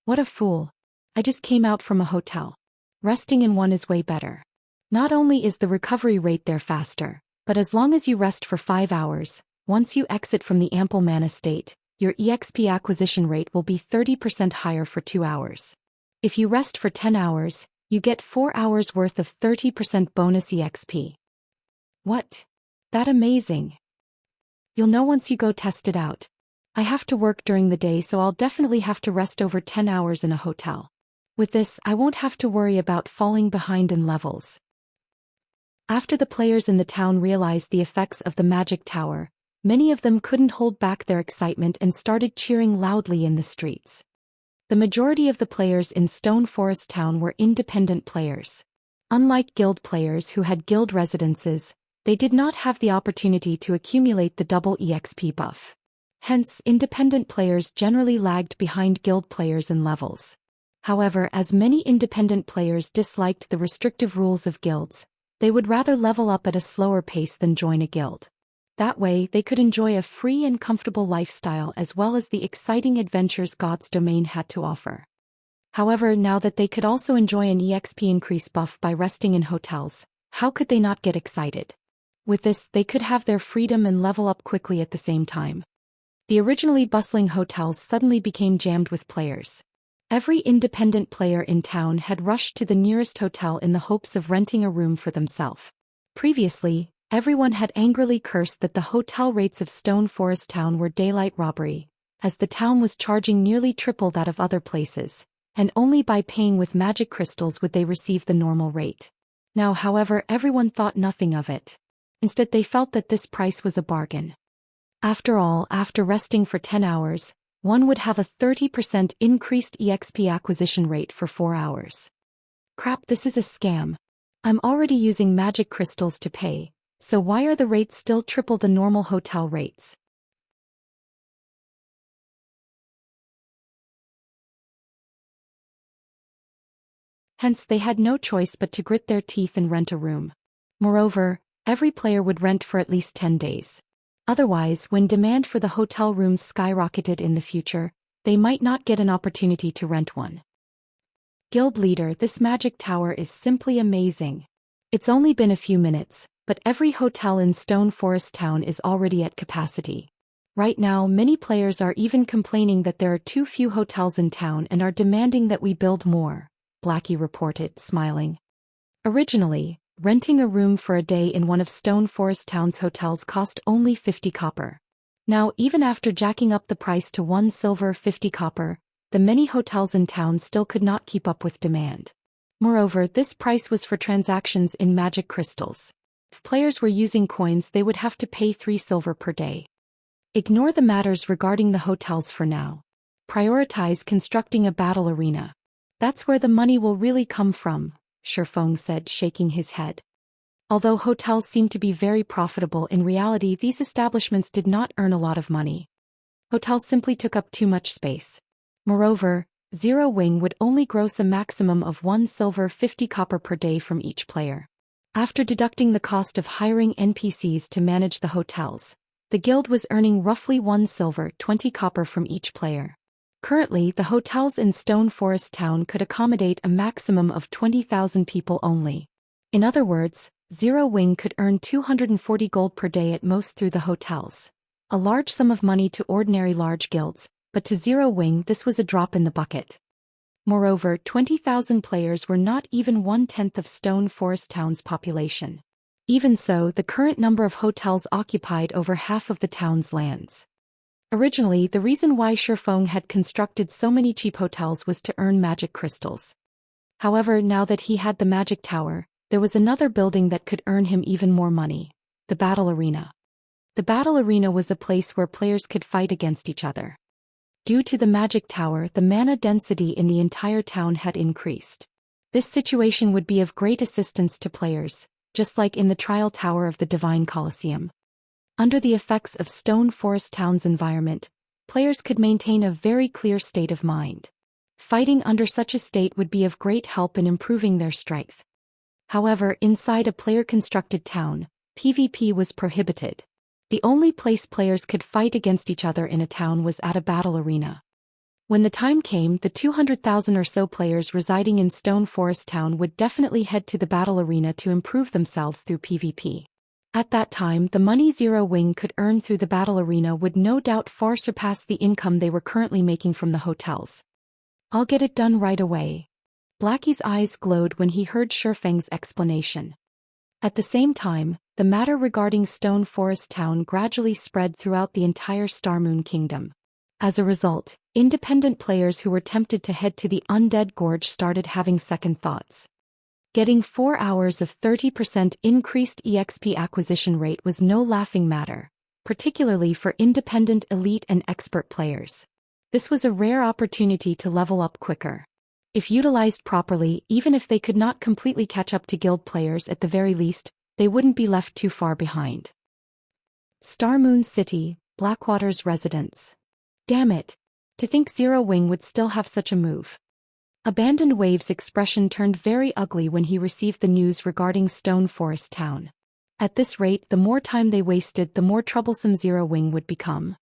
What a fool. I just came out from a hotel. Resting in one is way better. Not only is the recovery rate there faster, but as long as you rest for 5 hours, once you exit from the ample mana state, your EXP acquisition rate will be 30% higher for 2 hours. If you rest for 10 hours, you get 4 hours worth of 30% bonus EXP. What? That amazing. You'll know once you go test it out. I have to work during the day, so I'll definitely have to rest over 10 hours in a hotel. With this, I won't have to worry about falling behind in levels. After the players in the town realized the effects of the magic tower, many of them couldn't hold back their excitement and started cheering loudly in the streets. The majority of the players in Stone Forest Town were independent players. Unlike guild players who had guild residences, they did not have the opportunity to accumulate the double EXP buff. Hence, independent players generally lagged behind guild players in levels. However, as many independent players disliked the restrictive rules of guilds, they would rather level up at a slower pace than join a guild. That way, they could enjoy a free and comfortable lifestyle as well as the exciting adventures God's domain had to offer. However, now that they could also enjoy an EXP increase buff by resting in hotels, how could they not get excited? With this, they could have their freedom and level up quickly at the same time. The originally bustling hotels suddenly became jammed with players. Every independent player in town had rushed to the nearest hotel in the hopes of renting a room for themselves. Previously, everyone had angrily cursed that the hotel rates of Stone Forest Town were daylight robbery, as the town was charging nearly triple that of other places, and only by paying with magic crystals would they receive the normal rate. Now, however, everyone thought nothing of it. Instead, they felt that this price was a bargain. After all, after resting for 10 hours, one would have a 30% increased EXP acquisition rate for 4 hours. Crap, this is a scam. I'm already using magic crystals to pay, so why are the rates still triple the normal hotel rates? Hence, they had no choice but to grit their teeth and rent a room. Moreover, every player would rent for at least 10 days. Otherwise, when demand for the hotel rooms skyrocketed in the future, they might not get an opportunity to rent one. Guild leader, this magic tower is simply amazing. It's only been a few minutes, but every hotel in Stone Forest Town is already at capacity. Right now, many players are even complaining that there are too few hotels in town and are demanding that we build more, Blackie reported, smiling. Originally, Renting a room for a day in one of Stone Forest Town's hotels cost only 50 copper. Now, even after jacking up the price to 1 silver 50 copper, the many hotels in town still could not keep up with demand. Moreover, this price was for transactions in magic crystals. If players were using coins, they would have to pay 3 silver per day. Ignore the matters regarding the hotels for now. Prioritize constructing a battle arena. That's where the money will really come from, Shifeng said, shaking his head. Although hotels seemed to be very profitable, in reality these establishments did not earn a lot of money. Hotels simply took up too much space. Moreover, Zero Wing would only gross a maximum of 1 silver 50 copper per day from each player. After deducting the cost of hiring NPCs to manage the hotels, the guild was earning roughly 1 silver 20 copper from each player. Currently, the hotels in Stone Forest Town could accommodate a maximum of 20,000 people only. In other words, Zero Wing could earn 240 gold per day at most through the hotels. A large sum of money to ordinary large guilds, but to Zero Wing this was a drop in the bucket. Moreover, 20,000 players were not even 1/10 of Stone Forest Town's population. Even so, the current number of hotels occupied over half of the town's lands. Originally, the reason why Shifeng had constructed so many cheap hotels was to earn magic crystals. However, now that he had the magic tower, there was another building that could earn him even more money: the battle arena. The battle arena was a place where players could fight against each other. Due to the magic tower, the mana density in the entire town had increased. This situation would be of great assistance to players, just like in the trial tower of the Divine Colosseum. Under the effects of Stone Forest Town's environment, players could maintain a very clear state of mind. Fighting under such a state would be of great help in improving their strength. However, inside a player-constructed town, PvP was prohibited. The only place players could fight against each other in a town was at a battle arena. When the time came, the 200,000 or so players residing in Stone Forest Town would definitely head to the battle arena to improve themselves through PvP. At that time, the money Zero Wing could earn through the battle arena would no doubt far surpass the income they were currently making from the hotels. I'll get it done right away. Blackie's eyes glowed when he heard Shifeng's explanation. At the same time, the matter regarding Stone Forest Town gradually spread throughout the entire Starmoon Kingdom. As a result, independent players who were tempted to head to the Undead Gorge started having second thoughts. Getting 4 hours of 30% increased EXP acquisition rate was no laughing matter, particularly for independent elite and expert players. This was a rare opportunity to level up quicker. If utilized properly, even if they could not completely catch up to guild players, at the very least, they wouldn't be left too far behind. Starmoon City, Blackwater's residence. Damn it! To think Zero Wing would still have such a move. Abandoned Wave's expression turned very ugly when he received the news regarding Stone Forest Town. At this rate, the more time they wasted, the more troublesome Zero Wing would become.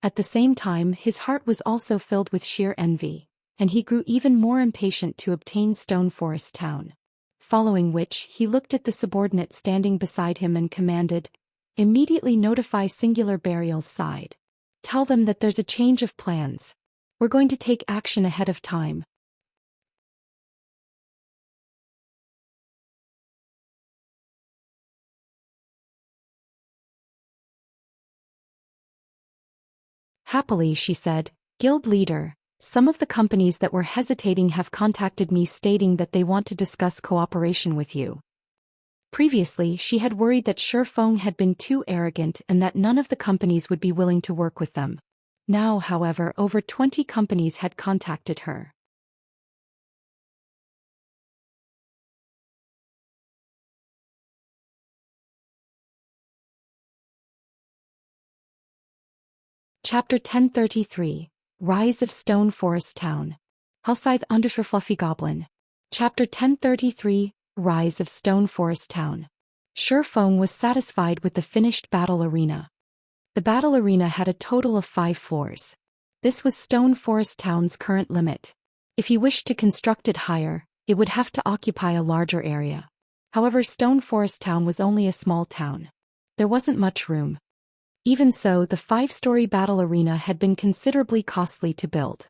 At the same time, his heart was also filled with sheer envy, and he grew even more impatient to obtain Stone Forest Town. Following which, he looked at the subordinate standing beside him and commanded, "Immediately notify Singular Burial's side. Tell them that there's a change of plans. We're going to take action ahead of time." Happily, she said, "Guild leader, some of the companies that were hesitating have contacted me stating that they want to discuss cooperation with you." Previously, she had worried that Shifeng had been too arrogant and that none of the companies would be willing to work with them. Now, however, over 20 companies had contacted her. Chapter 1033, Rise of Stone Forest Town. Hellscythe Undershirt Fluffy Goblin. Chapter 1033, Rise of Stone Forest Town. Shifeng was satisfied with the finished battle arena. The battle arena had a total of 5 floors. This was Stone Forest Town's current limit. If he wished to construct it higher, it would have to occupy a larger area. However, Stone Forest Town was only a small town. There wasn't much room. Even so, the 5-story battle arena had been considerably costly to build.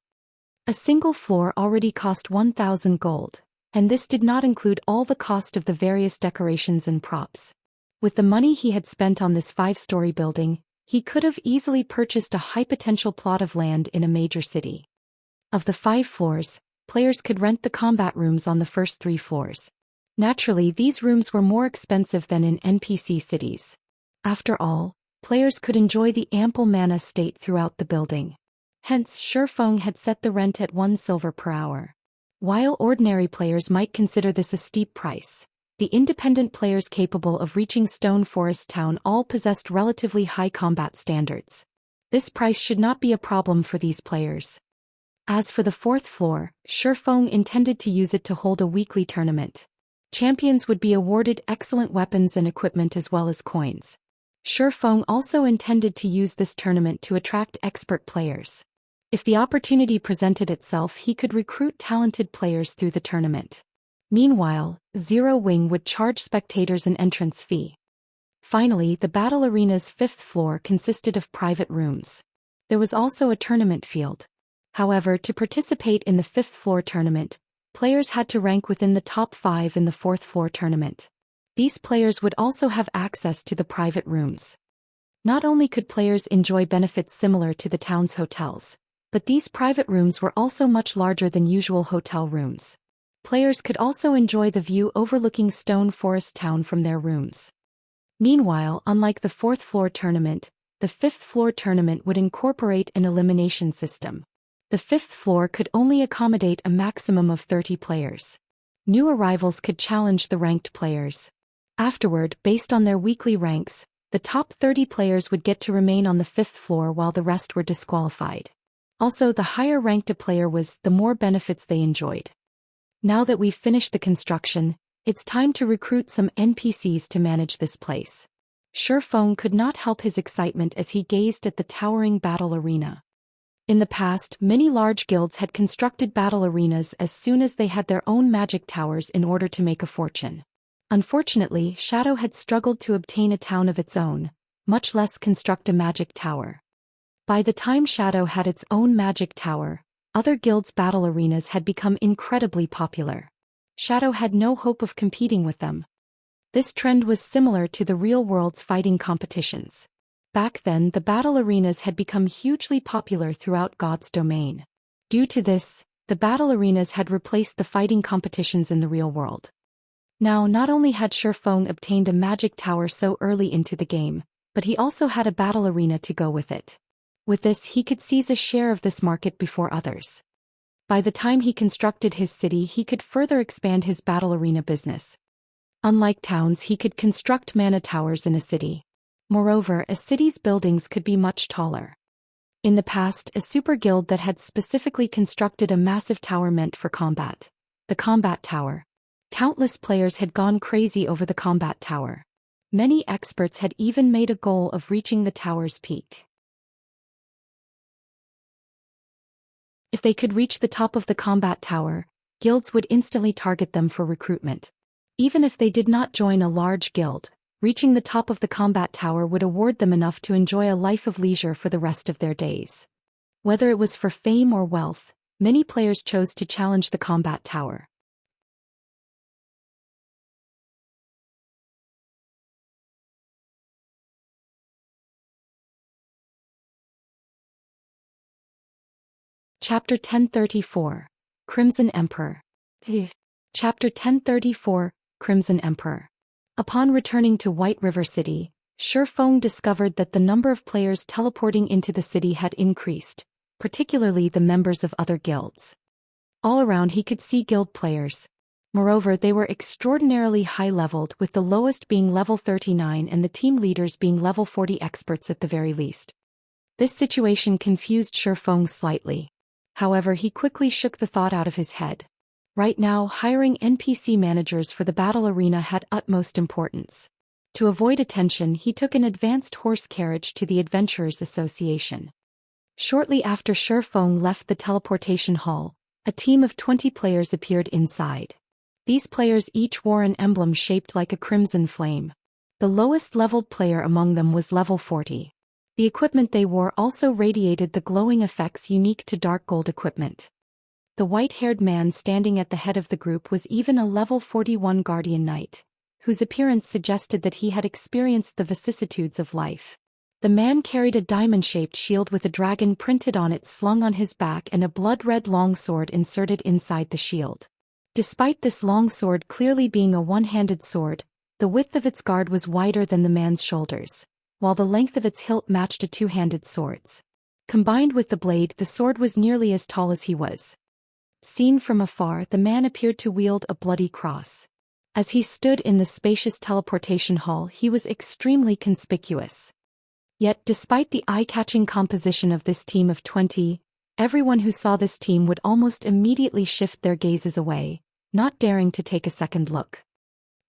A single floor already cost 1,000 gold, and this did not include all the cost of the various decorations and props. With the money he had spent on this 5-story building, he could have easily purchased a high-potential plot of land in a major city. Of the 5 floors, players could rent the combat rooms on the first 3 floors. Naturally, these rooms were more expensive than in NPC cities. After all, players could enjoy the ample mana state throughout the building. Hence, Shifeng had set the rent at 1 silver per hour. While ordinary players might consider this a steep price, the independent players capable of reaching Stone Forest Town all possessed relatively high combat standards. This price should not be a problem for these players. As for the 4th floor, Shifeng intended to use it to hold a weekly tournament. Champions would be awarded excellent weapons and equipment as well as coins. Shifeng also intended to use this tournament to attract expert players. If the opportunity presented itself, he could recruit talented players through the tournament. Meanwhile, Zero Wing would charge spectators an entrance fee. Finally, the battle arena's 5th floor consisted of private rooms. There was also a tournament field. However, to participate in the 5th floor tournament, players had to rank within the top 5 in the 4th floor tournament. These players would also have access to the private rooms. Not only could players enjoy benefits similar to the town's hotels, but these private rooms were also much larger than usual hotel rooms. Players could also enjoy the view overlooking Stone Forest Town from their rooms. Meanwhile, unlike the 4th floor tournament, the 5th floor tournament would incorporate an elimination system. The 5th floor could only accommodate a maximum of 30 players. New arrivals could challenge the ranked players. Afterward, based on their weekly ranks, the top 30 players would get to remain on the 5th floor while the rest were disqualified. Also, the higher ranked a player was, the more benefits they enjoyed. Now that we've finished the construction, it's time to recruit some NPCs to manage this place. Shifeng could not help his excitement as he gazed at the towering battle arena. In the past, many large guilds had constructed battle arenas as soon as they had their own magic towers in order to make a fortune. Unfortunately, Shadow had struggled to obtain a town of its own, much less construct a magic tower. By the time Shadow had its own magic tower, other guilds' battle arenas had become incredibly popular. Shadow had no hope of competing with them. This trend was similar to the real world's fighting competitions. Back then, the battle arenas had become hugely popular throughout God's domain. Due to this, the battle arenas had replaced the fighting competitions in the real world. Now, not only had Shifeng obtained a magic tower so early into the game, but he also had a battle arena to go with it. With this, he could seize a share of this market before others. By the time he constructed his city, he could further expand his battle arena business. Unlike towns, he could construct mana towers in a city. Moreover, a city's buildings could be much taller. In the past, a super guild that had specifically constructed a massive tower meant for combat. The combat tower. Countless players had gone crazy over the combat tower. Many experts had even made a goal of reaching the tower's peak. If they could reach the top of the combat tower, guilds would instantly target them for recruitment. Even if they did not join a large guild, reaching the top of the combat tower would award them enough to enjoy a life of leisure for the rest of their days. Whether it was for fame or wealth, many players chose to challenge the combat tower. Chapter 1034, Crimson Emperor. Chapter 1034, Crimson Emperor. Upon returning to White River City, Shifeng discovered that the number of players teleporting into the city had increased, particularly the members of other guilds. All around he could see guild players. Moreover, they were extraordinarily high-leveled, with the lowest being level 39 and the team leaders being level 40 experts at the very least. This situation confused Shifeng slightly. However, he quickly shook the thought out of his head. Right now, hiring NPC managers for the battle arena had utmost importance. To avoid attention, he took an advanced horse carriage to the Adventurers Association. Shortly after Shifeng left the teleportation hall, a team of 20 players appeared inside. These players each wore an emblem shaped like a crimson flame. The lowest leveled player among them was level 40. The equipment they wore also radiated the glowing effects unique to dark gold equipment. The white-haired man standing at the head of the group was even a level 41 Guardian Knight, whose appearance suggested that he had experienced the vicissitudes of life. The man carried a diamond-shaped shield with a dragon printed on it slung on his back and a blood-red longsword inserted inside the shield. Despite this longsword clearly being a one-handed sword, the width of its guard was wider than the man's shoulders, while the length of its hilt matched a two-handed sword's. Combined with the blade, the sword was nearly as tall as he was. Seen from afar, the man appeared to wield a bloody cross. As he stood in the spacious teleportation hall, he was extremely conspicuous. Yet, despite the eye-catching composition of this team of 20, everyone who saw this team would almost immediately shift their gazes away, not daring to take a second look.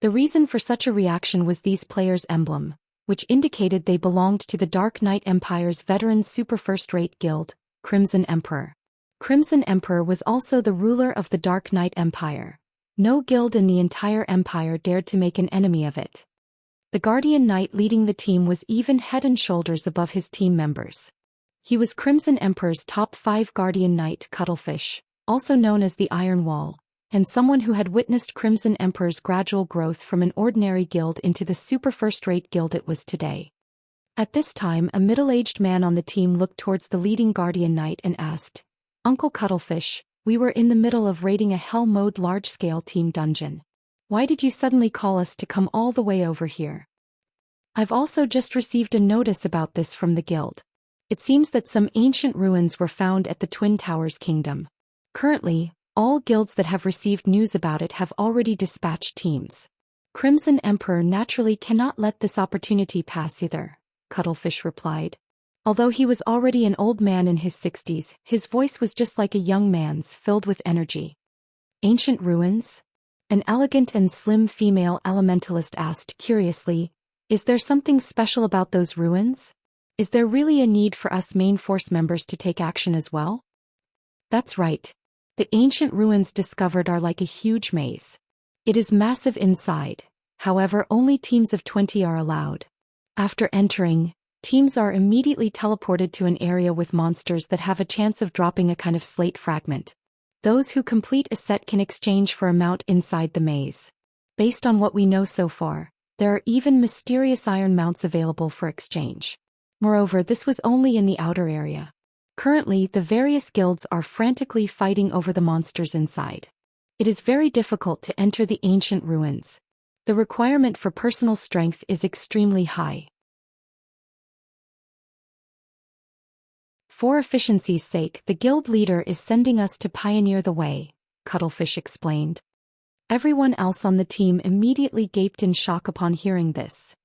The reason for such a reaction was these players' emblem, which indicated they belonged to the Dark Knight Empire's veteran super first-rate guild, Crimson Emperor. Crimson Emperor was also the ruler of the Dark Knight Empire. No guild in the entire empire dared to make an enemy of it. The Guardian Knight leading the team was even head and shoulders above his team members. He was Crimson Emperor's top 5 Guardian Knight, Cuttlefish, also known as the Iron Wall, and someone who had witnessed Crimson Emperor's gradual growth from an ordinary guild into the super first-rate guild it was today. At this time, a middle-aged man on the team looked towards the leading Guardian Knight and asked, "Uncle Cuttlefish, we were in the middle of raiding a hell mode large-scale team dungeon. Why did you suddenly call us to come all the way over here?" "I've also just received a notice about this from the guild. It seems that some ancient ruins were found at the Twin Towers Kingdom. Currently, all guilds that have received news about it have already dispatched teams. Crimson Emperor naturally cannot let this opportunity pass either," Cuttlefish replied. Although he was already an old man in his 60s, his voice was just like a young man's, filled with energy. "Ancient ruins?" An elegant and slim female elementalist asked curiously, "Is there something special about those ruins? Is there really a need for us main force members to take action as well?" "That's right. The ancient ruins discovered are like a huge maze. It is massive inside, however only teams of 20 are allowed. After entering, teams are immediately teleported to an area with monsters that have a chance of dropping a kind of slate fragment. Those who complete a set can exchange for a mount inside the maze. Based on what we know so far, there are even mysterious iron mounts available for exchange. Moreover, this was only in the outer area. Currently, the various guilds are frantically fighting over the monsters inside. It is very difficult to enter the ancient ruins. The requirement for personal strength is extremely high. For efficiency's sake, the guild leader is sending us to pioneer the way," Cuttlefish explained. Everyone else on the team immediately gaped in shock upon hearing this.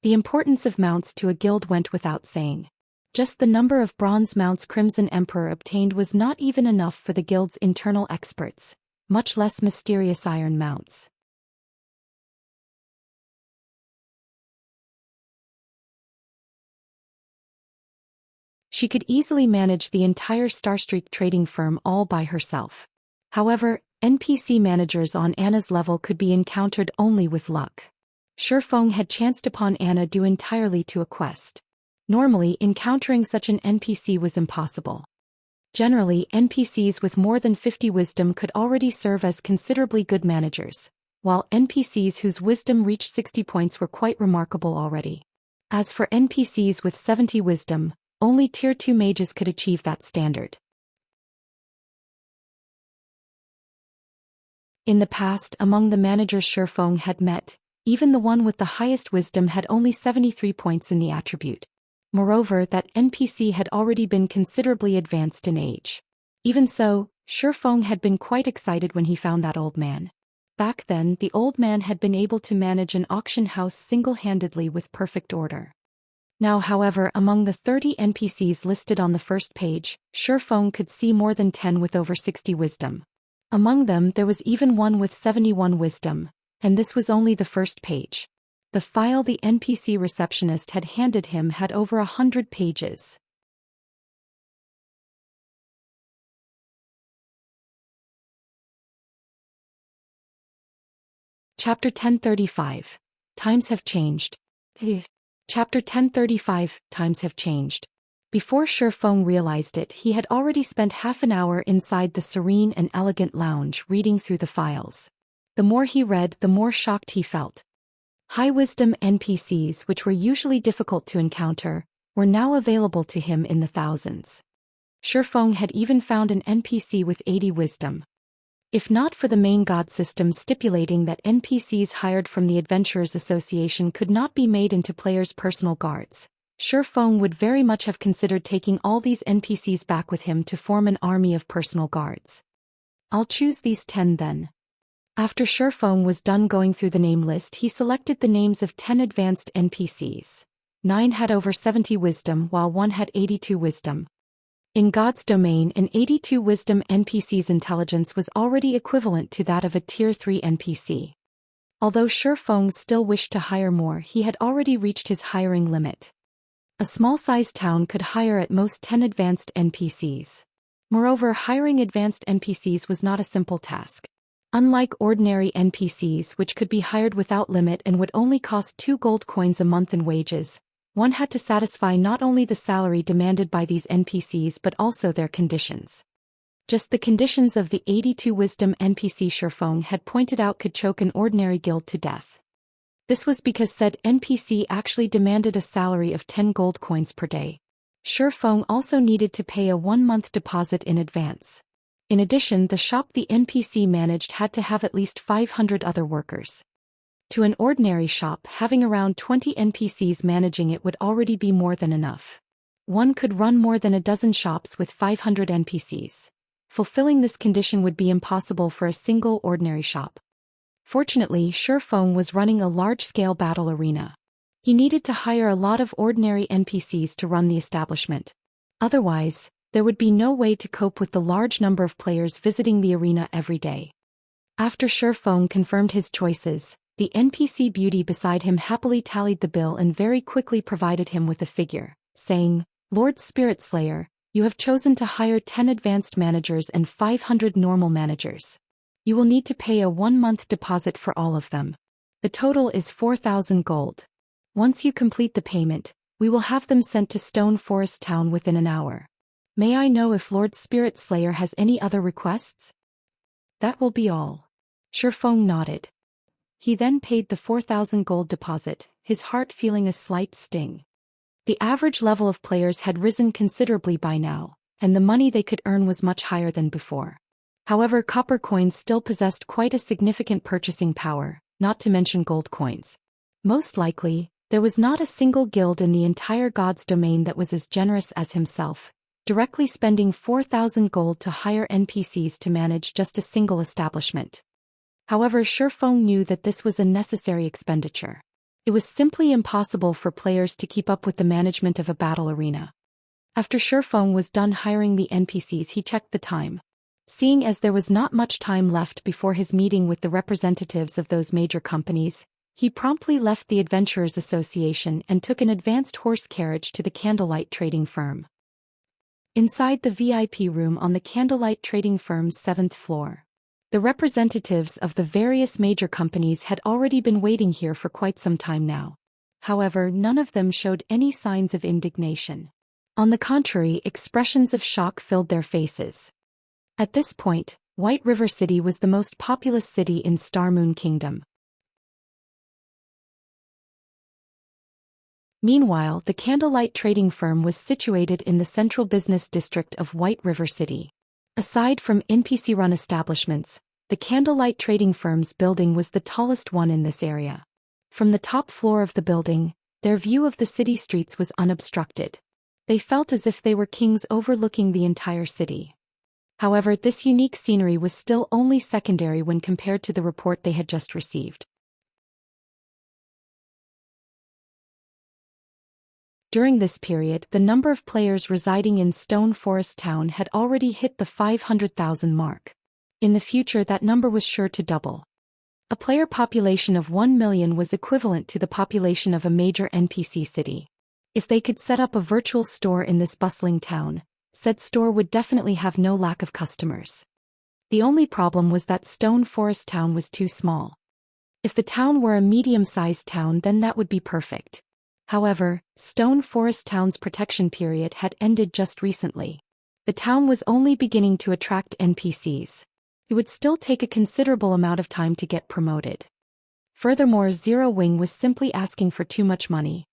The importance of mounts to a guild went without saying. Just the number of bronze mounts Crimson Emperor obtained was not even enough for the guild's internal experts, much less mysterious iron mounts. She could easily manage the entire Starstreak trading firm all by herself. However, NPC managers on Anna's level could be encountered only with luck. Shifeng had chanced upon Anna due entirely to a quest. Normally, encountering such an NPC was impossible. Generally, NPCs with more than 50 wisdom could already serve as considerably good managers, while NPCs whose wisdom reached 60 points were quite remarkable already. As for NPCs with 70 wisdom, only Tier 2 mages could achieve that standard. In the past, among the managers Shifeng had met, even the one with the highest wisdom had only 73 points in the attribute. Moreover, that NPC had already been considerably advanced in age. Even so, Shifeng had been quite excited when he found that old man. Back then, the old man had been able to manage an auction house single-handedly with perfect order. Now, however, among the 30 NPCs listed on the first page, Shifeng could see more than 10 with over 60 wisdom. Among them, there was even one with 71 wisdom, and this was only the first page. The file the NPC receptionist had handed him had over 100 pages. Chapter 1035. Times have changed. Chapter 1035. Times have changed. Before Shifeng realized it, he had already spent half an hour inside the serene and elegant lounge reading through the files. The more he read, the more shocked he felt. High-wisdom NPCs, which were usually difficult to encounter, were now available to him in the thousands. Shifeng had even found an NPC with 80 wisdom. If not for the Mage God system stipulating that NPCs hired from the Adventurers Association could not be made into players' personal guards, Shifeng would very much have considered taking all these NPCs back with him to form an army of personal guards. I'll choose these 10 then. After Shifeng was done going through the name list, he selected the names of 10 advanced NPCs. 9 had over 70 wisdom while 1 had 82 wisdom. In God's domain, an 82 wisdom NPC's intelligence was already equivalent to that of a Tier 3 NPC. Although Shifeng still wished to hire more, he had already reached his hiring limit. A small-sized town could hire at most 10 advanced NPCs. Moreover, hiring advanced NPCs was not a simple task. Unlike ordinary NPCs, which could be hired without limit and would only cost 2 gold coins a month in wages, one had to satisfy not only the salary demanded by these NPCs but also their conditions. Just the conditions of the 82 wisdom NPC Shifeng had pointed out could choke an ordinary guild to death. This was because said NPC actually demanded a salary of 10 gold coins per day. Shifeng also needed to pay a 1-month deposit in advance. In addition, the shop the NPC managed had to have at least 500 other workers. To an ordinary shop, having around 20 NPCs managing it would already be more than enough. One could run more than a dozen shops with 500 NPCs. Fulfilling this condition would be impossible for a single ordinary shop. Fortunately, Shifeng was running a large-scale battle arena. He needed to hire a lot of ordinary NPCs to run the establishment. Otherwise, there would be no way to cope with the large number of players visiting the arena every day. After Shifeng confirmed his choices, the NPC beauty beside him happily tallied the bill and very quickly provided him with a figure, saying, "Lord Spirit Slayer, you have chosen to hire 10 advanced managers and 500 normal managers. You will need to pay a 1-month deposit for all of them. The total is 4,000 gold. Once you complete the payment, we will have them sent to Stone Forest Town within an hour. May I know if Lord Spirit Slayer has any other requests?" "That will be all." Shifeng nodded. He then paid the 4,000 gold deposit, his heart feeling a slight sting. The average level of players had risen considerably by now, and the money they could earn was much higher than before. However, copper coins still possessed quite a significant purchasing power, not to mention gold coins. Most likely, there was not a single guild in the entire God's domain that was as generous as himself, directly spending 4,000 gold to hire NPCs to manage just a single establishment. However, Shifeng knew that this was a necessary expenditure. It was simply impossible for players to keep up with the management of a battle arena. After Shifeng was done hiring the NPCs, he checked the time. Seeing as there was not much time left before his meeting with the representatives of those major companies, he promptly left the Adventurers Association and took an advanced horse carriage to the Candlelight trading firm. Inside the VIP room on the Candlelight trading firm's 7th floor, the representatives of the various major companies had already been waiting here for quite some time now. However, none of them showed any signs of indignation. On the contrary, expressions of shock filled their faces. At this point, White River City was the most populous city in Star Moon Kingdom. Meanwhile, the Candlelight trading firm was situated in the central business district of White River City. Aside from NPC-run establishments, the Candlelight trading firm's building was the tallest one in this area. From the top floor of the building, their view of the city streets was unobstructed. They felt as if they were kings overlooking the entire city. However, this unique scenery was still only secondary when compared to the report they had just received. During this period, the number of players residing in Stone Forest Town had already hit the 500,000 mark. In the future, that number was sure to double. A player population of 1 million was equivalent to the population of a major NPC city. If they could set up a virtual store in this bustling town, said store would definitely have no lack of customers. The only problem was that Stone Forest Town was too small. If the town were a medium-sized town, then that would be perfect. However, Stone Forest Town's protection period had ended just recently. The town was only beginning to attract NPCs. It would still take a considerable amount of time to get promoted. Furthermore, Zero Wing was simply asking for too much money.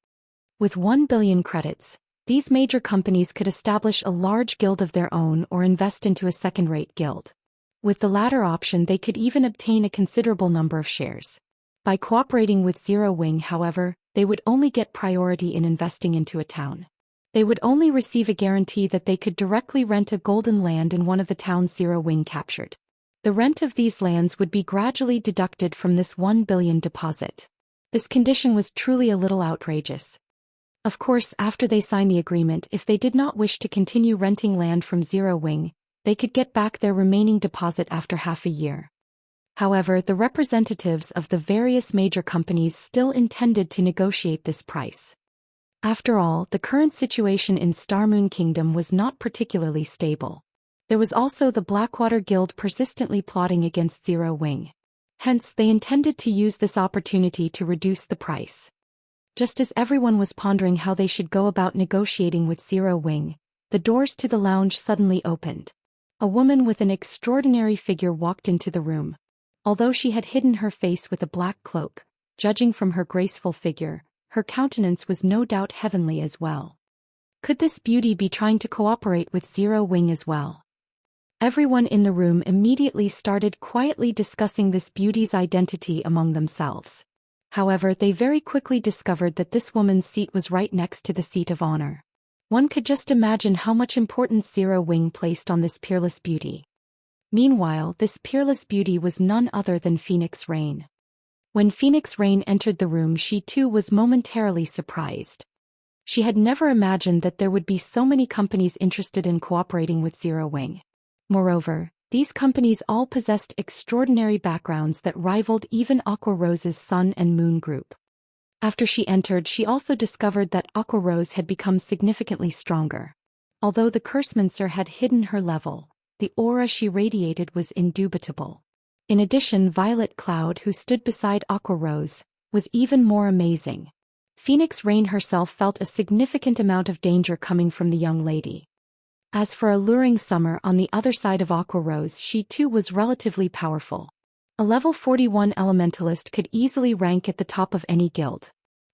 With 1 billion credits, these major companies could establish a large guild of their own or invest into a second-rate guild. With the latter option, they could even obtain a considerable number of shares. By cooperating with Zero Wing, however, they would only get priority in investing into a town. They would only receive a guarantee that they could directly rent a golden land in one of the towns Zero Wing captured. The rent of these lands would be gradually deducted from this 1 billion deposit. This condition was truly a little outrageous. Of course, after they signed the agreement, if they did not wish to continue renting land from Zero Wing, they could get back their remaining deposit after half a year. However, the representatives of the various major companies still intended to negotiate this price. After all, the current situation in Starmoon Kingdom was not particularly stable. There was also the Blackwater Guild persistently plotting against Zero Wing. Hence, they intended to use this opportunity to reduce the price. Just as everyone was pondering how they should go about negotiating with Zero Wing, the doors to the lounge suddenly opened. A woman with an extraordinary figure walked into the room. Although she had hidden her face with a black cloak, judging from her graceful figure, her countenance was no doubt heavenly as well. Could this beauty be trying to cooperate with Zero Wing as well? Everyone in the room immediately started quietly discussing this beauty's identity among themselves. However, they very quickly discovered that this woman's seat was right next to the seat of honor. One could just imagine how much importance Zero Wing placed on this peerless beauty. Meanwhile, this peerless beauty was none other than Phoenix Rain. When Phoenix Rain entered the room, she too was momentarily surprised. She had never imagined that there would be so many companies interested in cooperating with Zero Wing. Moreover, these companies all possessed extraordinary backgrounds that rivaled even Aqua Rose's Sun and Moon group. After she entered, she also discovered that Aqua Rose had become significantly stronger. Although the Cursemancer had hidden her level, the aura she radiated was indubitable. In addition, Violet Cloud, who stood beside Aqua Rose, was even more amazing. Phoenix Rain herself felt a significant amount of danger coming from the young lady. As for Alluring Summer on the other side of Aqua Rose, she too was relatively powerful. A level 41 elementalist could easily rank at the top of any guild.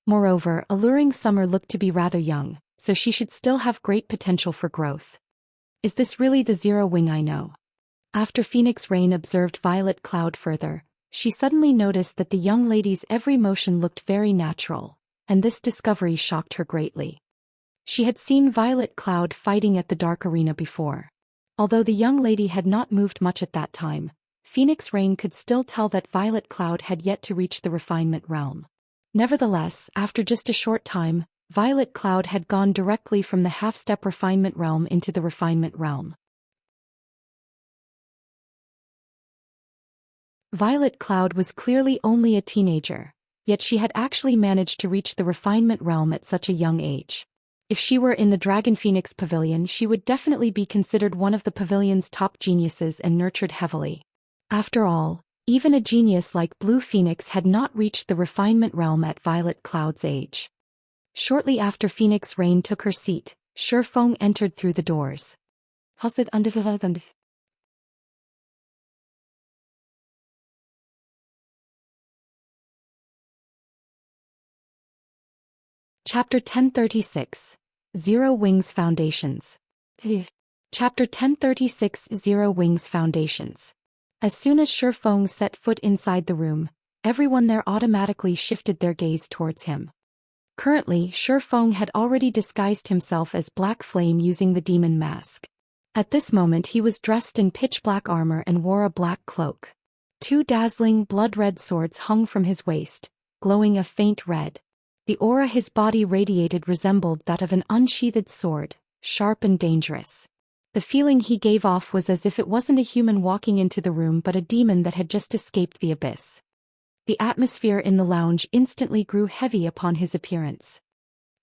Moreover, Alluring Summer looked to be rather young, so she should still have great potential for growth. Is this really the Zero Wing I know? After Phoenix Rain observed Violet Cloud further, she suddenly noticed that the young lady's every motion looked very natural, and this discovery shocked her greatly. She had seen Violet Cloud fighting at the Dark Arena before. Although the young lady had not moved much at that time, Phoenix Rain could still tell that Violet Cloud had yet to reach the refinement realm. Nevertheless, after just a short time, Violet Cloud had gone directly from the half-step refinement realm into the refinement realm. Violet Cloud was clearly only a teenager, yet she had actually managed to reach the refinement realm at such a young age. If she were in the Dragon Phoenix Pavilion, she would definitely be considered one of the pavilion's top geniuses and nurtured heavily. After all, even a genius like Blue Phoenix had not reached the refinement realm at Violet Cloud's age. Shortly after Phoenix Rain took her seat, Shifeng entered through the doors. Chapter 1036. Zero Wings Foundations. Chapter 1036. Zero Wings Foundations. As soon as Shifeng set foot inside the room, everyone there automatically shifted their gaze towards him. Currently, Shifeng had already disguised himself as Black Flame using the demon mask. At this moment he was dressed in pitch-black armor and wore a black cloak. Two dazzling blood-red swords hung from his waist, glowing a faint red. The aura his body radiated resembled that of an unsheathed sword, sharp and dangerous. The feeling he gave off was as if it wasn't a human walking into the room but a demon that had just escaped the abyss. The atmosphere in the lounge instantly grew heavy upon his appearance.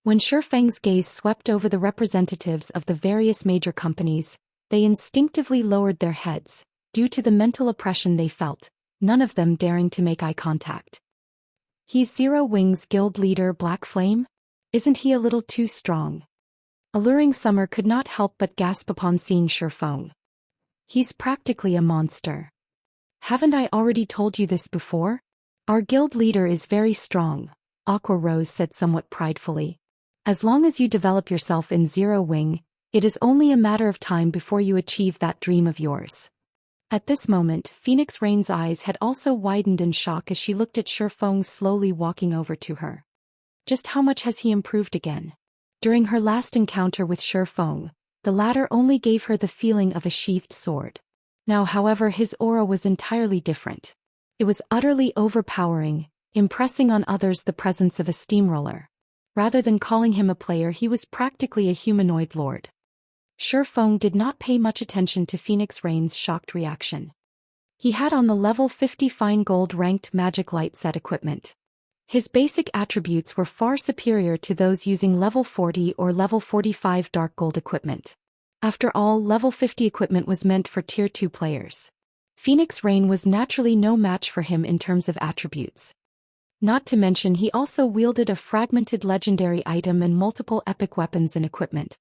When Shifeng's gaze swept over the representatives of the various major companies, they instinctively lowered their heads, due to the mental oppression they felt, none of them daring to make eye contact. He's Zero Wing's guild leader Black Flame? Isn't he a little too strong? Alluring Summer could not help but gasp upon seeing Shifeng. He's practically a monster. Haven't I already told you this before? Our guild leader is very strong, Aqua Rose said somewhat pridefully. As long as you develop yourself in Zero Wing, it is only a matter of time before you achieve that dream of yours. At this moment, Phoenix Rain's eyes had also widened in shock as she looked at Shifeng slowly walking over to her. Just how much has he improved again? During her last encounter with Shifeng, the latter only gave her the feeling of a sheathed sword. Now, however, his aura was entirely different. It was utterly overpowering, impressing on others the presence of a steamroller. Rather than calling him a player, he was practically a humanoid lord. Shifeng did not pay much attention to Phoenix Rain's shocked reaction. He had on the level 50 fine gold ranked magic light set equipment. His basic attributes were far superior to those using level 40 or level 45 dark gold equipment. After all, level 50 equipment was meant for tier 2 players. Phoenix Rain was naturally no match for him in terms of attributes. Not to mention he also wielded a fragmented legendary item and multiple epic weapons and equipment.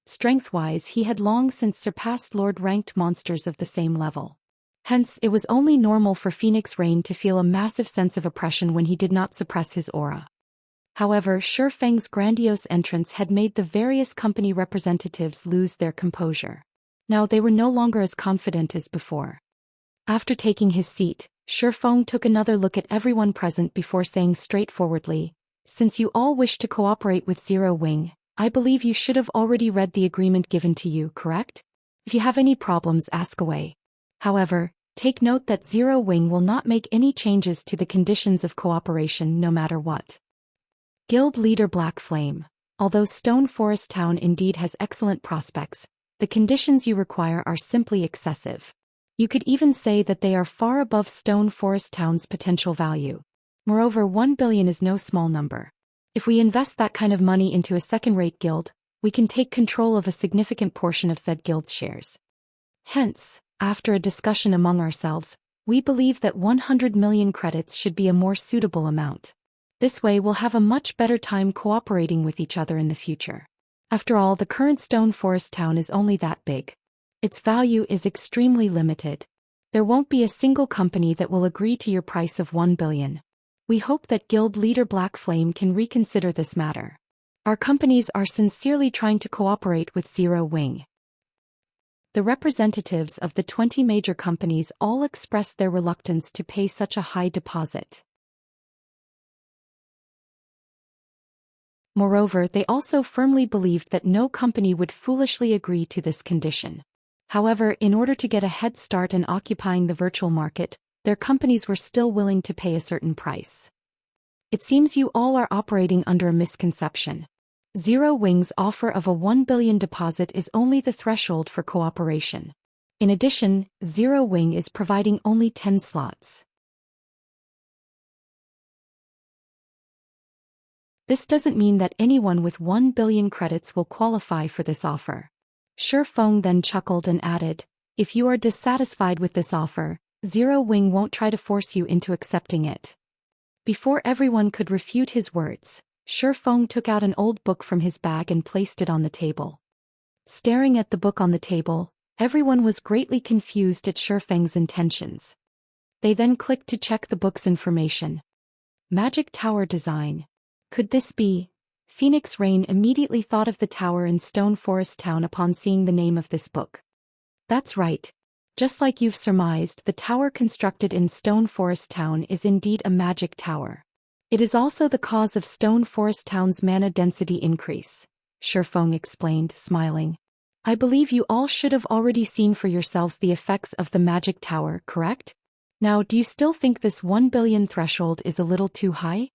Strength-wise, he had long since surpassed Lord-ranked monsters of the same level. Hence, it was only normal for Phoenix Rain to feel a massive sense of oppression when he did not suppress his aura. However, Shifeng's grandiose entrance had made the various company representatives lose their composure. Now they were no longer as confident as before. After taking his seat, Shifeng took another look at everyone present before saying straightforwardly, "Since you all wish to cooperate with Zero Wing, I believe you should have already read the agreement given to you, correct? If you have any problems, ask away. However, take note that Zero Wing will not make any changes to the conditions of cooperation no matter what." Guild Leader Black Flame. Although Stone Forest Town indeed has excellent prospects, the conditions you require are simply excessive. You could even say that they are far above Stone Forest Town's potential value. Moreover, 1 billion is no small number. If we invest that kind of money into a second-rate guild, we can take control of a significant portion of said guild's shares. Hence, after a discussion among ourselves, we believe that 100 million credits should be a more suitable amount. This way we'll have a much better time cooperating with each other in the future. After all, the current Stone Forest Town is only that big. Its value is extremely limited. There won't be a single company that will agree to your price of 1 billion. We hope that Guild Leader Black Flame can reconsider this matter. Our companies are sincerely trying to cooperate with Zero Wing. The representatives of the 20 major companies all expressed their reluctance to pay such a high deposit. Moreover, they also firmly believed that no company would foolishly agree to this condition. However, in order to get a head start in occupying the virtual market, their companies were still willing to pay a certain price. It seems you all are operating under a misconception. Zero Wing's offer of a 1 billion deposit is only the threshold for cooperation. In addition, Zero Wing is providing only 10 slots. This doesn't mean that anyone with 1 billion credits will qualify for this offer. Shifeng then chuckled and added, "If you are dissatisfied with this offer, Zero Wing won't try to force you into accepting it." Before everyone could refute his words, Shifeng took out an old book from his bag and placed it on the table. Staring at the book on the table, everyone was greatly confused at Shifeng's intentions. They then clicked to check the book's information. Magic Tower Design. Could this be? Phoenix Rain immediately thought of the tower in Stone Forest Town upon seeing the name of this book. That's right. Just like you've surmised, the tower constructed in Stone Forest Town is indeed a magic tower. It is also the cause of Stone Forest Town's mana density increase, Shifeng explained, smiling. I believe you all should have already seen for yourselves the effects of the magic tower, correct? Now, do you still think this 1 billion threshold is a little too high?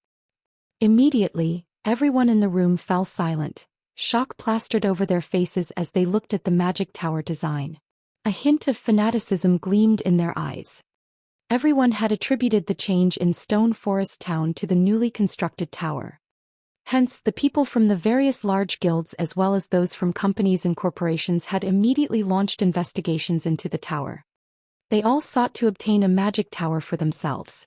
Immediately, everyone in the room fell silent. Shock plastered over their faces as they looked at the magic tower design. A hint of fanaticism gleamed in their eyes. Everyone had attributed the change in Stone Forest Town to the newly constructed tower. Hence, the people from the various large guilds as well as those from companies and corporations had immediately launched investigations into the tower. They all sought to obtain a magic tower for themselves.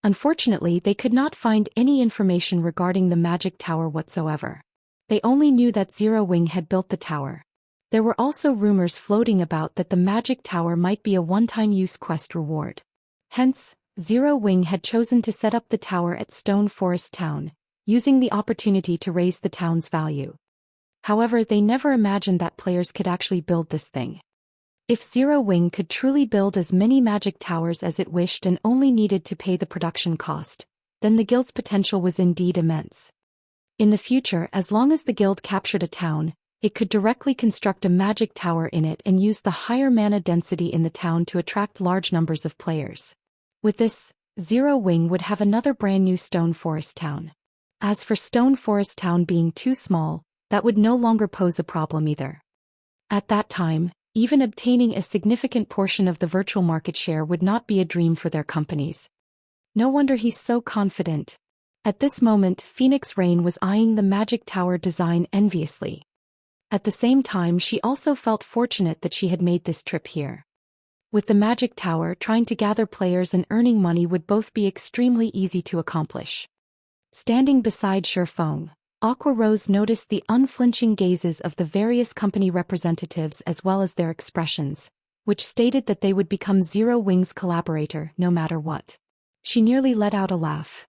Unfortunately, they could not find any information regarding the magic tower whatsoever. They only knew that Zero Wing had built the tower. There were also rumors floating about that the magic tower might be a one-time use quest reward. Hence, Zero Wing had chosen to set up the tower at Stone Forest Town, using the opportunity to raise the town's value. However, they never imagined that players could actually build this thing. If Zero Wing could truly build as many magic towers as it wished and only needed to pay the production cost, then the guild's potential was indeed immense. In the future, as long as the guild captured a town, it could directly construct a magic tower in it and use the higher mana density in the town to attract large numbers of players. With this, Zero Wing would have another brand new Stone Forest Town. As for Stone Forest Town being too small, that would no longer pose a problem either. At that time, even obtaining a significant portion of the virtual market share would not be a dream for their companies. No wonder he's so confident. At this moment, Phoenix Rain was eyeing the magic tower design enviously. At the same time, she also felt fortunate that she had made this trip here. With the magic tower, trying to gather players and earning money would both be extremely easy to accomplish. Standing beside Shifeng, Aqua Rose noticed the unflinching gazes of the various company representatives as well as their expressions, which stated that they would become Zero Wing's collaborator no matter what. She nearly let out a laugh.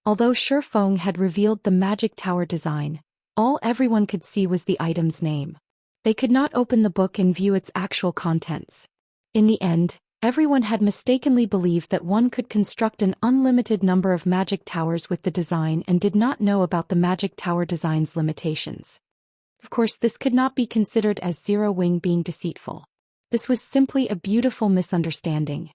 Although Shifeng had revealed the magic tower design, all everyone could see was the item's name. They could not open the book and view its actual contents. In the end, everyone had mistakenly believed that one could construct an unlimited number of magic towers with the design and did not know about the magic tower design's limitations. Of course, this could not be considered as Zero Wing being deceitful. This was simply a beautiful misunderstanding.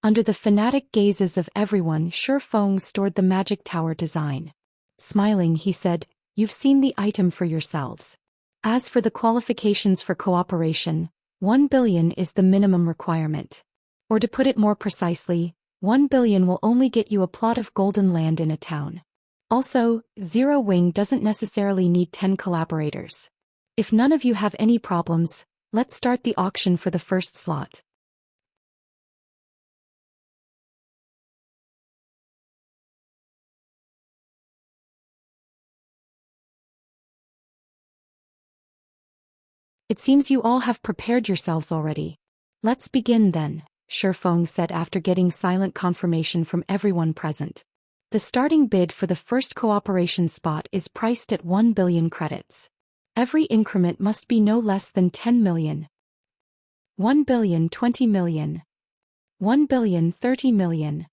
Under the fanatic gazes of everyone, Shifeng stored the magic tower design. Smiling, he said, "You've seen the item for yourselves. As for the qualifications for cooperation, 1 billion is the minimum requirement. Or to put it more precisely, 1 billion will only get you a plot of golden land in a town. Also, Zero Wing doesn't necessarily need 10 collaborators. If none of you have any problems, let's start the auction for the first slot." "It seems you all have prepared yourselves already. Let's begin then," Shifeng said after getting silent confirmation from everyone present. The starting bid for the first cooperation spot is priced at 1 billion credits. Every increment must be no less than 10 million. 1 billion 20 million. 1 billion 30 million.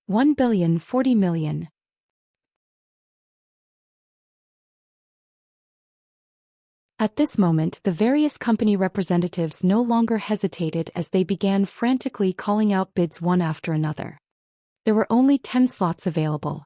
1 billion 40 million. At this moment, the various company representatives no longer hesitated as they began frantically calling out bids one after another. There were only 10 slots available.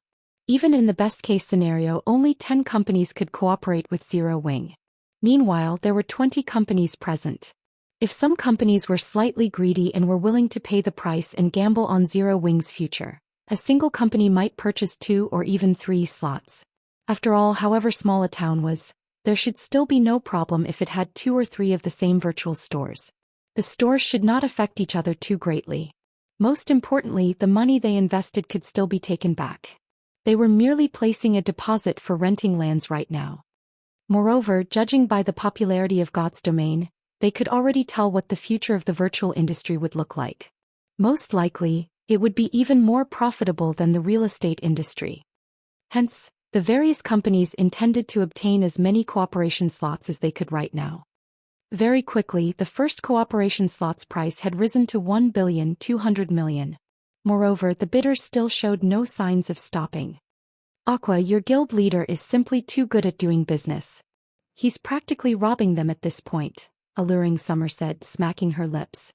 Even in the best-case scenario, only 10 companies could cooperate with Zero Wing. Meanwhile, there were 20 companies present. If some companies were slightly greedy and were willing to pay the price and gamble on Zero Wing's future, a single company might purchase 2 or even 3 slots. After all, however small a town was, there should still be no problem if it had 2 or 3 of the same virtual stores. The stores should not affect each other too greatly. Most importantly, the money they invested could still be taken back. They were merely placing a deposit for renting lands right now. Moreover, judging by the popularity of God's domain, they could already tell what the future of the virtual industry would look like. Most likely, it would be even more profitable than the real estate industry. Hence, the various companies intended to obtain as many cooperation slots as they could right now. Very quickly, the first cooperation slot's price had risen to 1,200 million. Moreover, the bidders still showed no signs of stopping. "Aqua, your guild leader is simply too good at doing business. He's practically robbing them at this point," Alluring Summer said, smacking her lips.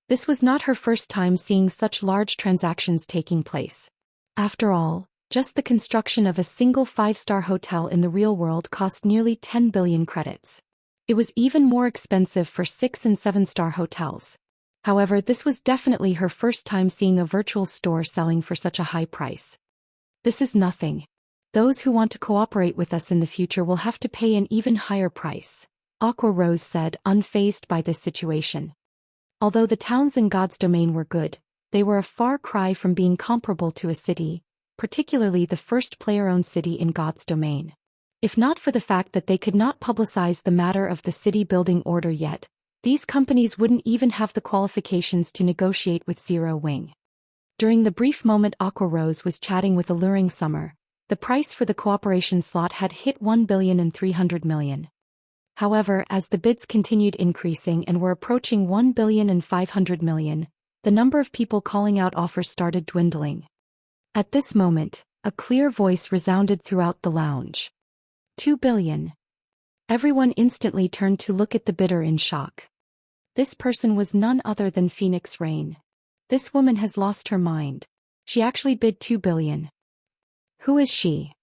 This was not her first time seeing such large transactions taking place. After all, just the construction of a single 5-star hotel in the real world cost nearly 10 billion credits. It was even more expensive for 6- and 7-star hotels. However, this was definitely her first time seeing a virtual store selling for such a high price. "This is nothing. Those who want to cooperate with us in the future will have to pay an even higher price," Aqua Rose said, unfazed by this situation. Although the towns in God's domain were good, they were a far cry from being comparable to a city, particularly the first player-owned city in God's domain. If not for the fact that they could not publicize the matter of the city-building order yet, these companies wouldn't even have the qualifications to negotiate with Zero Wing. During the brief moment Aqua Rose was chatting with Alluring Summer, the price for the cooperation slot had hit 1,300,000,000. However, as the bids continued increasing and were approaching 1,500,000,000, the number of people calling out offers started dwindling. At this moment, a clear voice resounded throughout the lounge. 2 billion. Everyone instantly turned to look at the bidder in shock. This person was none other than Phoenix Rain. This woman has lost her mind. She actually bid 2 billion. Who is she?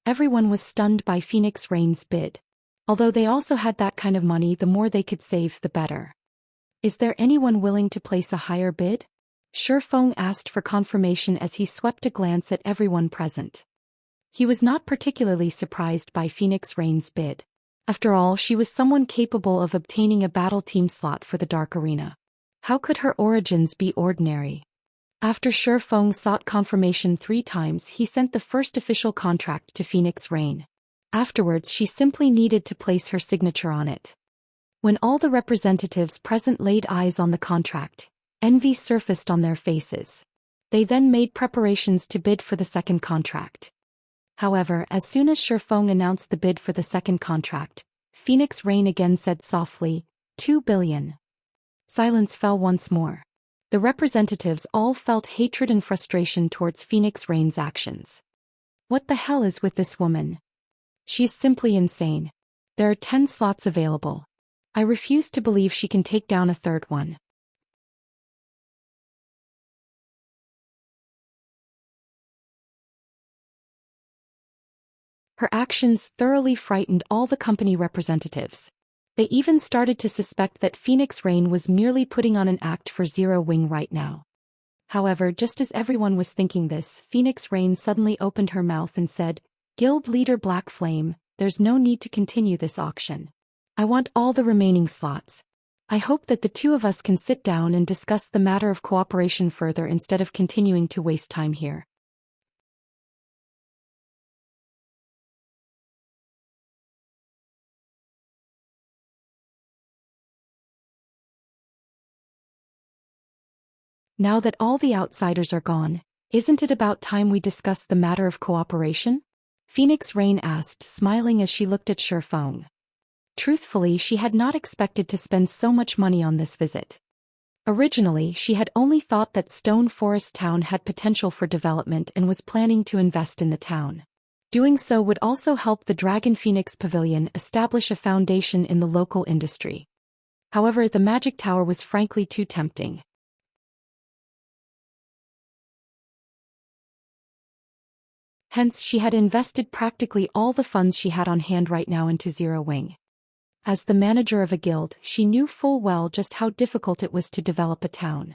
Everyone was stunned by Phoenix Rain's bid. Although they also had that kind of money, the more they could save, the better. Is there anyone willing to place a higher bid? Shifeng asked for confirmation as he swept a glance at everyone present. He was not particularly surprised by Phoenix Rain's bid. After all, she was someone capable of obtaining a battle team slot for the Dark Arena. How could her origins be ordinary? After Shifeng sought confirmation 3 times, he sent the first official contract to Phoenix Rain. Afterwards, she simply needed to place her signature on it. When all the representatives present laid eyes on the contract, envy surfaced on their faces. They then made preparations to bid for the second contract. However, as soon as Shifeng announced the bid for the second contract, Phoenix Rain again said softly, 2 billion. Silence fell once more. The representatives all felt hatred and frustration towards Phoenix Rain's actions. What the hell is with this woman? She is simply insane. There are 10 slots available. I refuse to believe she can take down a third one. Her actions thoroughly frightened all the company representatives. They even started to suspect that Phoenix Rain was merely putting on an act for Zero Wing right now. However, just as everyone was thinking this, Phoenix Rain suddenly opened her mouth and said, Guild Leader Black Flame, there's no need to continue this auction. I want all the remaining slots. I hope that the two of us can sit down and discuss the matter of cooperation further instead of continuing to waste time here. Now that all the outsiders are gone, isn't it about time we discuss the matter of cooperation? Phoenix Rain asked, smiling as she looked at Shifeng. Truthfully, she had not expected to spend so much money on this visit. Originally, she had only thought that Stone Forest Town had potential for development and was planning to invest in the town. Doing so would also help the Dragon Phoenix Pavilion establish a foundation in the local industry. However, the Magic Tower was frankly too tempting. Hence, she had invested practically all the funds she had on hand right now into Zero Wing. As the manager of a guild, she knew full well just how difficult it was to develop a town.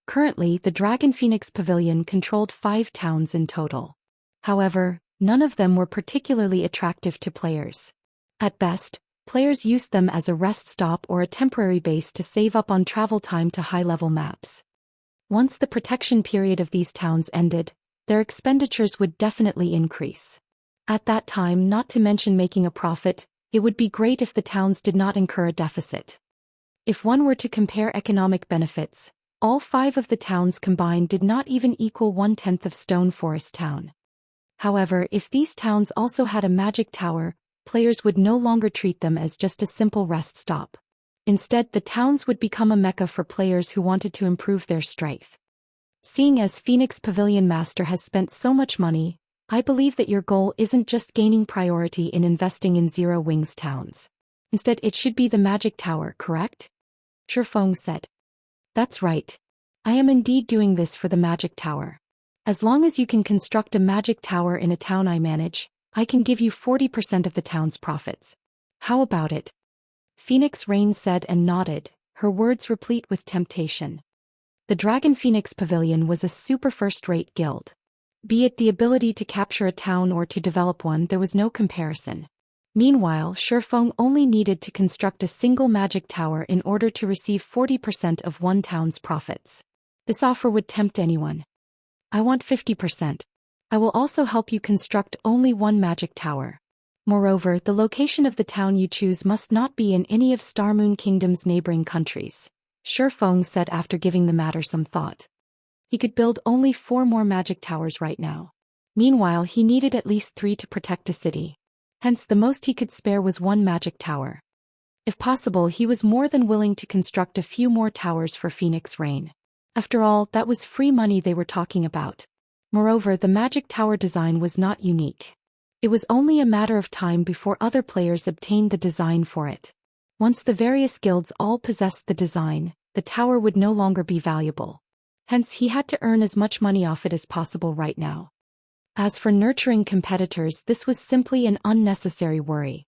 Currently, the Dragon Phoenix Pavilion controlled 5 towns in total. However, none of them were particularly attractive to players. At best, players used them as a rest stop or a temporary base to save up on travel time to high-level maps. Once the protection period of these towns ended, their expenditures would definitely increase. At that time, not to mention making a profit, it would be great if the towns did not incur a deficit. If one were to compare economic benefits, all 5 of the towns combined did not even equal 1/10 of Stone Forest Town. However, if these towns also had a magic tower, players would no longer treat them as just a simple rest stop. Instead, the towns would become a mecca for players who wanted to improve their strength. Seeing as Phoenix Pavilion Master has spent so much money, I believe that your goal isn't just gaining priority in investing in Zero Wings towns. Instead, it should be the Magic Tower, correct? Shifeng said. That's right. I am indeed doing this for the Magic Tower. As long as you can construct a Magic Tower in a town I manage, I can give you 40% of the town's profits. How about it? Phoenix Rain said and nodded, her words replete with temptation. The Dragon Phoenix Pavilion was a super first-rate guild. Be it the ability to capture a town or to develop one, there was no comparison. Meanwhile, Shifeng only needed to construct a single magic tower in order to receive 40% of one town's profits. This offer would tempt anyone. I want 50%. I will also help you construct only one magic tower. Moreover, the location of the town you choose must not be in any of Starmoon Kingdom's neighboring countries, Shifeng said after giving the matter some thought. He could build only 4 more magic towers right now. Meanwhile, he needed at least 3 to protect a city. Hence, the most he could spare was 1 magic tower. If possible, he was more than willing to construct a few more towers for Phoenix Rain. After all, that was free money they were talking about. Moreover, the magic tower design was not unique. It was only a matter of time before other players obtained the design for it. Once the various guilds all possessed the design, the tower would no longer be valuable. Hence, he had to earn as much money off it as possible right now. As for nurturing competitors, this was simply an unnecessary worry.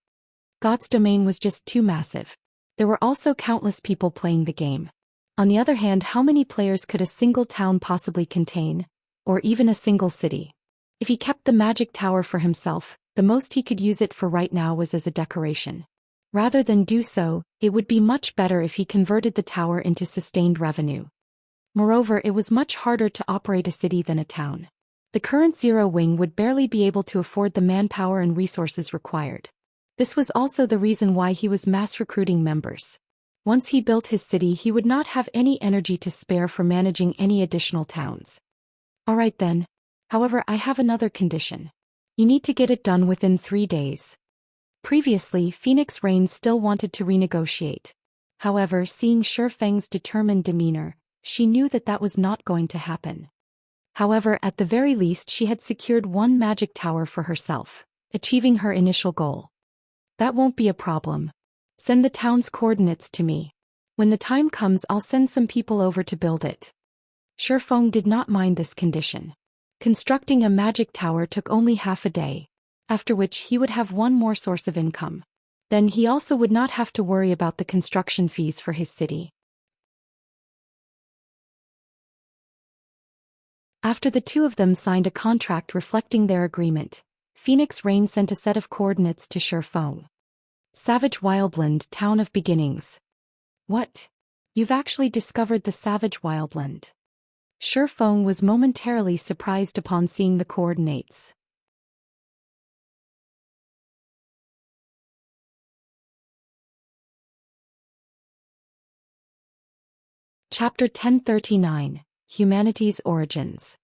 God's domain was just too massive. There were also countless people playing the game. On the other hand, how many players could a single town possibly contain, or even a single city? If he kept the magic tower for himself, the most he could use it for right now was as a decoration. Rather than do so, it would be much better if he converted the tower into sustained revenue. Moreover, it was much harder to operate a city than a town. The current Zero Wing would barely be able to afford the manpower and resources required. This was also the reason why he was mass recruiting members. Once he built his city, he would not have any energy to spare for managing any additional towns. Alright then. However, I have another condition. You need to get it done within 3 days. Previously, Phoenix Rain still wanted to renegotiate. However, seeing Shifeng's determined demeanor, she knew that that was not going to happen. However, at the very least she had secured 1 magic tower for herself, achieving her initial goal. That won't be a problem. Send the town's coordinates to me. When the time comes, I'll send some people over to build it. Shifeng did not mind this condition. Constructing a magic tower took only half a day, after which he would have 1 more source of income. Then he also would not have to worry about the construction fees for his city. After the 2 of them signed a contract reflecting their agreement, Phoenix Rain sent a set of coordinates to Shifeng. Savage Wildland, Town of Beginnings. What? You've actually discovered the Savage Wildland. Shifeng was momentarily surprised upon seeing the coordinates. Chapter 1039, Humanity's Origins.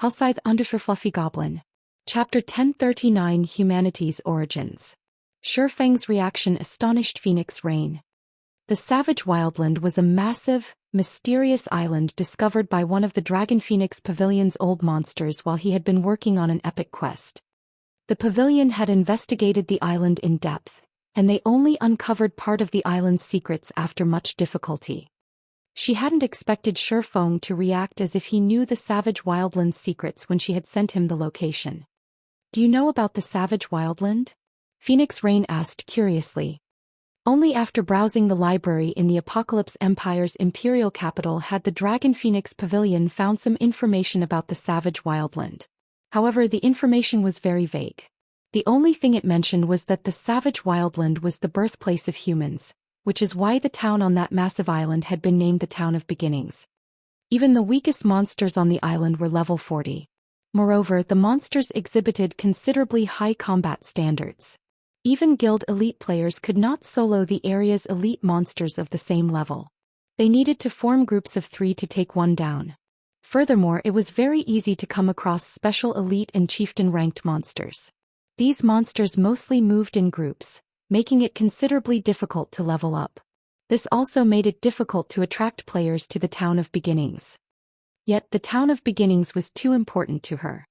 Hellscythe _ Fluffy Goblin. Chapter 1039, Humanity's Origins. Shifeng's reaction astonished Phoenix Rain. The Savage Wildland was a massive, mysterious island discovered by one of the Dragon Phoenix Pavilion's old monsters while he had been working on an epic quest. The pavilion had investigated the island in depth, and they only uncovered part of the island's secrets after much difficulty. She hadn't expected Shifeng to react as if he knew the Savage Wildland's secrets when she had sent him the location. Do you know about the Savage Wildland? Phoenix Rain asked curiously. Only after browsing the library in the Apocalypse Empire's imperial capital had the Dragon Phoenix Pavilion found some information about the Savage Wildland. However, the information was very vague. The only thing it mentioned was that the Savage Wildland was the birthplace of humans, which is why the town on that massive island had been named the Town of Beginnings. Even the weakest monsters on the island were level 40. Moreover, the monsters exhibited considerably high combat standards. Even guild elite players could not solo the area's elite monsters of the same level. They needed to form groups of 3 to take one down. Furthermore, it was very easy to come across special elite and chieftain-ranked monsters. These monsters mostly moved in groups, making it considerably difficult to level up. This also made it difficult to attract players to the Town of Beginnings. Yet the Town of Beginnings was too important to her.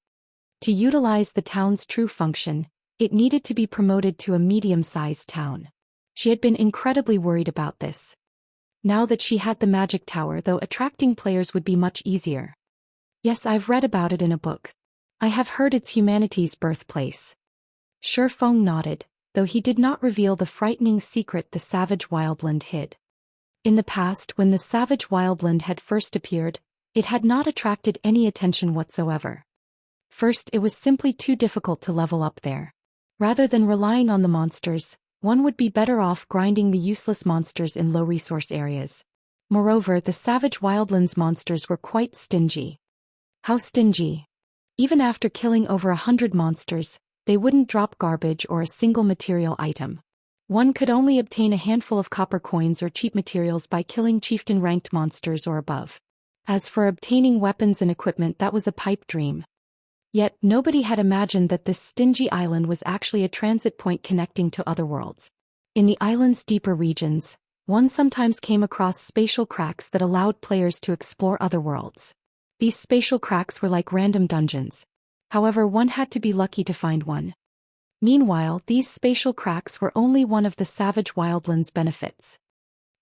To utilize the town's true function, it needed to be promoted to a medium-sized town. She had been incredibly worried about this. Now that she had the magic tower, though, attracting players would be much easier. Yes, I've read about it in a book. I have heard it's humanity's birthplace. Shifeng nodded, though he did not reveal the frightening secret the Savage Wildland hid. In the past, when the Savage Wildland had first appeared, it had not attracted any attention whatsoever. First, it was simply too difficult to level up there. Rather than relying on the monsters, one would be better off grinding the useless monsters in low-resource areas. Moreover, the savage wildlands monsters were quite stingy. How stingy? Even after killing over 100 monsters, they wouldn't drop garbage or a single material item. One could only obtain a handful of copper coins or cheap materials by killing chieftain-ranked monsters or above. As for obtaining weapons and equipment, that was a pipe dream. Yet, nobody had imagined that this stingy island was actually a transit point connecting to other worlds. In the island's deeper regions, one sometimes came across spatial cracks that allowed players to explore other worlds. These spatial cracks were like random dungeons. However, one had to be lucky to find one. Meanwhile, these spatial cracks were only one of the Savage Wildland's benefits.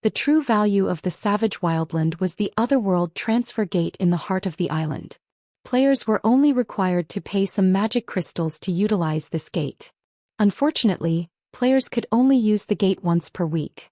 The true value of the Savage Wildland was the Otherworld transfer gate in the heart of the island. Players were only required to pay some magic crystals to utilize this gate. Unfortunately, players could only use the gate once per week.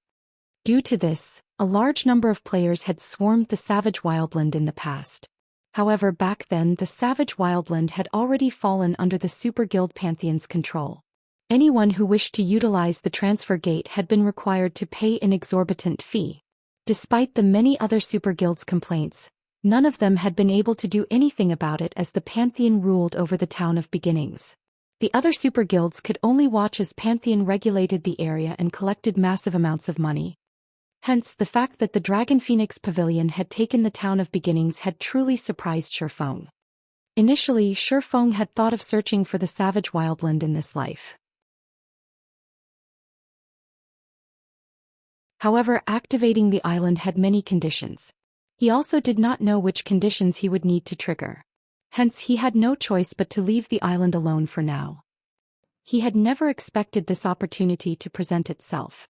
Due to this, a large number of players had swarmed the Savage Wildland in the past. However, back then the Savage Wildland had already fallen under the Super Guild Pantheon's control. Anyone who wished to utilize the transfer gate had been required to pay an exorbitant fee. Despite the many other Super Guilds' complaints, none of them had been able to do anything about it as the Pantheon ruled over the Town of Beginnings. The other Super Guilds could only watch as Pantheon regulated the area and collected massive amounts of money. Hence, the fact that the Dragon Phoenix Pavilion had taken the Town of Beginnings had truly surprised Shifeng. Initially, Shifeng had thought of searching for the Savage Wildland in this life. However, activating the island had many conditions. He also did not know which conditions he would need to trigger. Hence, he had no choice but to leave the island alone for now. He had never expected this opportunity to present itself.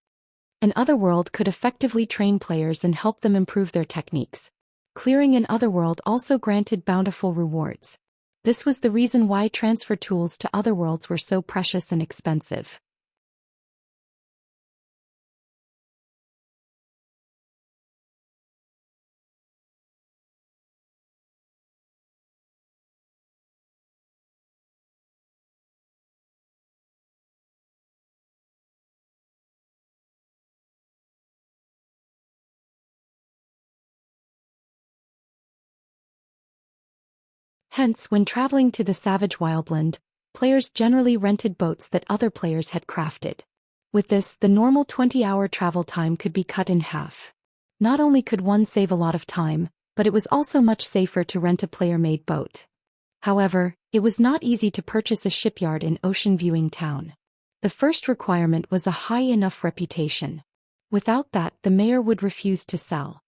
An Otherworld could effectively train players and help them improve their techniques. Clearing an Otherworld also granted bountiful rewards. This was the reason why transfer tools to Otherworlds were so precious and expensive. Hence, when traveling to the Savage Wildland, players generally rented boats that other players had crafted. With this, the normal 20-hour travel time could be cut in half. Not only could one save a lot of time, but it was also much safer to rent a player-made boat. However, it was not easy to purchase a shipyard in Ocean Viewing Town. The first requirement was a high enough reputation. Without that, the mayor would refuse to sell.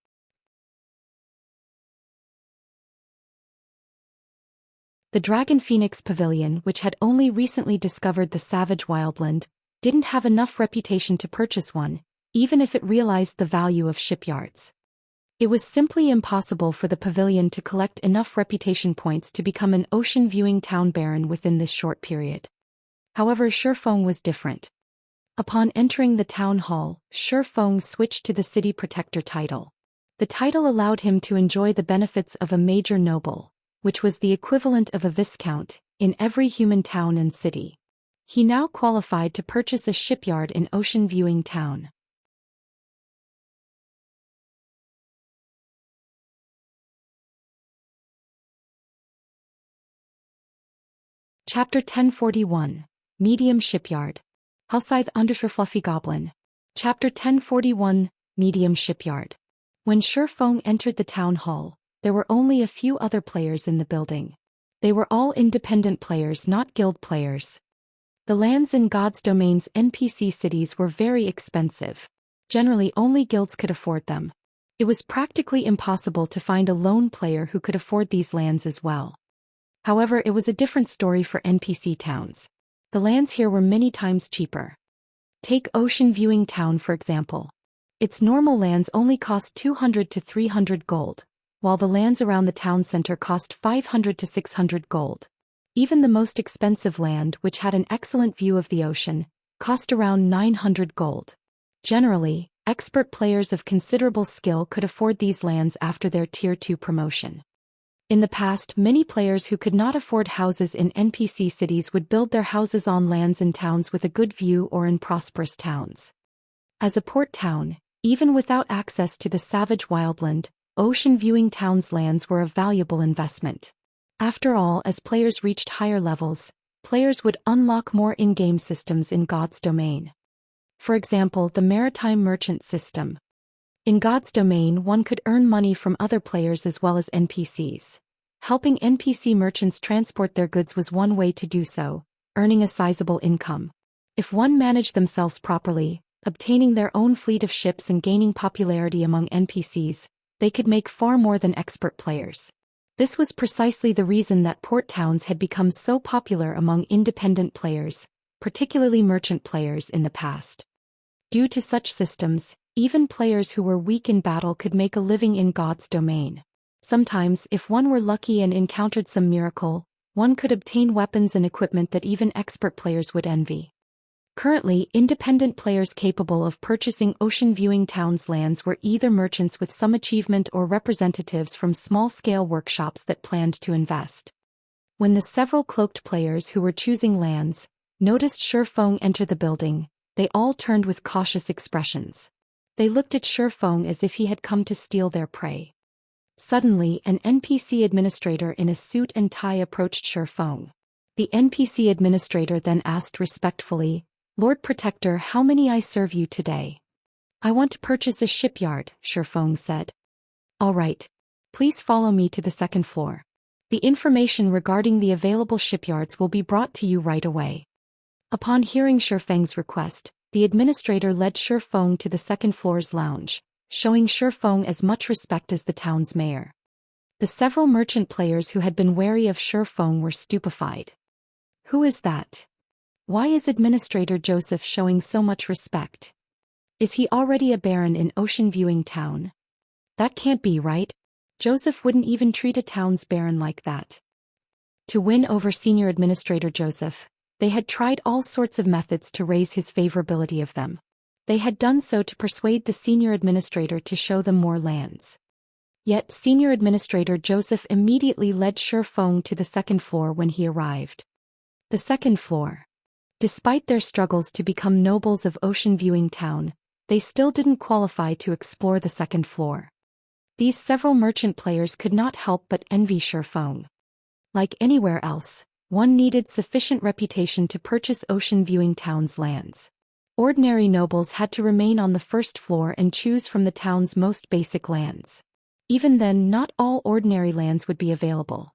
The Dragon Phoenix Pavilion, which had only recently discovered the Savage Wildland, didn't have enough reputation to purchase one, even if it realized the value of shipyards. It was simply impossible for the pavilion to collect enough reputation points to become an Ocean Viewing Town Baron within this short period. However, Shifeng was different. Upon entering the town hall, Shifeng switched to the City Protector title. The title allowed him to enjoy the benefits of a major noble, which was the equivalent of a viscount, in every human town and city. He now qualified to purchase a shipyard in Ocean Viewing Town. Chapter 1041, Medium Shipyard. Hellscythe Undersea Fluffy Goblin. Chapter 1041, Medium Shipyard. When Shifeng entered the town hall, there were only a few other players in the building. They were all independent players, not guild players. The lands in God's Domain's NPC cities were very expensive. Generally, only guilds could afford them. It was practically impossible to find a lone player who could afford these lands as well. However, it was a different story for NPC towns. The lands here were many times cheaper. Take Ocean Viewing Town for example. Its normal lands only cost 200 to 300 gold, while the lands around the town center cost 500 to 600 gold. Even the most expensive land, which had an excellent view of the ocean, cost around 900 gold. Generally, expert players of considerable skill could afford these lands after their Tier 2 promotion. In the past, many players who could not afford houses in NPC cities would build their houses on lands in towns with a good view or in prosperous towns. As a port town, Even without access to the savage wildland, ocean-viewing towns' lands were a valuable investment. After all, as players reached higher levels, players would unlock more in-game systems in God's domain. For example, the Maritime merchant system. In God's domain, one could earn money from other players as well as NPCs. Helping NPC merchants transport their goods was one way to do so, earning a sizable income. If one managed themselves properly, obtaining their own fleet of ships and gaining popularity among NPCs, they could make far more than expert players. This was precisely the reason that port towns had become so popular among independent players, particularly merchant players in the past. Due to such systems, even players who were weak in battle could make a living in God's domain. Sometimes, if one were lucky and encountered some miracle, one could obtain weapons and equipment that even expert players would envy. Currently, independent players capable of purchasing ocean-viewing towns' lands were either merchants with some achievement or representatives from small-scale workshops that planned to invest. When the several cloaked players who were choosing lands noticed Shifeng enter the building, they all turned with cautious expressions. They looked at Shifeng as if he had come to steal their prey. Suddenly, an NPC administrator in a suit and tie approached Shifeng. The NPC administrator then asked respectfully, "Lord Protector, how may I serve you today?" "I want to purchase a shipyard," Shifeng said. "All right. Please follow me to the second floor. The information regarding the available shipyards will be brought to you right away." Upon hearing Shifeng's request, the administrator led Shifeng to the second floor's lounge, showing Shifeng as much respect as the town's mayor. The several merchant players who had been wary of Shifeng were stupefied. Who is that? Why is Administrator Joseph showing so much respect? Is he already a baron in ocean-viewing town? That can't be right. Joseph wouldn't even treat a town's baron like that. To win over Senior Administrator Joseph, they had tried all sorts of methods to raise his favorability of them. They had done so to persuade the Senior Administrator to show them more lands. Yet Senior Administrator Joseph immediately led Shifeng to the second floor when he arrived. The second floor. Despite their struggles to become nobles of ocean-viewing town, they still didn't qualify to explore the second floor. These several merchant players could not help but envy Shifeng. Like anywhere else, one needed sufficient reputation to purchase ocean-viewing town's lands. Ordinary nobles had to remain on the first floor and choose from the town's most basic lands. Even then, not all ordinary lands would be available.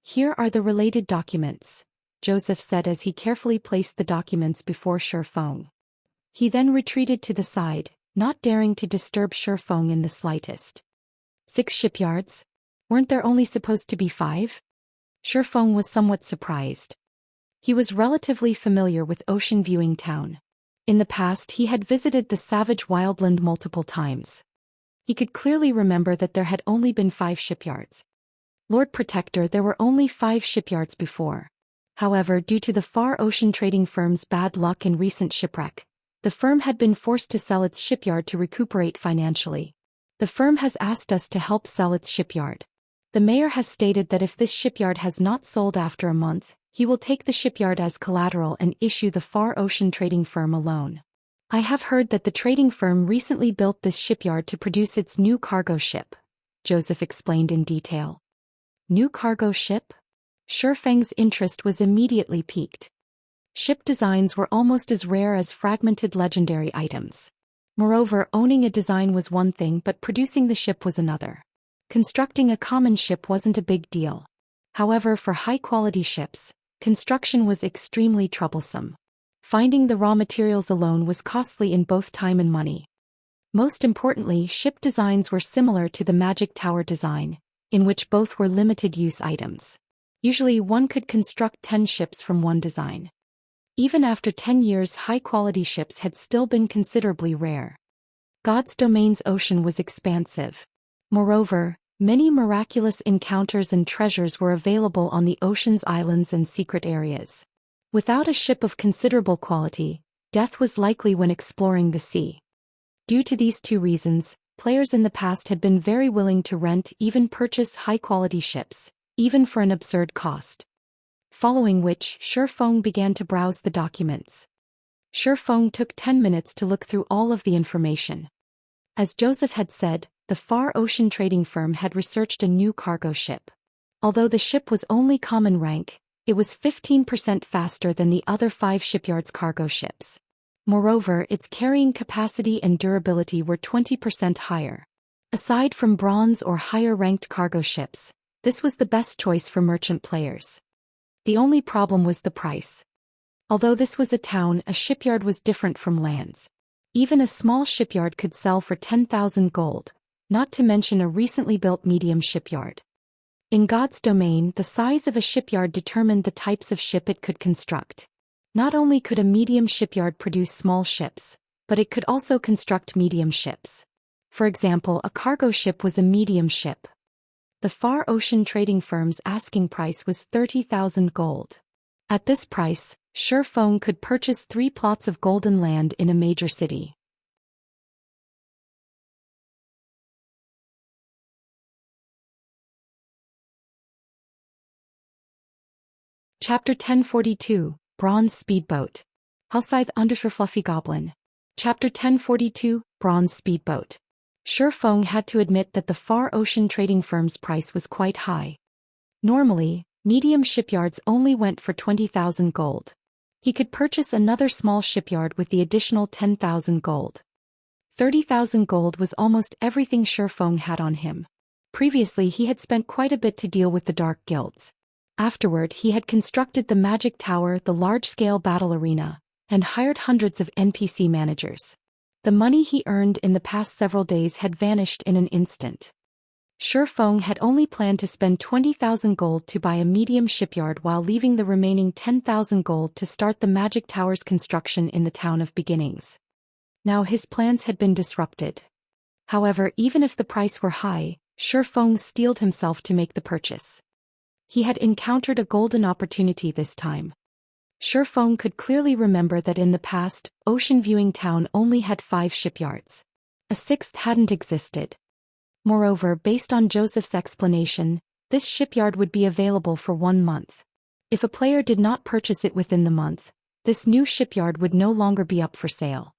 "Here are the related documents," Joseph said as he carefully placed the documents before Shifeng. He then retreated to the side, not daring to disturb Shifeng in the slightest. 6 shipyards? Weren't there only supposed to be 5? Shifeng was somewhat surprised. He was relatively familiar with ocean-viewing town. In the past he had visited the savage wildland multiple times. He could clearly remember that there had only been 5 shipyards. "Lord Protector, there were only 5 shipyards before. However, due to the Far Ocean trading firm's bad luck and recent shipwreck, the firm had been forced to sell its shipyard to recuperate financially. The firm has asked us to help sell its shipyard. The mayor has stated that if this shipyard has not sold after a month, he will take the shipyard as collateral and issue the Far Ocean trading firm a loan. I have heard that the trading firm recently built this shipyard to produce its new cargo ship," Joseph explained in detail. New cargo ship? Shifeng's interest was immediately piqued. Ship designs were almost as rare as fragmented legendary items. Moreover, owning a design was one thing but producing the ship was another. Constructing a common ship wasn't a big deal. However, for high-quality ships, construction was extremely troublesome. Finding the raw materials alone was costly in both time and money. Most importantly, ship designs were similar to the Magic Tower design, in which both were limited-use items. Usually one could construct 10 ships from one design. Even after 10 years, high-quality ships had still been considerably rare. God's domain's ocean was expansive. Moreover, many miraculous encounters and treasures were available on the ocean's islands and secret areas. Without a ship of considerable quality, death was likely when exploring the sea. Due to these 2 reasons, players in the past had been very willing to rent, even purchase high-quality ships, even for an absurd cost. following which Shifeng began to browse the documents. Shifeng took 10 minutes to look through all of the information. As Joseph had said, the Far Ocean trading firm had researched a new cargo ship. Although the ship was only common rank, it was 15% faster than the other 5 shipyards' cargo ships. Moreover, its carrying capacity and durability were 20% higher. Aside from bronze or higher-ranked cargo ships, this was the best choice for merchant players. The only problem was the price. Although this was a town, a shipyard was different from lands. Even a small shipyard could sell for 10,000 gold, not to mention a recently built medium shipyard. In God's domain, the size of a shipyard determined the types of ship it could construct. Not only could a medium shipyard produce small ships, but it could also construct medium ships. For example, a cargo ship was a medium ship. The Far Ocean trading firm's asking price was 30,000 gold. At this price, Shifeng could purchase 3 plots of golden land in a major city. Chapter 1042, Bronze Speedboat. Hellscythe _ Fluffy Goblin. Chapter 1042, Bronze Speedboat. Shifeng had to admit that the Far Ocean trading firm's price was quite high. Normally, medium shipyards only went for 20,000 gold. He could purchase another small shipyard with the additional 10,000 gold. 30,000 gold was almost everything Shifeng had on him. Previously he had spent quite a bit to deal with the Dark Guilds. Afterward he had constructed the Magic Tower, the large-scale battle arena, and hired hundreds of NPC managers. The money he earned in the past several days had vanished in an instant. Shifeng had only planned to spend 20,000 gold to buy a medium shipyard while leaving the remaining 10,000 gold to start the Magic Tower's construction in the Town of Beginnings. Now his plans had been disrupted. However, even if the price were high, Shifeng steeled himself to make the purchase. He had encountered a golden opportunity this time. Shifeng could clearly remember that in the past, Ocean Viewing Town only had 5 shipyards. A 6th hadn't existed. Moreover, based on Joseph's explanation, this shipyard would be available for 1 month. If a player did not purchase it within the month, this new shipyard would no longer be up for sale.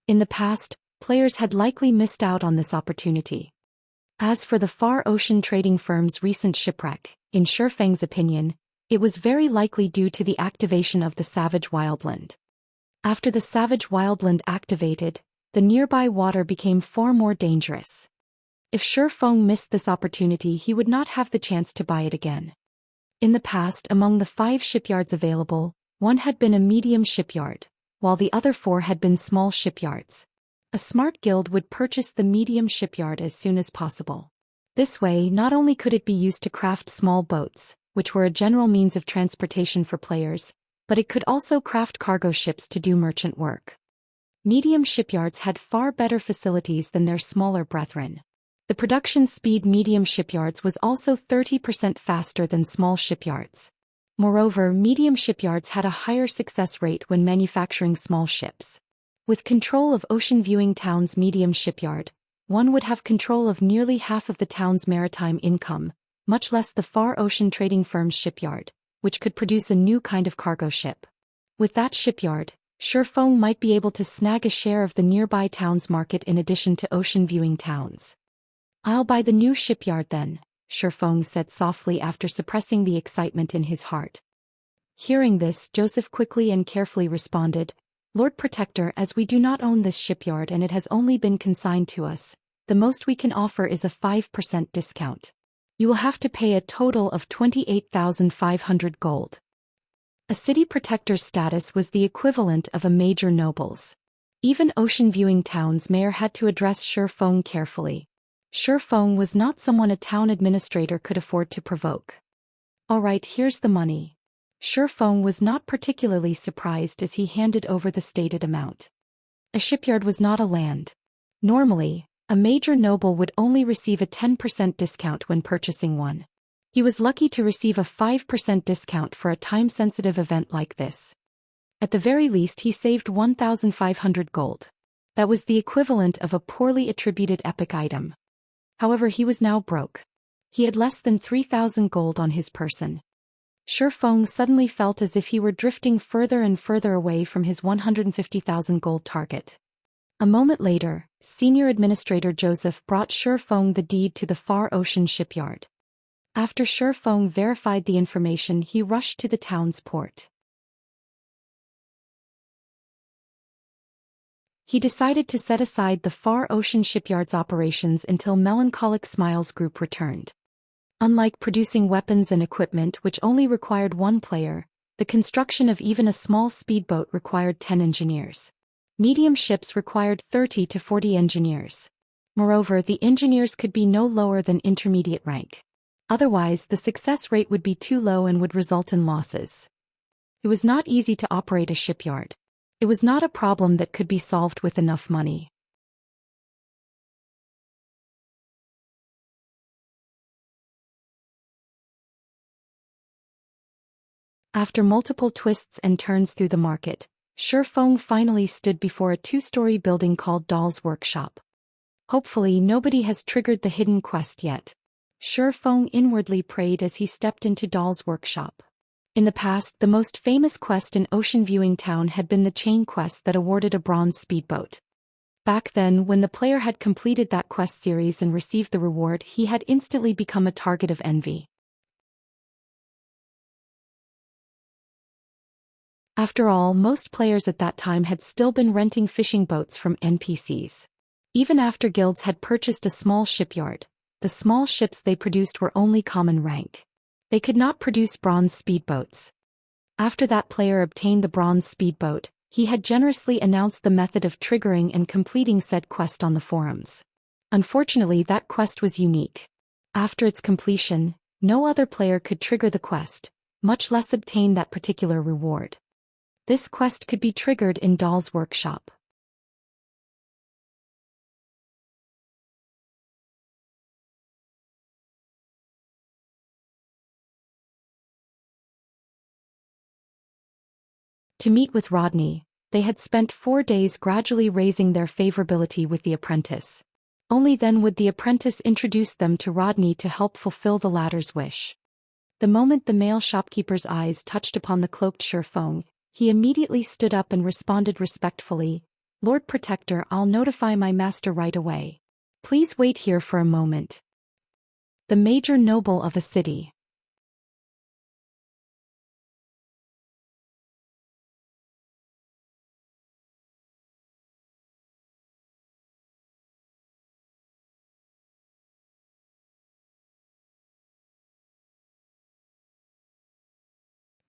In the past, players had likely missed out on this opportunity. As for the Far Ocean trading firm's recent shipwreck, in Shifeng's opinion, it was very likely due to the activation of the Savage Wildland. After the Savage Wildland activated, the nearby water became far more dangerous. If Shifeng missed this opportunity, he would not have the chance to buy it again. In the past, among the 5 shipyards available, 1 had been a medium shipyard, while the other 4 had been small shipyards. A smart guild would purchase the medium shipyard as soon as possible. This way, not only could it be used to craft small boats, which were a general means of transportation for players, but it could also craft cargo ships to do merchant work. Medium shipyards had far better facilities than their smaller brethren. The production speed medium shipyards was also 30% faster than small shipyards. Moreover, medium shipyards had a higher success rate when manufacturing small ships. With control of Ocean Viewing Town's medium shipyard, one would have control of nearly half of the town's maritime income, much less the Far Ocean trading firm's shipyard, which could produce a new kind of cargo ship. With that shipyard, Shifeng might be able to snag a share of the nearby town's market in addition to Ocean Viewing Towns. "I'll buy the new shipyard then," Shifeng said softly after suppressing the excitement in his heart. Hearing this, Joseph quickly and carefully responded, "Lord Protector, as we do not own this shipyard and it has only been consigned to us, the most we can offer is a 5% discount. You will have to pay a total of 28,500 gold." A city protector's status was the equivalent of a major noble's. Even Ocean Viewing Town's mayor had to address Shifeng carefully. Shifeng was not someone a town administrator could afford to provoke. "All right, here's the money." Shifeng was not particularly surprised as he handed over the stated amount. A shipyard was not a land. Normally, a major noble would only receive a 10% discount when purchasing one. He was lucky to receive a 5% discount for a time-sensitive event like this. At the very least, he saved 1,500 gold. That was the equivalent of a poorly attributed epic item. However, he was now broke. He had less than 3,000 gold on his person. Feng suddenly felt as if he were drifting further and further away from his 150,000 gold target. A moment later, Senior Administrator Joseph brought Feng the deed to the Far Ocean Shipyard. After Feng verified the information, he rushed to the town's port. He decided to set aside the Far Ocean Shipyard's operations until Melancholic Smiles Group returned. Unlike producing weapons and equipment which only required one player, the construction of even a small speedboat required 10 engineers. Medium ships required 30 to 40 engineers. Moreover, the engineers could be no lower than intermediate rank. Otherwise, the success rate would be too low and would result in losses. It was not easy to operate a shipyard. It was not a problem that could be solved with enough money. After multiple twists and turns through the market, Feng finally stood before a 2-story building called Doll's Workshop. Hopefully nobody has triggered the hidden quest yet. Feng inwardly prayed as he stepped into Doll's Workshop. In the past, the most famous quest in Ocean Viewing Town had been the chain quest that awarded a bronze speedboat. Back then, when the player had completed that quest series and received the reward, he had instantly become a target of envy. After all, most players at that time had still been renting fishing boats from NPCs. Even after guilds had purchased a small shipyard, the small ships they produced were only common rank. They could not produce bronze speedboats. After that player obtained the bronze speedboat, he had generously announced the method of triggering and completing said quest on the forums. Unfortunately, that quest was unique. After its completion, no other player could trigger the quest, much less obtain that particular reward. This quest could be triggered in Doll's Workshop. To meet with Rodney, they had spent 4 days gradually raising their favorability with the apprentice. Only then would the apprentice introduce them to Rodney to help fulfill the latter's wish. The moment the male shopkeeper's eyes touched upon the cloaked Feng, he immediately stood up and responded respectfully, "Lord Protector, I'll notify my master right away. Please wait here for a moment." The major noble of a city.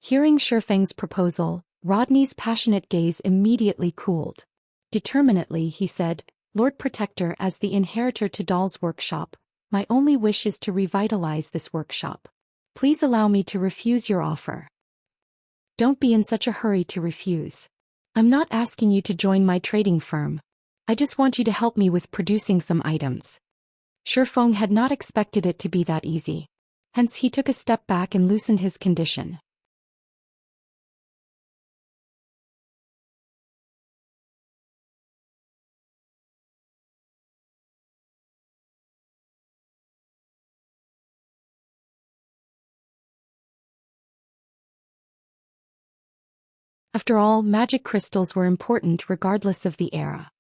Hearing Feng's proposal, Rodney's passionate gaze immediately cooled. Determinedly he said, "Lord Protector, as the inheritor to Doll's Workshop, my only wish is to revitalize this workshop. Please allow me to refuse your offer." "Don't be in such a hurry to refuse. I'm not asking you to join my trading firm. I just want you to help me with producing some items." Feng had not expected it to be that easy. Hence he took a step back and loosened his condition. After all, magic crystals were important regardless of the era.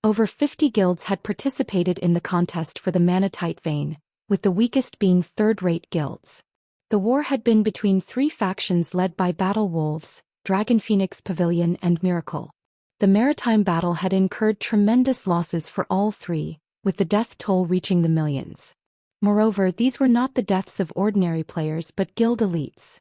Over 50 guilds had participated in the contest for the manatite vein, with the weakest being third-rate guilds. The war had been between 3 factions led by Battle Wolves, Dragon Phoenix Pavilion and Miracle. The Maritime battle had incurred tremendous losses for all 3, with the death toll reaching the millions. Moreover, these were not the deaths of ordinary players but guild elites.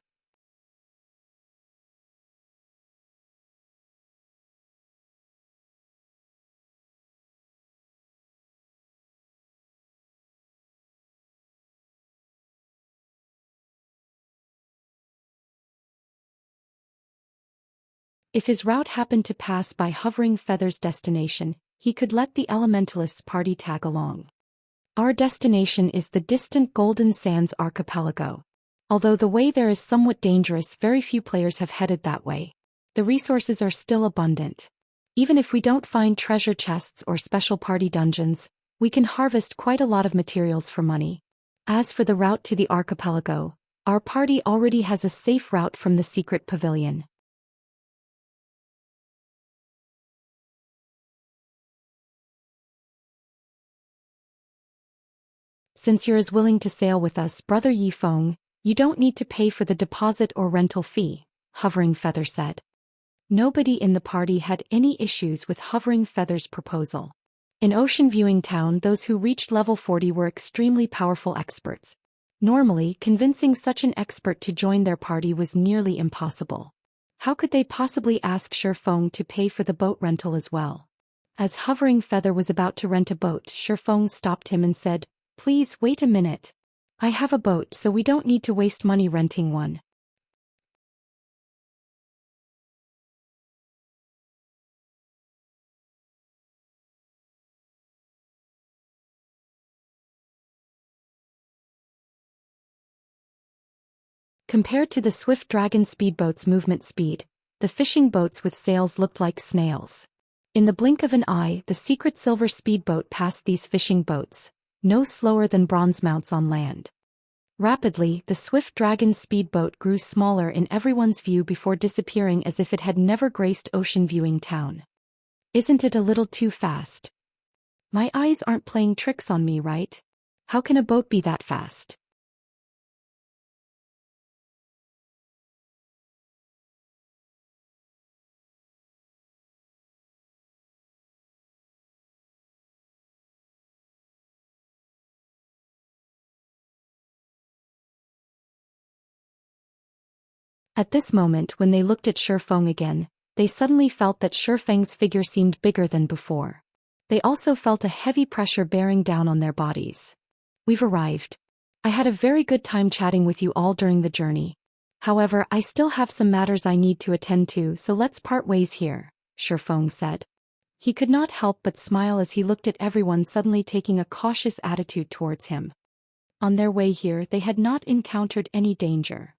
If his route happened to pass by Hovering Feather's destination, he could let the Elementalists party tag along. Our destination is the distant Golden Sands archipelago. Although the way there is somewhat dangerous, very few players have headed that way. The resources are still abundant. Even if we don't find treasure chests or special party dungeons, we can harvest quite a lot of materials for money. As for the route to the archipelago, Our party already has a safe route from the secret pavilion. Since you're as willing to sail with us, Brother Yifeng, you don't need to pay for the deposit or rental fee, Hovering Feather said. Nobody in the party had any issues with Hovering Feather's proposal. In Ocean Viewing Town, those who reached level 40 were extremely powerful experts. Normally, convincing such an expert to join their party was nearly impossible. How could they possibly ask Shifeng to pay for the boat rental as well? As Hovering Feather was about to rent a boat, Shifeng stopped him and said, "Please wait a minute. I have a boat, so we don't need to waste money renting one." Compared to the swift dragon speedboat's movement speed, the fishing boats with sails looked like snails. In the blink of an eye, the secret silver speedboat passed these fishing boats, no slower than bronze mounts on land. Rapidly, the swift dragon speedboat grew smaller in everyone's view before disappearing as if it had never graced Ocean Viewing Town. Isn't it a little too fast? My eyes aren't playing tricks on me, right? How can a boat be that fast? At this moment, when they looked at Shifeng again, they suddenly felt that Shifeng's figure seemed bigger than before. They also felt a heavy pressure bearing down on their bodies. "We've arrived. I had a very good time chatting with you all during the journey. However, I still have some matters I need to attend to, so let's part ways here," Shifeng said. He could not help but smile as he looked at everyone suddenly taking a cautious attitude towards him. On their way here, they had not encountered any danger.